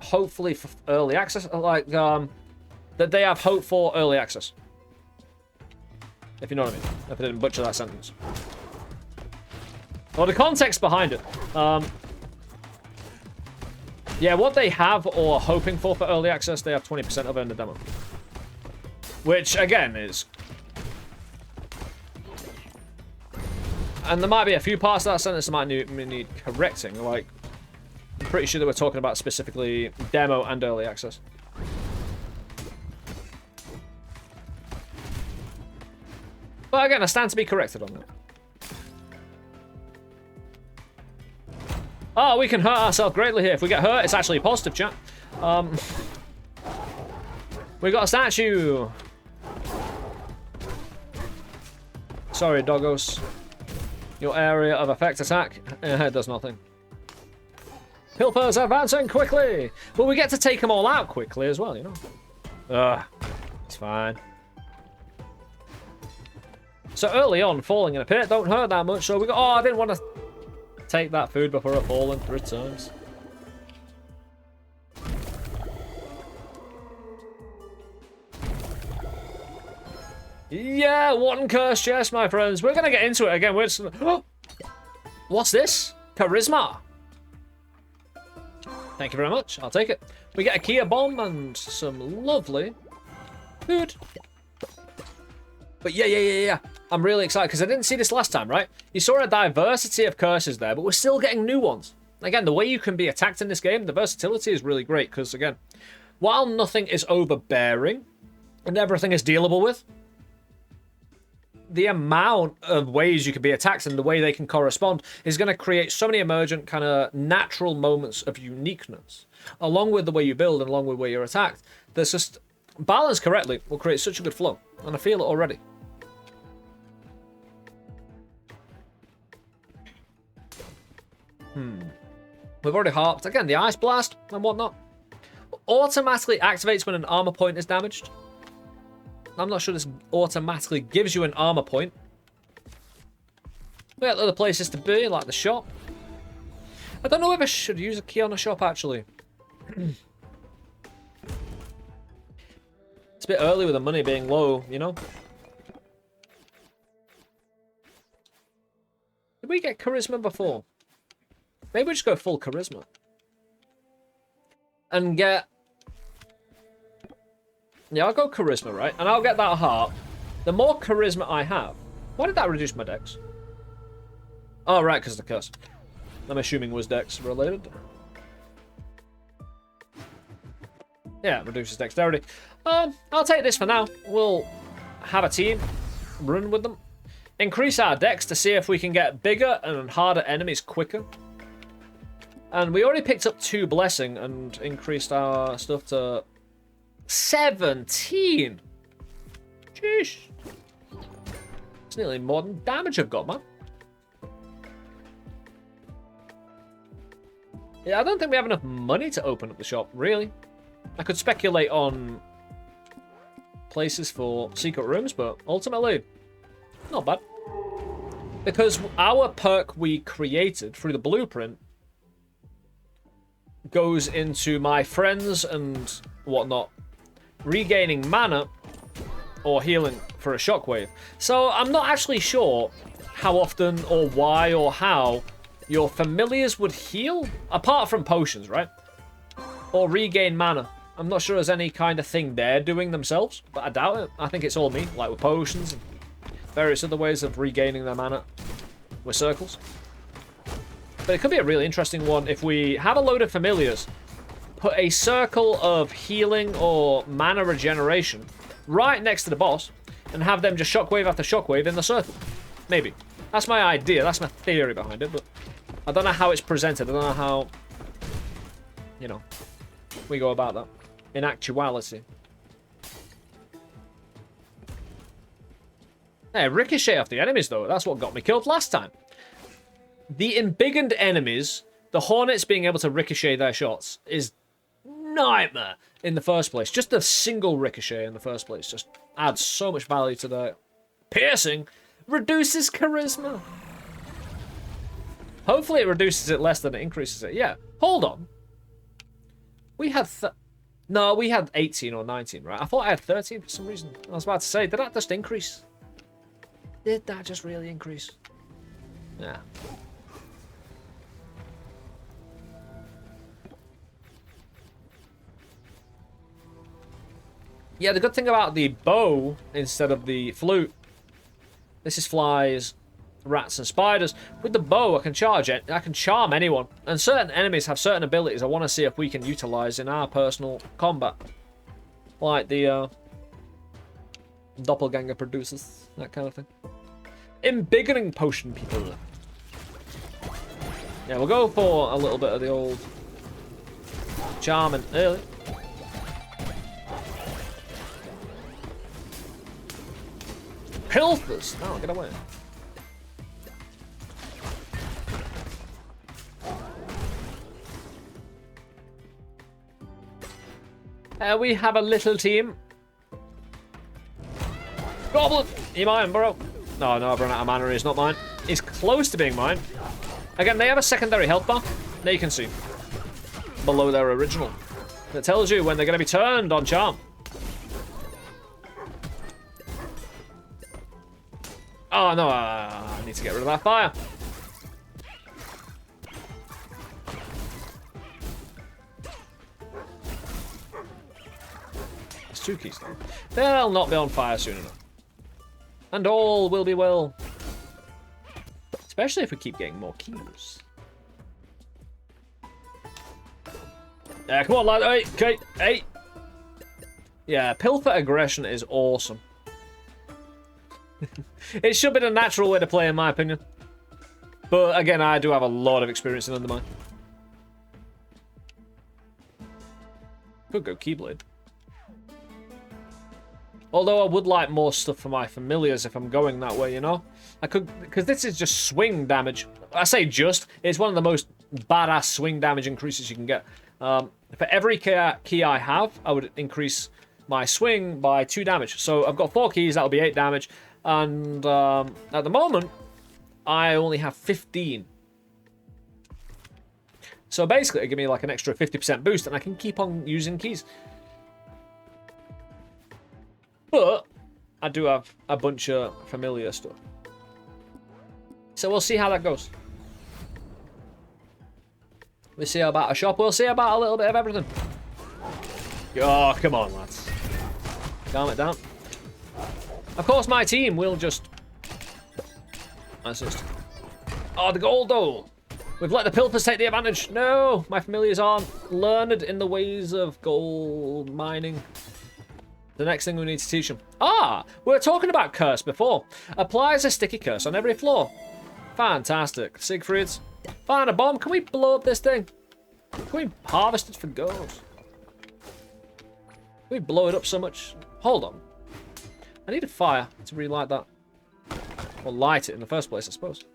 hopefully for early access, like, that they have hope for early access. If you know what I mean, if I didn't butcher that sentence. Well, the context behind it. Yeah, what they have or are hoping for early access, they have 20% of it in the demo. Which, again, is... And there might be a few parts of that sentence that might need correcting. Like, I'm pretty sure that we're talking about specifically demo and early access. But again, I stand to be corrected on that. Oh, we can hurt ourselves greatly here. If we get hurt, it's actually a positive, chat. We got a statue. Sorry, doggos. Your area of effect attack does nothing. Pilpers advancing quickly. But we get to take them all out quickly as well, you know. Ugh. It's fine. So early on, falling in a pit don't hurt that much. So we got. Oh, I didn't want to take that food before I fall in 3 times. Yeah, one curse chest, my friends. We're gonna get into it again. We're just... What's this? Charisma. Thank you very much. I'll take it. We get a Kia bomb and some lovely food. But yeah. I'm really excited because I didn't see this last time, right? You saw a diversity of curses there, but we're still getting new ones. Again, the way you can be attacked in this game, the versatility is really great because, again, while nothing is overbearing and everything is dealable with, the amount of ways you can be attacked and the way they can correspond is going to create so many emergent kind of natural moments of uniqueness, along with the way you build and along with where you're attacked. That's just balanced correctly will create such a good flow, and I feel it already. We've already harped. Again, the Ice Blast and whatnot. Automatically activates when an armor point is damaged. I'm not sure this automatically gives you an armor point. We got other places to be, like the shop. I don't know if I should use a key on a shop, actually. It's a bit early with the money being low, you know? Did we get charisma before? Maybe we just go full charisma. And get... Yeah, I'll go charisma, right? And I'll get that heart. The more charisma I have... Why did that reduce my dex? Oh, right, because of the curse. I'm assuming was dex related. Yeah, it reduces dexterity. I'll take this for now. We'll have a team. Run with them. Increase our dex to see if we can get bigger and harder enemies quicker. And we already picked up 2 blessing and increased our stuff to 17. Jeez. It's nearly more than damage I've got, man. Yeah, I don't think we have enough money to open up the shop, really. I could speculate on places for secret rooms, but ultimately, not bad. Because our perk we created through the blueprint goes into my friends and whatnot regaining mana or healing for a shockwave. So I'm not actually sure how often or why or how your familiars would heal, apart from potions, right? Or regain mana. I'm not sure there's any kind of thing they're doing themselves, but I doubt it. I think it's all me, like with potions and various other ways of regaining their mana with circles. But it could be a really interesting one if we have a load of familiars, put a circle of healing or mana regeneration right next to the boss, and have them just shockwave after shockwave in the circle. Maybe. That's my idea, that's my theory behind it, but I don't know how it's presented, I don't know how, you know, we go about that in actuality. Hey, ricochet off the enemies though, that's what got me killed last time. The embiggened enemies, the Hornets being able to ricochet their shots is nightmare in the first place. Just a single ricochet in the first place just adds so much value to their piercing. Reduces charisma. Hopefully it reduces it less than it increases it. Yeah, hold on. We had... No, we had 18 or 19, right? I thought I had 13 for some reason. I was about to say, did that just increase? Did that just really increase? Yeah. Yeah, the good thing about the bow instead of the flute, this is flies, rats, and spiders. With the bow, I can charge it. I can charm anyone, and certain enemies have certain abilities I want to see if we can utilize in our personal combat, like the doppelganger produces, that kind of thing. Embiggening potion, people. Yeah, we'll go for a little bit of the old charming early. Pilfers! No, get away. We have a little team. Goblin! You mine, bro? No, no, I've run out of mana. He's not mine. He's close to being mine. Again, they have a secondary health bar. There you can see. Below their original. That tells you when they're going to be turned on charm. Oh, no, I need to get rid of that fire. There's 2 keys now. They'll not be on fire soon enough. And all will be well. Especially if we keep getting more keys. Yeah, come on, lad. Hey, okay, hey. Yeah, pilfer aggression is awesome. It should be the natural way to play, in my opinion. But again, I do have a lot of experience in UnderMine. Could go Keyblade. Although I would like more stuff for my familiars if I'm going that way, you know? I could, because this is just swing damage. I say just, it's one of the most badass swing damage increases you can get. For every key I have, I would increase my swing by 2 damage. So I've got 4 keys, that'll be 8 damage. And at the moment, I only have 15. So basically, it gives me like an extra 50% boost, and I can keep on using keys. But I do have a bunch of familiar stuff. So we'll see how that goes. We'll see about a shop. We'll see about a little bit of everything. Oh, come on, lads. Calm it down. Of course, my team will just... Assist. Oh, the gold, though. We've let the pilfers take the advantage. No, my familiars aren't learned in the ways of gold mining. The next thing we need to teach them. Ah, we were talking about curse before. Applies a sticky curse on every floor. Fantastic. Siegfried's. Find a bomb. Can we blow up this thing? Can we harvest it for gold? Can we blow it up so much? Hold on. I need a fire to relight that. Or light it in the first place, I suppose.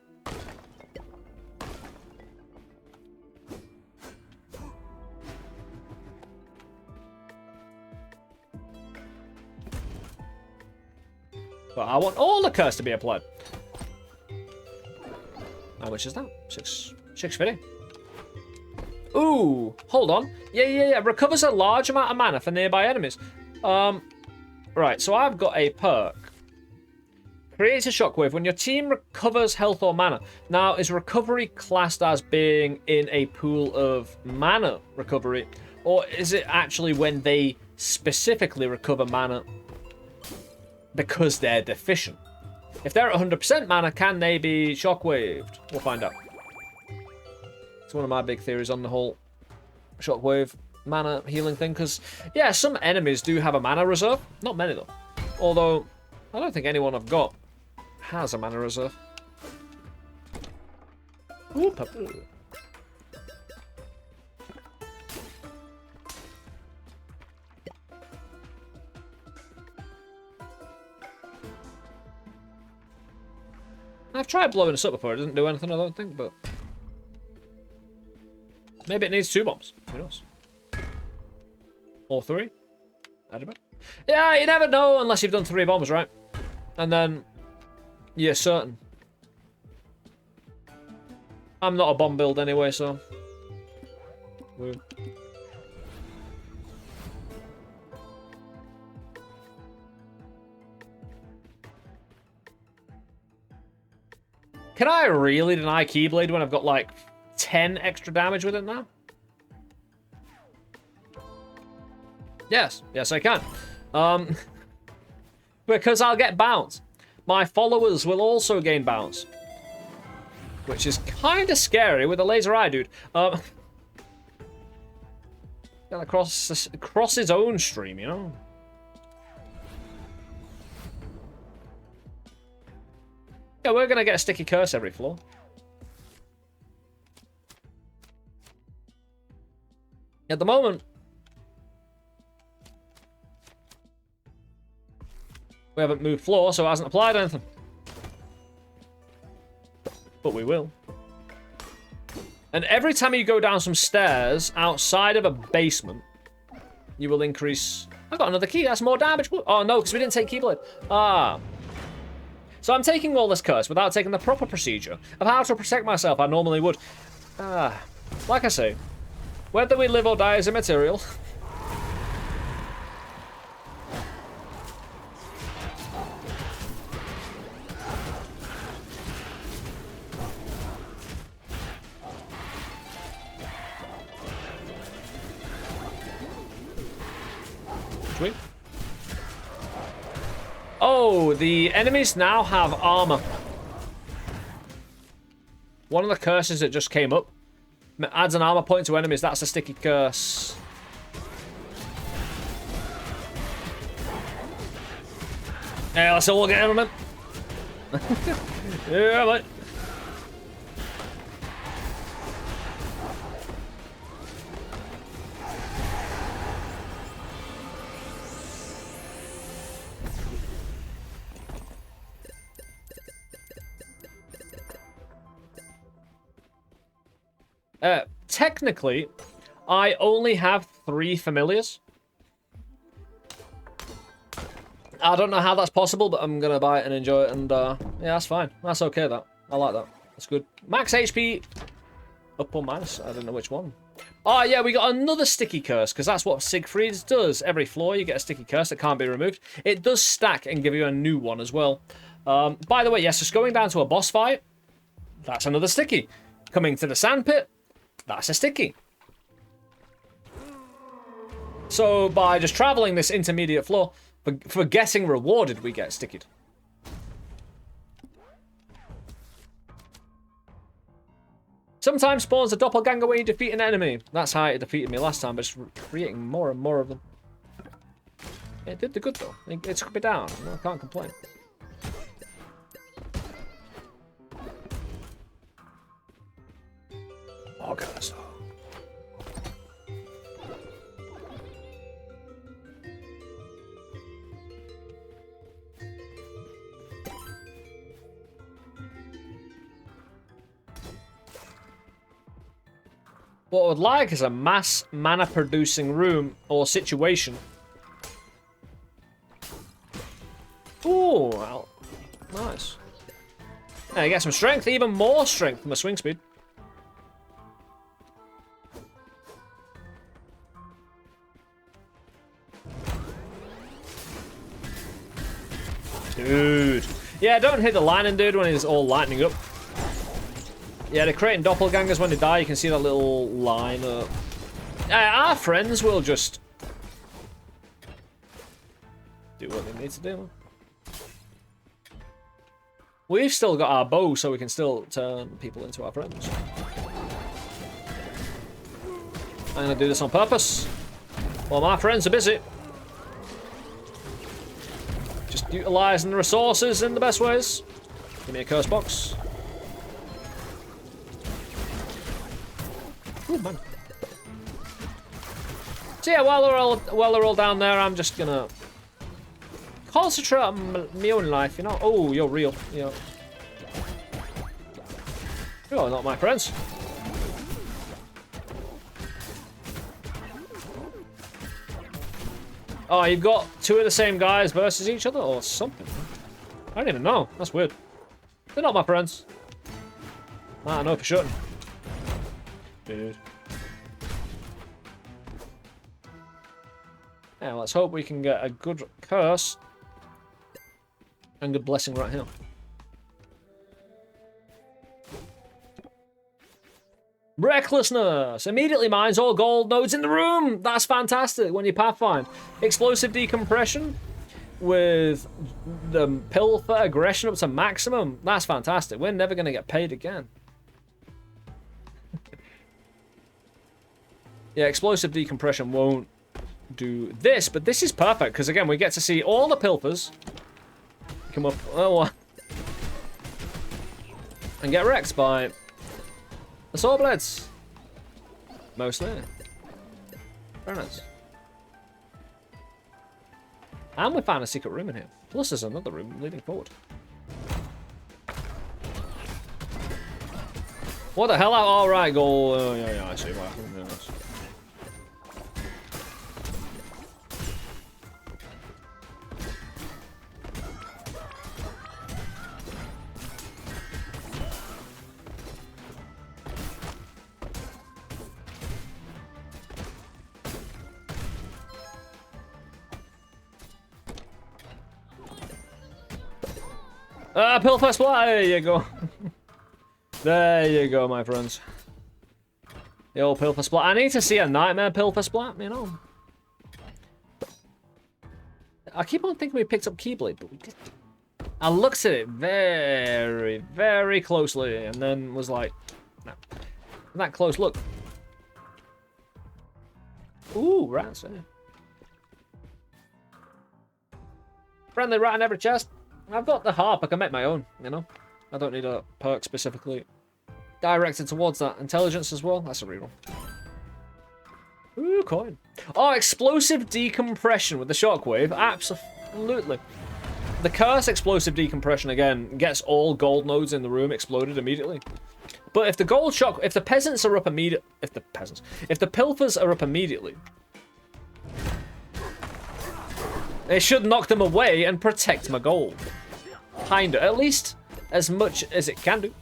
But I want all the curse to be applied. How much is that? 650. Ooh, hold on. Yeah. Recovers a large amount of mana for nearby enemies. Right, so I've got a perk. Creates a shockwave when your team recovers health or mana. Now, is recovery classed as being in a pool of mana recovery? Or is it actually when they specifically recover mana because they're deficient? If they're at 100% mana, can they be shockwaved? We'll find out. It's one of my big theories on the whole shockwave mana healing thing, because, yeah, some enemies do have a mana reserve. Not many, though. Although, I don't think anyone I've got has a mana reserve. Ooh, purple. I've tried blowing this up before. It doesn't do anything, I don't think, but... Maybe it needs 2 bombs. Who knows? Or 3? I don't know. Yeah, you never know unless you've done 3 bombs, right? And then... You're certain. I'm not a bomb build anyway, so... Woo. Can I really deny Keyblade when I've got like 10 extra damage with it now? Yes, I can. Because I'll get bounce. My followers will also gain bounce. Which is kind of scary with a laser eye, dude. Across his own stream, you know? Yeah, we're going to get a sticky curse every floor. At the moment, we haven't moved floor, so it hasn't applied anything. But we will. And every time you go down some stairs outside of a basement, you will increase... I got another key. That's more damage. Oh, no, because we didn't take Keyblade. Ah. So I'm taking all this curse without taking the proper procedure of how to protect myself I normally would. Ah. Like I say, whether we live or die is immaterial. Sweet. Oh, the enemies now have armor. One of the curses that just came up adds an armor point to enemies. That's a sticky curse. Yeah, let's all get in on it. Yeah, mate. Technically, I only have 3 familiars. I don't know how that's possible, but I'm gonna buy it and enjoy it, and yeah, that's fine. That's okay, that. I like that. That's good. Max HP, up or minus? I don't know which one. Oh, yeah, we got another sticky curse, because that's what Siegfried's does. Every floor, you get a sticky curse that can't be removed. It does stack and give you a new one as well. By the way, yes, just going down to a boss fight, that's another sticky. Coming to the sandpit, that's a sticky. So by just traveling this intermediate floor, for getting rewarded, we get stickied. Sometimes spawns a doppelganger when you defeat an enemy. That's how it defeated me last time, but just creating more and more of them. It did the good though. It took me down. I can't complain. Okay, so. What I would like is a mass mana producing room or situation. Ooh, well, nice. And you get some strength, even more strength from a swing speed. Dude. Yeah, don't hit the lightning dude when he's all lightning up. Yeah, they're creating doppelgangers when they die. You can see that little line up. Our friends will just do what they need to do. We've still got our bow, so we can still turn people into our friends. I'm gonna do this on purpose. While my friends are busy. Just utilising the resources in the best ways. Give me a curse box. Ooh, man. So yeah, while they're all down there, I'm just gonna concentrate on my own life, you know. Oh, you're real. Yeah. You're not my friends. Oh, you've got 2 of the same guys versus each other or something. I don't even know. That's weird. They're not my friends. I know for sure. Dude. Yeah, let's hope we can get a good curse and good blessing right here. Recklessness! Immediately mines all gold nodes in the room! That's fantastic when you pathfind. Explosive decompression with the pill for aggression up to maximum. That's fantastic. We're never going to get paid again. Yeah, explosive decompression won't do this, but this is perfect because again we get to see all the pilfers come up. Oh, and get wrecked by the saw blades. Mostly. Very nice. And we found a secret room in here. Plus there's another room leading forward. What the hell? All right, go. Oh, yeah, I see what happened. Yeah, nice. Pilfer Splat! There you go. There you go, my friends. The old Pilfer Splat. I need to see a Nightmare Pilfer Splat, you know. I keep on thinking we picked up Keyblade, but we didn't. I looked at it very, very closely and then was like, no. That close look. Ooh, rats. Yeah. Friendly rat in every chest. I've got the harp, I can make my own, you know? I don't need a perk specifically directed towards that. Intelligence as well, that's a reroll. Ooh, coin. Oh, explosive decompression with the shockwave, absolutely. The curse explosive decompression, again, gets all gold nodes in the room exploded immediately. But if the gold shock, if the peasants are up immediately, if the pilfers are up immediately, it should knock them away and protect my gold. Kinda, at least as much as it can do.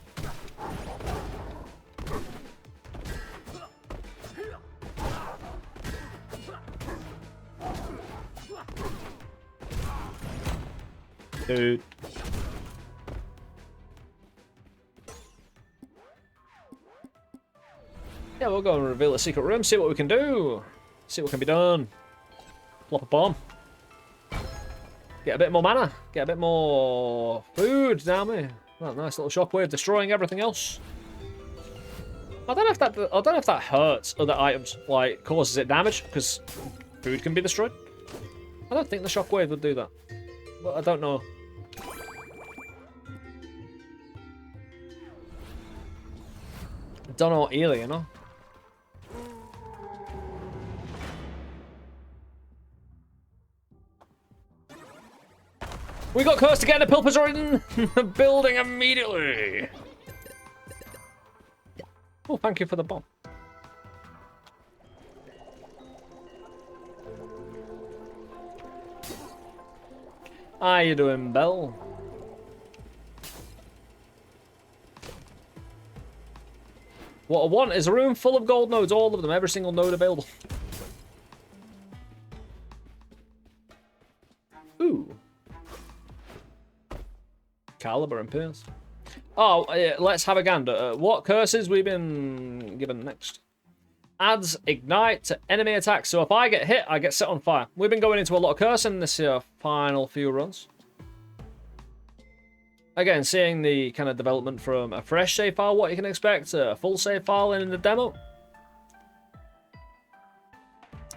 Dude. Yeah, we'll go and reveal the secret room, see what we can do. See what can be done. Plop a bomb. Get a bit more mana. Get a bit more food down me. Well, nice little shockwave destroying everything else. I don't know if that hurts other items, like causes it damage, because food can be destroyed. I don't think the shockwave would do that. But I don't know. Don't know either, you know. We got cursed again. The pilfers are in the building immediately. Oh, thank you for the bomb. How you doing, Belle? What I want is a room full of gold nodes, all of them, every single node available. Ooh. Caliber and Pierce. Oh, let's have a gander. What curses we've been given next? Adds ignite to enemy attacks. So if I get hit, I get set on fire. We've been going into a lot of cursing this final few runs. Again, seeing the kind of development from a fresh save file, what you can expect, a full save file in the demo.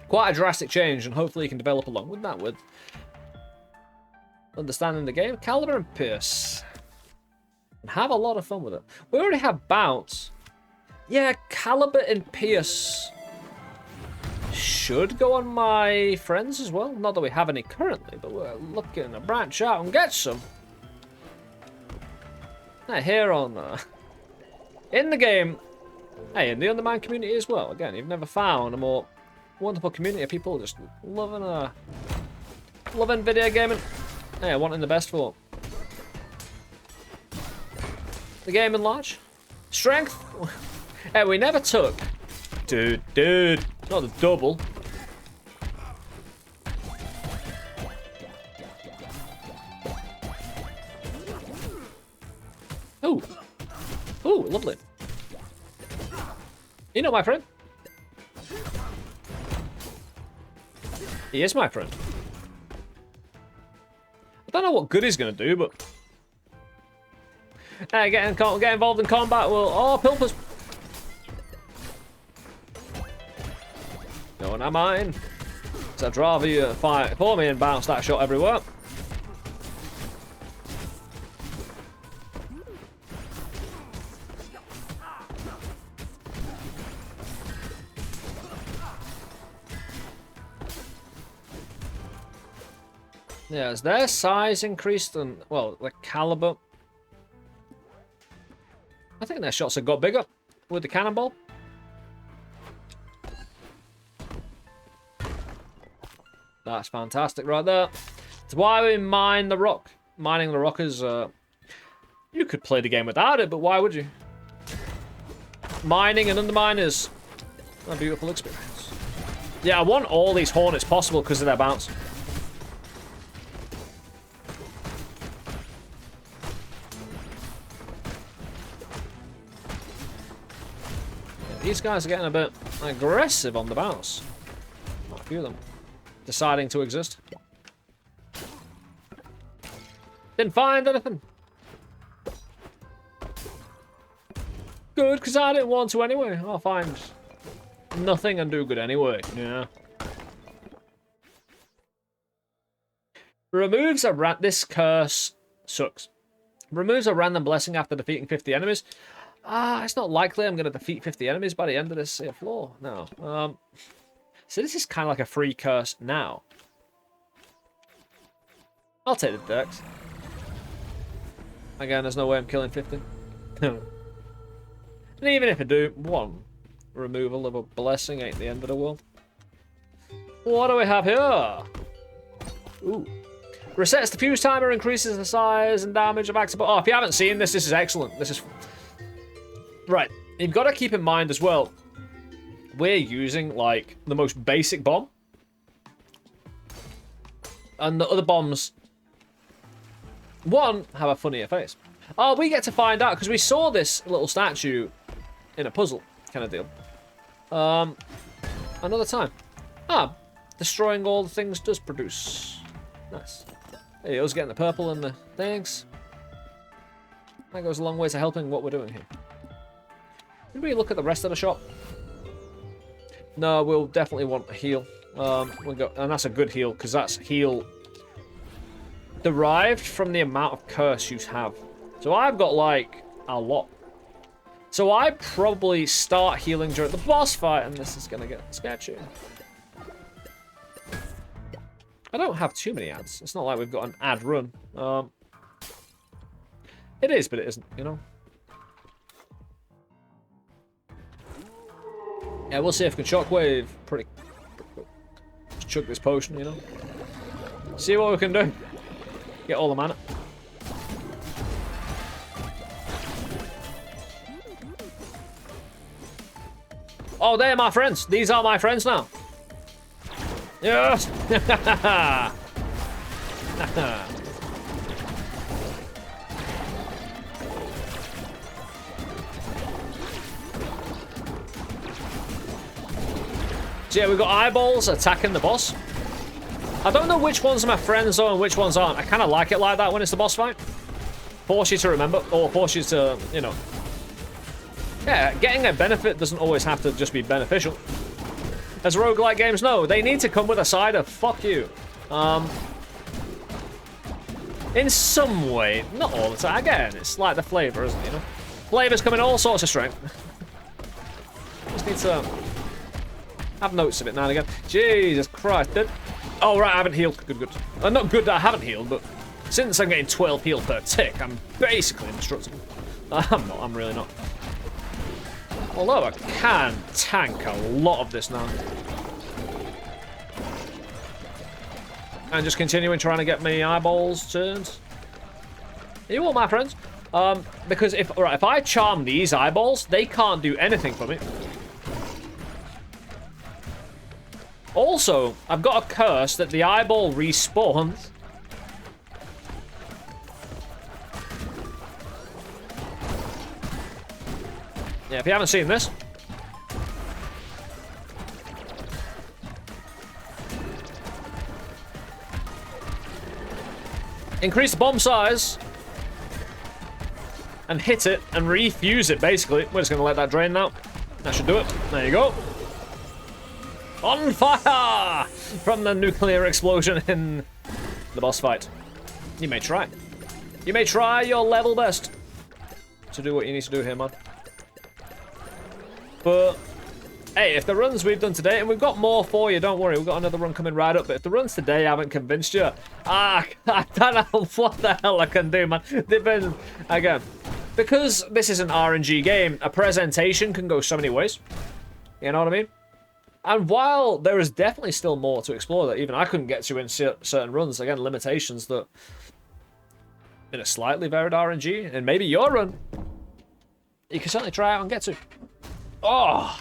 Quite a drastic change, and hopefully you can develop along with that with understanding the game. Caliber and Pierce. And have a lot of fun with it. We already have Bounce. Yeah, Caliber and Pierce should go on my friends as well. Not that we have any currently, but we're looking to branch out and get some. Here on in the game, hey, in the UnderMine community as well. Again, you've never found a more wonderful community of people just loving video gaming. Hey, wanting the best for the game in large. Strength. Hey, we never took. Dude, not the double. Ooh, lovely. You know my friend. He is my friend. I don't know what good he's going to do, but... get involved in combat will... Oh, pilfers. No one am mine. So I'd rather you fight for me and bounce that shot everywhere. Yeah, is their size increased and, well, the caliber? I think their shots have got bigger with the cannonball. That's fantastic right there. It's why we mine the rock. Mining the rock is, you could play the game without it, but why would you? Mining and undermine is a beautiful experience. Yeah, I want all these hornets possible because of their bounce. Yeah, these guys are getting a bit aggressive on the bounce. Quite a few of them deciding to exist. Didn't find anything. Good, because I didn't want to anyway. I'll find nothing and do good anyway. Yeah. Removes a this curse sucks. Removes a random blessing after defeating 50 enemies. It's not likely I'm going to defeat 50 enemies by the end of this floor. No. So this is kind of like a free curse now. I'll take the dex. Again, there's no way I'm killing 50. And even if I do, one removal of a blessing ain't the end of the world. What do we have here? Ooh. Resets the fuse timer, increases the size and damage of active. Oh, if you haven't seen this, this is excellent. This is... Right, you've got to keep in mind as well, we're using, like, the most basic bomb. And the other bombs, one, have a funnier face. Oh, we get to find out, because we saw this little statue in a puzzle kind of deal. Another time. Destroying all the things does produce. Nice. There he goes, getting the purple and the things. That goes a long way to helping what we're doing here. Did we look at the rest of the shop? No, we'll definitely want a heal. We'll go, and that's a good heal, because that's heal derived from the amount of curse you have. So I've got, like, a lot. So I probably start healing during the boss fight, and this is going to get sketchy. I don't have too many ads. It's not like we've got an ad run. It is, but it isn't, you know? Yeah, we'll see if we can shockwave pretty quick. Just chug this potion, you know? See what we can do. Get all the mana. Oh, they're my friends. These are my friends now. Yes! So yeah, we've got eyeballs attacking the boss. I don't know which ones are my friends though and which ones aren't. I kind of like it like that when it's the boss fight. Force you to remember, or force you to, you know. Yeah, getting a benefit doesn't always have to just be beneficial. As roguelike games know, they need to come with a side of fuck you. In some way, not all the time. Again, it's like the flavor, isn't it, you know? Flavors come in all sorts of strength. Just need to have notes of it now and again. Jesus Christ, dude. Oh, right, I haven't healed. Good, good. Not good that I haven't healed, but since I'm getting 12 heal per tick, I'm basically indestructible. I'm not, I'm really not. Although I can tank a lot of this now. And just continuing trying to get my eyeballs turned. You all, my friends. Because if I charm these eyeballs, they can't do anything for me. Also, I've got a curse that the eyeball respawns. Yeah, if you haven't seen this. Increase the bomb size. And hit it and refuse it, basically. We're just going to let that drain now. That should do it. There you go. On fire! From the nuclear explosion in the boss fight. You may try. You may try your level best to do what you need to do here, man. But Hey, if the runs we've done today, and we've got more for you, don't worry, we've got another run coming right up, but if the runs today haven't convinced you, I don't know what the hell I can do, man. Depends, again, because this is an RNG game, a presentation can go so many ways. You know what I mean? And while there is definitely still more to explore that even I couldn't get to in certain runs, again, limitations that in a slightly varied RNG, and maybe your run, you can certainly try out and get to. Oh!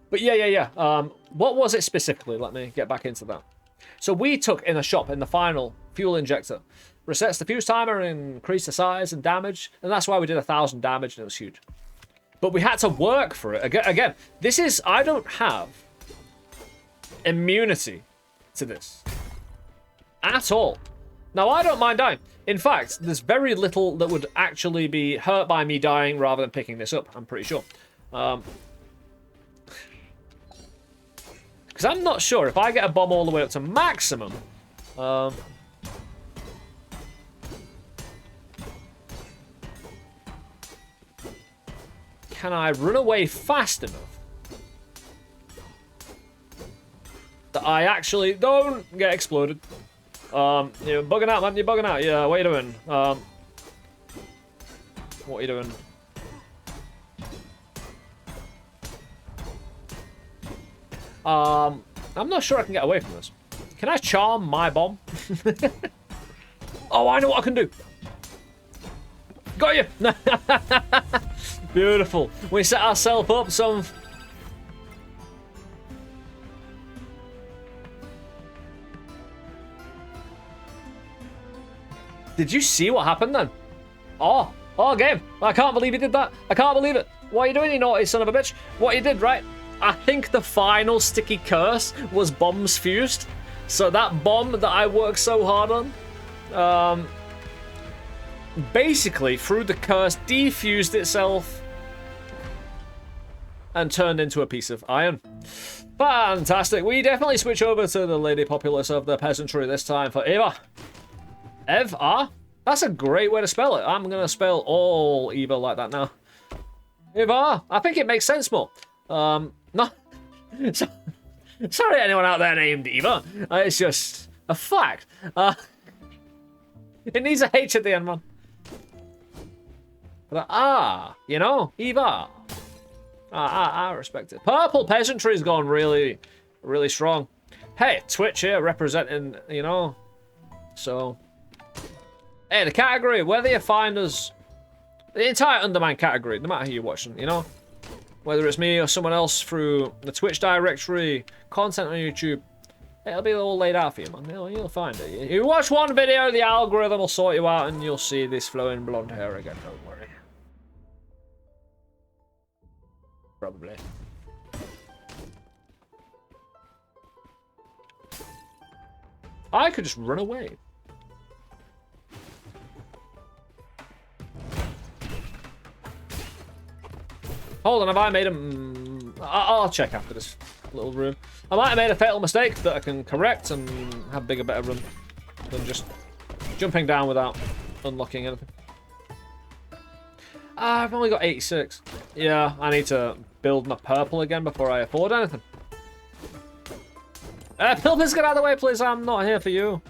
But yeah. What was it specifically? Let me get back into that. So we took in a shop in the final fuel injector. Resets the fuse timer and increase the size and damage. And that's why we did 1,000 damage and it was huge. But we had to work for it. Again, this is... I don't have immunity to this. At all. Now, I don't mind dying. In fact, there's very little that would actually be hurt by me dying rather than picking this up, I'm pretty sure. Because I'm not sure if I get a bomb all the way up to maximum. Can I run away fast enough that I actually don't get exploded? You're bugging out, man. You're bugging out. Yeah, what are you doing? What are you doing? I'm not sure I can get away from this. Can I charm my bomb? Oh, I know what I can do. Got you. Beautiful. We set ourselves up some... Did you see what happened then? Oh, game. I can't believe you did that. I can't believe it. What are you doing, you naughty son of a bitch? What you did, right? I think the final sticky curse was bombs fused. So that bomb that I worked so hard on, basically, through the curse, defused itself and turned into a piece of iron. Fantastic. We definitely switch over to the lady populace of the peasantry this time for Eva. Eva? That's a great way to spell it. I'm going to spell all Eva like that now. Eva. I think it makes sense more. No. Sorry anyone out there named Eva. It's just a fact. It needs a H at the end, man. But, you know, Eva. I respect it. Purple peasantry's gone really, really strong. Hey, Twitch here representing, you know. So, hey, the category, whether you find us, the entire UnderMine category, no matter who you're watching, you know. Whether it's me or someone else through the Twitch directory, content on YouTube, it'll be all laid out for you, man. You'll find it. You watch one video, the algorithm will sort you out, and you'll see this flowing blonde hair again. Don't worry. Probably. I could just run away. Hold on, have I made a... I'll check after this little room. I might have made a fatal mistake that I can correct and have bigger, better run than just jumping down without unlocking anything. I've only got 86. Yeah, I need to build my purple again before I afford anything. Pilpers, get out of the way, please. I'm not here for you.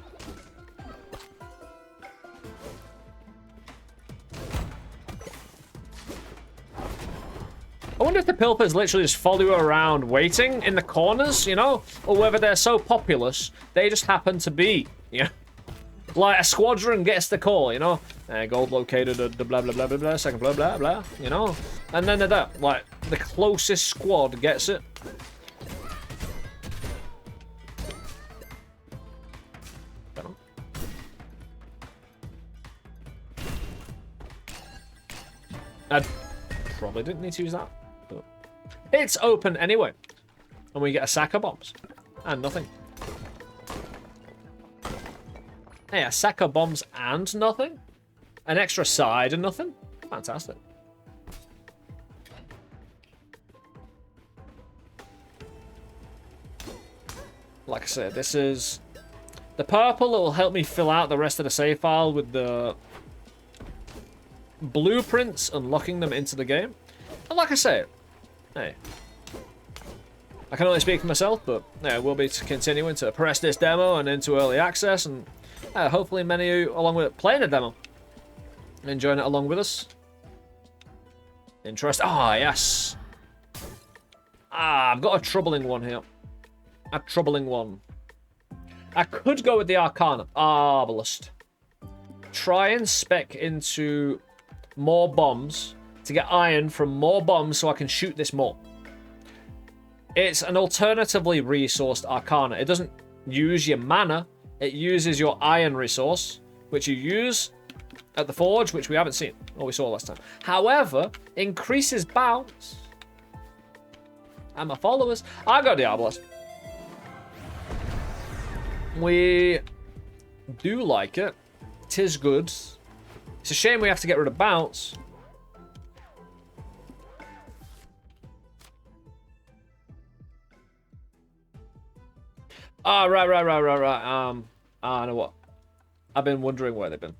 I wonder if the Pilpers literally just follow you around waiting in the corners, you know? Or whether they're so populous, they just happen to be, you know? Like a squadron gets the call, you know? Gold located at the blah, blah, blah, blah, blah, second blah, blah, blah, you know? And then they're that, like, the closest squad gets it. I probably didn't need to use that. It's open anyway. And we get a sack of bombs. And nothing. Hey, a sack of bombs and nothing? An extra side and nothing? Fantastic. Like I said, this is... The purple, it will help me fill out the rest of the save file with the blueprints, unlocking them into the game. And like I said, hey, I can only speak for myself, but yeah, we'll be continuing to press this demo and into early access, and hopefully many of you, along with playing the demo, enjoying it along with us. Interest. Ah, yes. Ah, I've got a troubling one here. A troubling one. I could go with the Arcana. Arbalist. Try and spec into more bombs to get iron from more bombs so I can shoot this more. It's an alternatively resourced Arcana. It doesn't use your mana. It uses your iron resource, which you use at the forge, which we haven't seen, or we saw last time. However, increases bounce. And my followers. I got the Arbalist. We do like it. Tis good. It's a shame we have to get rid of bounce. Ah, right. I know what. I've been wondering where they've been.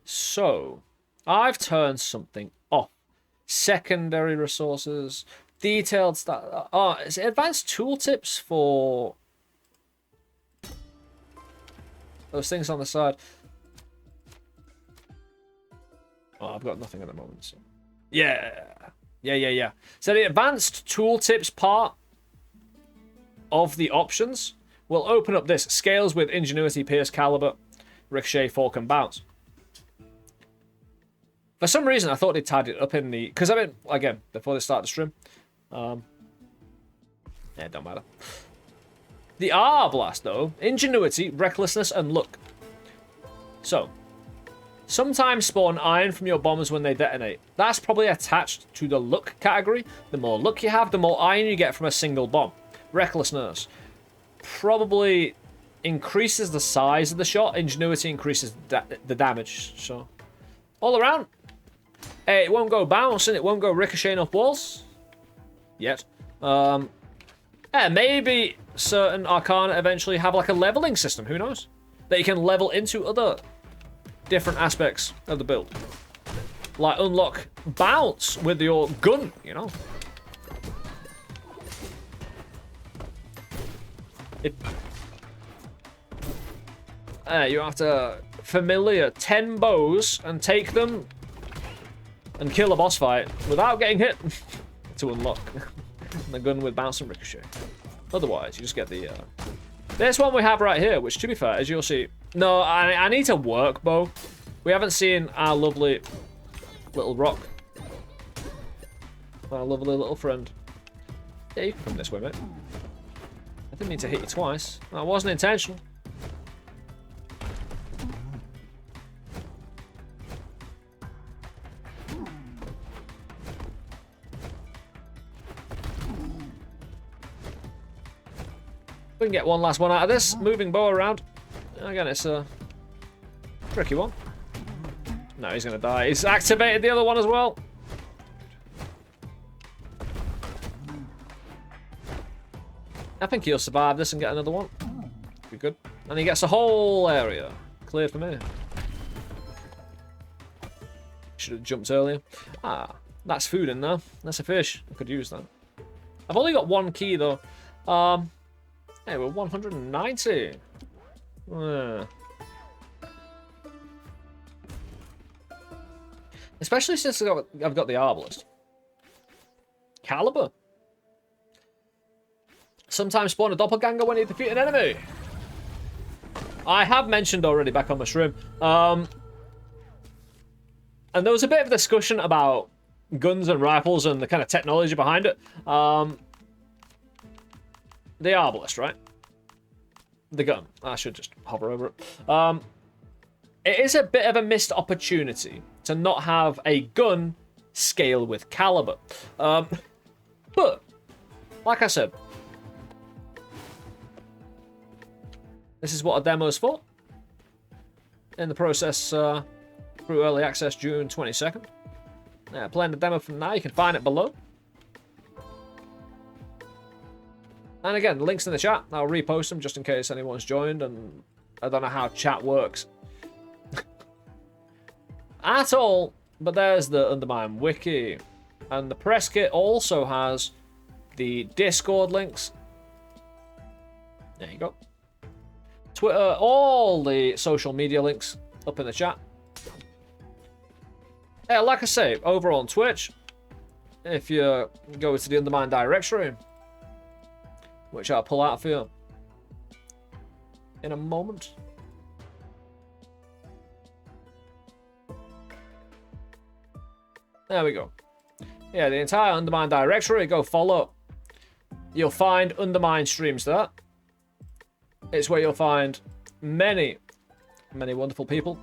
So, I've turned something off. Secondary resources, detailed stuff. Oh, is it advanced tooltips for those things on the side? Oh, I've got nothing at the moment. So. Yeah. So the advanced tooltips part of the options will open up this. Scales with ingenuity, pierce, caliber, ricochet, fork, and bounce. For some reason, I thought they tied it up in the... Because I mean, again, before they start the stream. Yeah, it don't matter. The R-Blast, though. Ingenuity, recklessness, and luck. So, sometimes spawn iron from your bombs when they detonate. That's probably attached to the luck category. The more luck you have, the more iron you get from a single bomb. Recklessness probably increases the size of the shot. Ingenuity increases the damage. So, all around... Hey, it won't go bouncing, it won't go ricocheting off walls. Yet. Yeah, maybe certain Arcana eventually have like a leveling system, who knows? That you can level into other different aspects of the build. Like unlock bounce with your gun, you know? You have to familiar 10 bows and take them and kill a boss fight without getting hit to unlock the gun with bounce and ricochet. Otherwise, you just get the... This one we have right here, which, to be fair, as you'll see... No, I need to work bow. We haven't seen our lovely little rock. Our lovely little friend. Yeah, you can come this way, mate. I didn't mean to hit you twice. That wasn't intentional. We can get one last one out of this. Moving bow around. Again, it's a tricky one. No, he's going to die. He's activated the other one as well. I think he'll survive this and get another one. Be good. And he gets the whole area cleared for me. Should have jumped earlier. Ah, that's food in there. That's a fish. I could use that. I've only got one key though. Hey, we're 190. Especially since I've got the Arbalist. Caliber. Sometimes spawn a doppelganger when you defeat an enemy. I have mentioned already back on my stream. And there was a bit of discussion about guns and rifles and the kind of technology behind it. The Arbalist, right? The gun. I should just hover over it. It is a bit of a missed opportunity to not have a gun scale with caliber. But, like I said, this is what a demo is for. In the process, through early access June 22nd. Yeah, playing the demo from now, you can find it below. And again, links in the chat. I'll repost them just in case anyone's joined, and I don't know how chat works. at all. But there's the UnderMine wiki. And the press kit also has the Discord links. There you go. Twitter, all the social media links up in the chat. Yeah, like I say, over on Twitch, if you go to the UnderMine directory, which I'll pull out for you in a moment. There we go. Yeah, the entire UnderMine directory, go follow. You'll find UnderMine streams there. It's where you'll find many, many wonderful people.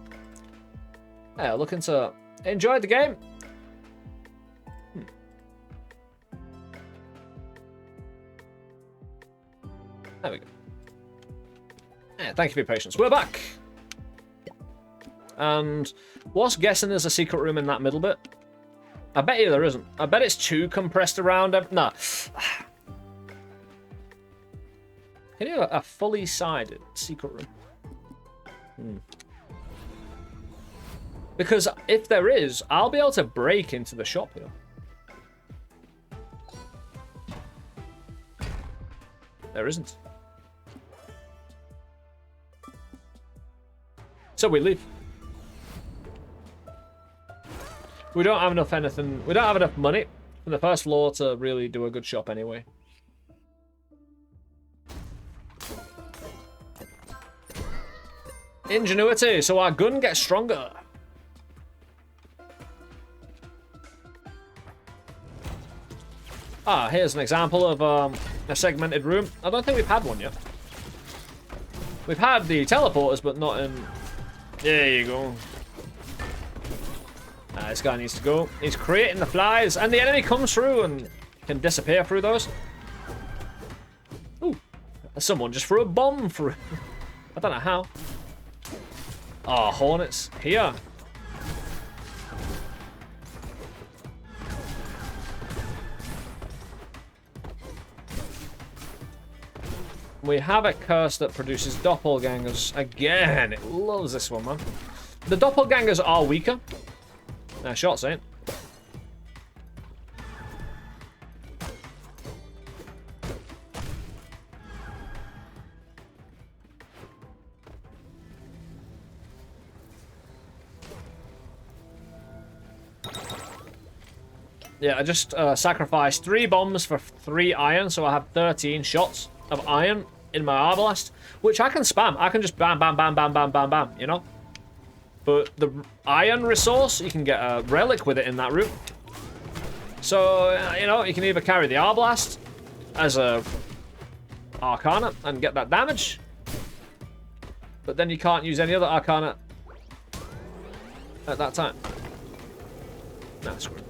Yeah, looking to enjoy the game. There we go. Yeah, thank you for your patience. We're back. And what's guessing there's a secret room in that middle bit? I bet you there isn't. I bet it's too compressed around. Nah. Can you have a fully sided secret room? Because if there is, I'll be able to break into the shop here. There isn't. So we leave. We don't have enough anything. We don't have enough money from the first floor to really do a good shop anyway. Ingenuity, so our gun gets stronger. Ah, here's an example of a segmented room. I don't think we've had one yet. We've had the teleporters, but not in... There you go. This guy needs to go. He's creating the flies, and the enemy comes through and can disappear through those. Ooh, someone just threw a bomb through. I don't know how. Oh, hornets here. We have a curse that produces doppelgangers. Again, it loves this one, man. The doppelgangers are weaker. Shots ain't. Yeah, I just sacrificed 3 bombs for 3 iron, so I have 13 shots of iron in my arbalest, which I can spam. I can just bam, bam, bam, bam, bam, bam, bam, you know? But the iron resource, you can get a relic with it in that route. So, you know, you can either carry the arbalest as a Arcana and get that damage, but then you can't use any other Arcana at that time. Nah, screw it.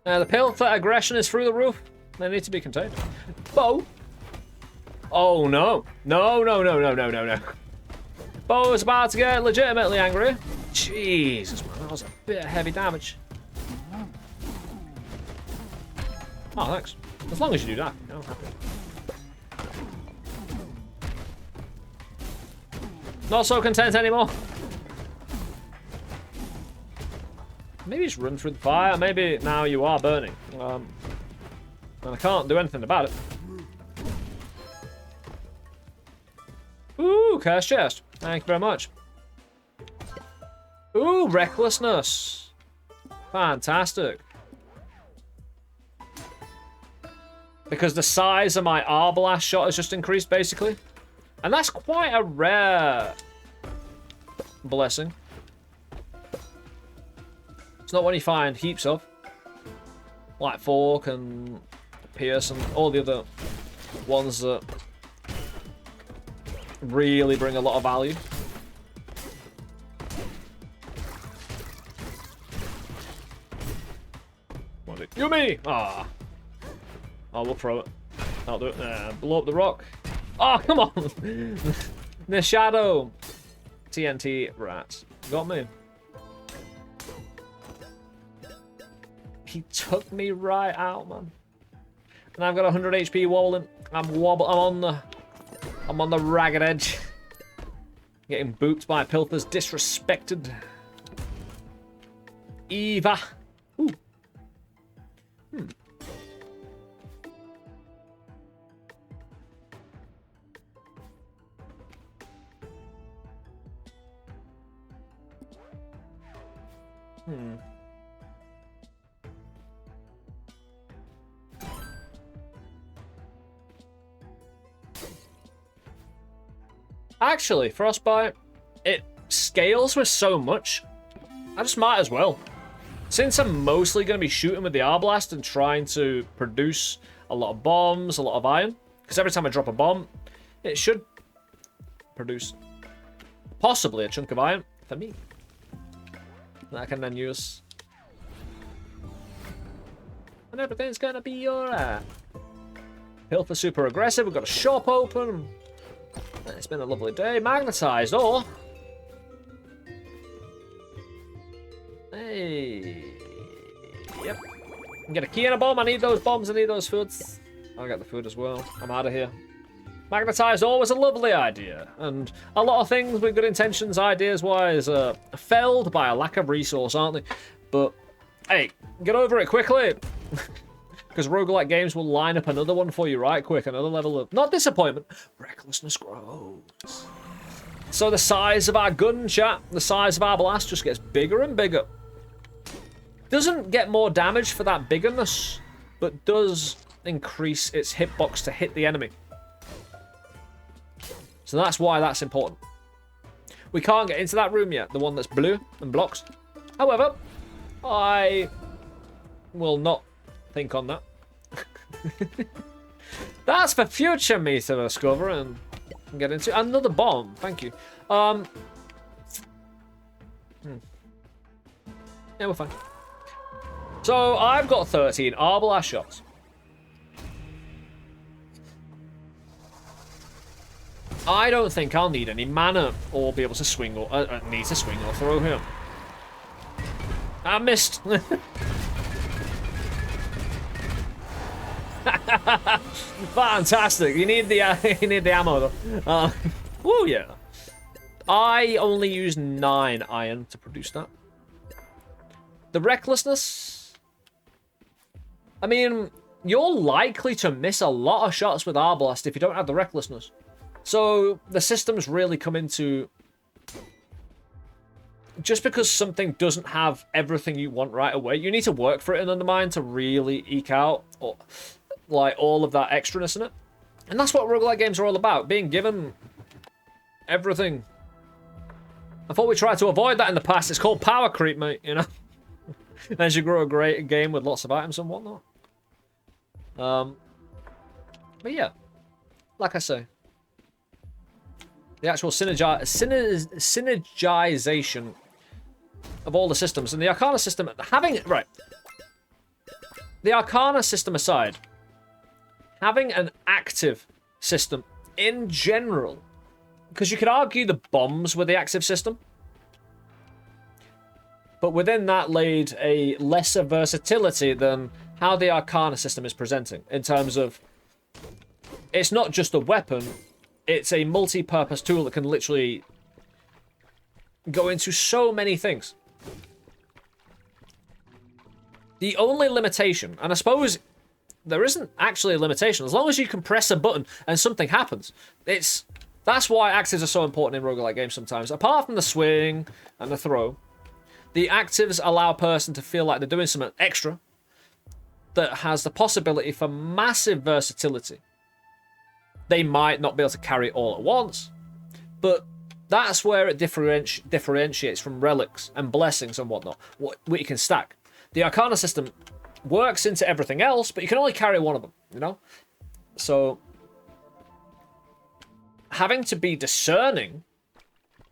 The pill for aggression is through the roof. They need to be contained. Bo! Oh no. No, no, no, no, no, no, no. Bo is about to get legitimately angry. Jesus, man, that was a bit of heavy damage. Oh, thanks. As long as you do that, you know, I'm happy. Not so content anymore. Maybe just run through the fire. Maybe now you are burning. And I can't do anything about it. Ooh, cursed chest. Thank you very much. Ooh, recklessness. Fantastic. Because the size of my arbalest shot has just increased, basically. And that's quite a rare blessing. It's not one you find heaps of. Like Fork and Pierce and all the other ones that really bring a lot of value. What did you me? Ah. Oh, we'll throw it. I'll do it. Blow up the rock. Oh, come on! The shadow. TNT rats. Got me. He took me right out, man. And I've got 100 HP wobbling. I'm on the ragged edge. Getting booped by pilfers, disrespected. Eva. Ooh. Actually, Frostbite, it scales with so much, I just might as well. Since I'm mostly going to be shooting with the R-Blast and trying to produce a lot of bombs, a lot of iron, because every time I drop a bomb, it should produce possibly a chunk of iron for me that I can then use. And everything's going to be alright. Pilfer super aggressive, we've got a shop open. It's been a lovely day. Magnetized ore. Hey. Yep. Get a key and a bomb. I need those bombs. I need those foods. I'll get the food as well. I'm out of here. Magnetized ore was a lovely idea. And a lot of things with good intentions, ideas-wise, failed by a lack of resource, aren't they? But, hey, get over it quickly. Because roguelike games will line up another one for you right quick. Another level of, not disappointment, recklessness grows. So the size of our gun, chat, the size of our blast just gets bigger and bigger. Doesn't get more damage for that biggerness, but does increase its hitbox to hit the enemy. So that's why that's important. We can't get into that room yet, the one that's blue and blocks. However, I will not think on that. That's for future me to discover and get into. Another bomb, thank you. Yeah, we're fine. So I've got 13 R-Blast shots. I don't think I'll need any mana or be able to swing or need to swing or throw him. I missed. Fantastic. You need the ammo though. Woo, yeah. I only use 9 iron to produce that. The recklessness. I mean, you're likely to miss a lot of shots with R-Blast if you don't have the recklessness. So the systems really come into. Just because something doesn't have everything you want right away, you need to work for it in UnderMine to really eke out like all of that extraness in it. And that's what roguelike games are all about, being given everything. I thought we tried to avoid that in the past. It's called power creep, mate, you know? As you grow a great game with lots of items and whatnot. But yeah, like I say, the actual synergization of all the systems. And the Arcana system, having it, right. The Arcana system aside, having an active system in general, because you could argue the bombs were the active system, but within that laid a lesser versatility than how the Arcana system is presenting, in terms of, it's not just a weapon, it's a multi-purpose tool that can literally go into so many things. The only limitation, and I suppose there isn't actually a limitation, as long as you can press a button and something happens. That's why actives are so important in roguelike games sometimes. Apart from the swing and the throw, the actives allow a person to feel like they're doing something extra that has the possibility for massive versatility. They might not be able to carry it all at once, but that's where it differentiates from relics and blessings and whatnot, what you can stack. The Arcana system works into everything else, but you can only carry one of them, you know? So, having to be discerning,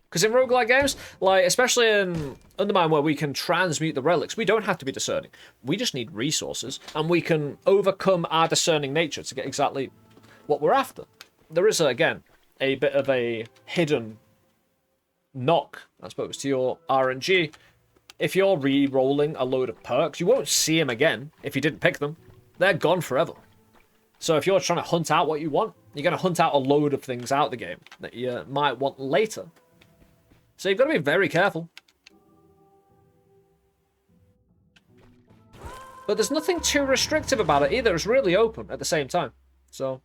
because in roguelike games, like, especially in UnderMine where we can transmute the relics, we don't have to be discerning. We just need resources, and we can overcome our discerning nature to get exactly what we're after. There is, again, a bit of a hidden knock, I suppose, to your RNG. If you're re-rolling a load of perks, you won't see them again if you didn't pick them. They're gone forever. So if you're trying to hunt out what you want, you're going to hunt out a load of things out the game that you might want later. So you've got to be very careful. But there's nothing too restrictive about it either. It's really open at the same time. So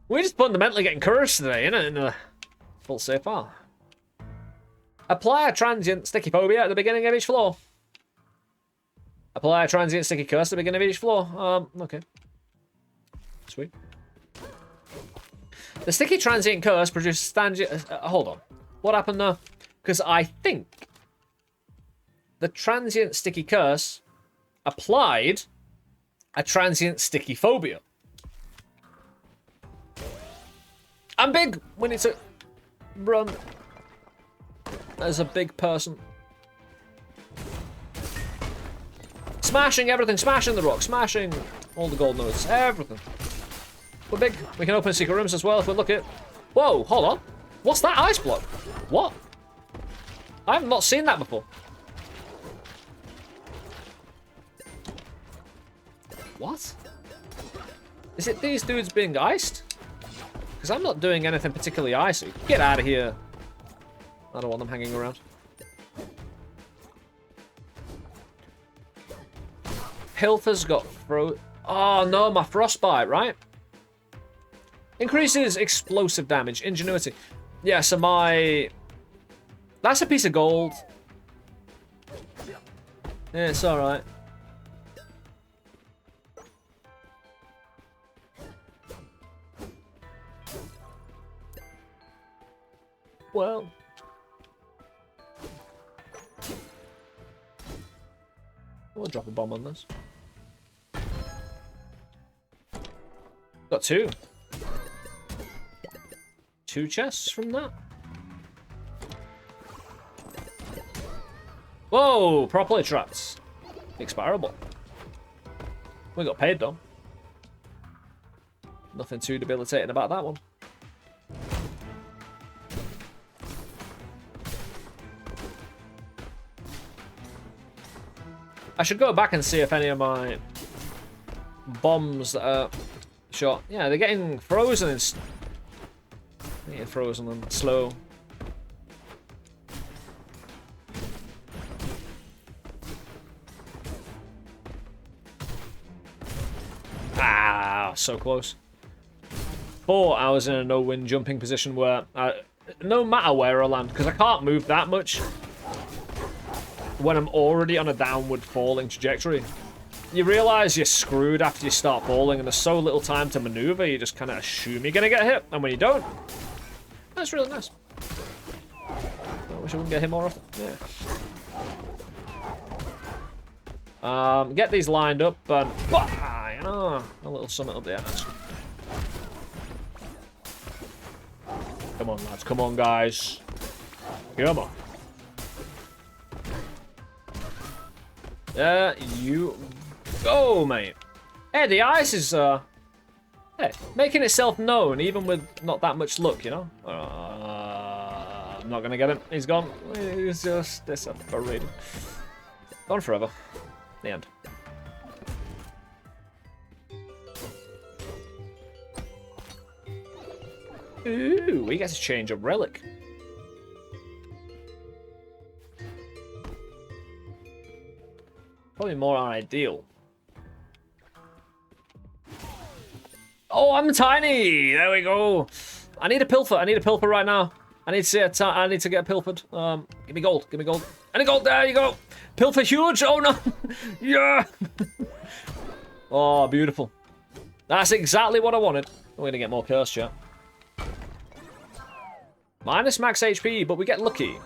we're just fundamentally getting cursed today, innit? In a full so far. Apply a transient sticky phobia at the beginning of each floor. Apply a transient sticky curse at the beginning of each floor. Okay. Sweet. The sticky transient curse produces standard... hold on. What happened there? Because I think the transient sticky curse applied a transient sticky phobia. I'm big when it's a run as a big person. Smashing everything, smashing the rock, smashing all the gold nodes, everything. We're big. We can open secret rooms as well if we look at... Whoa, hold on. What's that ice block? What? I have not seen that before. What? Is it these dudes being iced? Because I'm not doing anything particularly icy. Get out of here. I don't want them hanging around. Pilfer's got Oh no, my frostbite, right? Increases explosive damage, ingenuity. Yeah, so my... That's a piece of gold. Yeah, it's alright. Well... We'll drop a bomb on this. Got two. Two chests from that. Whoa, properly trapped. Expirable. We got paid though. Nothing too debilitating about that one. I should go back and see if any of my bombs that are shot. Yeah, they're getting frozen and getting frozen and slow. Ah, so close. Thought I was in a no-win jumping position where, no matter where I land, because I can't move that much when I'm already on a downward falling trajectory. You realise you're screwed after you start falling, and there's so little time to maneuver, you just kind of assume you're going to get hit, and when you don't, that's really nice. I wish I wouldn't get hit more often. Yeah. Get these lined up, and you know, a little summit up there. Come on, lads. Come on, guys. Come on. You go, mate. Hey, the ice is, hey, making itself known, even with not that much luck, you know? I'm not gonna get him. He's gone. He's just disapparated. Gone forever. The end. Ooh, we get to change a relic. Probably more ideal. Oh, I'm tiny. There we go. I need a pilfer. I need a pilfer right now. I need to get pilfered. Give me gold. Give me gold. And a gold. There you go. Pilfer huge. Oh no. Yeah. Oh, beautiful. That's exactly what I wanted. We're gonna get more curse, chat. Minus max HP, but we get lucky.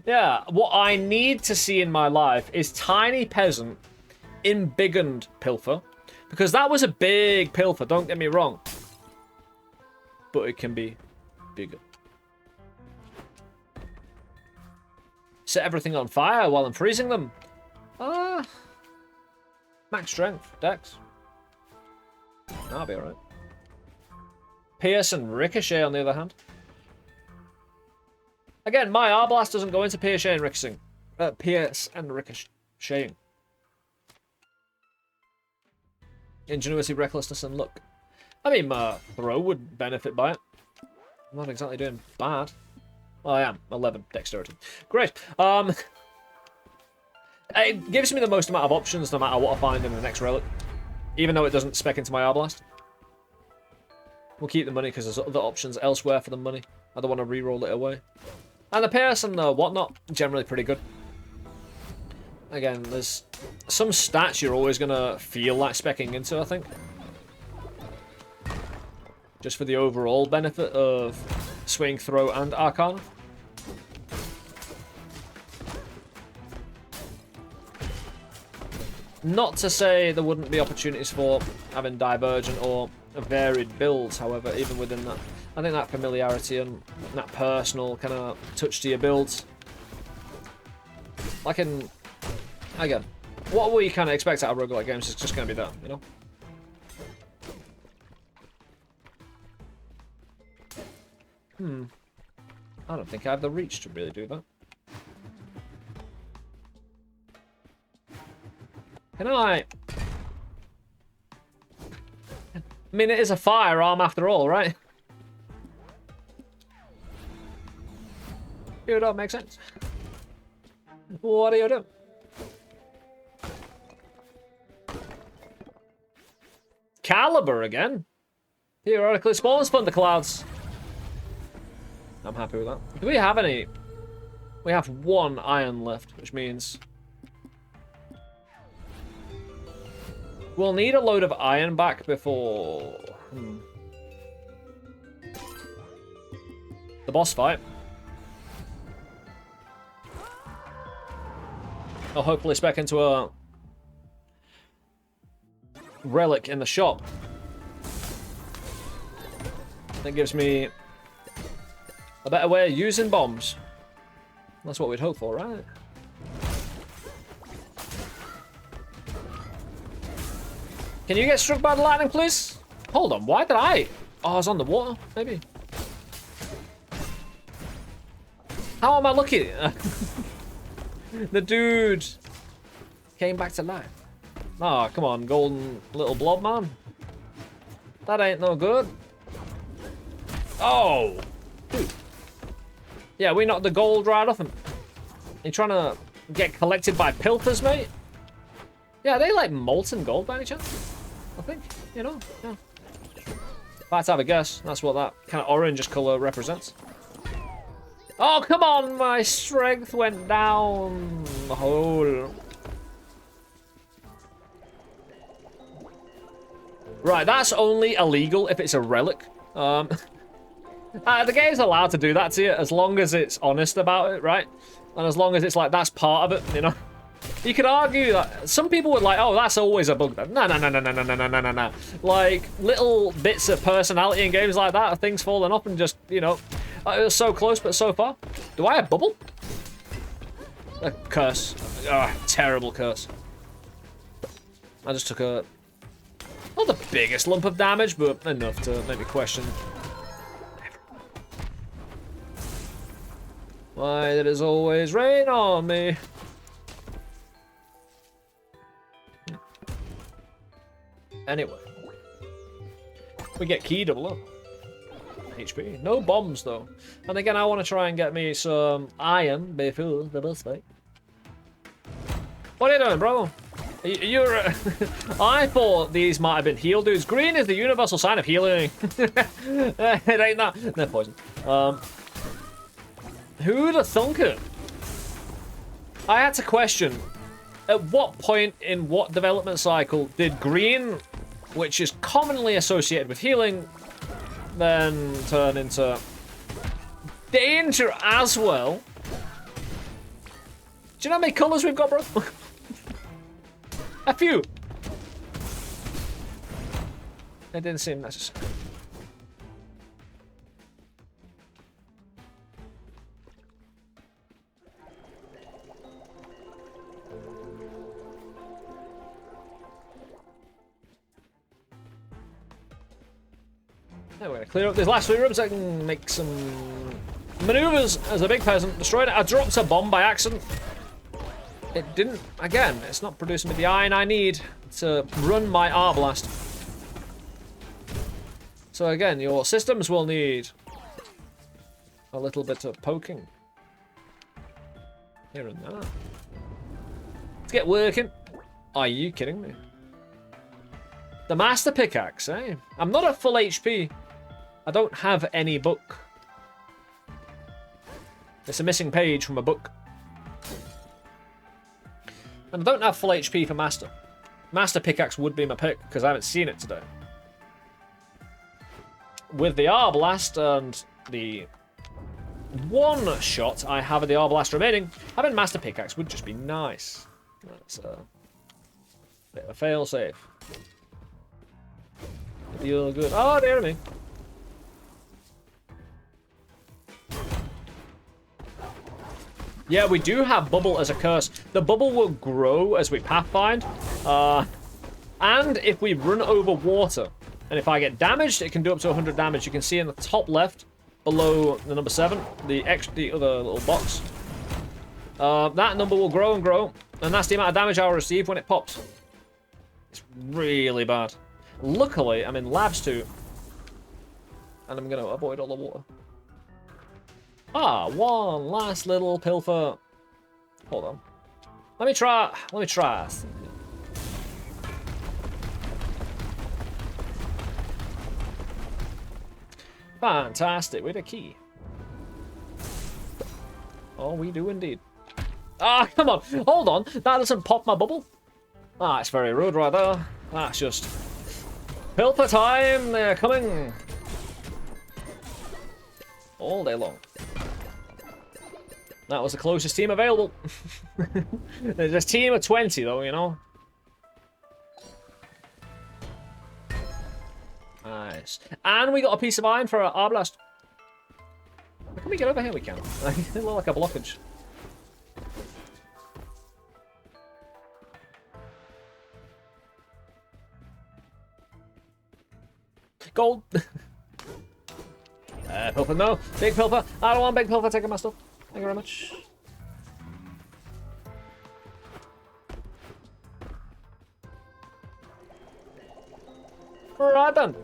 Yeah, what I need to see in my life is tiny peasant embiggened pilfer. Because that was a big pilfer, don't get me wrong. But it can be bigger. Set everything on fire while I'm freezing them. Max strength, dex. That'll be alright. Pierce and ricochet on the other hand. Again, my R blast doesn't go into pierce and ricochet. Pierce and ricochet. Shame. Ingenuity, recklessness, and luck. I mean, my throw would benefit by it. I'm not exactly doing bad. Well, I am. 11 dexterity. Great. It gives me the most amount of options no matter what I find in the next relic. Even though it doesn't spec into my Arblast. We'll keep the money because there's other options elsewhere for the money. I don't want to re-roll it away. And the Pierce and the whatnot, generally pretty good. Again, there's some stats you're always going to feel like specking into, I think. Just for the overall benefit of swing, throw, and Arcana. Not to say there wouldn't be opportunities for having divergent or varied builds, however, even within that. I think that familiarity and that personal kind of touch to your builds. Like in, again, what we kind of expect out of roguelike games is just going to be that, you know? I don't think I have the reach to really do that. Can I mean, it is a firearm after all, right? You don't make sense. What do you do? Caliber again? Theoretically spawns thunderclouds. I'm happy with that. Do we have any? We have 1 iron left, which means we'll need a load of iron back before the boss fight. I'll hopefully spec into a relic in the shop. That gives me a better way of using bombs. That's what we'd hope for, right? Can you get struck by the lightning, please? Hold on, why did I? Oh, I was on the water, maybe. How am I lucky? The dude came back to life. Oh, come on, golden little blob man. That ain't no good. Oh, dude. Yeah, we knocked the gold right off him. You trying to get collected by pilfers, mate? Yeah, are they like molten gold by any chance? I think, you know, yeah. If I had to have a guess, that's what that kind of orange color represents. Oh, come on, my strength went down the hole. Right, that's only illegal if it's a relic. The game's allowed to do that to you as long as it's honest about it, right? And as long as it's like, that's part of it, you know? You could argue that some people would like, oh, that's always a bug. No. Like, little bits of personality in games like that are things falling off and just, you know, it was so close but so far. Do I have bubble? A curse. Oh, terrible curse. I just took a, not the biggest lump of damage, but enough to make me question. Why did it always rain on me? Anyway, we get key double up. HP. No bombs though. And again, I want to try and get me some iron before the boss fight. What are you doing, bro? You're. I thought these might have been heal dudes. Green is the universal sign of healing. It ain't that. They're poison. Who'd have thunk it? I had to question. At what point in what development cycle did green, which is commonly associated with healing, then turn into danger as well? Do you know how many colours we've got, bro? A few. It didn't seem necessary. Now we're going to clear up these last 3 rooms so I can make some maneuvers as a big peasant. Destroyed it. I dropped a bomb by accident. It didn't, again, it's not producing me the iron I need to run my Arblast. So again, your systems will need a little bit of poking. Here and there. Let's get working. Are you kidding me? The Master Pickaxe, eh? I'm not at full HP. I don't have any book. It's a missing page from a book. And I don't have full HP for Master. Master Pickaxe would be my pick, because I haven't seen it today. With the Arblast and the one shot I have of the Arblast remaining, having Master Pickaxe would just be nice. That's a bit of a fail-safe. Deal good. Oh, dear me. Yeah, we do have Bubble as a curse. The Bubble will grow as we pathfind. And if we run over water, and if I get damaged, it can do up to 100 damage. You can see in the top left, below the number 7, the other little box. That number will grow and grow, and that's the amount of damage I'll receive when it pops. It's really bad. Luckily, I'm in labs too, and I'm going to avoid all the water. Ah, one last little pilfer. Hold on. Let me try. Fantastic, with a key. Oh, we do indeed. Ah, come on. Hold on. That doesn't pop my bubble. Ah, it's very rude right there. That's just pilfer time. They're coming. All day long. That was the closest team available. There's a team of 20 though, you know. Nice. And we got a piece of iron for our Arblast. Can we get over here? We can. It look like a blockage. Gold. Pilfer, no. Big Pilfer. I don't want Big Pilfer taking my stuff. Thank you very much. Right then.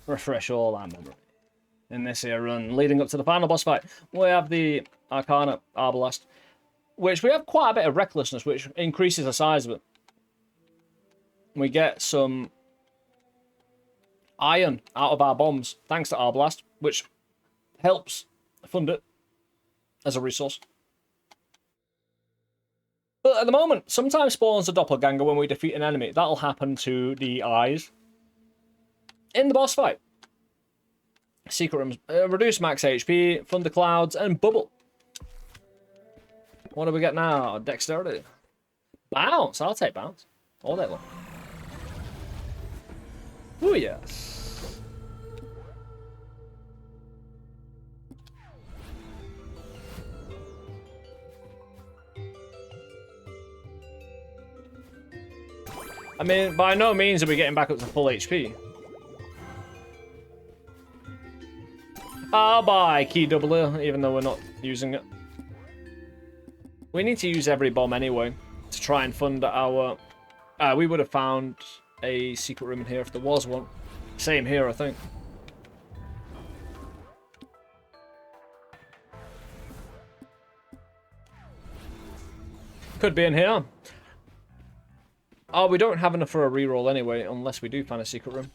Refresh all our memory. In this here run, leading up to the final boss fight, we have the Arcana Arbalast, which we have quite a bit of recklessness, which increases the size of it. We get some iron out of our bombs, thanks to Arbalast, which helps fund it as a resource. But at the moment, sometimes spawns a doppelganger when we defeat an enemy. That'll happen to the eyes in the boss fight. Secret rooms, reduce max HP, thunderclouds, and bubble. What do we get now? Dexterity. Bounce. I'll take bounce. All day long. Ooh, yes. I mean, by no means are we getting back up to full HP. I'll buy key doubler, even though we're not using it. We need to use every bomb anyway to try and fund our... we would have found a secret room in here if there was one. Same here, I think. Could be in here. Oh, we don't have enough for a reroll anyway, unless we do find a secret room.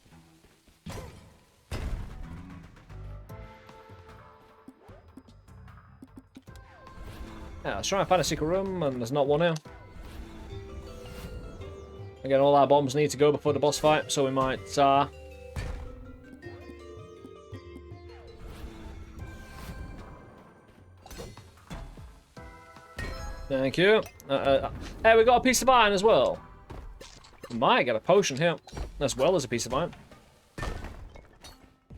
Yeah, let's try and find a secret room, and there's not one here. Again, all our bombs need to go before the boss fight, so we might... Thank you. Hey, we got a piece of iron as well. We might get a potion here, as well as a piece of iron.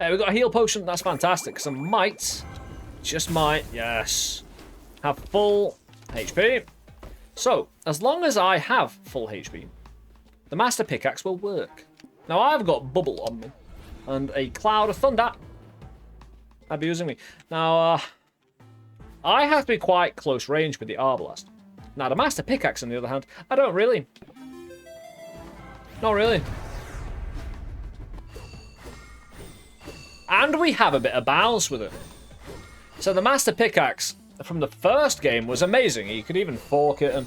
Hey, we got a heal potion. That's fantastic, because I might, just might, yes, have full HP. So, as long as I have full HP, the Master Pickaxe will work. Now, I've got Bubble on me, and a Cloud of Thunder. I'd be using me. Now, I have to be quite close range with the Arbalest. Now, the Master Pickaxe, on the other hand, I don't really. Not really. And we have a bit of bounce with it. So the Master Pickaxe from the first game was amazing. You could even fork it and,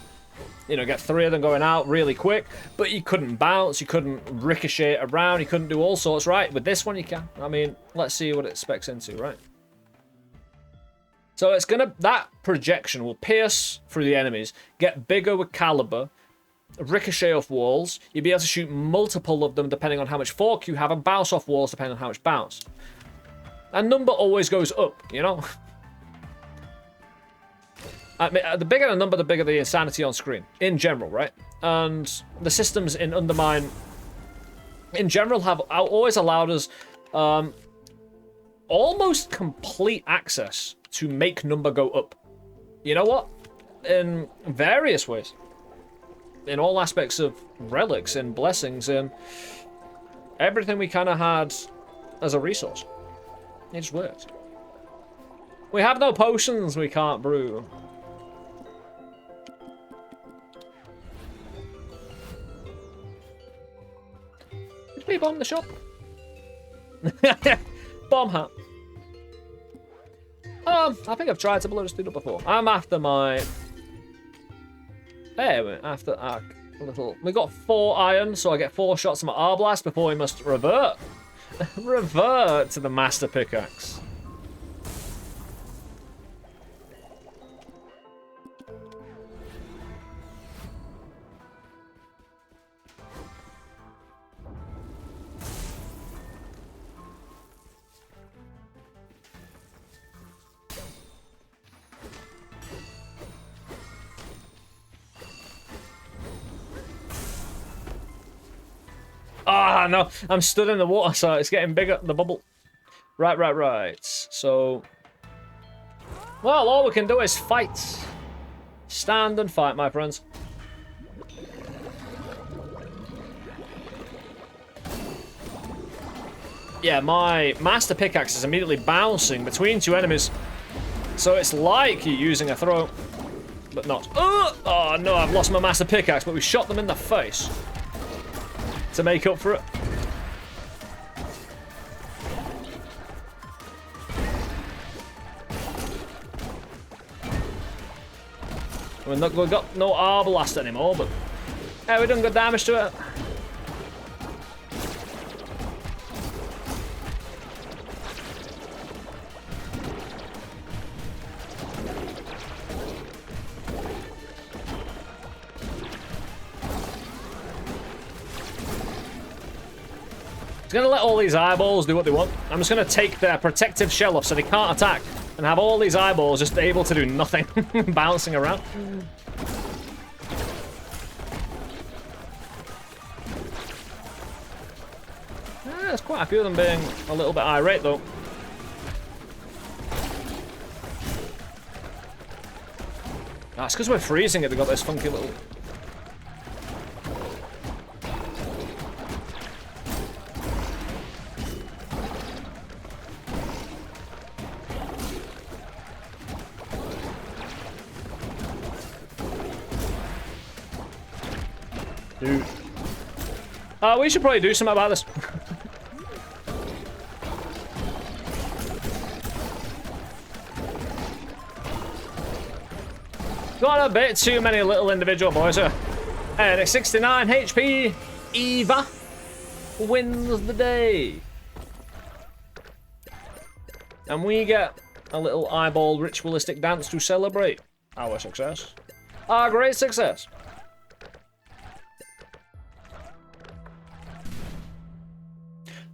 you know, get 3 of them going out really quick. But you couldn't bounce, you couldn't ricochet it around, you couldn't do all sorts, right? With this one you can. I mean, let's see what it specs into, right? So it's gonna, that projection will pierce through the enemies, get bigger with caliber, ricochet off walls. You'll be able to shoot multiple of them depending on how much fork you have, and bounce off walls depending on how much bounce. And number always goes up, you know? I mean, the bigger the number, the bigger the insanity on screen, in general, right? And the systems in UnderMine, in general, have always allowed us almost complete access to make number go up. You know what? In various ways. In all aspects of relics and blessings and everything we kind of had as a resource. It just works. We have no potions we can't brew. Did we bomb the shop? Bomb hat. I think I've tried to blow this dude up before. I'm after my... Hey, we're after our little... We got 4 iron, so I get 4 shots of my Arbalest before we must revert. Revert to the Master Pickaxe. Ah, no, I'm stood in the water, so it's getting bigger, the bubble. Right. So, well, all we can do is fight. Stand and fight, my friends. Yeah, my Master Pickaxe is immediately bouncing between 2 enemies. So it's like you're using a throw, but not. Oh, no, I've lost my Master Pickaxe, but we shot them in the face to make up for it. We've got no Arbalest anymore, but yeah, we've done good damage to it. Gonna let all these eyeballs do what they want. I'm just gonna take their protective shell off so they can't attack and have all these eyeballs just able to do nothing, bouncing around. There's quite a few of them being a little bit irate though. That's because we're freezing it, they've got this funky little... Dude. We should probably do something about this. Got a bit too many little individual boys here. And at 69 HP, Eva wins the day. And we get a little eyeball ritualistic dance to celebrate our success. Our great success.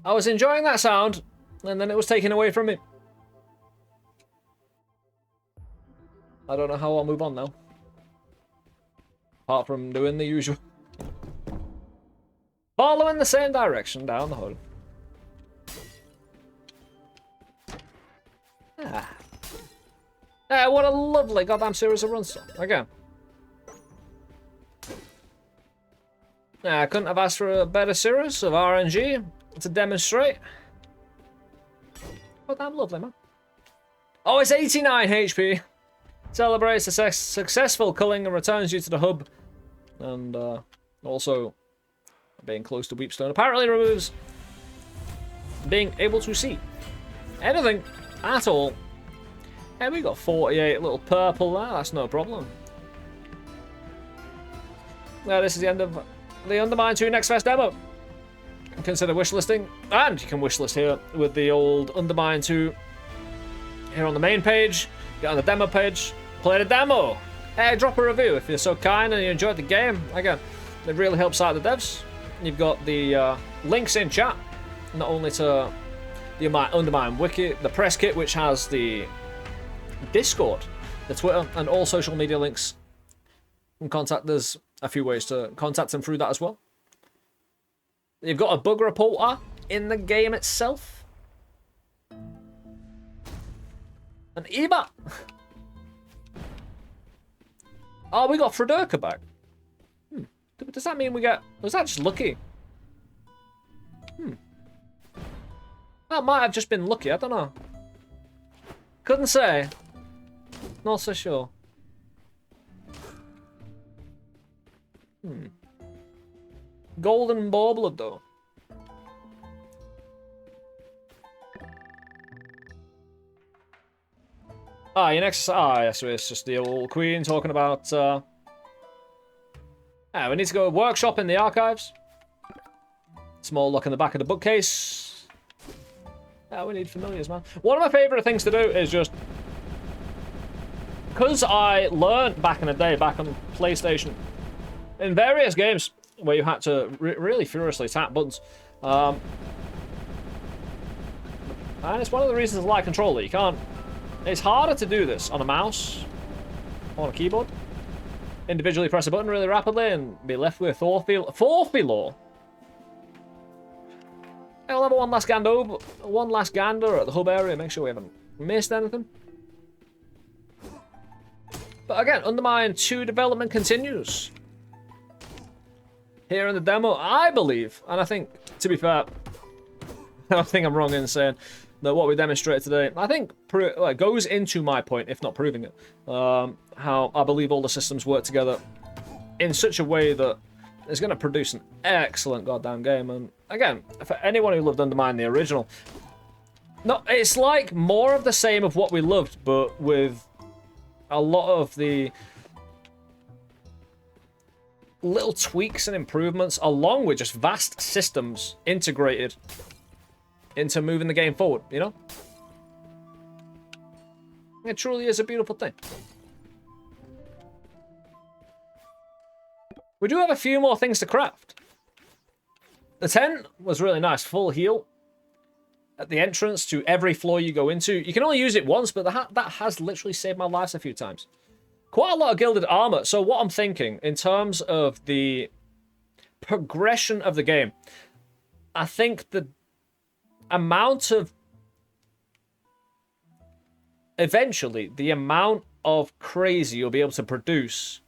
I was enjoying that sound, and then it was taken away from me. I don't know how I'll move on now. Apart from doing the usual. Following the same direction down the hood. What a lovely goddamn series of runs. Again. I couldn't have asked for a better series of RNG to demonstrate. But damn lovely, man. Oh, it's 89 HP. Celebrates a successful culling and returns you to the hub. And also being close to Weepstone apparently removes being able to see anything at all. Hey, we got 48 little purple there, that's no problem. Now this is the end of the UnderMine 2 NextFest demo. Consider wishlisting, and you can wishlist here with the old UnderMine 2 here on the main page. Get on the demo page, play the demo. Hey, drop a review if you're so kind and you enjoyed the game. Again, it really helps out the devs. You've got the links in chat, not only to the UnderMine wiki, the press kit, which has the Discord, the Twitter, and all social media links. And contact, there's a few ways to contact them through that as well. You've got a bug reporter in the game itself. An EBA. Oh, we got Fredurka back. Does that mean we get... Was that just lucky? That might have just been lucky, I don't know. Couldn't say. Not so sure. Golden Bauble though. Your next... yes, it's just the old queen talking about... we need to go workshop in the archives. Small look in the back of the bookcase. We need familiars, man. One of my favourite things to do is just... Because I learned back in the day, back on PlayStation, in various games where you had to really furiously tap buttons. And it's one of the reasons I like controller. You can't... It's harder to do this on a mouse, on a keyboard. Individually press a button really rapidly and be left with Thorfilor. I'll have one last gander at the hub area, make sure we haven't missed anything. But again, UnderMine 2 development continues. Here in the demo, I believe, and I think, to be fair, I don't think I'm wrong in saying that what we demonstrated today, I think, goes into my point, if not proving it. How I believe all the systems work together in such a way that it's going to produce an excellent goddamn game. And again, for anyone who loved UnderMine the original, no, it's like more of the same of what we loved, but with a lot of the little tweaks and improvements, along with just vast systems integrated into moving the game forward, you know? It truly is a beautiful thing. We do have a few more things to craft. The tent was really nice. Full heal at the entrance to every floor you go into. You can only use it once, but that has literally saved my life a few times. Quite a lot of gilded armor. So what I'm thinking, in terms of the progression of the game, I think the amount of... Eventually, the amount of crazy you'll be able to produce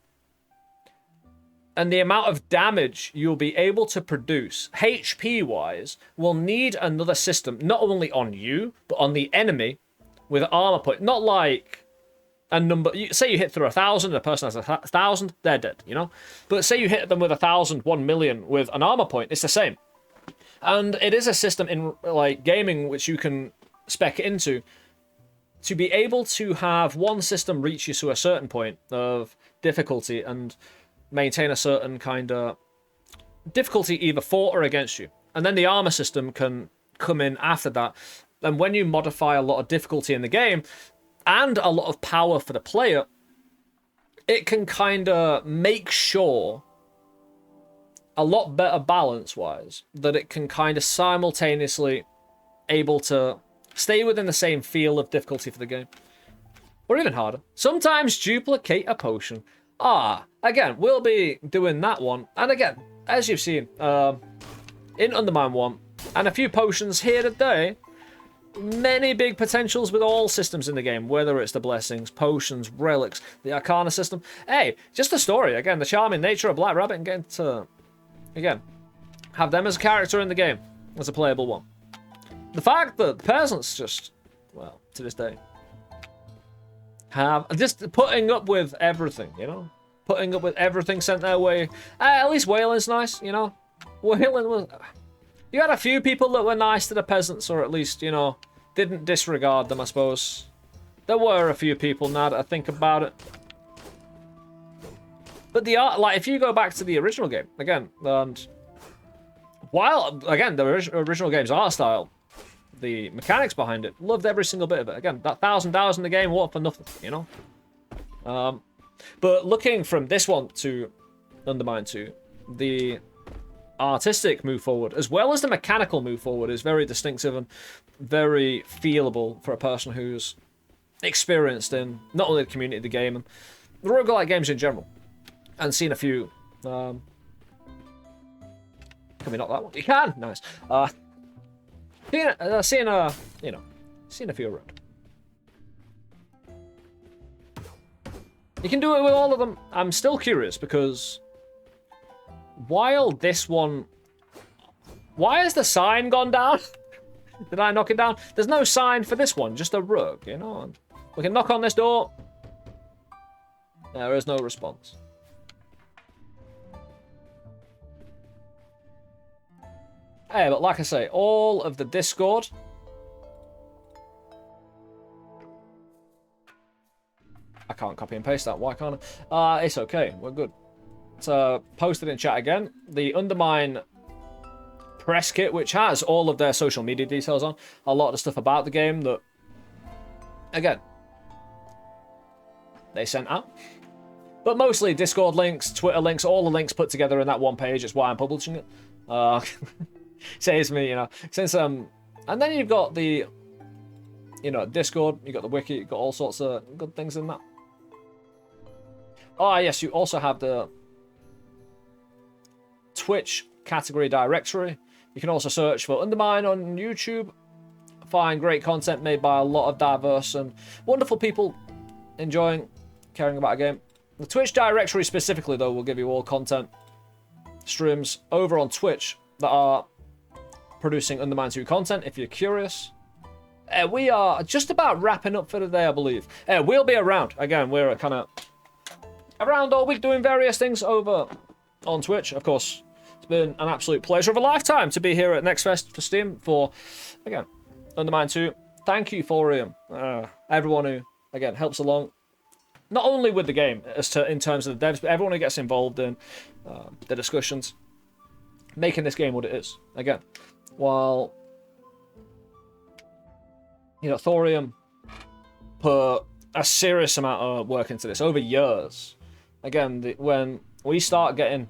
and the amount of damage you'll be able to produce, HP-wise, will need another system, not only on you, but on the enemy with armor point. Not like a number... Say you hit through 1,000, a person has 1,000, they're dead, you know? But say you hit them with 1,000, 1,000,000 with an armor point, it's the same. And it is a system in, like, gaming which you can spec into to be able to have one system reach you to a certain point of difficulty and maintain a certain kind of difficulty either for or against you. And then the armor system can come in after that. And when you modify a lot of difficulty in the game and a lot of power for the player, it can kind of make sure, a lot better balance-wise, that it can kind of simultaneously able to stay within the same feel of difficulty for the game. Or even harder. Sometimes duplicate a potion. Again, we'll be doing that one. And again, as you've seen, in UnderMine 1, and a few potions here today, many big potentials with all systems in the game, whether it's the blessings, potions, relics, the Arcana system. Hey, just the story. Again, the charming nature of Black Rabbit and getting to, again, have them as a character in the game, as a playable one. The fact that Peasant's just, well, to this day, have just putting up with everything, you know, putting up with everything sent their way. At least Whalen's nice, you know. Whalen was. You had a few people that were nice to the peasants, or at least, you know, didn't disregard them, I suppose. There were a few people now that I think about it. But the art, like, if you go back to the original game, again, and while, again, the original game's art style, the mechanics behind it, loved every single bit of it. Again, that $1,000 in the game, what for nothing, you know? But looking from this one to UnderMine 2, the artistic move forward, as well as the mechanical move forward, is very distinctive and very feelable for a person who's experienced in not only the community of the game and the roguelike games in general, and seen a few. Can we knock that one? You can. Nice. Seen a few around. You can do it with all of them. I'm still curious because while this one, why has the sign gone down? Did I knock it down? There's no sign for this one, just a rug, you know. We can knock on this door. There is no response. Hey, but like I say, all of the Discord. I can't copy and paste that. Why can't I? It's okay. We're good. It's posted in chat again. The UnderMine press kit, which has all of their social media details on. A lot of the stuff about the game that, again, they sent out. But mostly Discord links, Twitter links, all the links put together in that one page. It's why I'm publishing it. Saves me, you know. Since and then you've got the, you know, Discord. You got the wiki. You got all sorts of good things in that. Oh yes, you also have the Twitch category directory. You can also search for UnderMine on YouTube. Find great content made by a lot of diverse and wonderful people enjoying, caring about a game. The Twitch directory specifically, though, will give you all content streams over on Twitch that are producing UnderMine 2 content, if you're curious. We are just about wrapping up for the day, I believe. We'll be around. Again, we're kind of around all week doing various things over on Twitch. Of course, it's been an absolute pleasure of a lifetime to be here at NextFest for Steam for, again, UnderMine 2. Thank you, Thorium. Everyone who, again, helps along. Not only with the game, in terms of the devs, but everyone who gets involved in the discussions, making this game what it is. Again, while, you know, Thorium put a serious amount of work into this over years. Again, when we start getting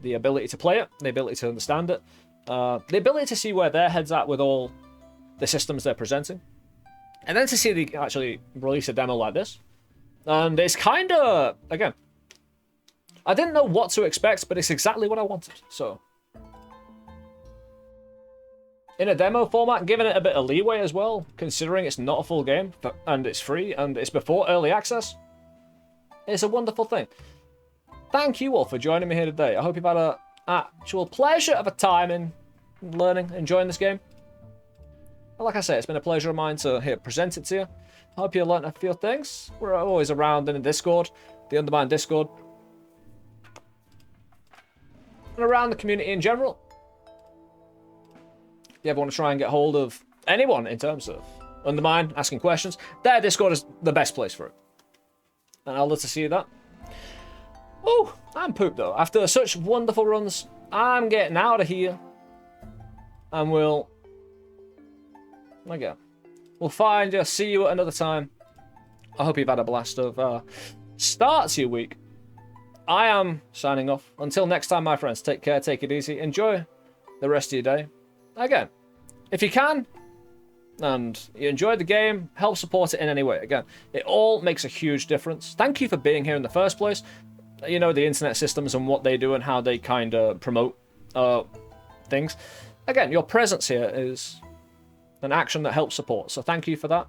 the ability to play it, the ability to understand it, the ability to see where their head's at with all the systems they're presenting, and then to see the actually release a demo like this. And it's kind of, again, I didn't know what to expect, but it's exactly what I wanted. So, in a demo format, giving it a bit of leeway as well, considering it's not a full game, and it's free, and it's before early access, it's a wonderful thing. Thank you all for joining me here today. I hope you've had an actual pleasure of a time in learning, enjoying this game. And like I say, it's been a pleasure of mine to present it to you. I hope you learned a few things. We're always around in the Discord, the UnderMine Discord, and around the community in general. If you ever want to try and get hold of anyone in terms of UnderMine, asking questions, their Discord is the best place for it. And I'd love to see that. Oh, I'm pooped though. After such wonderful runs, I'm getting out of here. And we'll find you. See you at another time. I hope you've had a blast of start to your week. I am signing off. Until next time, my friends, take care, take it easy. Enjoy the rest of your day. Again, if you can, and you enjoyed the game, help support it in any way. Again, it all makes a huge difference. Thank you for being here in the first place. You know, the internet systems and what they do and how they kind of promote things. Again, your presence here is an action that helps support. So thank you for that.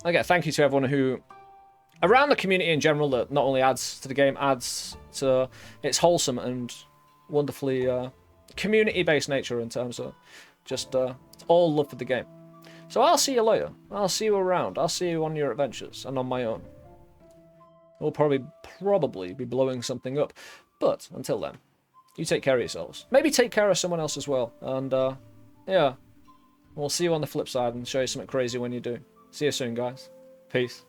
Again, thank you to everyone who, around the community in general, that not only adds to the game, adds to its wholesome and wonderfully community-based nature in terms of just all love for the game. So I'll see you later. I'll see you around. I'll see you on your adventures and on my own. We'll probably be blowing something up. But until then, you take care of yourselves. Maybe take care of someone else as well. And yeah, we'll see you on the flip side and show you something crazy when you do. See you soon, guys. Peace.